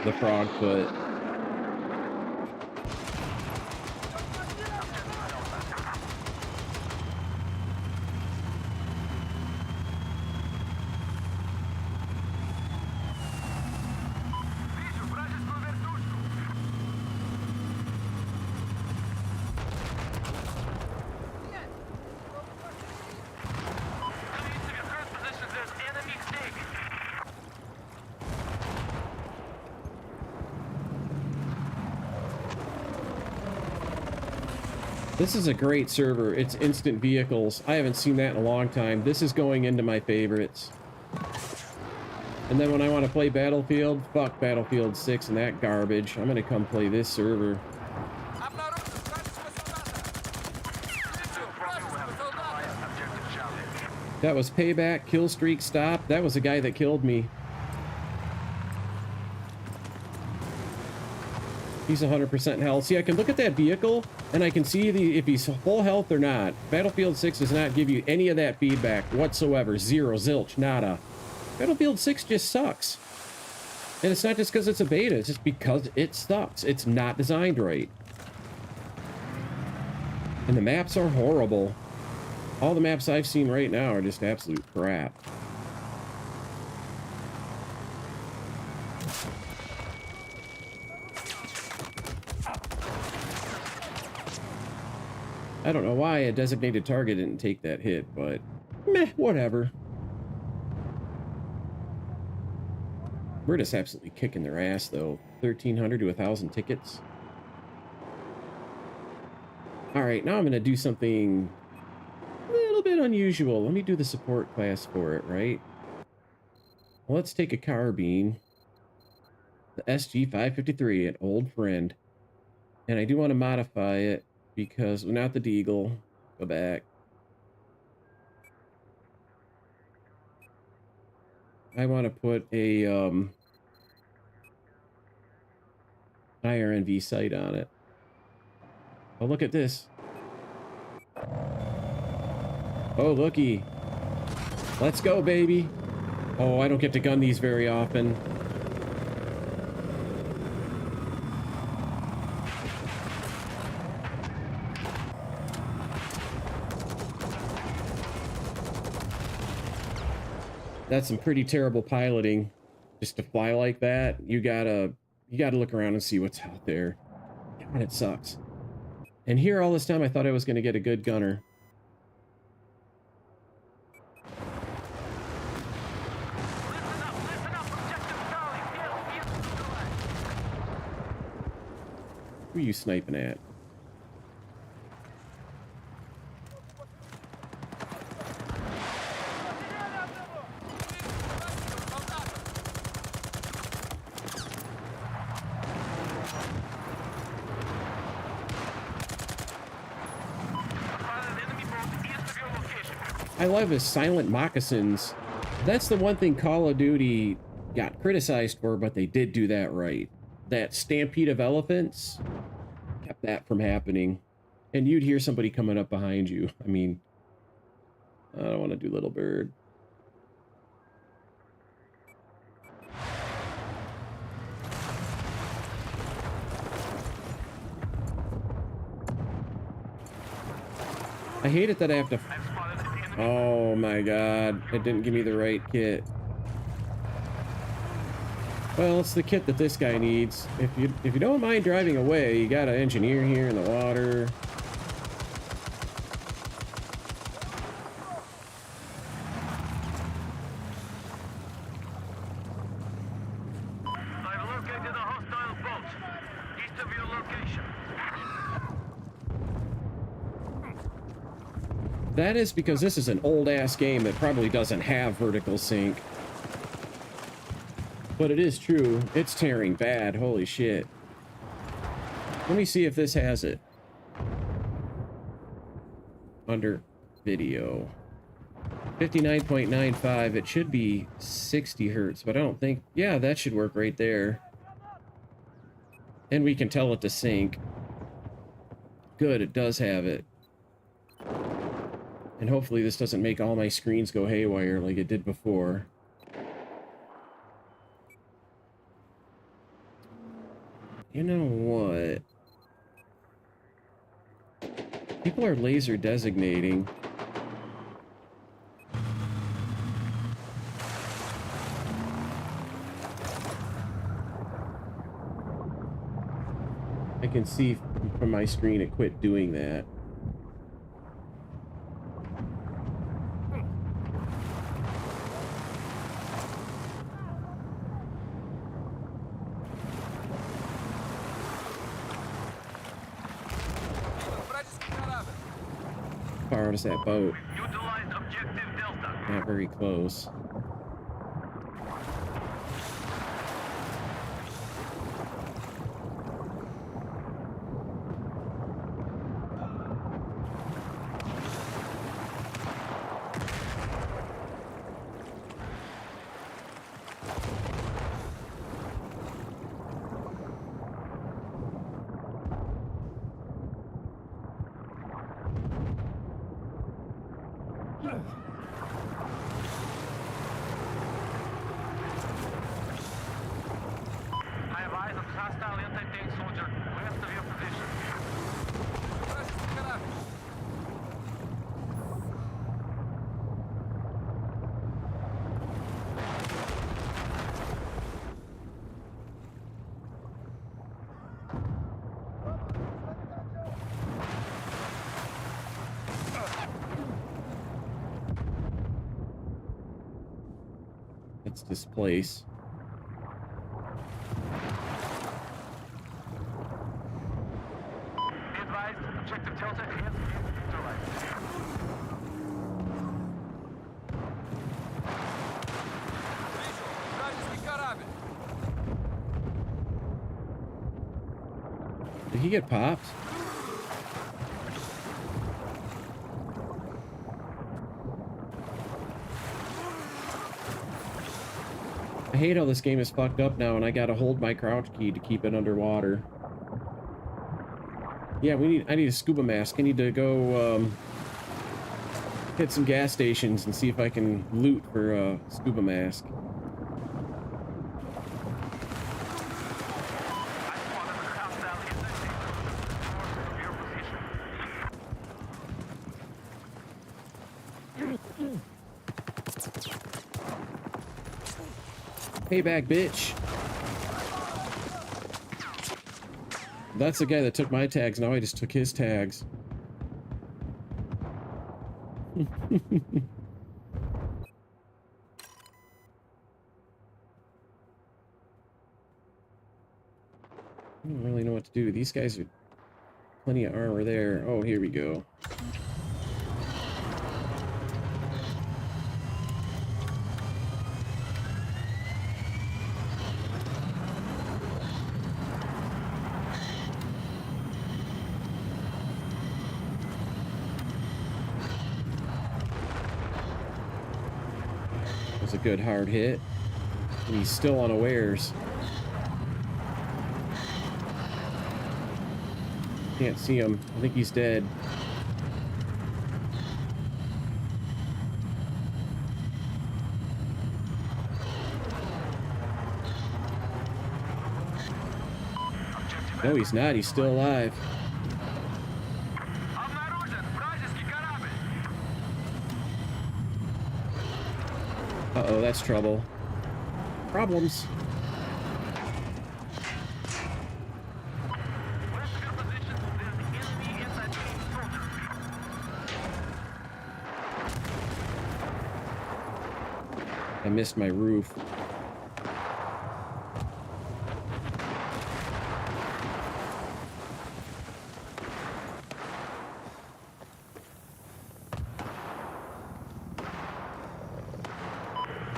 the frog foot. This is a great server. It's instant vehicles. I haven't seen that in a long time. This is going into my favorites. And then when I want to play Battlefield, fuck Battlefield 6 and that garbage. I'm gonna come play this server. That was payback, kill streak, stop. That was the guy that killed me. He's 100% health. See, I can look at that vehicle, and I can see if he's full health or not. Battlefield 6 does not give you any of that feedback whatsoever. Zero, zilch, nada. Battlefield 6 just sucks. And it's not just because it's a beta, it's just because it sucks. It's not designed right. And the maps are horrible. All the maps I've seen right now are just absolute crap. I don't know why a designated target didn't take that hit, but meh, whatever. We're just absolutely kicking their ass, though. 1,300 to 1,000 tickets. All right, now I'm going to do something a little bit unusual. Let me do the support class for it, right? Well, let's take a carbine. The SG-553, an old friend. And I do want to modify it. Because not the Deagle. Go back. I want to put a IRNV sight on it. Oh, look at this. Oh, looky. Let's go, baby. Oh, I don't get to gun these very often. That's some pretty terrible piloting. Just to fly like that, you gotta look around and see what's out there. God, it sucks. And here all this time I thought I was gonna get a good gunner. Who are you sniping at? I love his silent moccasins. That's the one thing Call of Duty got criticized for, but they did do that right. That stampede of elephants kept that from happening. And you'd hear somebody coming up behind you. I mean, I don't want to do Little Bird. I hate it that I have to... I've spotted the enemy. Oh my god, it didn't give me the right kit. Well, it's the kit that this guy needs. If you don't mind driving away, you got an engineer here in the water. I've located a hostile boat east of your location. That is because this is an old-ass game that probably doesn't have vertical sync. But it is true. It's tearing bad. Holy shit. Let me see if this has it. Under video. 59.95. It should be 60 hertz, but I don't think... Yeah, that should work right there. And we can tell it to sync. Good, it does have it. And hopefully this doesn't make all my screens go haywire like it did before. You know what? People are laser designating. I can see from my screen it quit doing that. Вражеский корабль. How far out is that boat? Utilize objective Delta. Not very close. I have eyes on hostile anti-tank soldier west of your position. Вражеский корабль. Let's displace. Be advised, objective Delta has been neutralized. Вижу. Вражеский корабль. Did he get popped? I hate how this game is fucked up now and I gotta hold my crouch key to keep it underwater. Yeah, I need a scuba mask. I need to go hit some gas stations and see if I can loot for a scuba mask. I spotted a hostile anti-tank soldier north of your position. Payback, bitch. That's the guy that took my tags. Now I just took his tags. I don't really know what to do. These guys are plenty of armor there. Oh, here we go. A good hard hit, and he's still unawares. Can't see him. I think he's dead. No, he's not. He's still alive. Обнаружен вражеский корабль. Uh-oh, that's trouble. Problems. Rest of your positions. There's the enemy inside the soldier. I missed my roof.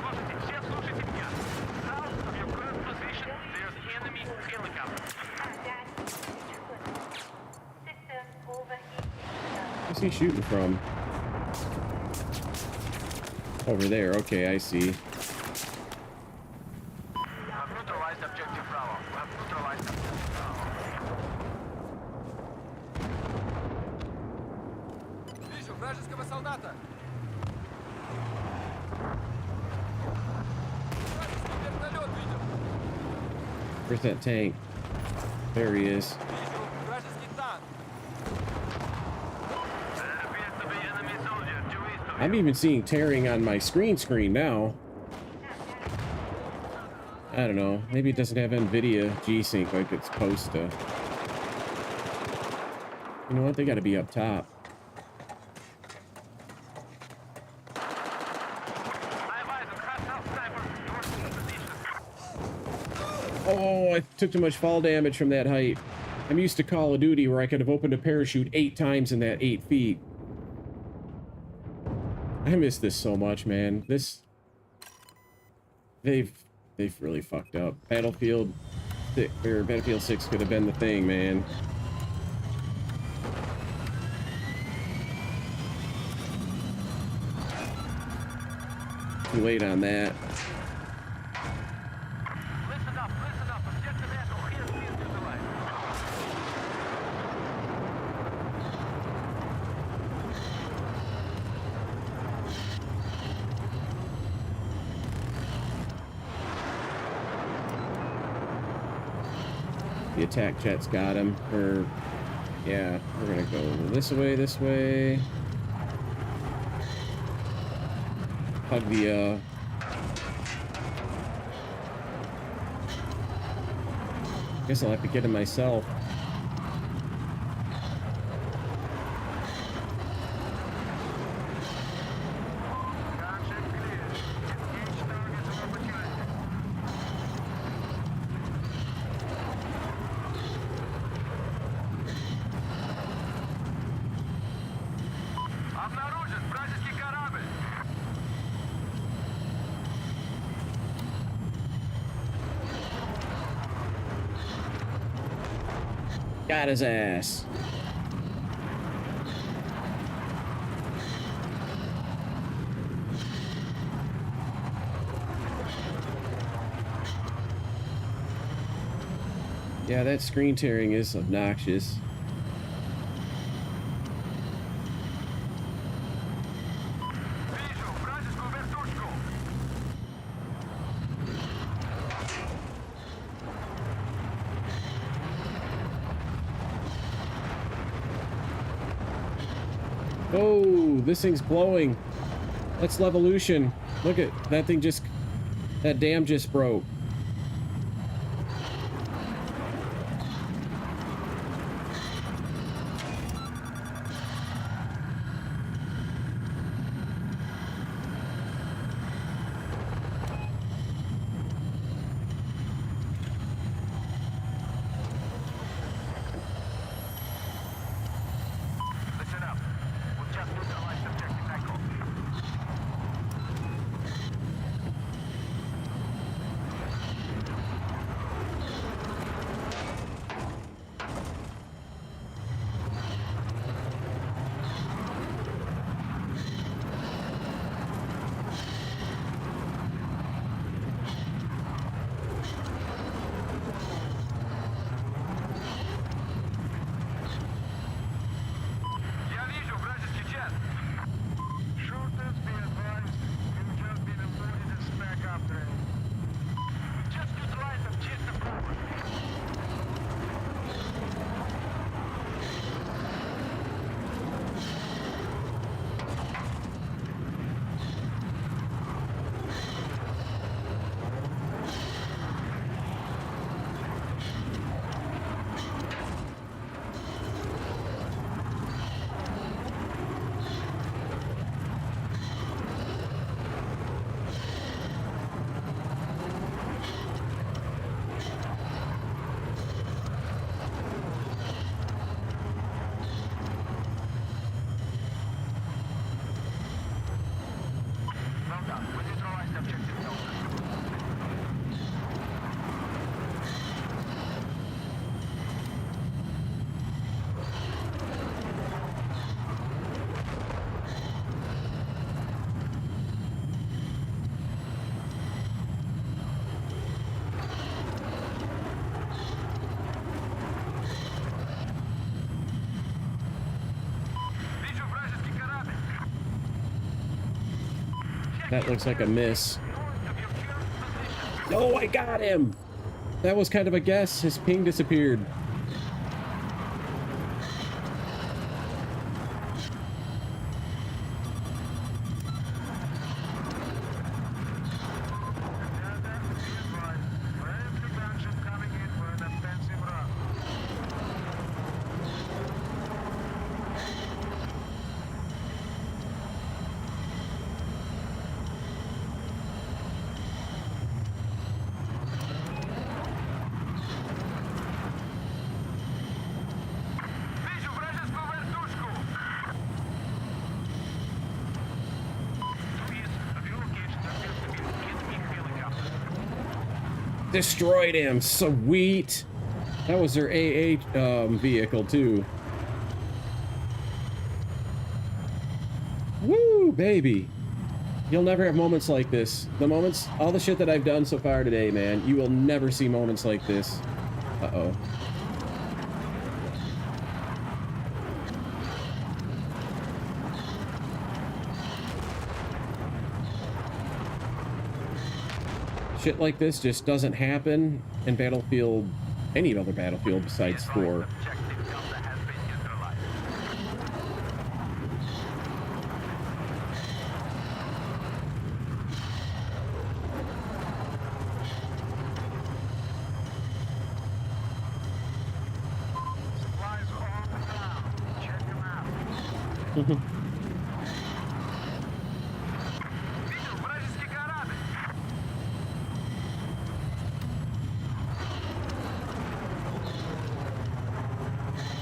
Слушайте, все слушайте меня. South of your current position, there's enemy helicopter. System overheating. Where's he shooting from? Over there. Okay, I see. I've neutralized objective Bravo. I've neutralized objective Bravo. Вижу вражеского солдата. Вражеский вертолет видел. Where's that tank? There he is. Вижу вражеский танк. There appears to be enemy soldier due east of I'm even seeing tearing on my screen now. I don't know. Maybe it doesn't have NVIDIA G-Sync like it's supposed to. You know what? They got to be up top. I advise a hostile sniper towards the position. Oh, I took too much fall damage from that height. I'm used to Call of Duty where I could have opened a parachute 8 times in that 8 feet. I miss this so much, man. They've really fucked up. Battlefield 6 could have been the thing, man. Too late on that. Listen up, listen up. Objective Echo, here's the neutralized. The attack jet's got him. Or, yeah, we're gonna go this way. Hug the, guess I'll have to get him myself. Contract clear. Engage targets of opportunity. Обнаружен вражеский корабль. Got his ass. Yeah, that screen tearing is obnoxious. Вижу вражескую вертушку. Oh, this thing's blowing. That's Levolution. Look at that thing just... That dam just broke. Listen up. We've just neutralized objective Echo. That looks like a miss. Oh, I got him! That was kind of a guess. His ping disappeared. Destroyed him. Sweet. That was their AA vehicle too. Woo, baby. You'll never have moments like this. The moments, all the shit that I've done so far today, man, you will never see moments like this. Uh-oh. Shit like this just doesn't happen in Battlefield, any other Battlefield besides 4.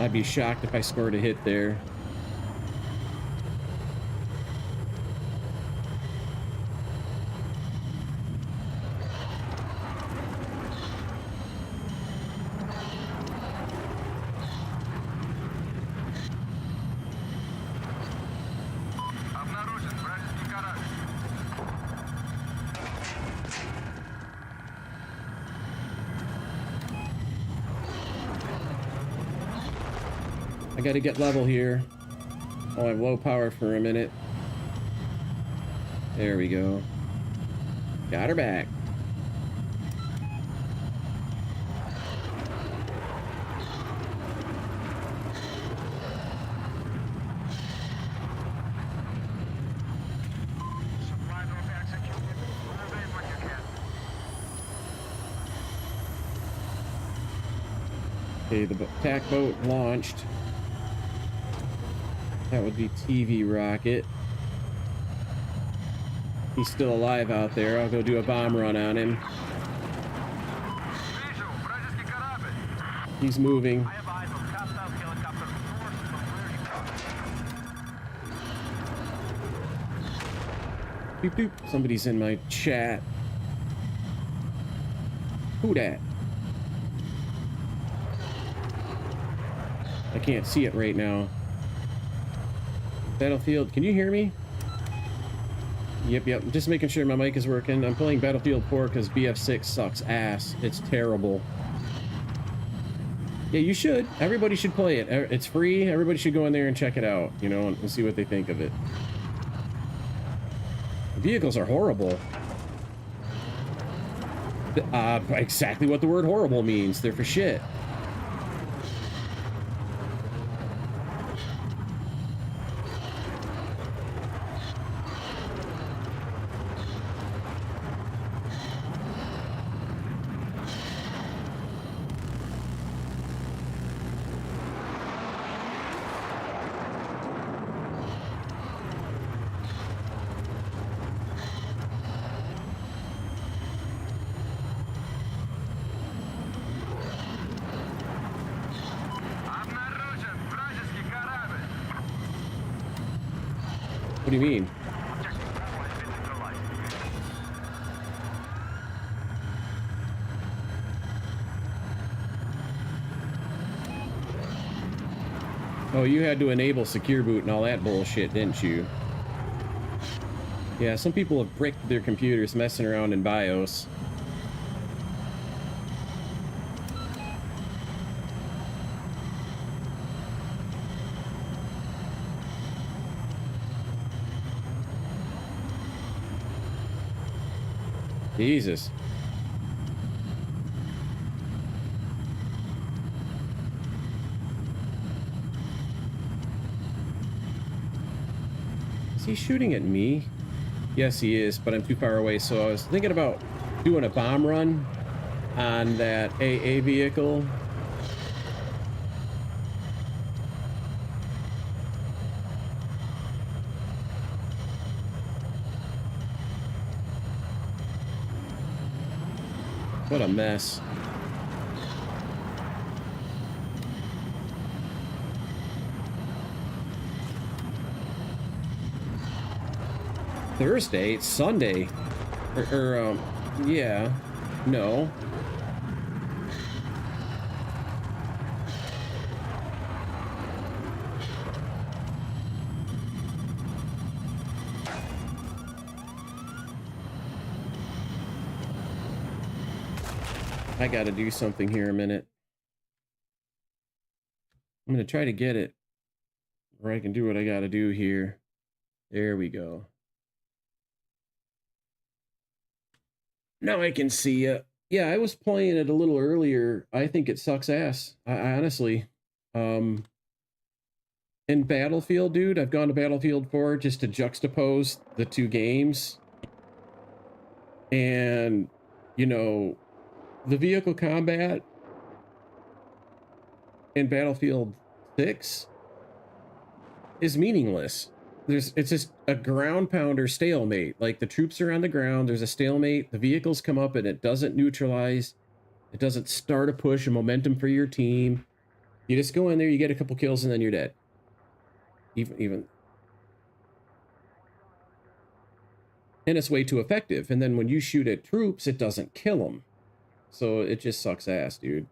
I'd be shocked if I scored a hit there. I gotta get level here. Oh, I have low power for a minute. There we go. Got her back. Okay, the attack boat launched. That would be TV Rocket. He's still alive out there. I'll go do a bomb run on him. He's moving. Doop doop. Somebody's in my chat. Who dat? I can't see it right now. Battlefield, can you hear me? Yep. Just making sure my mic is working. I'm playing Battlefield 4 because BF6 sucks ass. It's terrible. Yeah, you should. Everybody should play it. It's free. Everybody should go in there and check it out, you know, and see what they think of it. The vehicles are horrible. Exactly what the word horrible means. They're for shit. What do you mean? Oh, you had to enable secure boot and all that bullshit, didn't you? Yeah, some people have bricked their computers messing around in BIOS. Jesus. Is he shooting at me? Yes, he is, but I'm too far away, so I was thinking about doing a bomb run on that AA vehicle. What a mess. Thursday? It's Sunday. Yeah. No. I gotta do something here a minute. I'm gonna try to get it where I can do what I gotta do here. There we go. Now I can see it. Yeah, I was playing it a little earlier. I think it sucks ass. I honestly, in Battlefield, dude, I've gone to Battlefield 4 just to juxtapose the two games. And, you know, the vehicle combat in Battlefield 6 is meaningless. It's just a ground pounder stalemate. Like, the troops are on the ground, there's a stalemate, the vehicles come up and it doesn't neutralize, it doesn't start a push, a momentum for your team. You just go in there, you get a couple kills, and then you're dead. Even. And it's way too effective. And then when you shoot at troops, it doesn't kill them. So it just sucks ass, dude.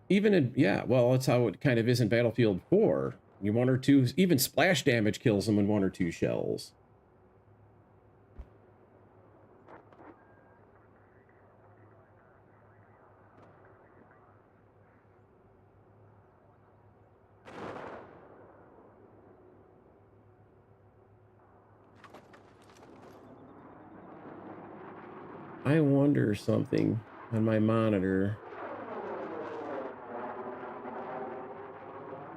Even in, yeah, well, that's how it kind of is in Battlefield 4. You one or two, even splash damage kills them in one or two shells. I wonder something on my monitor.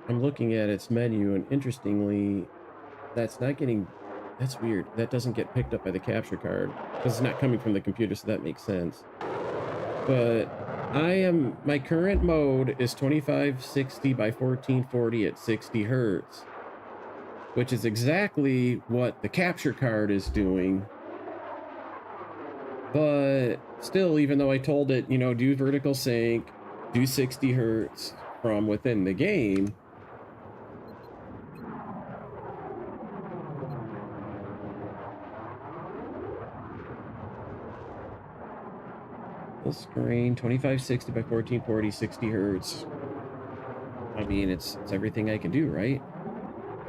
I'm looking at its menu, and interestingly, that's not getting... That's weird. That doesn't get picked up by the capture card, because it's not coming from the computer, so that makes sense. But my current mode is 2560 by 1440 at 60 hertz, which is exactly what the capture card is doing. But still, even though I told it, you know, do vertical sync, do 60 hertz from within the game, full screen, 2560 by 1440, 60 hertz. I mean, it's everything I can do, right?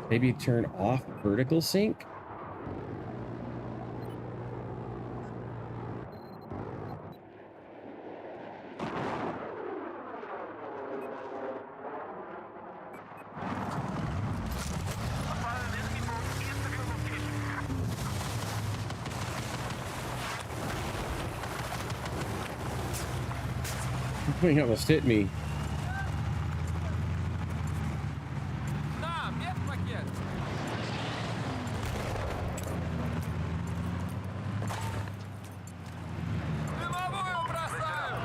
Maybe turn off vertical sync. He almost hit me. На, медпакет! Дымовую бросаю!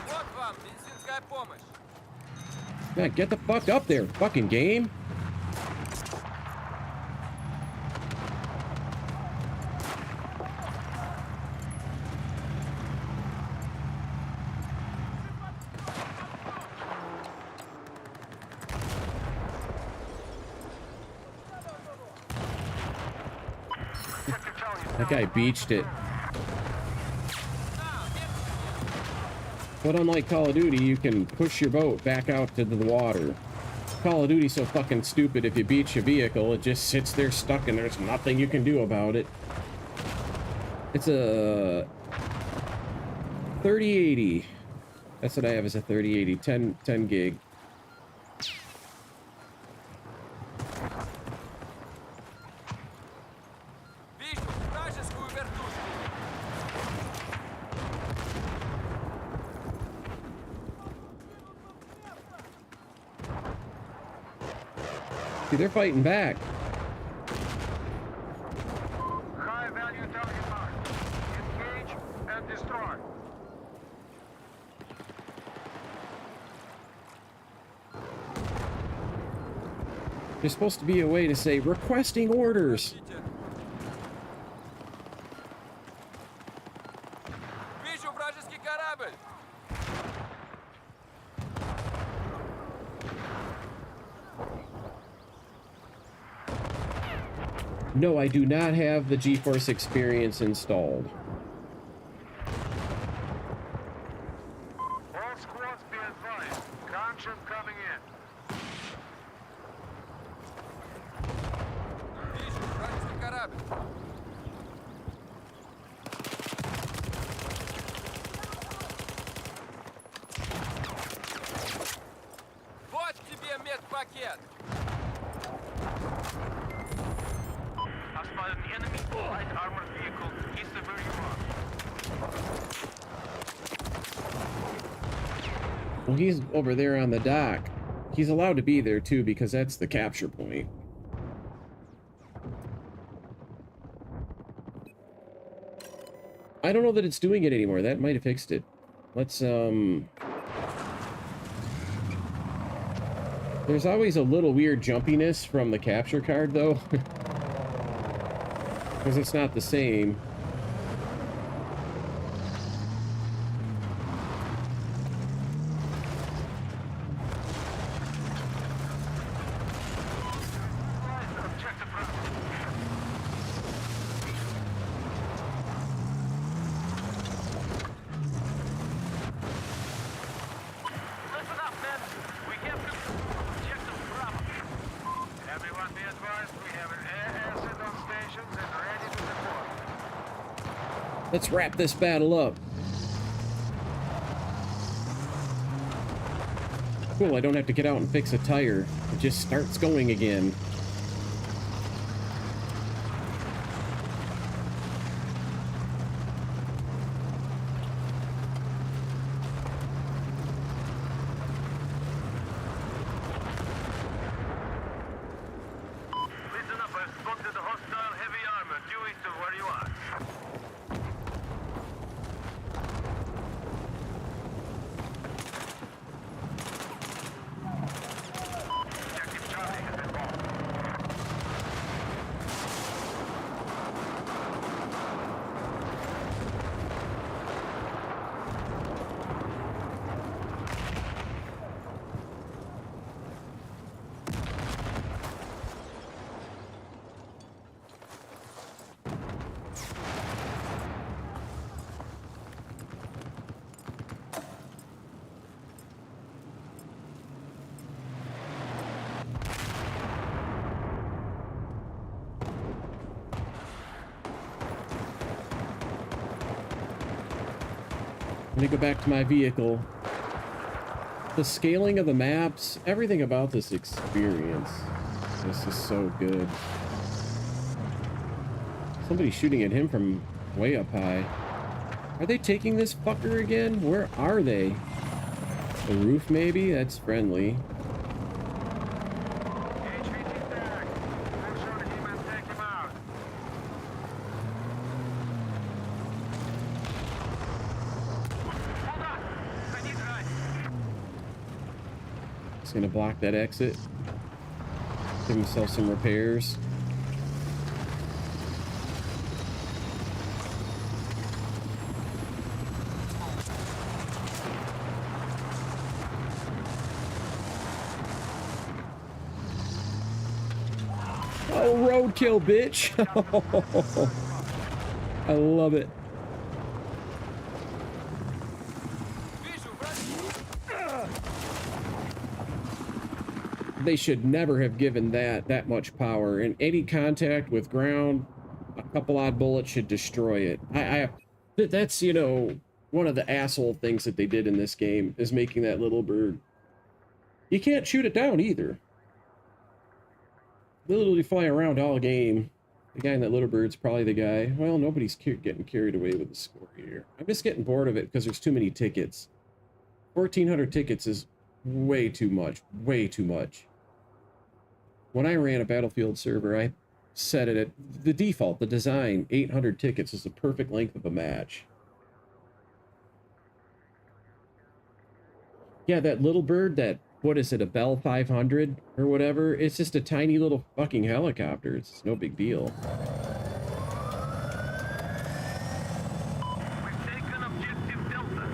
Вот вам медицинская помощь. God, get the fuck up there, fucking game. That guy beached it. But unlike Call of Duty, you can push your boat back out to the water. Call of Duty's so fucking stupid, if you beach a vehicle, it just sits there stuck and there's nothing you can do about it. It's a 3080 That's what I have as a 3080, 10 gig. Вижу вражескую вертушку. See, they're fighting back. High value target marked. Engage and destroy. There's supposed to be a way to say requesting orders. Видите? Вижу вражеский корабль. No, I do not have the GeForce Experience installed. All squads be advised. Gunship coming in. Вижу вражеский корабль. Вот тебе медпакет. I spotted an enemy light armored vehicle east of where you are. Well, he's over there on the dock. He's allowed to be there too because that's the capture point. I don't know that it's doing it anymore. That might have fixed it. Let's There's always a little weird jumpiness from the capture card though. Because it's not the same. Objective route. Listen up, men. We have to objective Bravo. Everyone be advised, we have an air acid on stations and ready to deploy. Let's wrap this battle up. Cool, I don't have to get out and fix a tire. It just starts going again. Listen up, I've spotted a hostile heavy armor due east of where you are. Objective Charlie has been bombed. Let me go back to my vehicle. The scaling of the maps, everything about this experience. This is so good. Somebody's shooting at him from way up high. Are they taking this fucker again? Where are they? The roof, maybe? That's friendly. HVT tag. Push on him and take him out. Hold on. I need ride. Just gonna block that exit. Give himself some repairs. Oh, roadkill, bitch. I love it. Вижу вражеский. They should never have given that much power. And any contact with ground, a couple odd bullets should destroy it. That's, you know, one of the asshole things that they did in this game is making that little bird. You can't shoot it down either. Literally fly around all game. The guy in that little bird's probably the guy. Well, nobody's getting carried away with the score here. I'm just getting bored of it because there's too many tickets. 1,400 tickets is way too much. Way too much. When I ran a Battlefield server, I set it at the default, the design. 800 tickets is the perfect length of a match. Yeah, that little bird, that, what is it, a Bell 500 or whatever? It's just a tiny little fucking helicopter. It's no big deal. We've taken objective Delta.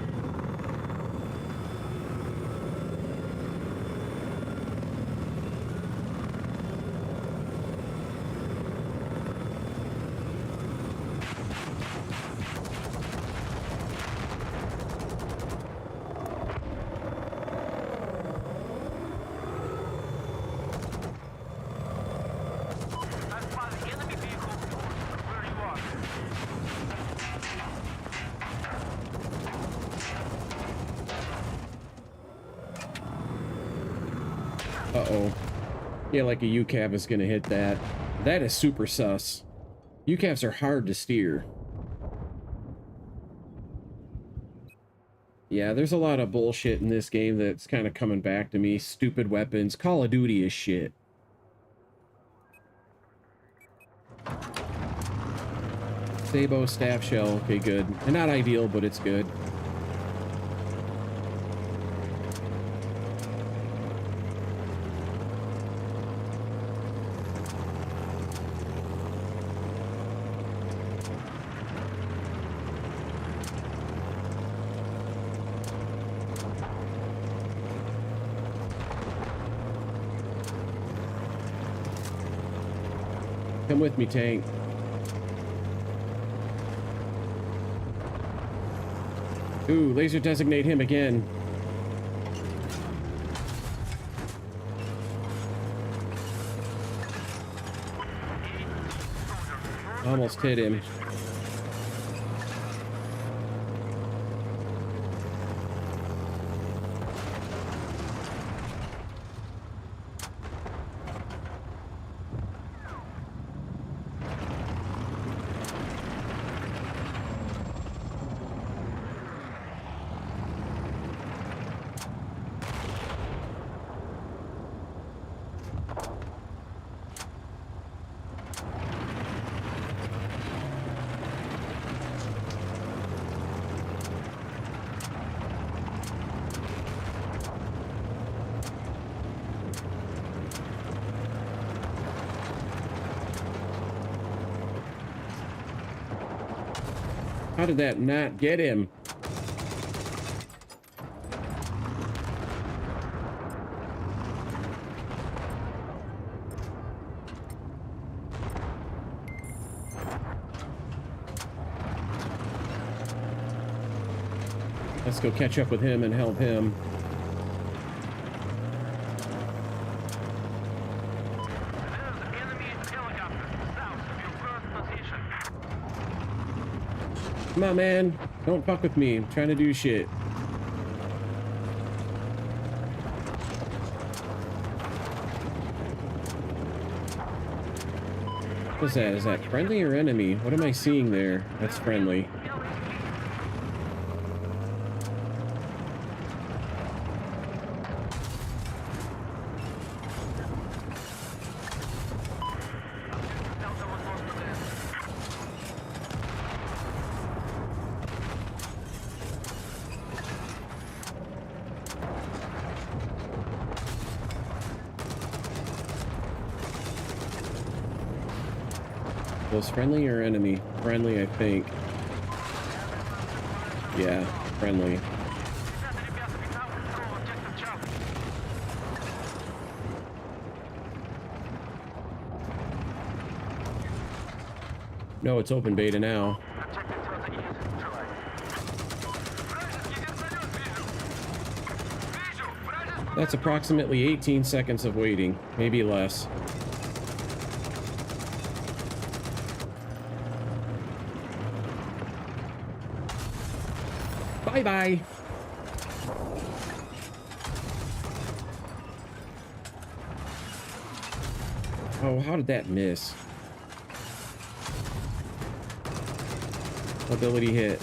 I spot an enemy vehicle where you are. Uh-oh. Yeah, like a UCAV is gonna hit that. That is super sus. UCAVs are hard to steer. Yeah, there's a lot of bullshit in this game that's kind of coming back to me. Stupid weapons. Call of Duty is shit. Sabo staff shell. Okay, good. And not ideal, but it's good. Come with me, tank. Ooh, laser designate him again. Almost hit him. How did that not get him? Let's go catch up with him and help him. There's an enemy helicopter south of your current position. Come on, man. Don't fuck with me. I'm trying to do shit. What's that? Is that friendly or enemy? What am I seeing there? That's friendly. Was friendly or enemy? Friendly, I think. Yeah, friendly. No, it's open beta now. That's approximately 18 seconds of waiting, maybe less. Bye-bye. Oh, how did that miss? Ability hit.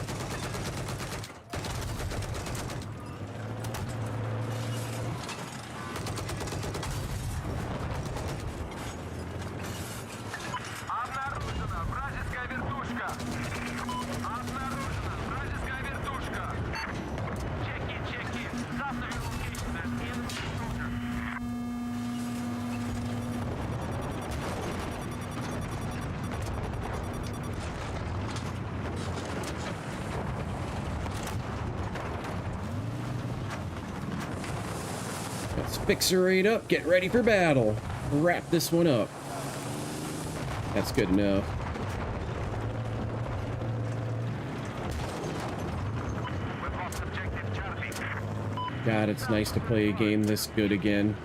Обнаружена вражеская вертушка. Обнаружена вражеская вертушка. Чеки. Завтра location. Let's fix her right up. Get ready for battle. Wrap this one up. That's good enough. God, it's nice to play a game this good again.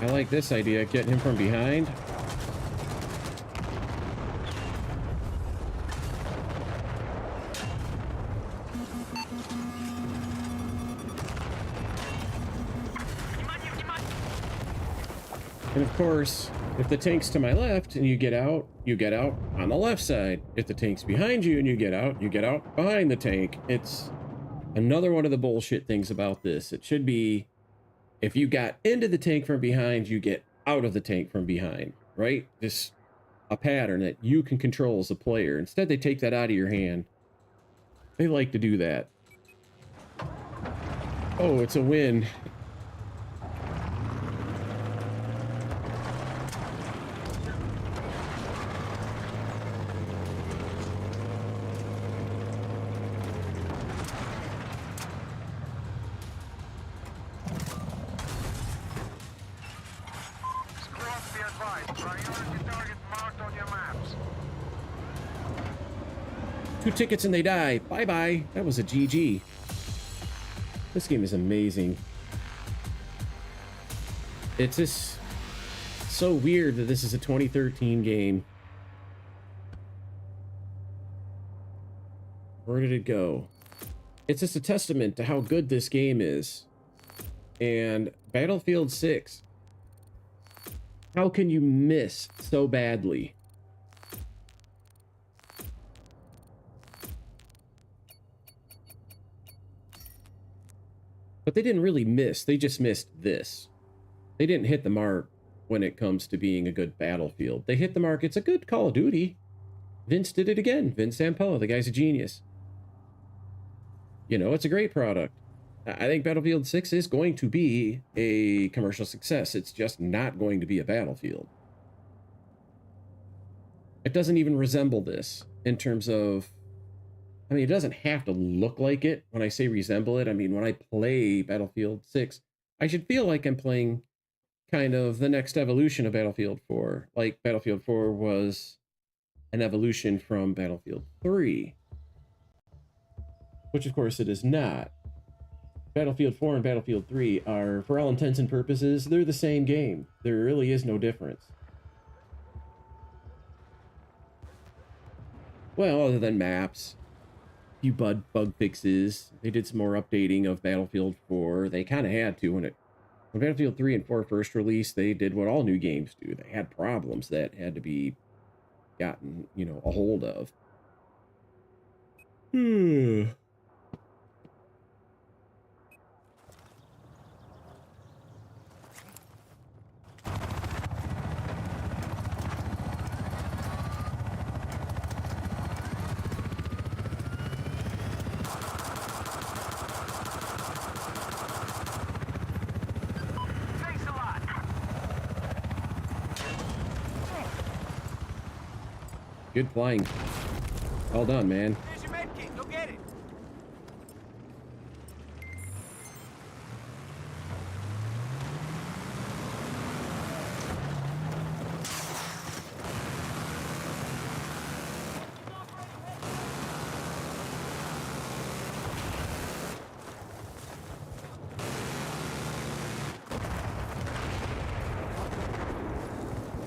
I like this idea, getting him from behind. And of course, if the tank's to my left and you get out on the left side. If the tank's behind you and you get out behind the tank. It's another one of the bullshit things about this. It should be, if you got into the tank from behind, you get out of the tank from behind, right? Just a pattern that you can control as a player. Instead, they take that out of your hand. They like to do that. Oh, it's a win. Two tickets and they die. Bye-bye. That was a GG. This game is amazing. It's just so weird that this is a 2013 game. Where did it go? It's just a testament to how good this game is. And Battlefield 6. How can you miss so badly? But they didn't really miss. They just missed this. They didn't hit the mark when it comes to being a good Battlefield. They hit the mark. It's a good Call of Duty. Vince did it again. Vince Zampella, the guy's a genius. You know, it's a great product. I think Battlefield 6 is going to be a commercial success. It's just not going to be a Battlefield. It doesn't even resemble this in terms of... I mean, it doesn't have to look like it. When I say resemble it, I mean, when I play Battlefield 6, I should feel like I'm playing kind of the next evolution of Battlefield 4. Like Battlefield 4 was an evolution from Battlefield 3. Which, of course, it is not. Battlefield 4 and Battlefield 3 are, for all intents and purposes, they're the same game. There really is no difference. Well, other than maps. few bug fixes. They did some more updating of Battlefield 4. They kind of had to when Battlefield 3 and 4 first released. They did what all new games do. They had problems that had to be gotten, you know, a hold of. Thanks a lot. Good flying. Well done, man. Here's your med kit. Go get it.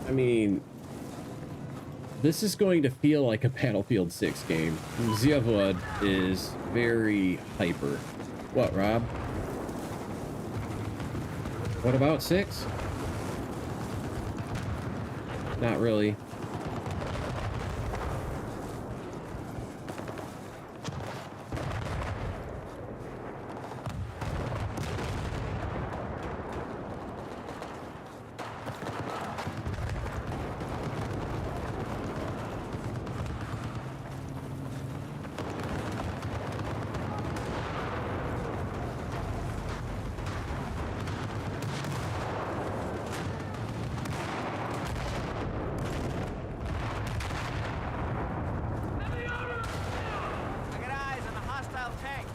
I mean, this is going to feel like a Battlefield 6 game. Ziavod is very hyper. What, Rob? What about 6? Not really. I got eyes on a hostile tank.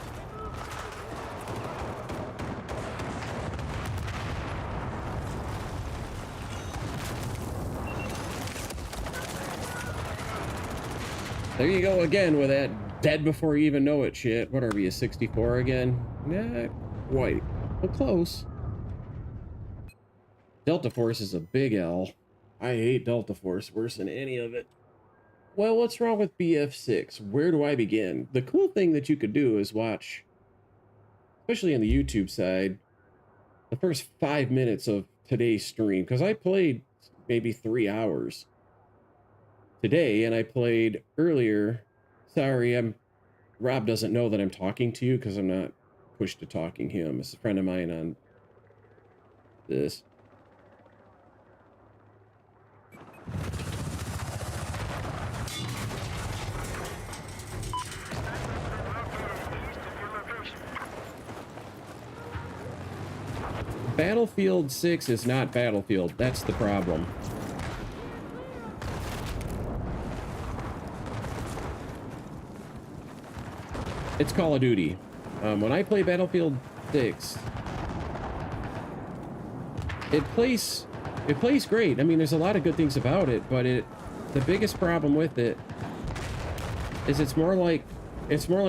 There you go again with that dead before you even know it shit. What are we, a 64 again? Not quite, but close. Delta Force is a big L. I hate Delta Force worse than any of it. Well, what's wrong with BF6? Where do I begin? The cool thing that you could do is watch, especially on the YouTube side, the first 5 minutes of today's stream, because I played maybe 3 hours today, and I played earlier. Sorry, Rob doesn't know that I'm talking to you because I'm not pushed to talking him. It's a friend of mine on this. Battlefield 6 is not Battlefield. That's the problem. It's Call of Duty. When I play Battlefield 6, it plays great. I mean, there's a lot of good things about it, but the biggest problem with it is it's more like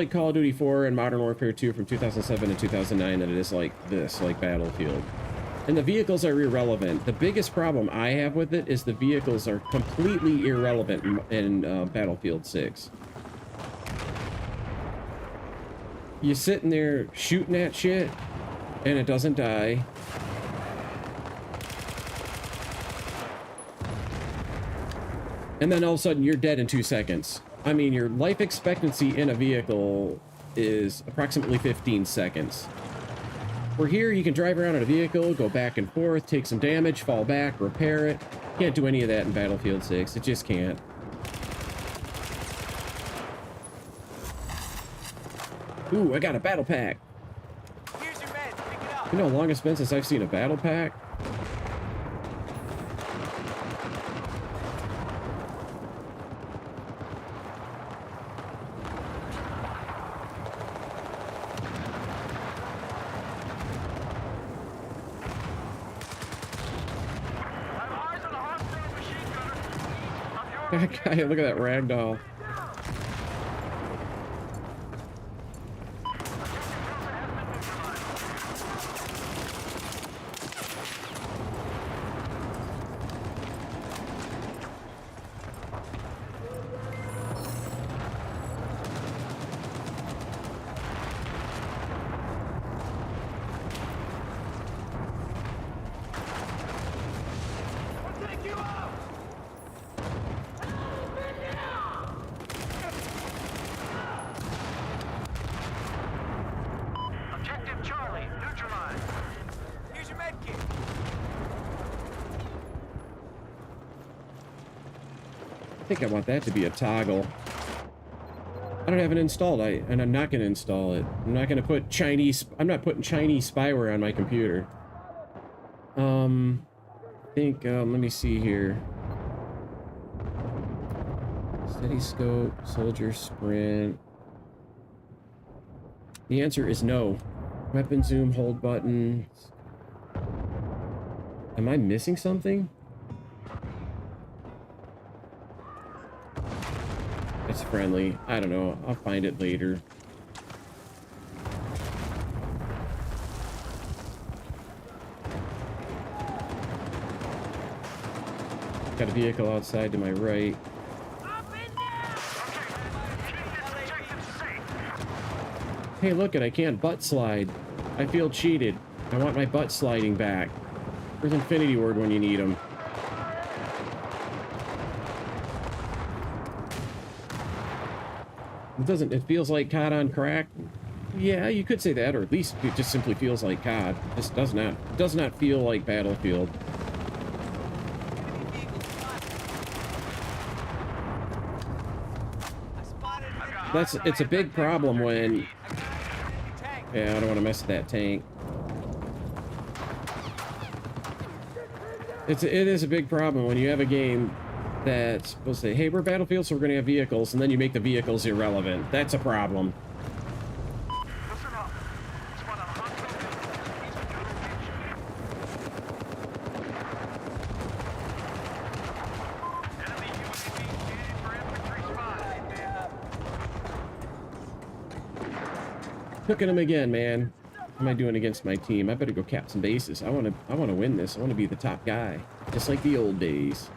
Call of Duty 4 and Modern Warfare 2 from 2007 and 2009 than it is like this, like Battlefield. And the vehicles are irrelevant. The biggest problem I have with it is the vehicles are completely irrelevant in Battlefield 6. You're sitting there shooting at shit, and it doesn't die. And then all of a sudden, you're dead in 2 seconds. I mean, your life expectancy in a vehicle is approximately 15 seconds. Where here, you can drive around in a vehicle, go back and forth, take some damage, fall back, repair it. Can't do any of that in Battlefield 6. It just can't. Ooh, I got a battle pack. Here's your meds. Pick it up. You know how long it's been since I've seen a battle pack? That guy, look at that ragdoll. Charlie, neutralized. Here's your med kit. I think I want that to be a toggle. I don't have it installed, and I'm not going to install it. I'm not going to put I'm not putting Chinese spyware on my computer. I think, let me see here. Steady scope, soldier sprint. The answer is no. Weapon zoom, hold button. Am I missing something? It's friendly. I don't know. I'll find it later. Got a vehicle outside to my right. Hey, look it, I can't butt slide. I feel cheated. I want my butt sliding back. Where's Infinity Ward when you need them? It feels like COD on crack. Yeah, you could say that, or at least it just simply feels like COD. This does not feel like Battlefield. It's a big problem when, yeah, I don't want to mess with that tank. It is a big problem when you have a game that's supposed to say, hey, we're Battlefield, so we're going to have vehicles, and then you make the vehicles irrelevant. That's a problem. Cooking them again, man. What am I doing against my team? I better go cap some bases. I want to win this. I want to be the top guy, just like the old days.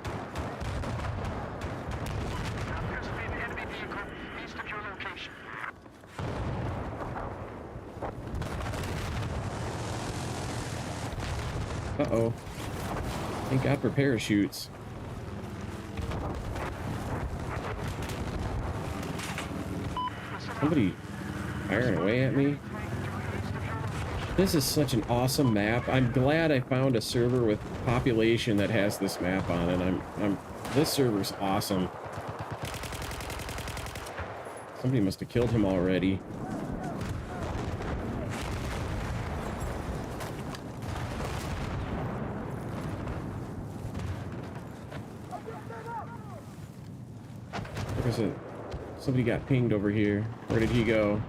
Uh-oh. Thank God for parachutes. Somebody firing away at me. This is such an awesome map. I'm glad I found a server with population that has this map on it. This server's awesome. Somebody must have killed him already. Somebody got pinged over here. Where did he go?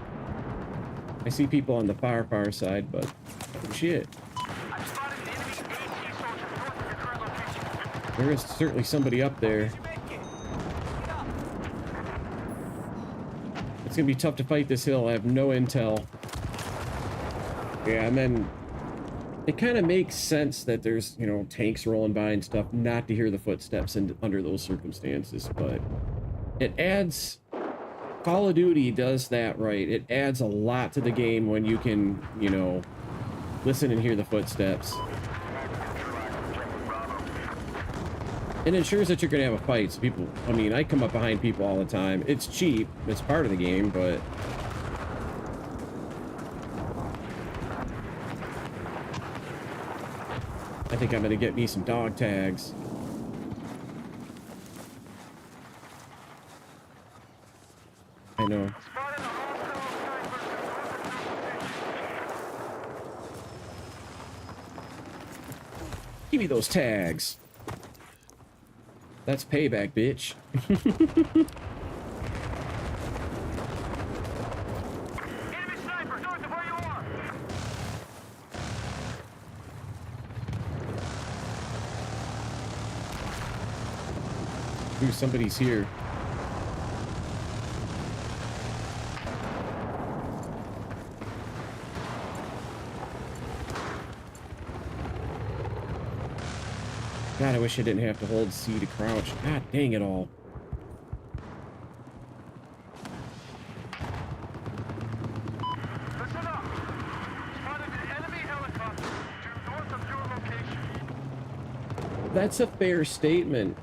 I see people on the far side, but oh, shit. There is certainly somebody up there. It's gonna be tough to fight this hill. I have no intel. Yeah, and then it kind of makes sense that there's, you know, tanks rolling by and stuff, not to hear the footsteps under those circumstances, but it adds... Call of Duty does that right. It adds a lot to the game when you can, you know, listen and hear the footsteps. It ensures that you're going to have a fight. So people, I mean, I come up behind people all the time. It's cheap. It's part of the game, but... I think I'm going to get me some dog tags. I know. Give me those tags. That's payback, bitch. Enemy sniper north of where you are. Ooh, somebody's here. God, I wish I didn't have to hold C to crouch. God dang it all. Listen up. Spotted an enemy helicopter due north of your location. That's a fair statement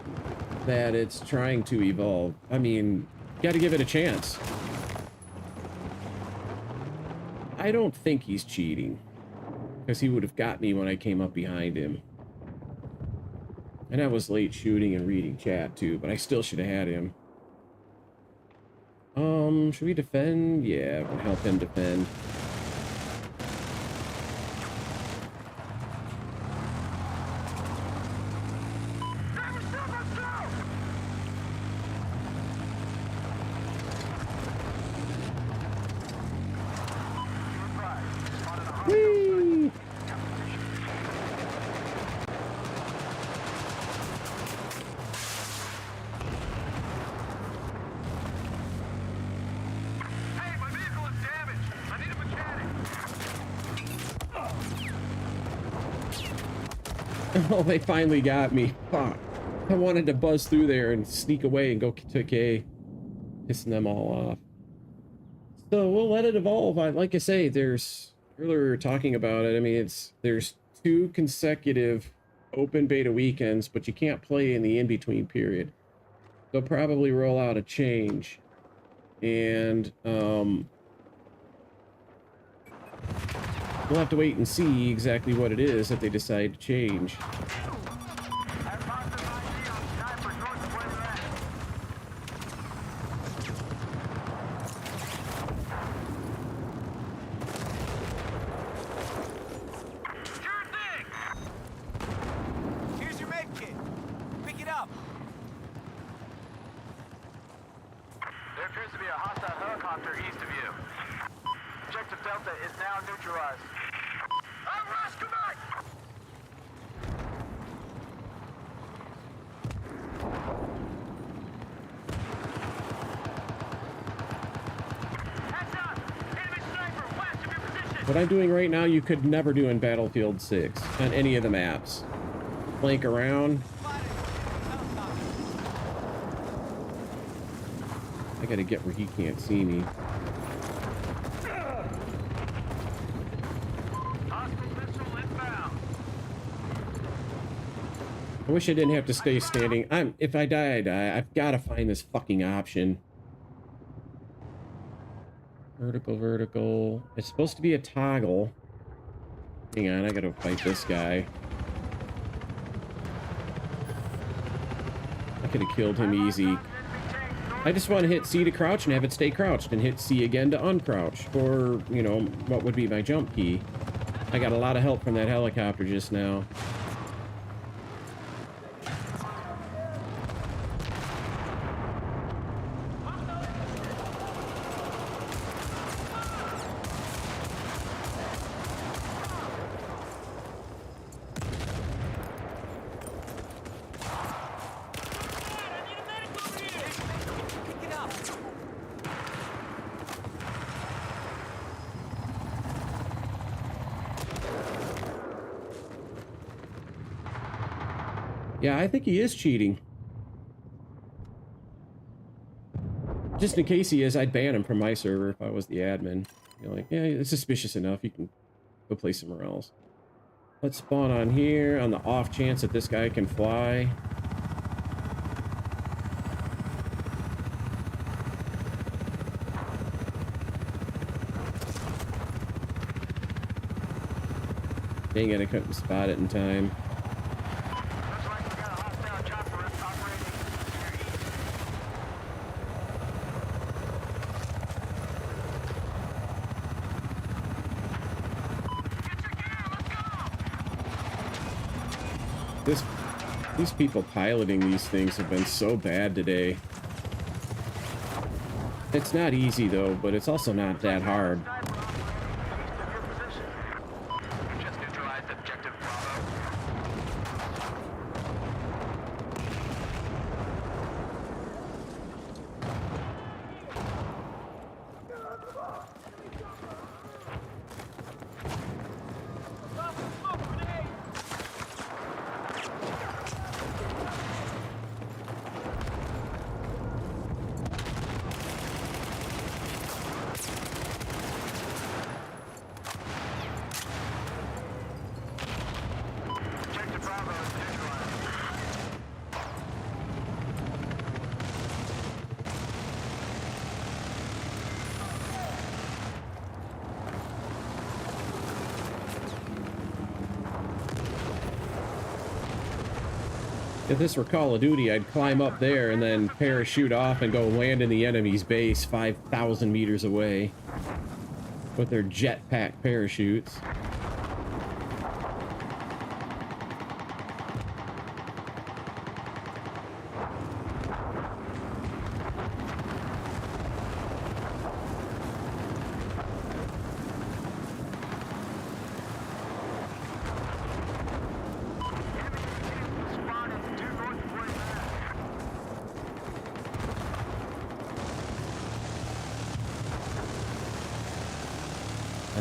that it's trying to evolve. I mean, gotta give it a chance. I don't think he's cheating, because he would have got me when I came up behind him. And I was late shooting and reading chat too, but I still should have had him. Should we defend? Yeah, we'll help him defend. Whee! Hey, my vehicle is damaged. I need a mechanic. Oh, they finally got me. Fuck. I wanted to buzz through there and sneak away and go to K, pissing them all off. So we'll let it evolve. Like I say, earlier we were talking about it. I mean, there's 2 consecutive open beta weekends, but you can't play in the in-between period. They'll probably roll out a change, and we'll have to wait and see exactly what it is that they decide to change. Here's your med kit. Pick it up. There appears to be a hostile helicopter east of you. Objective Delta is now neutralized. Rush, come back! Heads up! Enemy sniper west of your position! What I'm doing right now, you could never do in Battlefield 6 on any of the maps. Flank around. I gotta get where he can't see me. Hostile missile inbound. I wish I didn't have to stay standing. If I die, I die. I've got to find this fucking option. Vertical, vertical. It's supposed to be a toggle. Hang on, I gotta fight this guy. I could have killed him easy. I just want to hit C to crouch and have it stay crouched, and hit C again to uncrouch, or, you know, what would be my jump key. I got a lot of help from that helicopter just now. Pick it up. Yeah, I think he is cheating. Just in case he is, I'd ban him from my server if I was the admin. You're like, yeah, it's suspicious enough. You can go play somewhere else. Let's spawn on here on the off chance that this guy can fly. Dang it, I couldn't spot it in time. Looks like we got a hostile chopper operating to your east. Get your gear, let's go! These people piloting these things have been so bad today. It's not easy though, but it's also not that hard. Sniper operating east of your position. You just neutralized objective Bravo. If this were Call of Duty, I'd climb up there and then parachute off and go land in the enemy's base 5,000 meters away with their jetpack parachutes.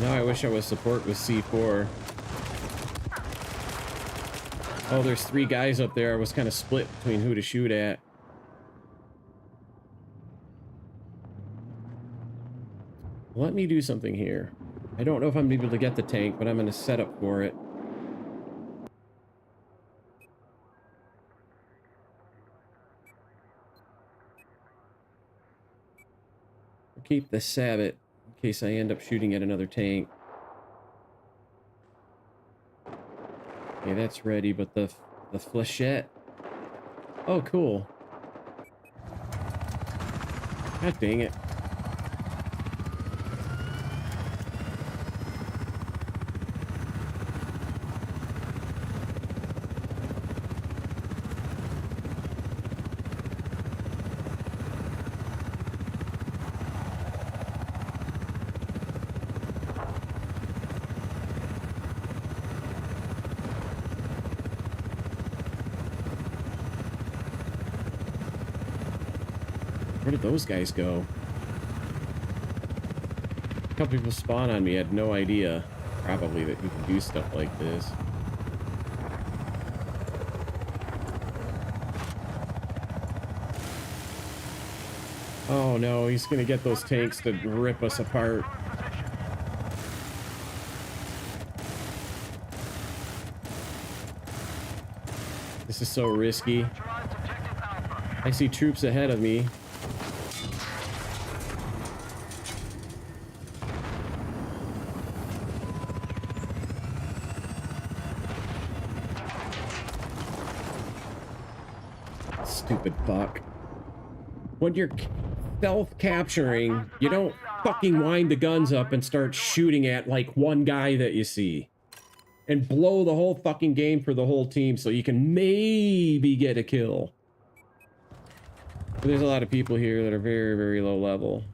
I wish I was support with C4. Oh, there's 3 guys up there. I was kind of split between who to shoot at. Let me do something here. I don't know if I'm able to get the tank, but I'm going to set up for it. Keep the Sabot in case I end up shooting at another tank. Okay, that's ready, but the flechette. Oh, cool. God dang it. Where did those guys go? A couple people spawn on me. I had no idea. Probably that you can do stuff like this. Oh no, he's gonna get those tanks to rip us apart. This is so risky. I see troops ahead of me. Stupid fuck. When you're stealth capturing, you don't fucking wind the guns up and start shooting at like one guy that you see. And blow the whole fucking game for the whole team so you can maybe get a kill. But there's a lot of people here that are very, very low level.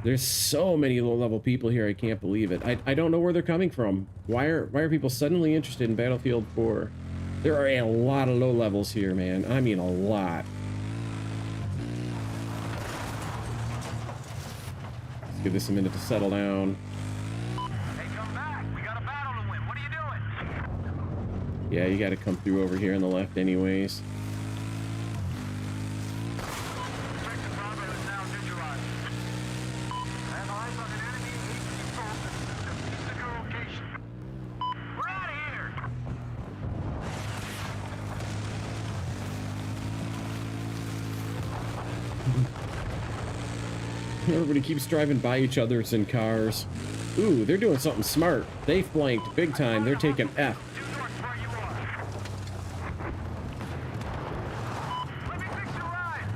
There's so many low level people here, I can't believe it. I don't know where they're coming from. Why are people suddenly interested in Battlefield 4? There are a lot of low levels here, man. I mean a lot. Let's give this a minute to settle down. Hey, come back. We got a battle to win. What are you doing? Yeah, you gotta come through over here on the left anyways. Objective Bravo is now neutralized. And eyes on an enemy control system. Secure location. We're out of here. Everybody keeps driving by each other's in cars. Ooh, they're doing something smart. They flanked big time. They're taking F. Due north where you are. Let me fix your ride.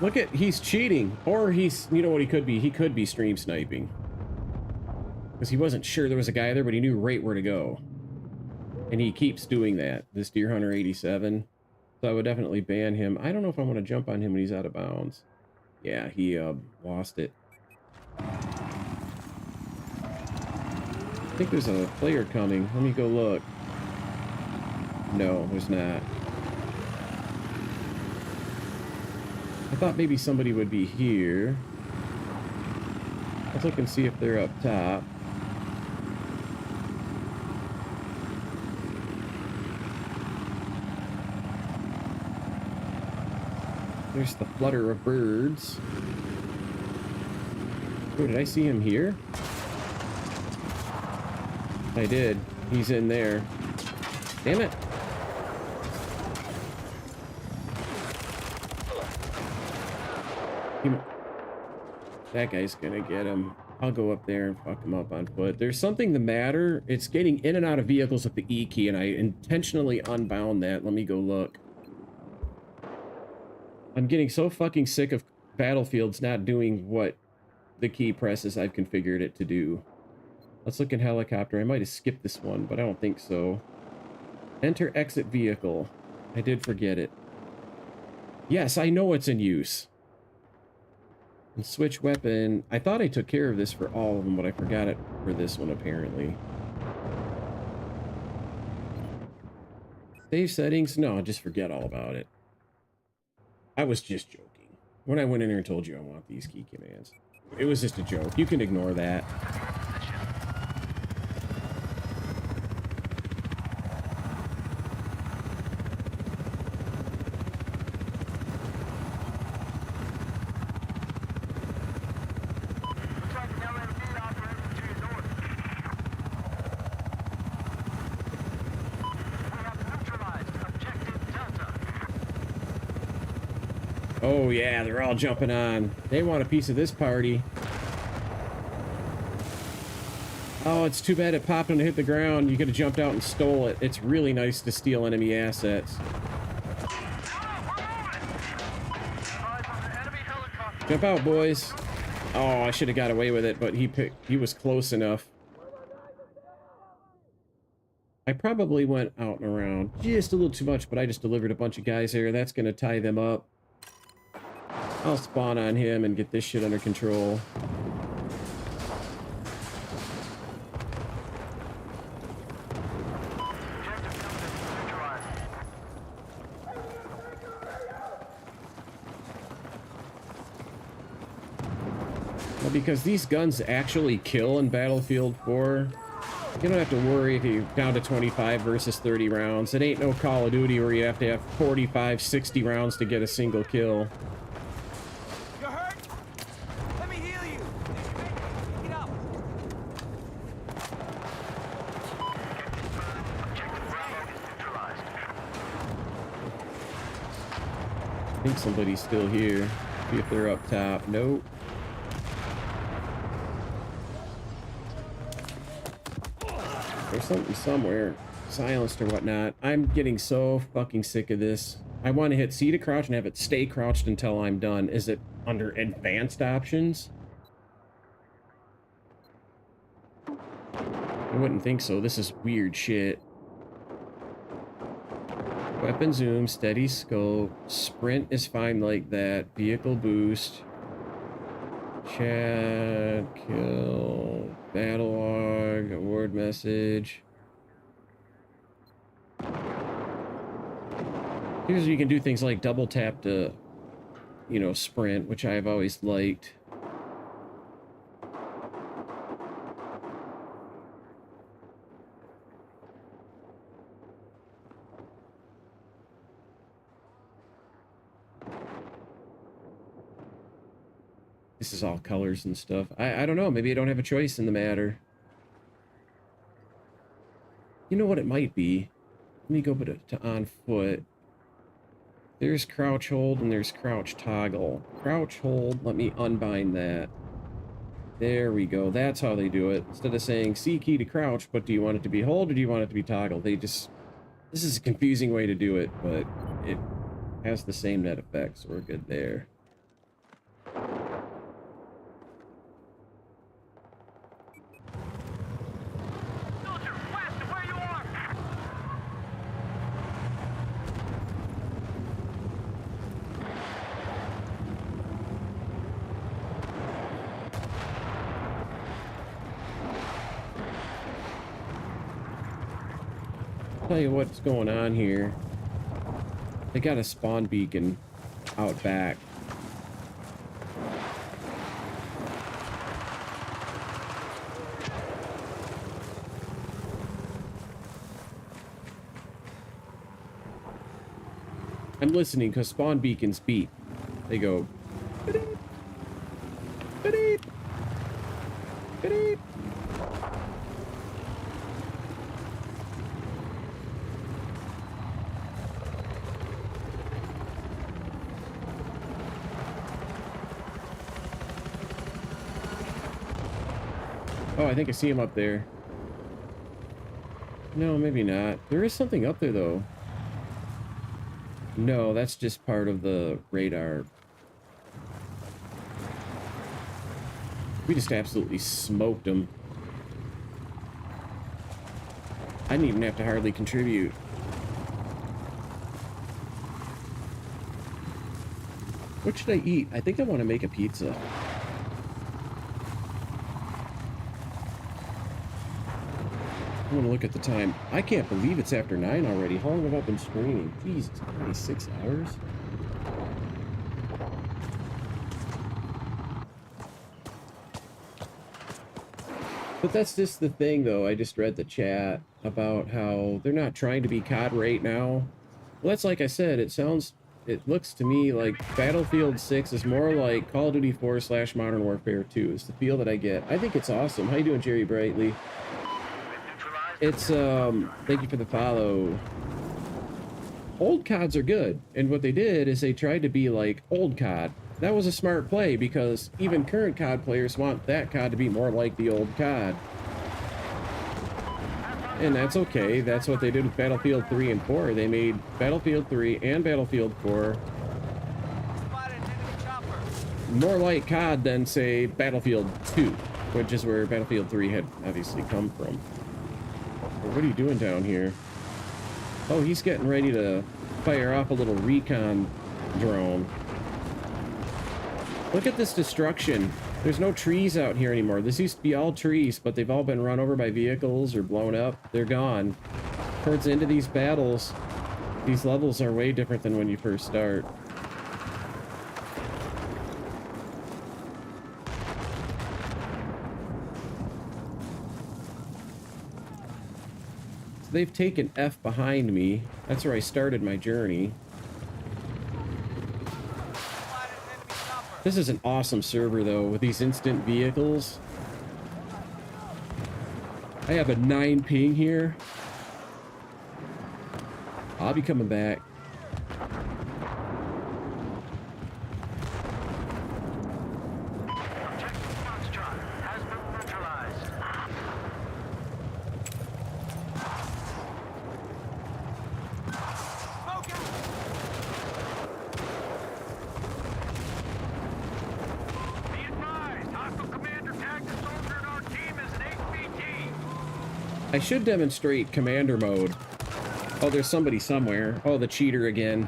Look at, he's cheating. Or he's, you know what he could be? He could be stream sniping. Because he wasn't sure there was a guy there, but he knew right where to go. And he keeps doing that. This Deer Hunter 87. So I would definitely ban him. I don't know if I want to jump on him when he's out of bounds. Yeah, he lost it. I think there's a player coming. Let me go look. No, there's not. I thought maybe somebody would be here. Let's look and see if they're up top. There's the flutter of birds. Oh, did I see him here? I did. He's in there. Damn it. That guy's gonna get him. I'll go up there and fuck him up on foot. There's something the matter. It's getting in and out of vehicles with the E key, and I intentionally unbound that. Let me go look. I'm getting so fucking sick of Battlefield's not doing what the key presses I've configured it to do. Let's look at helicopter. I might have skipped this one, but I don't think so. Enter exit vehicle. I did forget it. Yes, I know it's in use. And switch weapon. I thought I took care of this for all of them, but I forgot it for this one apparently. Save settings? No, just forget all about it. I was just joking. When I went in there and told you I want these key commands. It was just a joke. You can ignore that. Oh yeah, they're all jumping on. They want a piece of this party. Oh, it's too bad it popped when it hit the ground. You could have jumped out and stole it. It's really nice to steal enemy assets. Jump out, boys. Oh, I should have got away with it, but he was close enough. I probably went out and around just a little too much, but I just delivered a bunch of guys here. That's going to tie them up. I'll spawn on him and get this shit under control. Well, because these guns actually kill in Battlefield 4, you don't have to worry if you're down to 25 versus 30 rounds. It ain't no Call of Duty where you have to have 45, 60 rounds to get a single kill. I think somebody's still here. See if they're up top. Nope. There's something somewhere. Silenced or whatnot. I'm getting so fucking sick of this. I want to hit C to crouch and have it stay crouched until I'm done. Is it under advanced options? I wouldn't think so. This is weird shit. Weapon zoom, steady scope, sprint is fine like that, vehicle boost, chat, kill, battle log, award message. Here's where you can do things like double tap to, you know, sprint, which I've always liked. This is all colors and stuff. I don't know. Maybe I don't have a choice in the matter. You know what it might be? Let me go to on foot. There's crouch hold and there's crouch toggle. Crouch hold, let me unbind that. There we go. That's how they do it. Instead of saying C key to crouch, but do you want it to be hold or do you want it to be toggle? They just... This is a confusing way to do it, but it has the same net effect, so we're good there. Tell you what's going on here. They got a spawn beacon out back. I'm listening because spawn beacons beep. They go. Beep, beep, beep. Oh, I think I see him up there. No, maybe not. There is something up there, though. No, that's just part of the radar. We just absolutely smoked them. I didn't even have to hardly contribute. What should I eat? I think I want to make a pizza. I want to look at the time. I can't believe it's after 9 already. How long have I been streaming? Jesus, 26 hours? But that's just the thing, though. I just read the chat about how they're not trying to be COD right now. Well, that's like I said. It looks to me like Battlefield 6 is more like Call of Duty 4 / Modern Warfare 2. It's the feel that I get. I think it's awesome. How you doing, Jerry Brightly? It's, thank you for the follow. Old CODs are good, and what they did is they tried to be like old COD. That was a smart play, because even current COD players want that COD to be more like the old COD. And that's okay. That's what they did with Battlefield 3 and 4. They made Battlefield 3 and Battlefield 4 more like COD than, say, Battlefield 2, which is where Battlefield 3 had obviously come from. What are you doing down here? Oh, he's getting ready to fire off a little Recon drone. Look at this destruction. There's no trees out here anymore. This used to be all trees, but they've all been run over by vehicles or blown up. They're gone. Towards the end of these battles, these levels are way different than when you first start. They've taken F behind me. That's where I started my journey. This is an awesome server, though, with these instant vehicles. I have a 9 ping here. I'll be coming back. I should demonstrate commander mode. Oh, there's somebody somewhere. Oh, the cheater again.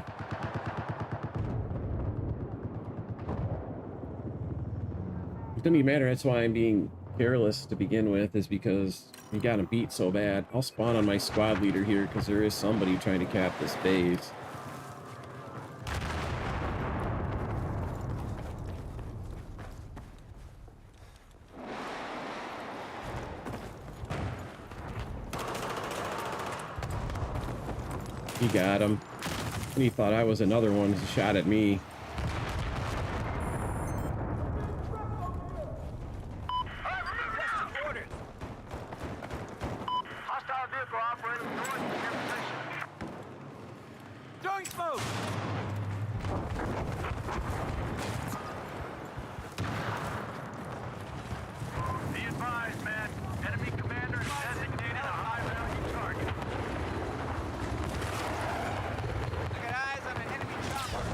It doesn't even matter. That's why I'm being careless to begin with, is because you got him beat so bad. I'll spawn on my squad leader here because there is somebody trying to cap this base. He got him. And he thought I was another one. He shot at me. Hostile vehicle operating north of your position. Throwing smoke! Be advised, man. Enemy commander has designated a high-value target. I got eyes on an enemy chopper.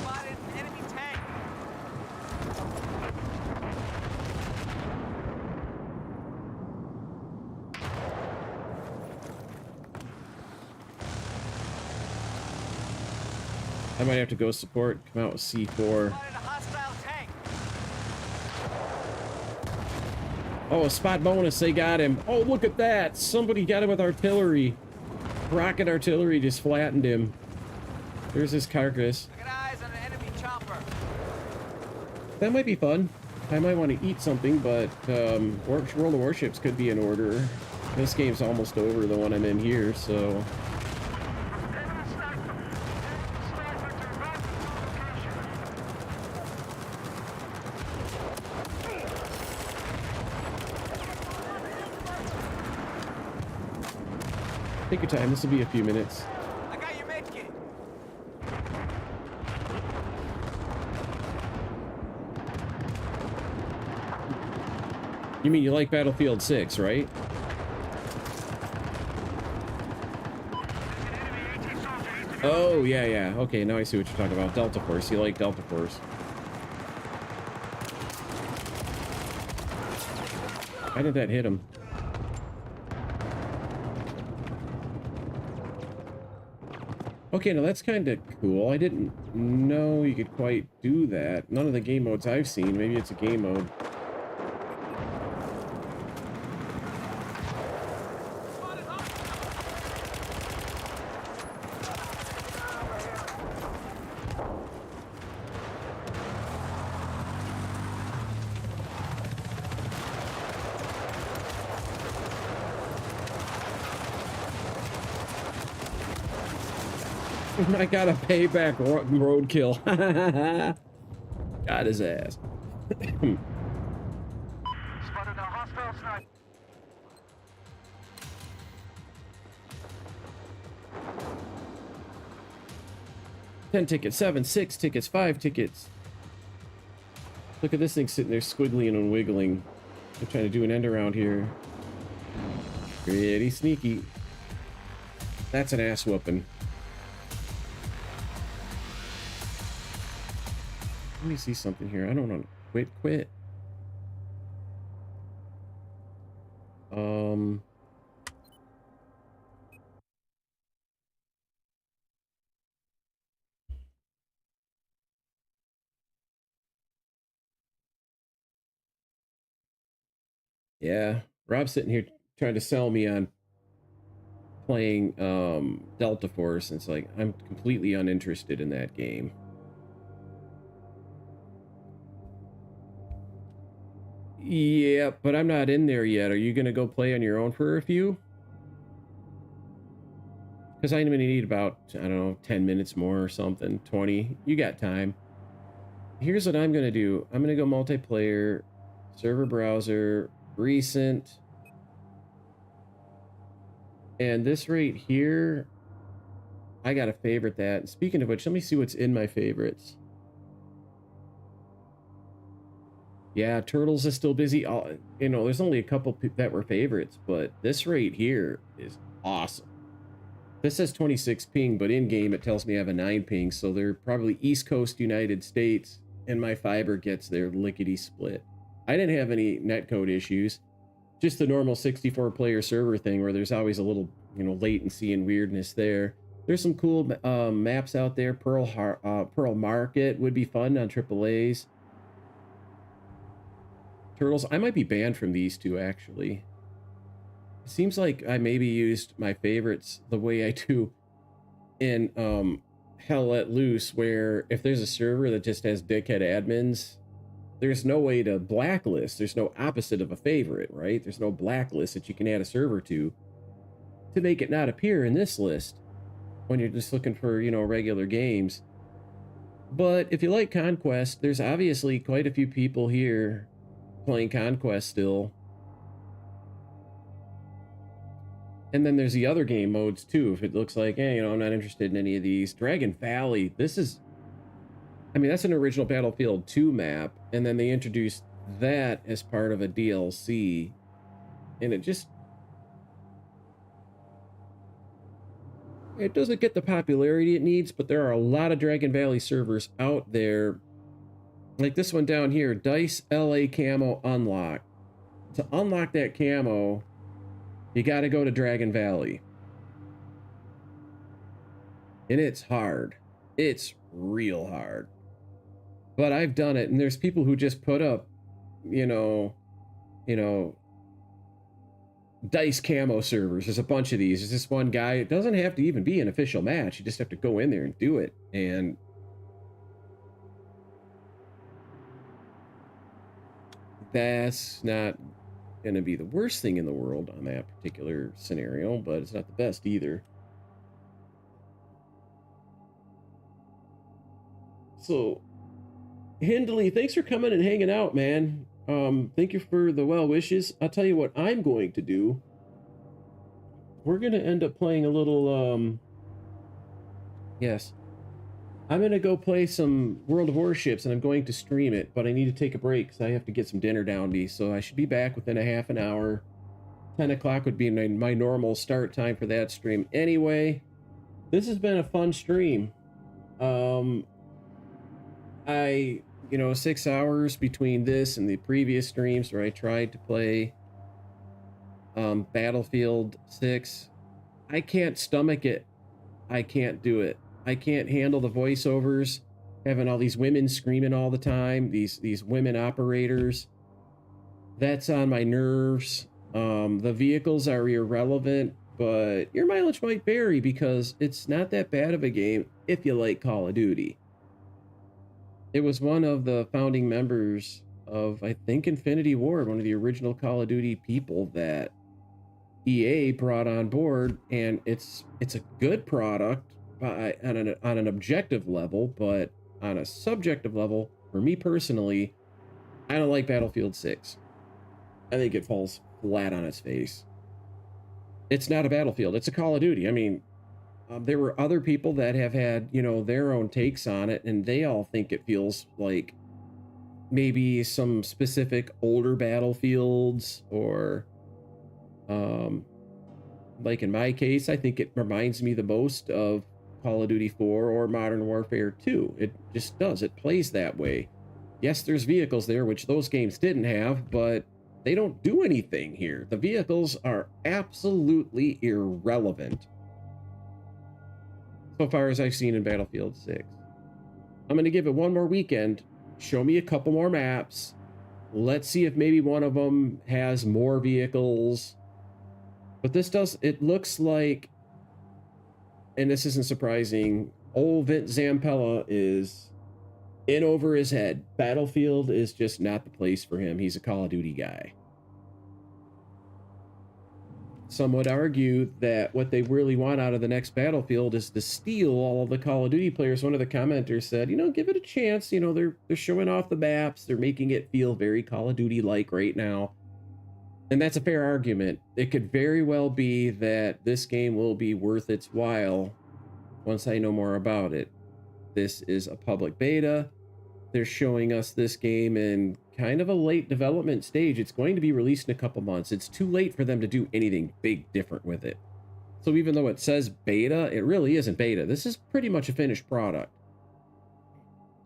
Spotted an enemy tank. I might have to go support. Come out with C4. Spotted a hostile tank. Oh, a spot bonus. They got him. Oh, look at that. Somebody got him with artillery. Rocket artillery just flattened him. There's his carcass. I got eyes on an enemy chopper. That might be fun. I might want to eat something, but World of Warships could be in order. This game's almost over, the one I'm in here, so... Take your time. This will be a few minutes. I got your med kit. You mean you like Battlefield 6, right? Oh, yeah, yeah. Okay, now I see what you're talking about. Delta Force. You like Delta Force. Why did that hit him? Okay, now that's kind of cool. I didn't know you could quite do that. None of the game modes I've seen. Maybe it's a game mode. I got a payback roadkill. Got his ass. Spotted a hostile sniper. Ten tickets, 7, 6 tickets, 5 tickets. Look at this thing sitting there squiggling and wiggling. I'm trying to do an end around here. Pretty sneaky. That's an ass whooping. Let me see something here. I don't want to quit. Yeah, Rob's sitting here trying to sell me on playing Delta Force, and it's like I'm completely uninterested in that game. Yeah, but I'm not in there yet. Are you gonna go play on your own for a few? Because I'm gonna need about, I don't know, 10 minutes more or something, 20. You got time. Here's what I'm gonna do. I'm gonna go multiplayer, server browser, recent. And this right here, I gotta favorite that. Speaking of which, let me see what's in my favorites. Yeah, Turtles is still busy. You know, there's only a couple that were favorites, but this right here is awesome. This says 26 ping, but in game it tells me I have a 9 ping, so they're probably East Coast United States, and my fiber gets their lickety split. I didn't have any netcode issues, just the normal 64-player server thing where there's always a little, you know, latency and weirdness there. There's some cool maps out there. Pearl Market would be fun on AAA's. Turtles, I might be banned from these two, actually. It seems like I maybe used my favorites the way I do in Hell Let Loose, where if there's a server that just has dickhead admins, there's no way to blacklist. There's no opposite of a favorite, right? There's no blacklist that you can add a server to make it not appear in this list when you're just looking for, you know, regular games. But if you like Conquest, there's obviously quite a few people here playing Conquest still. And then there's the other game modes too. If it looks like, hey, you know, I'm not interested in any of these. Dragon Valley, this is, I mean, that's an original Battlefield 2 map, and then they introduced that as part of a DLC, and it doesn't get the popularity it needs, but there are a lot of Dragon Valley servers out there. Like this one down here, Dice LA Camo Unlock. To unlock that camo, you got to go to Dragon Valley. And it's hard. It's real hard. But I've done it, and there's people who just put up, you know, Dice Camo servers. There's a bunch of these. There's this one guy. It doesn't have to even be an official match. You just have to go in there and do it. And that's not going to be the worst thing in the world on that particular scenario, but it's not the best either. So, Hindley, thanks for coming and hanging out, man. Thank you for the well wishes. I'll tell you what I'm going to do. we're gonna end up playing a little, yes. I'm gonna go play some World of Warships, and I'm going to stream it, but I need to take a break because I have to get some dinner down me, so I should be back within a half an hour. 10 o'clock would be my normal start time for that stream. Anyway, this has been a fun stream. You know, 6 hours between this and the previous streams where I tried to play Battlefield 6. I can't stomach it. I can't do it. I can't handle the voiceovers, having all these women screaming all the time, these women operators. That's on my nerves. The vehicles are irrelevant, but your mileage might vary because it's not that bad of a game if you like Call of Duty. It was one of the founding members of, I think, Infinity Ward, one of the original Call of Duty people that EA brought on board, and it's a good product on an objective level, but on a subjective level, for me personally, I don't like Battlefield 6. I think it falls flat on its face. It's not a Battlefield, it's a Call of Duty. I mean, there were other people that have had, you know, their own takes on it, and they all think it feels like maybe some specific older Battlefields, or like in my case, I think it reminds me the most of Call of Duty 4 or Modern Warfare 2. It just does. It plays that way. Yes, there's vehicles there, which those games didn't have, but they don't do anything here. The vehicles are absolutely irrelevant, so far as I've seen in Battlefield 6. I'm going to give it one more weekend. Show me a couple more maps. Let's see if maybe one of them has more vehicles. But this does, it looks like, and this isn't surprising, old Vince Zampella is in over his head. Battlefield is just not the place for him. He's a Call of Duty guy. Some would argue that what they really want out of the next Battlefield is to steal all of the Call of Duty players. One of the commenters said, you know, give it a chance. You know, they're showing off the maps. They're making it feel very Call of Duty-like right now. And that's a fair argument. It could very well be that this game will be worth its while once I know more about it. This is a public beta. They're showing us this game in kind of a late development stage. It's going to be released in a couple months. It's too late for them to do anything big different with it. So even though it says beta, it really isn't beta. This is pretty much a finished product.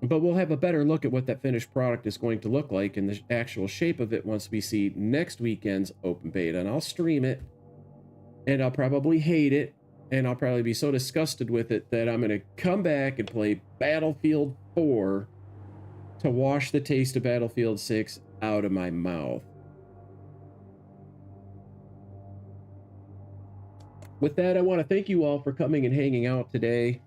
But we'll have a better look at what that finished product is going to look like and the actual shape of it once we see next weekend's open beta. And I'll stream it, and I'll probably hate it, and I'll probably be so disgusted with it that I'm going to come back and play Battlefield 4 to wash the taste of Battlefield 6 out of my mouth. With that, I want to thank you all for coming and hanging out today.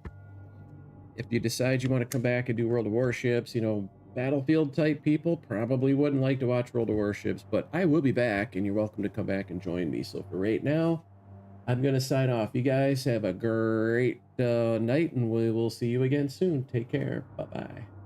If you decide you want to come back and do World of Warships, you know, Battlefield type people probably wouldn't like to watch World of Warships, but I will be back, and you're welcome to come back and join me. So for right now, I'm going to sign off. You guys have a great night, and we will see you again soon. Take care. Bye-bye.